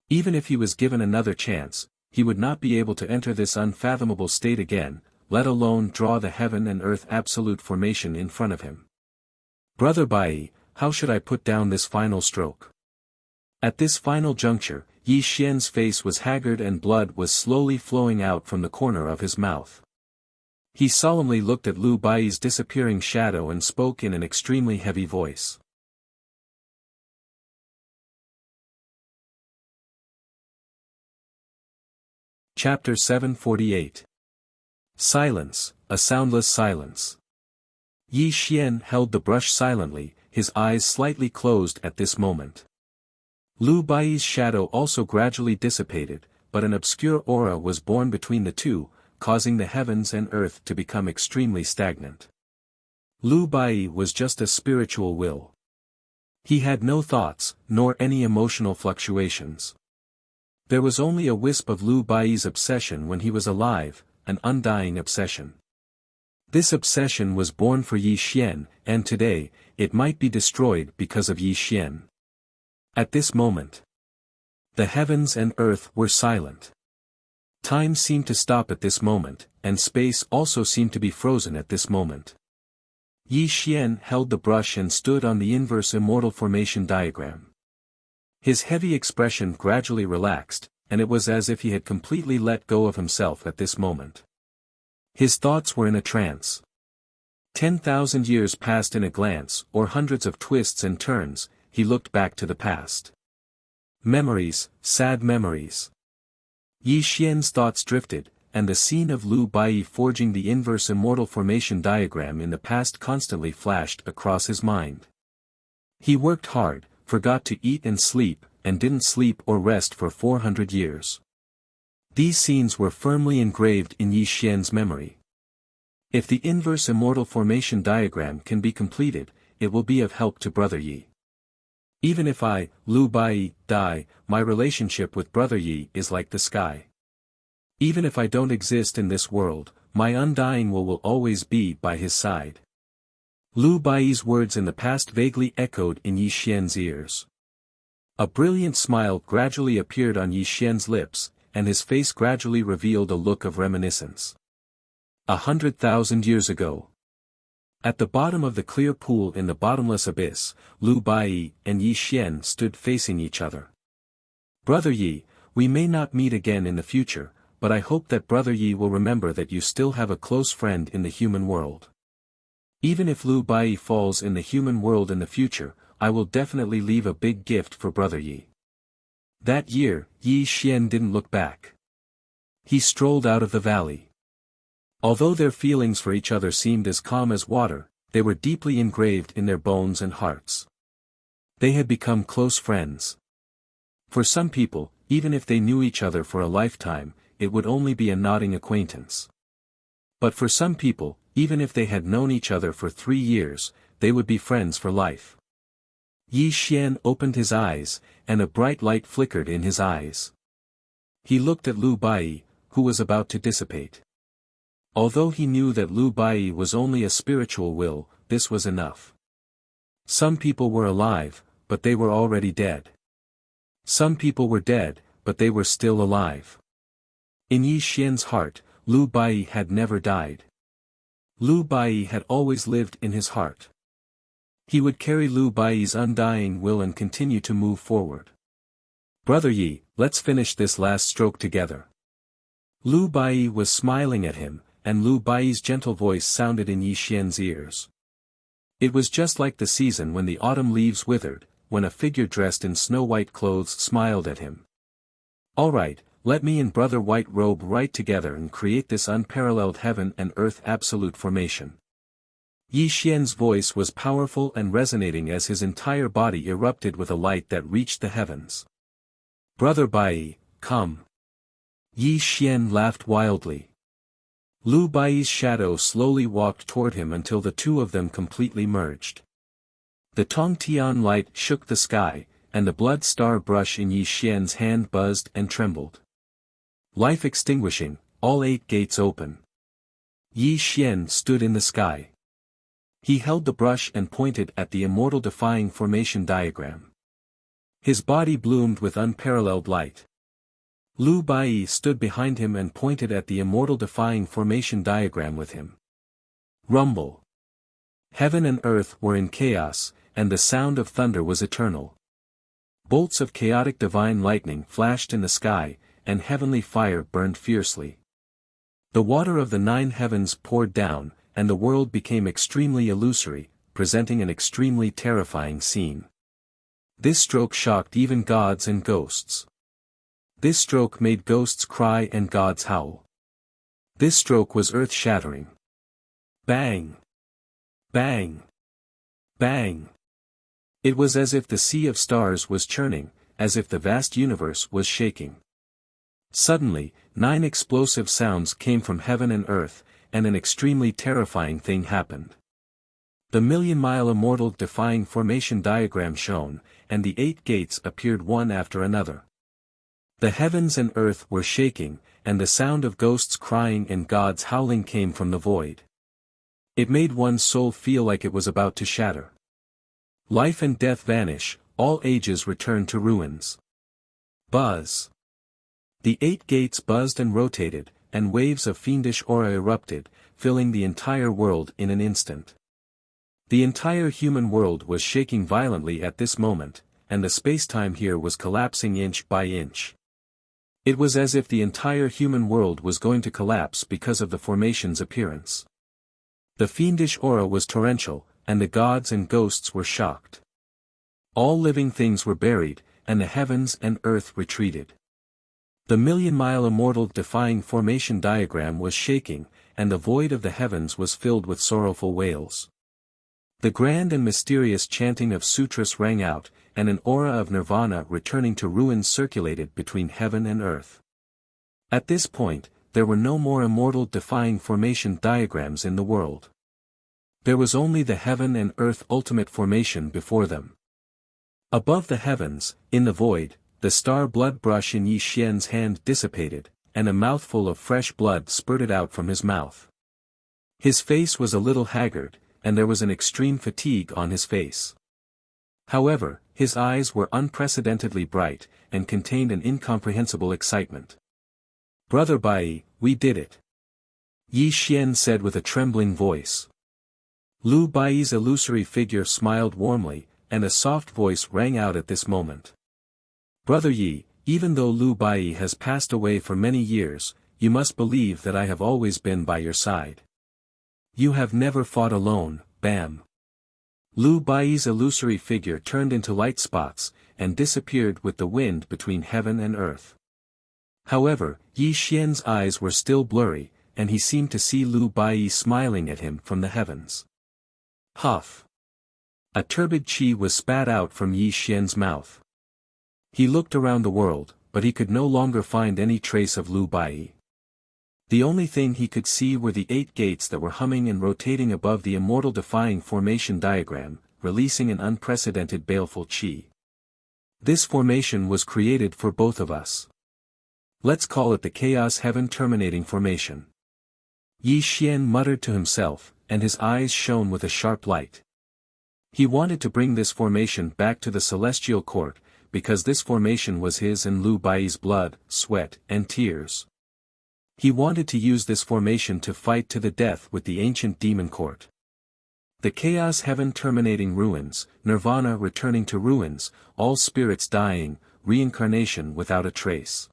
S1: Even if he was given another chance, he would not be able to enter this unfathomable state again, let alone draw the heaven and earth absolute formation in front of him. Brother Bai, how should I put down this final stroke? At this final juncture, Yi Xian's face was haggard and blood was slowly flowing out from the corner of his mouth. He solemnly looked at Lu Bai's disappearing shadow and spoke in an extremely heavy voice. Chapter 748. Silence, a soundless silence. Yi Xian held the brush silently, his eyes slightly closed at this moment. Lu Bai's shadow also gradually dissipated, but an obscure aura was born between the two, causing the heavens and earth to become extremely stagnant. Lu Bai was just a spiritual will. He had no thoughts, nor any emotional fluctuations. There was only a wisp of Lu Bai's obsession when he was alive, an undying obsession. This obsession was born for Yi Xian, and today, it might be destroyed because of Yi Xian. At this moment, the heavens and earth were silent. Time seemed to stop at this moment, and space also seemed to be frozen at this moment. Yi Xian held the brush and stood on the inverse immortal formation diagram. His heavy expression gradually relaxed, and it was as if he had completely let go of himself at this moment. His thoughts were in a trance. 10,000 years passed in a glance, or hundreds of twists and turns. He looked back to the past. Memories, sad memories. Yi Xian's thoughts drifted, and the scene of Lu Bai forging the inverse immortal formation diagram in the past constantly flashed across his mind. He worked hard, forgot to eat and sleep, and didn't sleep or rest for 400 years. These scenes were firmly engraved in Yi Xian's memory. If the inverse immortal formation diagram can be completed, it will be of help to Brother Yi. Even if I, Lu Bai, die, my relationship with Brother Yi is like the sky. Even if I don't exist in this world, my undying will always be by his side. Lu Bai's words in the past vaguely echoed in Yi Xian's ears. A brilliant smile gradually appeared on Yi Xian's lips, and his face gradually revealed a look of reminiscence. 100,000 years ago. At the bottom of the clear pool in the bottomless abyss, Lu Bai and Yi Xian stood facing each other. Brother Yi, we may not meet again in the future, but I hope that Brother Yi will remember that you still have a close friend in the human world. Even if Lu Bai falls in the human world in the future, I will definitely leave a big gift for Brother Yi. That year, Yi Xian didn't look back. He strolled out of the valley. Although their feelings for each other seemed as calm as water, they were deeply engraved in their bones and hearts. They had become close friends. For some people, even if they knew each other for a lifetime, it would only be a nodding acquaintance. But for some people, even if they had known each other for 3 years, they would be friends for life. Yi Xian opened his eyes, and a bright light flickered in his eyes. He looked at Lu Bai, who was about to dissipate. Although he knew that Lu Bai was only a spiritual will, this was enough. Some people were alive, but they were already dead. Some people were dead, but they were still alive. In Yi Xian's heart, Lu Bai had never died. Lu Bai had always lived in his heart. He would carry Lu Bai's undying will and continue to move forward. Brother Yi, let's finish this last stroke together. Lu Bai was smiling at him, and Lu Bai's gentle voice sounded in Yi Xian's ears. It was just like the season when the autumn leaves withered, when a figure dressed in snow-white clothes smiled at him. All right, let me and Brother White Robe write together and create this unparalleled heaven and earth absolute formation. Yi Xian's voice was powerful and resonating as his entire body erupted with a light that reached the heavens. Brother Bai, come. Yi Xian laughed wildly. Lu Bai's shadow slowly walked toward him until the two of them completely merged. The Tongtian light shook the sky, and the blood star brush in Yi Xian's hand buzzed and trembled. Life extinguishing, all 8 gates open. Yi Xian stood in the sky. He held the brush and pointed at the immortal defying formation diagram. His body bloomed with unparalleled light. Lu Bai stood behind him and pointed at the immortal defying formation diagram with him. Rumble. Heaven and earth were in chaos, and the sound of thunder was eternal. Bolts of chaotic divine lightning flashed in the sky, and heavenly fire burned fiercely. The water of the 9 heavens poured down, and the world became extremely illusory, presenting an extremely terrifying scene. This stroke shocked even gods and ghosts. This stroke made ghosts cry and gods howl. This stroke was earth-shattering. Bang! Bang! Bang! It was as if the sea of stars was churning, as if the vast universe was shaking. Suddenly, 9 explosive sounds came from heaven and earth, and an extremely terrifying thing happened. The million-mile immortal defying formation diagram shone, and the 8 gates appeared one after another. The heavens and earth were shaking, and the sound of ghosts crying and gods howling came from the void. It made one's soul feel like it was about to shatter. Life and death vanish, all ages return to ruins. Buzz. The 8 gates buzzed and rotated, and waves of fiendish aura erupted, filling the entire world in an instant. The entire human world was shaking violently at this moment, and the space-time here was collapsing inch by inch. It was as if the entire human world was going to collapse because of the formation's appearance. The fiendish aura was torrential, and the gods and ghosts were shocked. All living things were buried, and the heavens and earth retreated. The million-mile immortal defying formation diagram was shaking, and the void of the heavens was filled with sorrowful wails. The grand and mysterious chanting of sutras rang out, and an aura of nirvana returning to ruins circulated between heaven and earth. At this point, there were no more immortal defying formation diagrams in the world. There was only the heaven and earth ultimate formation before them. Above the heavens, in the void, the star blood brush in Yi Xian's hand dissipated, and a mouthful of fresh blood spurted out from his mouth. His face was a little haggard, and there was an extreme fatigue on his face. However, his eyes were unprecedentedly bright, and contained an incomprehensible excitement. "Brother Bai, we did it," Yi Xian said with a trembling voice. Lu Bai's illusory figure smiled warmly, and a soft voice rang out at this moment. "Brother Yi, even though Lu Bai has passed away for many years, you must believe that I have always been by your side. You have never fought alone, Bam." Lu Bai's illusory figure turned into light spots, and disappeared with the wind between heaven and earth. However, Yi Xian's eyes were still blurry, and he seemed to see Lu Bai smiling at him from the heavens. Huff! A turbid qi was spat out from Yi Xian's mouth. He looked around the world, but he could no longer find any trace of Lu Bai. The only thing he could see were the 8 gates that were humming and rotating above the immortal defying formation diagram, releasing an unprecedented baleful qi. This formation was created for both of us. Let's call it the Chaos Heaven Terminating Formation. Yi Xian muttered to himself, and his eyes shone with a sharp light. He wanted to bring this formation back to the celestial court, because this formation was his and Lu Bai's blood, sweat, and tears. He wanted to use this formation to fight to the death with the ancient demon court. The Chaos Heaven terminating ruins, Nirvana returning to ruins, all spirits dying, reincarnation without a trace.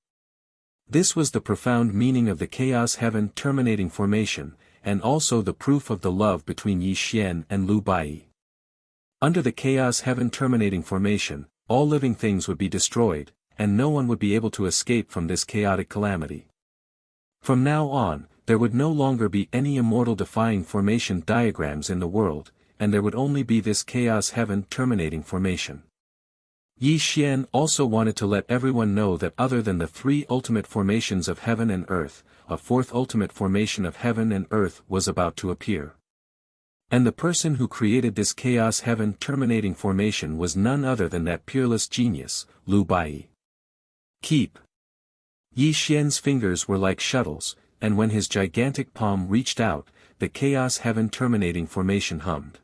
S1: This was the profound meaning of the Chaos Heaven terminating formation, and also the proof of the love between Yi Xian and Lu Bai. Under the Chaos Heaven terminating formation, all living things would be destroyed, and no one would be able to escape from this chaotic calamity. From now on, there would no longer be any immortal defying formation diagrams in the world, and there would only be this Chaos Heaven terminating formation. Yi Xian also wanted to let everyone know that other than the 3 ultimate formations of heaven and earth, a 4th ultimate formation of heaven and earth was about to appear. And the person who created this Chaos Heaven terminating formation was none other than that peerless genius, Lu Bai. Keep. Yi Xian's fingers were like shuttles, and when his gigantic palm reached out, the Chaos Heaven terminating formation hummed.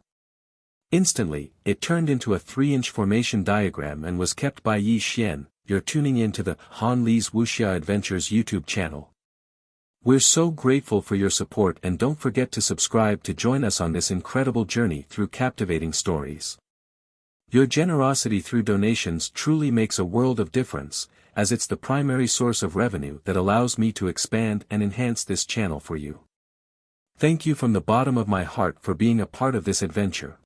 S1: Instantly, it turned into a 3-inch formation diagram and was kept by Yi Xian. You're tuning in to the Han Li's Wuxia Adventures YouTube channel. We're so grateful for your support, and don't forget to subscribe to join us on this incredible journey through captivating stories. Your generosity through donations truly makes a world of difference, as it's the primary source of revenue that allows me to expand and enhance this channel for you. Thank you from the bottom of my heart for being a part of this adventure.